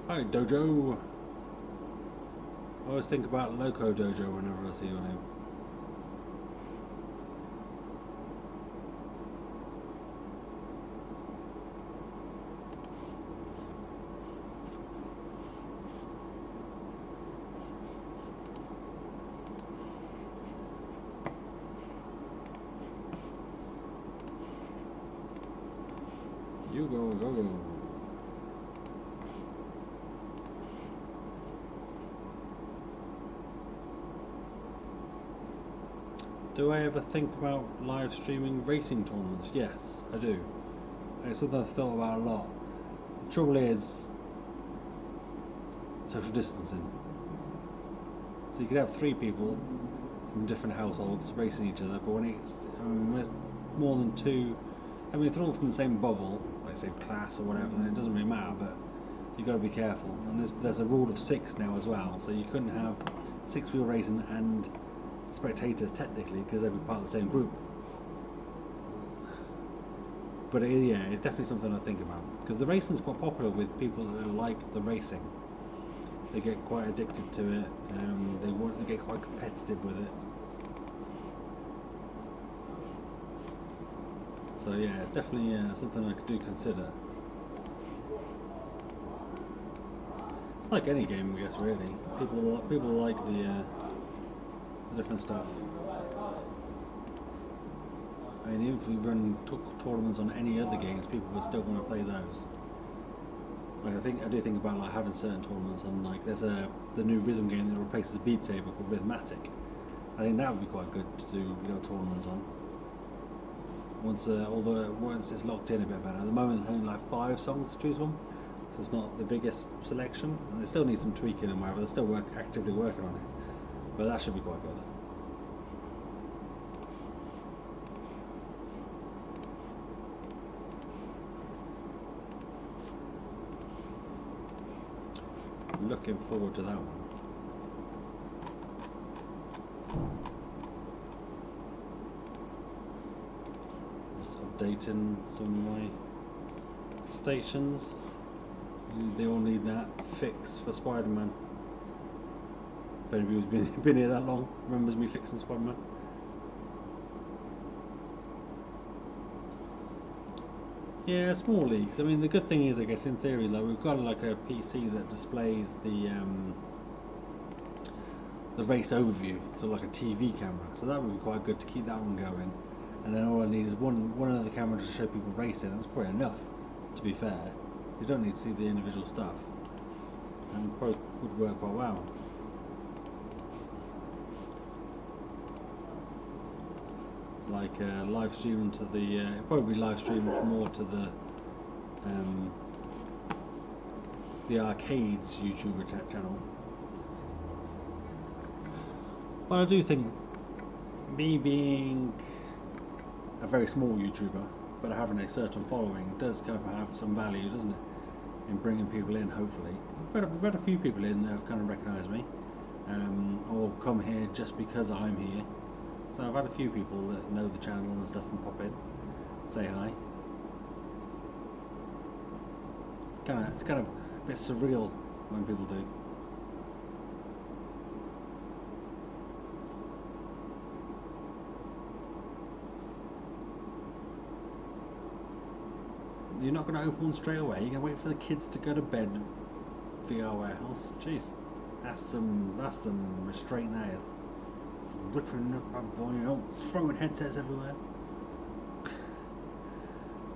Hi Dojo. I always think about Loco Dojo whenever I see your name. You go. Do I ever think about live streaming racing tournaments? Yes, I do. It's something I've thought about a lot. The trouble is social distancing. So you could have 3 people from different households racing each other, but when it's more than 2, I mean if they're all from the same bubble, like same class or whatever, then it doesn't really matter, but you've got to be careful. And there's a rule of 6 now as well, so you couldn't have 6 people racing and spectators technically, because they'd be part of the same group. But yeah, it's definitely something I think about, because the racing's quite popular with people that like the racing. They get quite addicted to it, they get quite competitive with it. So yeah, it's definitely something I do consider. It's like any game, I guess, really. People like the different stuff. I mean, even if we run tournaments on any other games, people would still want to play those. Like I do think about like having certain tournaments on, like there's the new rhythm game that replaces Beat Saber called Rhythmatic. I think that would be quite good to do tournaments on. Once it's locked in a bit better. At the moment there's only like 5 songs to choose from, so it's not the biggest selection. And they still need some tweaking and whatever. They're still actively working on it, but that should be quite good. Looking forward to that one. Just updating some of my stations. They all need that fix for Spider-Man. If anybody's been here that long remembers me fixing Spider-Man. Yeah, small leagues. I mean, the good thing is, I guess, in theory, like we've got like a PC that displays the race overview, so like a TV camera. So that would be quite good to keep that one going. And then all I need is one other camera to show people racing. That's probably enough, to be fair. You don't need to see the individual stuff, and probably would work quite well. Like live stream to the probably live stream more to the arcades YouTuber channel. But I do think me being a very small YouTuber but having a certain following does kind of have some value, doesn't it, in bringing people in, hopefully. We've had a few people in that have kind of recognised me, or come here just because I'm here. So I've had a few people that know the channel and stuff and pop in, say hi. It's kind of a bit surreal when people do. You're not going to open one straight away. You're going to wait for the kids to go to bed. VR warehouse. Jeez, that's some restraint. That is ripping up my boy out, throwing headsets everywhere.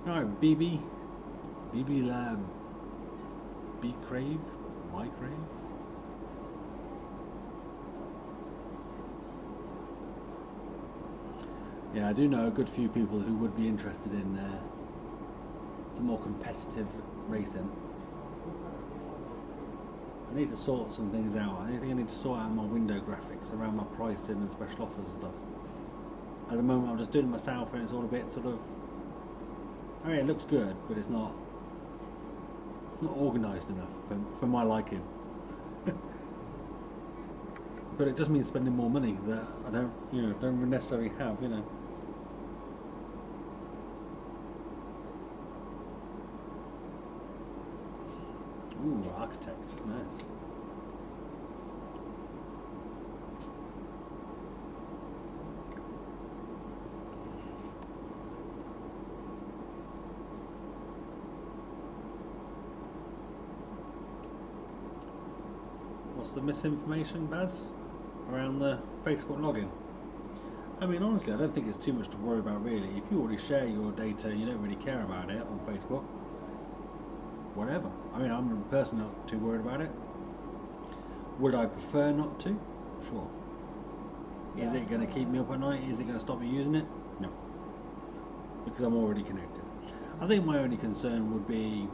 Alright, BB Lab, B Crave, My Crave. Yeah, I do know a good few people who would be interested in some more competitive racing. I need to sort some things out. I think I need to sort out my window graphics around my pricing and special offers and stuff. At the moment I'm just doing it myself and it's all a bit sort of, I mean it looks good, but it's not organised enough for my liking. But it just means spending more money that I don't necessarily have, you know. Ooh, architect, nice. What's the misinformation, Baz, around the Facebook login? I mean, honestly, I don't think it's too much to worry about, really. If you already share your data, you don't really care about it on Facebook. Whatever. I mean, I'm personally not too worried about it. Would I prefer not to? Sure. Is it going to keep me up at night? Is it going to stop me using it? No. Because I'm already connected. I think my only concern would be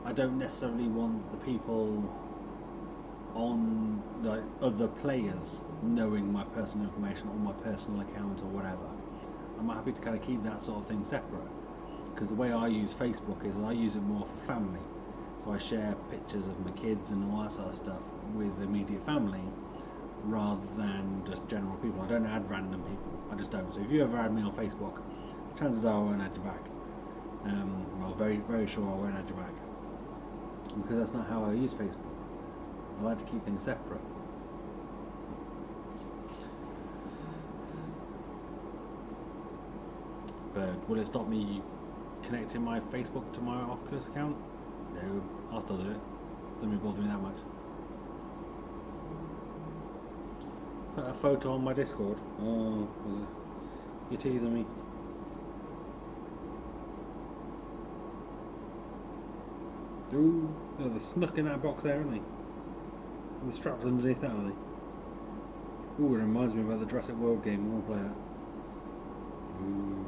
I don't necessarily want the people on, like, other players knowing my personal information or my personal account or whatever. I'm happy to kind of keep that sort of thing separate. Because the way I use Facebook is I use it more for family. So I share pictures of my kids and all that sort of stuff with the immediate family rather than just general people. I don't add random people. I just don't. So if you ever add me on Facebook, chances are I won't add you back. Well, very, very sure I won't add you back. Because that's not how I use Facebook. I like to keep things separate. But will it stop me connecting my Facebook to my Oculus account? No, I'll still do it. Doesn't really bother me that much. Put a photo on my Discord. Oh, you're teasing me. Ooh, oh, they're snuck in that box there, aren't they? And the straps underneath that, are they? Ooh, it reminds me about the Jurassic World game. I want to play that. Ooh.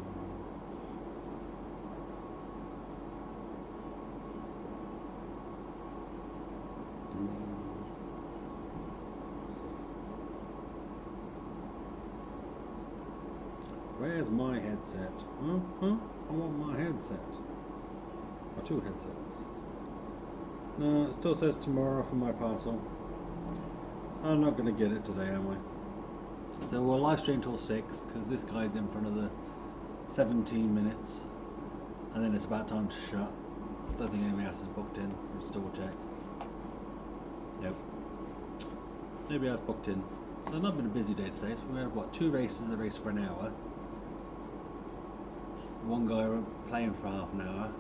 Where's my headset? Huh? I want my headset. Or two headsets. No, it still says tomorrow for my parcel. I'm not going to get it today, am I? So we'll live stream till 6 because this guy's in for another 17 minutes. And then it's about time to shut. Don't think anybody else is booked in. Let's double check. Nope. Nobody else booked in. So it's not been a busy day today. So we're going to have, what, 2 races, a race for an hour. One guy playing for half an hour.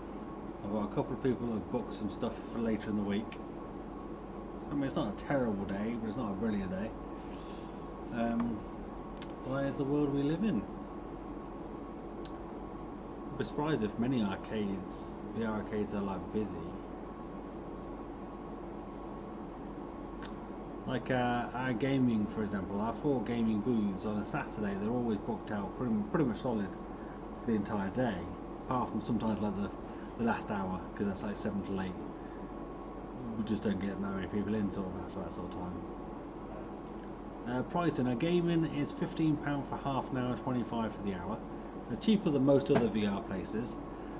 I've got a couple of people who have booked some stuff for later in the week. So, I mean, it's not a terrible day, but it's not a brilliant day. Why is the world we live in? I'd be surprised if many arcades, VR arcades, are like busy. Like our gaming, for example, our 4 gaming booths on a Saturday, they're always booked out pretty much solid for the entire day, apart from sometimes like the last hour, because that's like 7 to 8. We just don't get that many people in sort of after that sort of time. Pricing, our gaming is £15 for half an hour, 25 for the hour. So cheaper than most other VR places.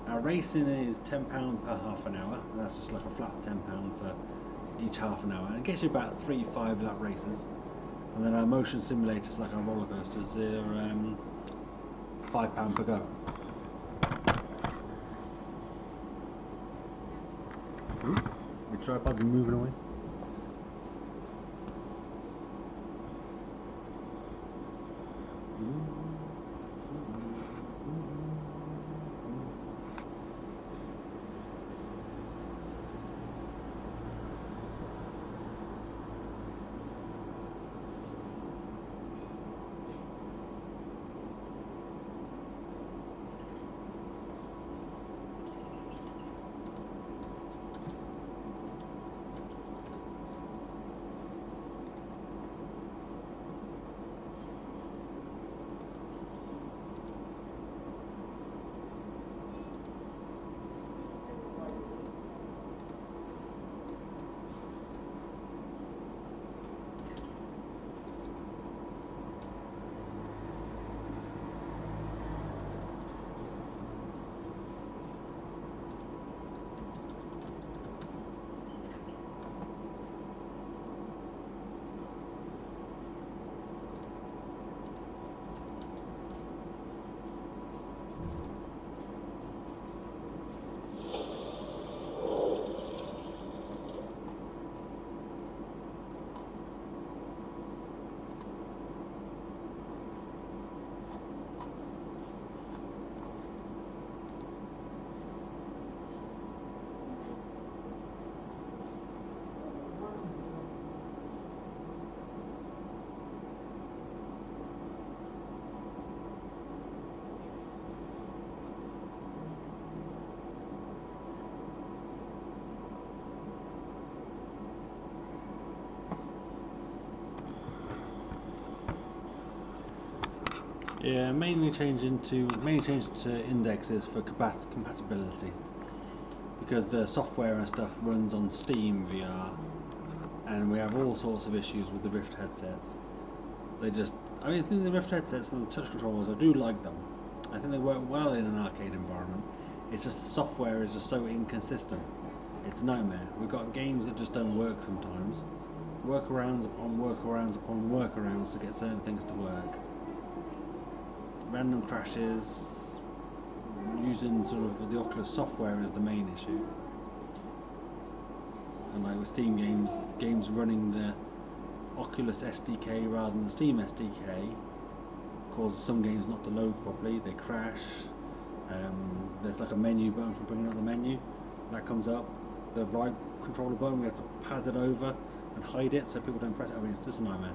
Our racing is £10 per half an hour, and that's just like a flat £10 for each half an hour, and it gets you about 3 5-lap races. And then our motion simulators, like our roller coasters, they're £5 per go. The tripod's moving away. Yeah, mainly changed to indexes for compatibility, because the software and stuff runs on Steam VR, and we have all sorts of issues with the Rift headsets. I think the Rift headsets and the touch controllers, I do like them. I think they work well in an arcade environment. It's just the software is just so inconsistent. It's a nightmare. We've got games that just don't work sometimes. Workarounds upon workarounds upon workarounds to get certain things to work. Random crashes, using sort of the Oculus software is the main issue. And like with Steam games running the Oculus SDK rather than the Steam SDK causes some games not to load properly, they crash. There's like a menu button for bringing up the menu. That comes up. The right controller button, we have to pad it over and hide it so people don't press it. I mean, it's just a nightmare.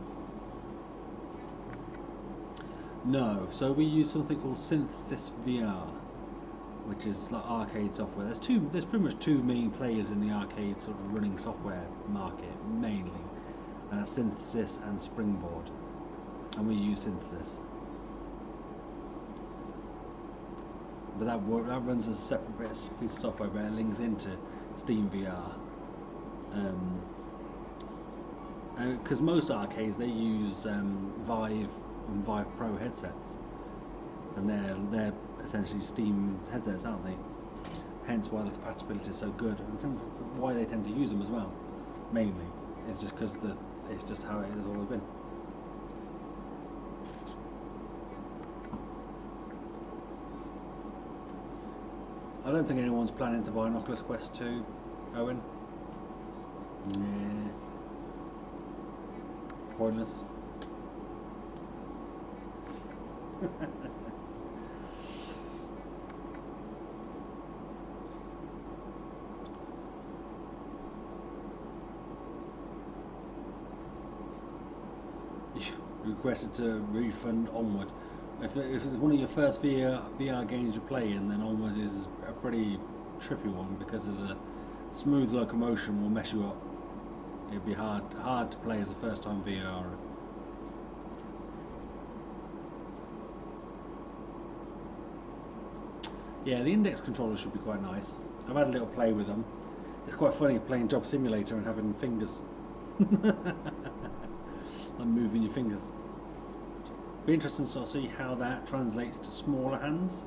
No, so we use something called Synthesis VR, which is like arcade software. There's pretty much two main players in the arcade sort of running software market, mainly. Synthesis and Springboard, and we use Synthesis. But that runs as a separate piece of software, but it links into Steam VR. Because most arcades, they use Vive and Vive Pro headsets, and they're essentially Steam headsets, aren't they? Hence why the compatibility is so good, and why they tend to use them as well. Mainly, it's just because it's just how it has always been. I don't think anyone's planning to buy an Oculus Quest 2, Owen. Nah. Pointless. Requested to refund Onward. If it's one of your first VR games you play in, then Onward is a pretty trippy one because of the smooth locomotion will mess you up. It'd be hard to play as a first time VR. Yeah, the index controller should be quite nice. I've had a little play with them. It's quite funny playing Job Simulator and having fingers. And moving your fingers. Be interesting to sort of see how that translates to smaller hands.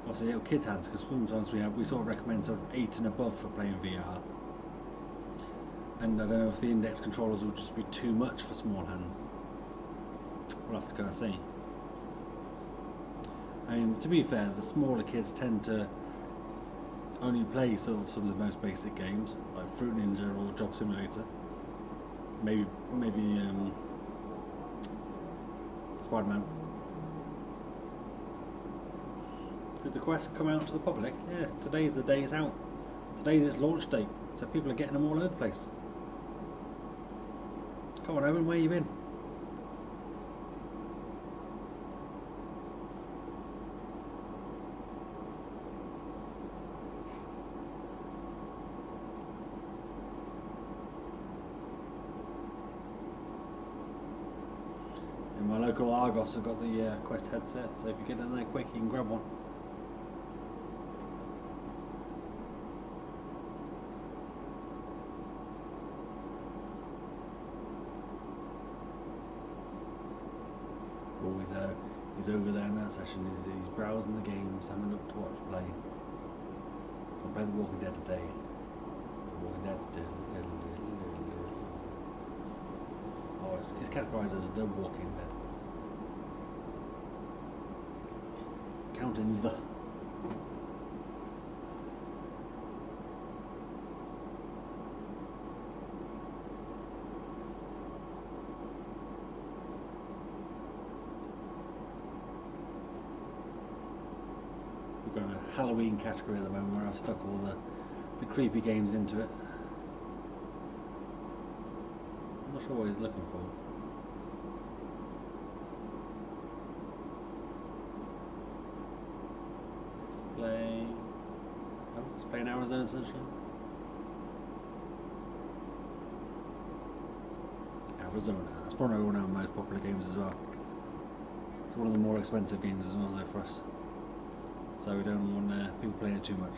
Obviously little kid hands, because sometimes we sort of recommend sort of 8 and above for playing VR. And I don't know if the index controllers will just be too much for small hands. We'll have to go and see. I mean, to be fair, the smaller kids tend to only play sort of some of the most basic games, like Fruit Ninja or Job Simulator. Maybe Spider-Man. Did the Quest come out to the public? Yeah, today's the day it's out. Today's its launch date, so people are getting them all over the place. Come on, Owen, where you been? In my local Argos, I've got the Quest headset, so if you get down there quick, you can grab one. He's over there in that session. He's browsing the games, having a look to watch play. I'll play The Walking Dead today. The Walking Dead. Oh, it's categorised as The Walking Dead. Counting the. We've got a Halloween category at the moment where I've stuck all the creepy games into it. I'm not sure what he's looking for. Play. Oh, let's play an Arizona Sunshine. Arizona. That's probably one of our most popular games as well. It's one of the more expensive games as well, though, for us. So we don't want people playing it too much.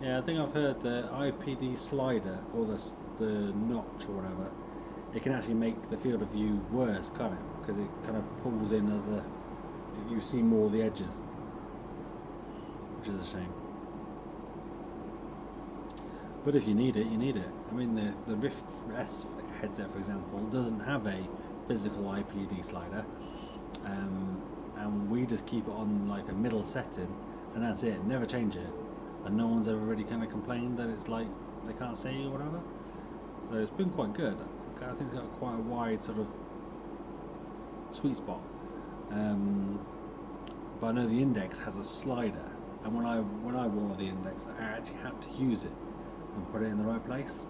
Yeah, I think I've heard the IPD slider, or the notch or whatever, it can actually make the field of view worse, can't it? Because it kind of pulls in you see more of the edges, which is a shame. But if you need it, you need it. I mean, the Rift S headset, for example, doesn't have a physical IPD slider, and we just keep it on like a middle setting, and that's it. Never change it. And no one's ever really kind of complained that it's like they can't see or whatever. So it's been quite good. I think it's got quite a wide sort of sweet spot. But I know the Index has a slider, and when I wore the Index, I actually had to use it and put it in the right place.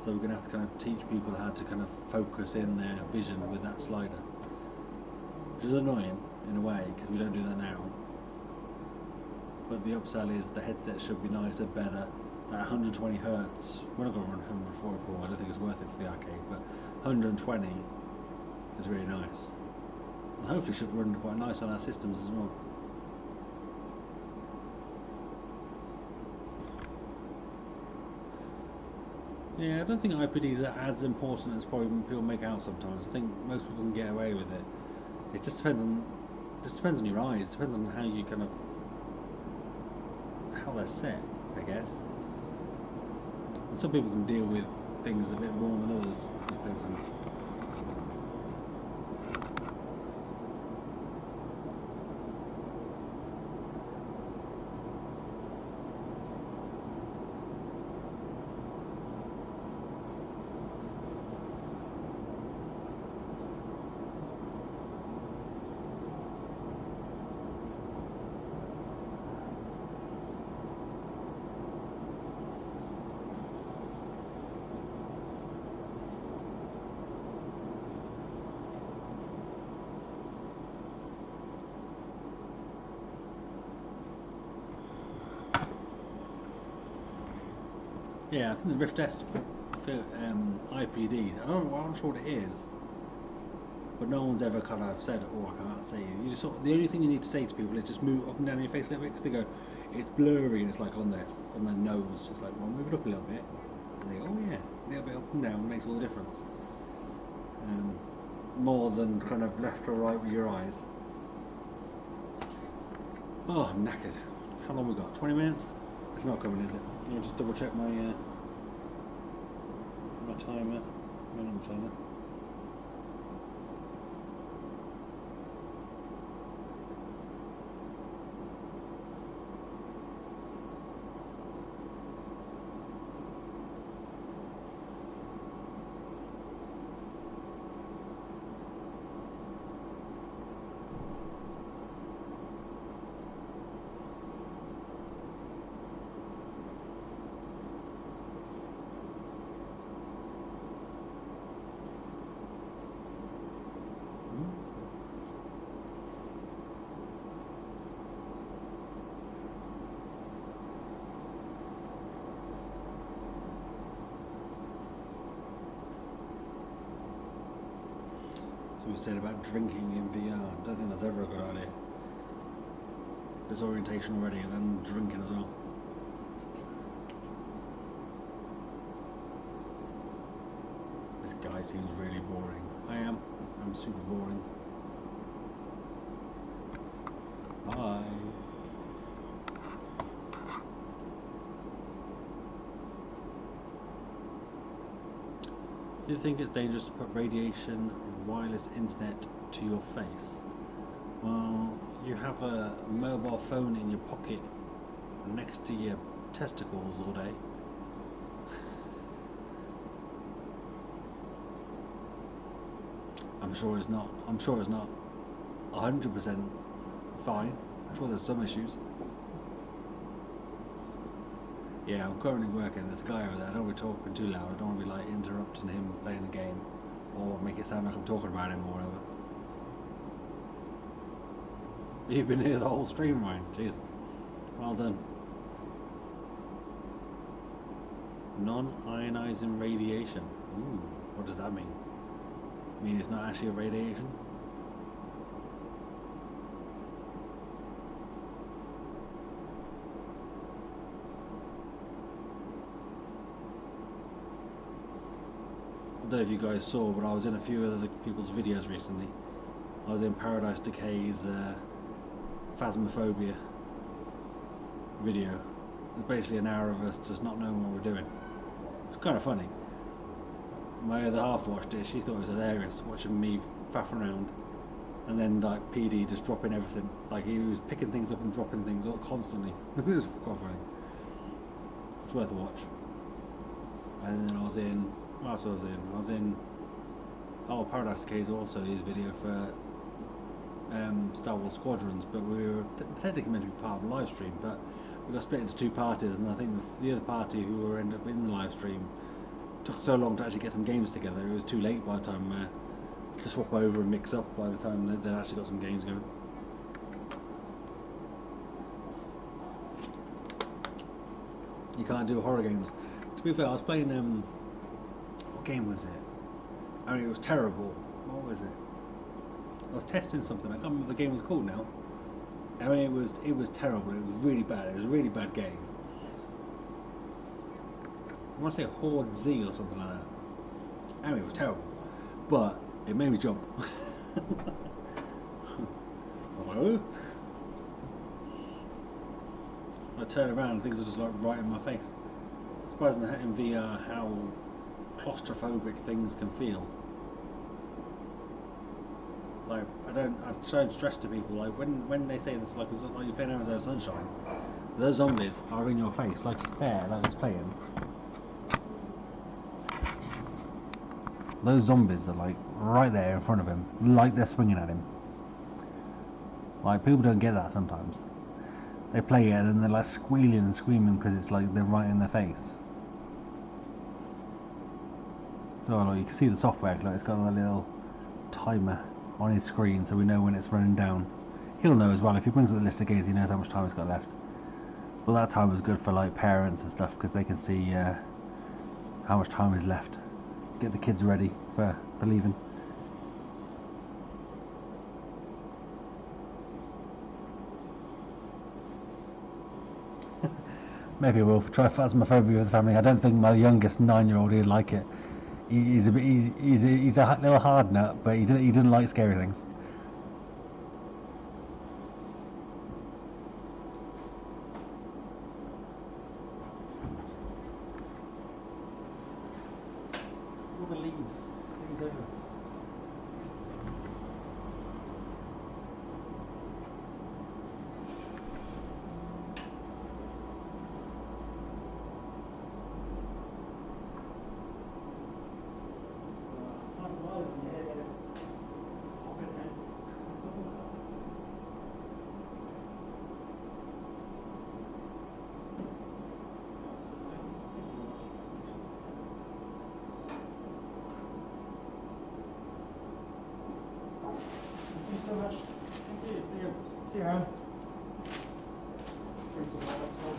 So we're going to have to kind of teach people how to kind of focus in their vision with that slider, which is annoying in a way because we don't do that now. But the upsell is the headset should be nicer, better. That 120 Hz, we're not going to run 144, I don't think it's worth it for the arcade, but 120 is really nice. And hopefully should run quite nice on our systems as well. Yeah, I don't think IPDs are as important as probably people make out sometimes. I think most people can get away with it. It just depends on your eyes, it depends on how you kind of how they're set, I guess. And some people can deal with things a bit more than others. Depends on. Yeah, I think the Rift S IPDs, I'm not sure what it is, but no one's ever kind of said, oh, I can't see you. You just the only thing you need to say to people is just move up and down your face a little bit, because they go, it's blurry, and it's like on their nose. It's like, well, move it up a little bit, and they go, oh yeah, a little bit up and down makes all the difference. More than kind of left or right with your eyes. Oh, I'm knackered. How long we got? 20 minutes? It's not coming, is it? Let me just double check my my timer, my number timer. We said about drinking in VR. I don't think that's ever a good idea. Disorientation already, and then drinking as well. This guy seems really boring. I'm super boring. Bye. Do you think it's dangerous to put radiation wireless internet to your face? Well, you have a mobile phone in your pocket next to your testicles all day. I'm sure it's not 100% fine. I'm sure there's some issues. Yeah, I'm currently working. There's a guy over there. I don't want to be talking too loud. I don't want to be like interrupting him playing the game, or make it sound like I'm talking about him or whatever. You've been here the whole stream, Ryan. Jeez. Well done. Non-ionizing radiation. Ooh, what does that mean? Mean it's not actually a radiation? I don't know if you guys saw, but I was in a few other people's videos recently. I was in Paradise Decay's Phasmophobia video. It's basically an hour of us just not knowing what we're doing. It's kind of funny. My other half watched it, she thought it was hilarious watching me faff around, and then like PD just dropping everything. Like he was picking things up and dropping things all constantly. It was quite funny. It's worth a watch. And then I was in, what else was I in? I was in, oh, Paradise Decay's also his video for Star Wars Squadrons, but we were technically meant to be part of a live stream, but we got split into two parties, and I think the other party who were ended up in the live stream took so long to actually get some games together. It was too late by the time to swap over and mix up by the time they'd actually got some games going. You can't do horror games. To be fair, I was playing what game was it? I mean, it was terrible. What was it? I was testing something. I can't remember what the game was called now. I mean, it was terrible. It was really bad. It was a really bad game. I want to say Horde Z or something like that. Anyway, it was terrible, but it made me jump. I was like, oh. I turned around and things were just like right in my face. It's surprising in VR how claustrophobic things can feel. Like I try and stress to people, like when they say this, like you're playing Arizona Sunshine, those zombies are in your face, like there, like it's playing. Those zombies are like right there in front of him, like they're swinging at him. Like people don't get that sometimes. They play it and then they're like squealing and screaming because it's like they're right in their face. So like, you can see the software, like it's got a little timer on his screen so we know when it's running down. He'll know as well, if he brings up the list of games he knows how much time he's got left. But that time was good for like parents and stuff because they can see how much time is left. Get the kids ready for leaving. Maybe we'll try Phasmophobia with the family. I don't think my youngest 9-year-old would like it. He's a little hard nut, but he didn't like scary things. All the leaves over. Thank you so much. Thank you. See you. See you around. Bring some lights on.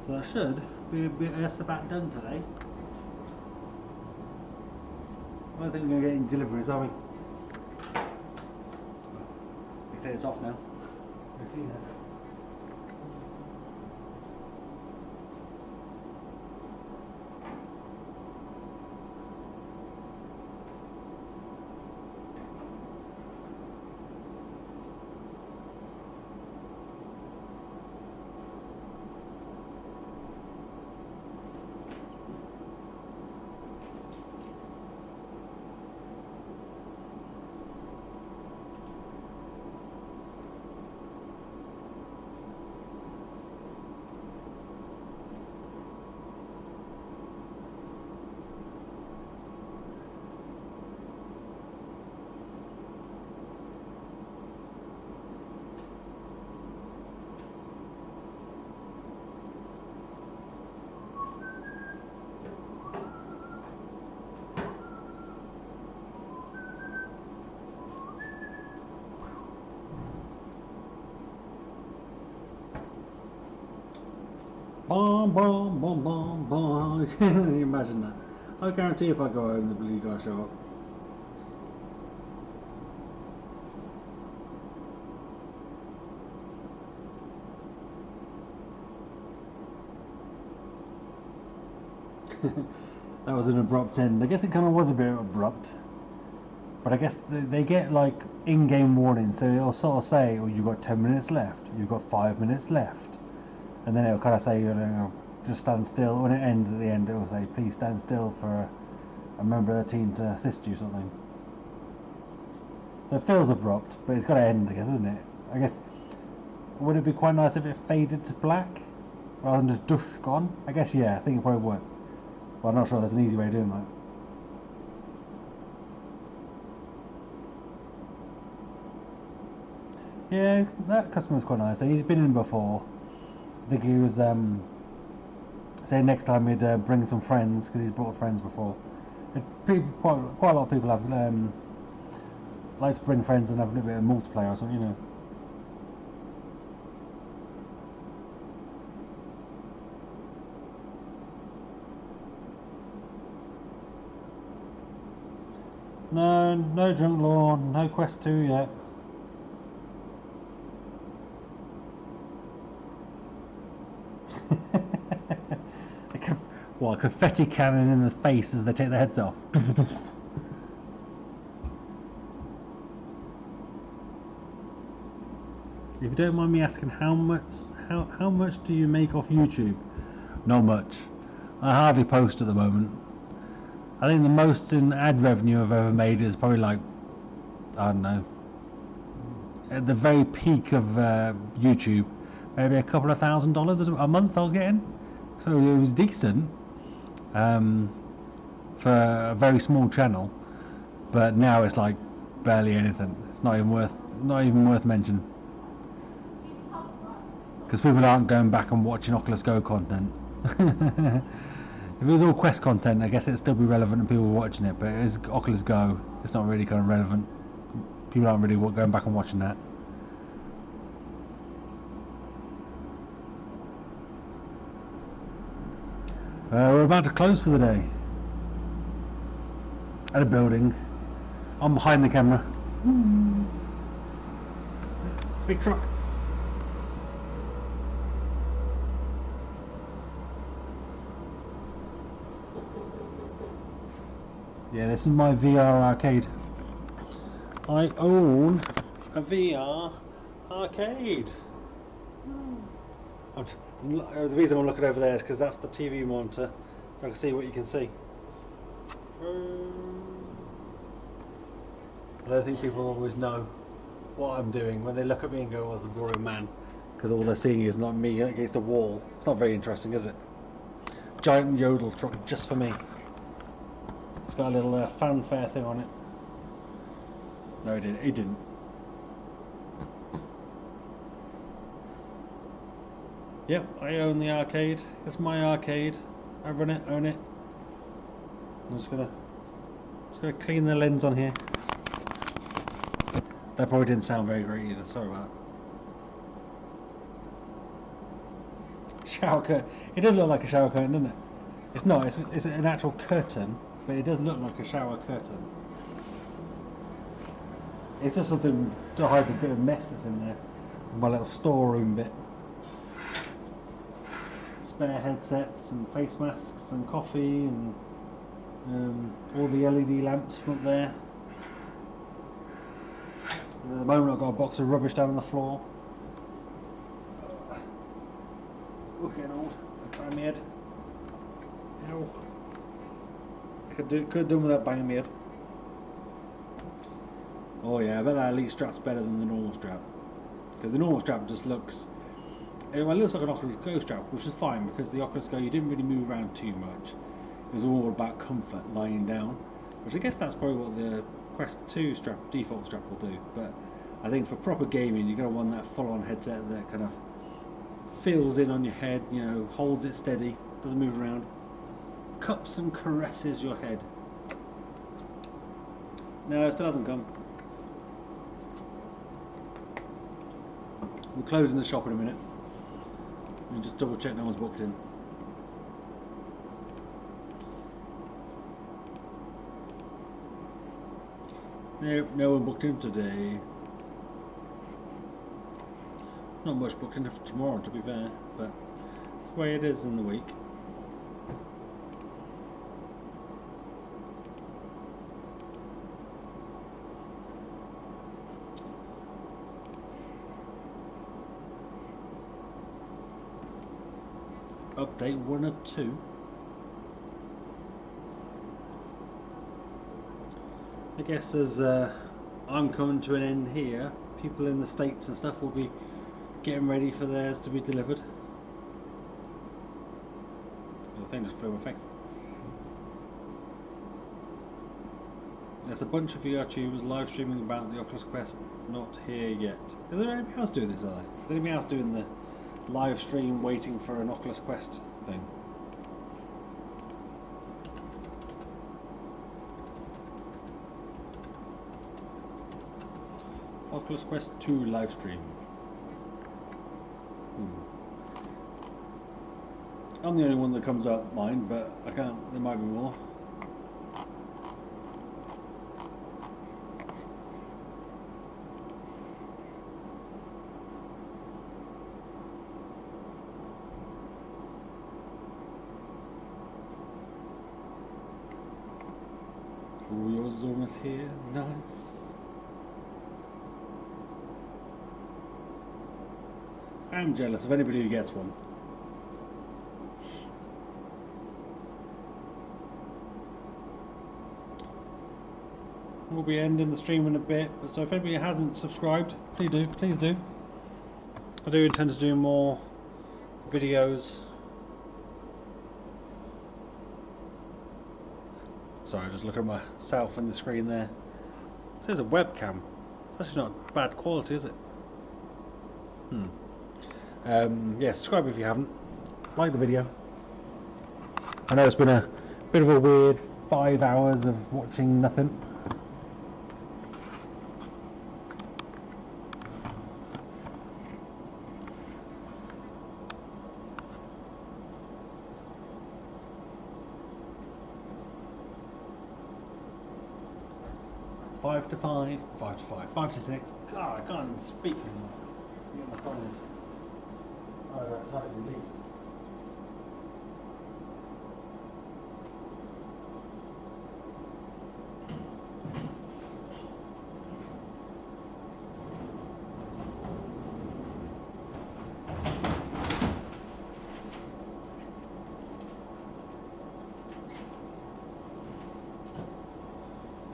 So that should be a bit about done today. I don't think we're going to get any deliveries, are we? We clear this off now. Clean it. Bum, bum, bum, bum, bum. Can you imagine that? I guarantee if I go home, the blue guy show up. That was an abrupt end. I guess it kind of was a bit abrupt, but I guess they get like in-game warnings, so it'll sort of say, "Oh, you've got 10 minutes left. You've got 5 minutes left," and then it'll kind of say, "You know, just stand still." When it ends at the end, it will say, "Please stand still for a member of the team to assist you," something. So it feels abrupt, but it's got to end, I guess, isn't it? I guess, would it be quite nice if it faded to black rather than just dush gone? I guess, yeah, I think it probably would. But I'm not sure there's an easy way of doing that. Yeah, that customer's quite nice. He's been in before. I think he was saying next time he'd bring some friends, because he's brought friends before. Quite a lot of people have like to bring friends and have a little bit of multiplayer or something, you know. No junk law, no Quest 2 yet. What, a confetti cannon in the face as they take their heads off. If you don't mind me asking, how much do you make off YouTube? Not much. I hardly post at the moment. I think the most in ad revenue I've ever made is probably like, I don't know, at the very peak of YouTube, maybe a couple of $1,000s a month I was getting. So it was decent for a very small channel, but now it's like barely anything. It's not even worth mentioning, because people aren't going back and watching Oculus Go content. If it was all Quest content, I guess it'd still be relevant and people were watching it, but it is Oculus Go, it's not really kind of relevant. People aren't really going back and watching that. We're about to close for the day. At a building. I'm behind the camera. Big truck. Yeah, this is my VR arcade. I own a VR arcade. The reason I'm looking over there is because that's the TV monitor, so I can see what you can see. I don't think people always know what I'm doing when they look at me and go, "Oh, it's a boring man," because all they're seeing is not me against a wall. It's not very interesting, is it? Giant yodel truck just for me. It's got a little fanfare thing on it. No, it didn't. Yep, I own the arcade. It's my arcade. I run it, own it. I'm just gonna clean the lens on here. That probably didn't sound very great either. Sorry about that. Shower curtain. It does look like a shower curtain, doesn't it? It's not. It's an actual curtain, but it does look like a shower curtain. It's just something to hide the bit of mess that's in there. My little storeroom bit. Spare headsets and face masks and coffee and all the LED lamps from up there. And at the moment I've got a box of rubbish down on the floor. We're getting old. I'm banging my head. Ow. I could have done without banging my head. Oh yeah, I bet that Elite strap's better than the normal strap. Because the normal strap just looks... It looks like an Oculus Go strap, which is fine, because the Oculus Go, you didn't really move around too much. It was all about comfort, lying down. Which I guess that's probably what the Quest 2 strap, default strap, will do. But I think for proper gaming, you're going to want that full-on headset that kind of feels in on your head, you know, holds it steady, doesn't move around, cups and caresses your head. No, it still hasn't come. We're closing the shop in a minute. Let me just double check no one's booked in. Nope, no one booked in today. Not much booked in for tomorrow, to be fair, but it's the way it is in the week. Update 1 of 2. I guess as I'm coming to an end here, people in the States and stuff will be getting ready for theirs to be delivered. The thing just flew my face. There's a bunch of VR tubers live streaming about the Oculus Quest, not here yet. Is there anybody else doing this, are there? Is anybody else doing the live stream waiting for an Oculus Quest thing? Oculus Quest 2 live stream. I'm the only one that comes up mine, but I can't, there might be more. Oh, yours is almost here. Nice. I'm jealous of anybody who gets one. We'll be ending the stream in a bit, so if anybody hasn't subscribed, please do, please do. I do intend to do more videos. Sorry, just look at myself on the screen there. It says a webcam. It's actually not bad quality, is it? Yeah, subscribe if you haven't. Like the video. I know it's been a bit of a weird 5 hours of watching nothing. It's 5 to 5, 5 to 5, 5 to 6. God, I can't even speak anymore. Get my son in. Oh, I have tied his leaves.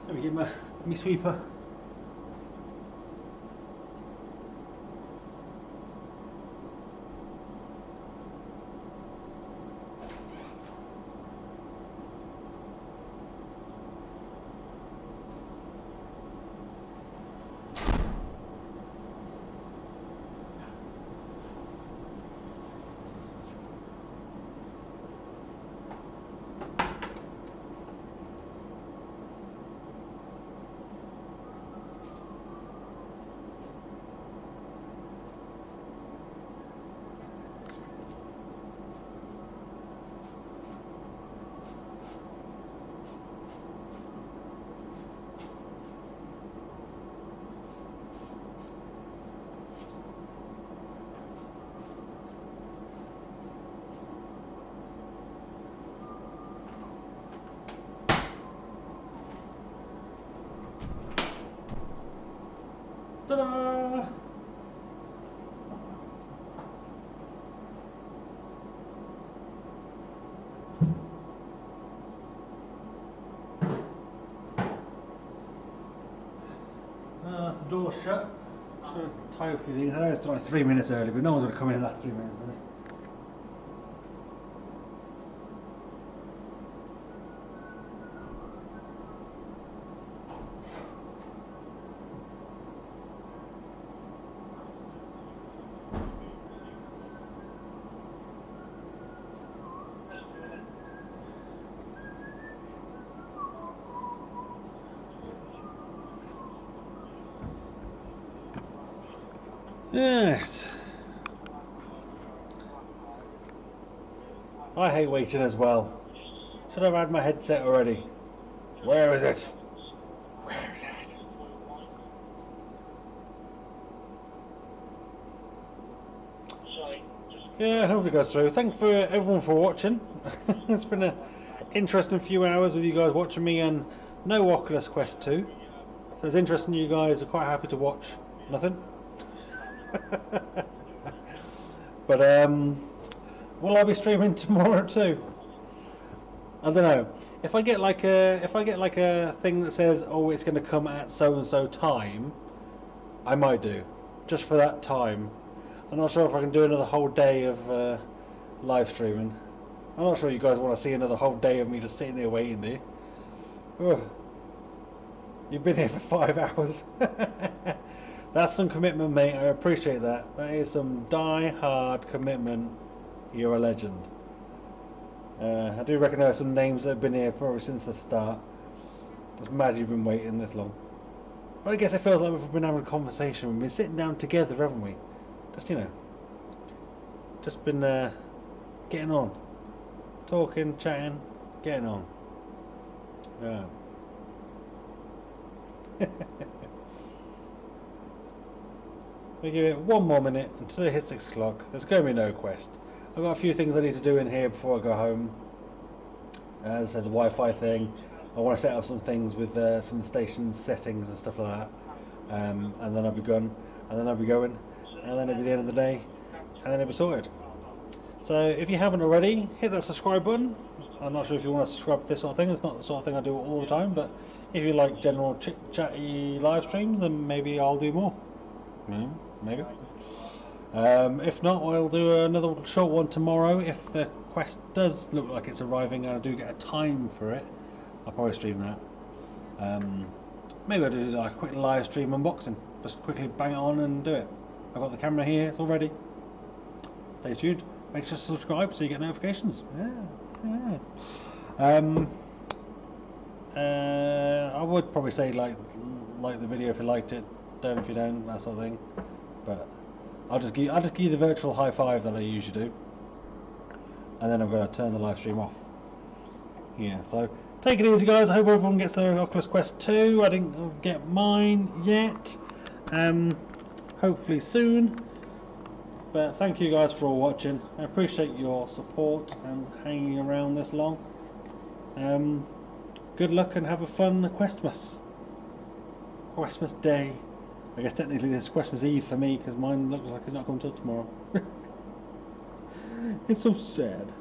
Let me get my sweeper. Ta-da! That's the door shut. Should tie up a few things. I know it's like 3 minutes early, but no one's going to come in the last 3 minutes, is it? Right. I hate waiting as well. Should have had my headset already. Where is it? Where is it? Yeah, I hope it goes through. Thanks for everyone for watching. It's been an interesting few hours with you guys watching me and no Oculus Quest 2. So it's interesting you guys are quite happy to watch nothing. But will I be streaming tomorrow too? I don't know. If I get like a thing that says, oh, it's going to come at so and so time, I might do, just for that time. I'm not sure if I can do another whole day of live streaming. I'm not sure you guys want to see another whole day of me just sitting there waiting, do you? Oh. You've been here for 5 hours. That's some commitment, mate. I appreciate that. That is some die-hard commitment. You're a legend. I do recognise some names that have been here probably since the start. It's mad you've been waiting this long. But I guess it feels like we've been having a conversation. We've been sitting down together, haven't we? Just, you know, just been getting on. Talking, chatting, getting on. Yeah. We give it one more minute until it hits 6 o'clock. There's going to be no quest. I've got a few things I need to do in here before I go home. As I said, the Wi-Fi thing. I want to set up some things with some of the station's settings and stuff like that. And then I'll be gone. And then I'll be going. And then it'll be the end of the day. And then it'll be sorted. So if you haven't already, hit that subscribe button. I'm not sure if you want to subscribe to this sort of thing. It's not the sort of thing I do all the time. But if you like general chit-chatty live streams, then maybe I'll do more. Maybe. If not, I'll do another short one tomorrow. If the quest does look like it's arriving and I do get a time for it, I'll probably stream that. Maybe I'll do like a quick live stream unboxing. Just quickly bang it on and do it. I've got the camera here, it's all ready. Stay tuned. Make sure to subscribe so you get notifications. Yeah. I would probably say like the video if you liked it, don't if you don't, that sort of thing. But I'll just give you the virtual high five that I usually do, and then I'm going to turn the live stream off. Yeah, so take it easy, guys. I hope everyone gets their Oculus Quest 2. I didn't get mine yet. Hopefully soon. But thank you guys for all watching. I appreciate your support and hanging around this long. Good luck and have a fun Questmas Day. I guess technically this is Christmas Eve for me because mine looks like it's not coming till tomorrow. It's so sad.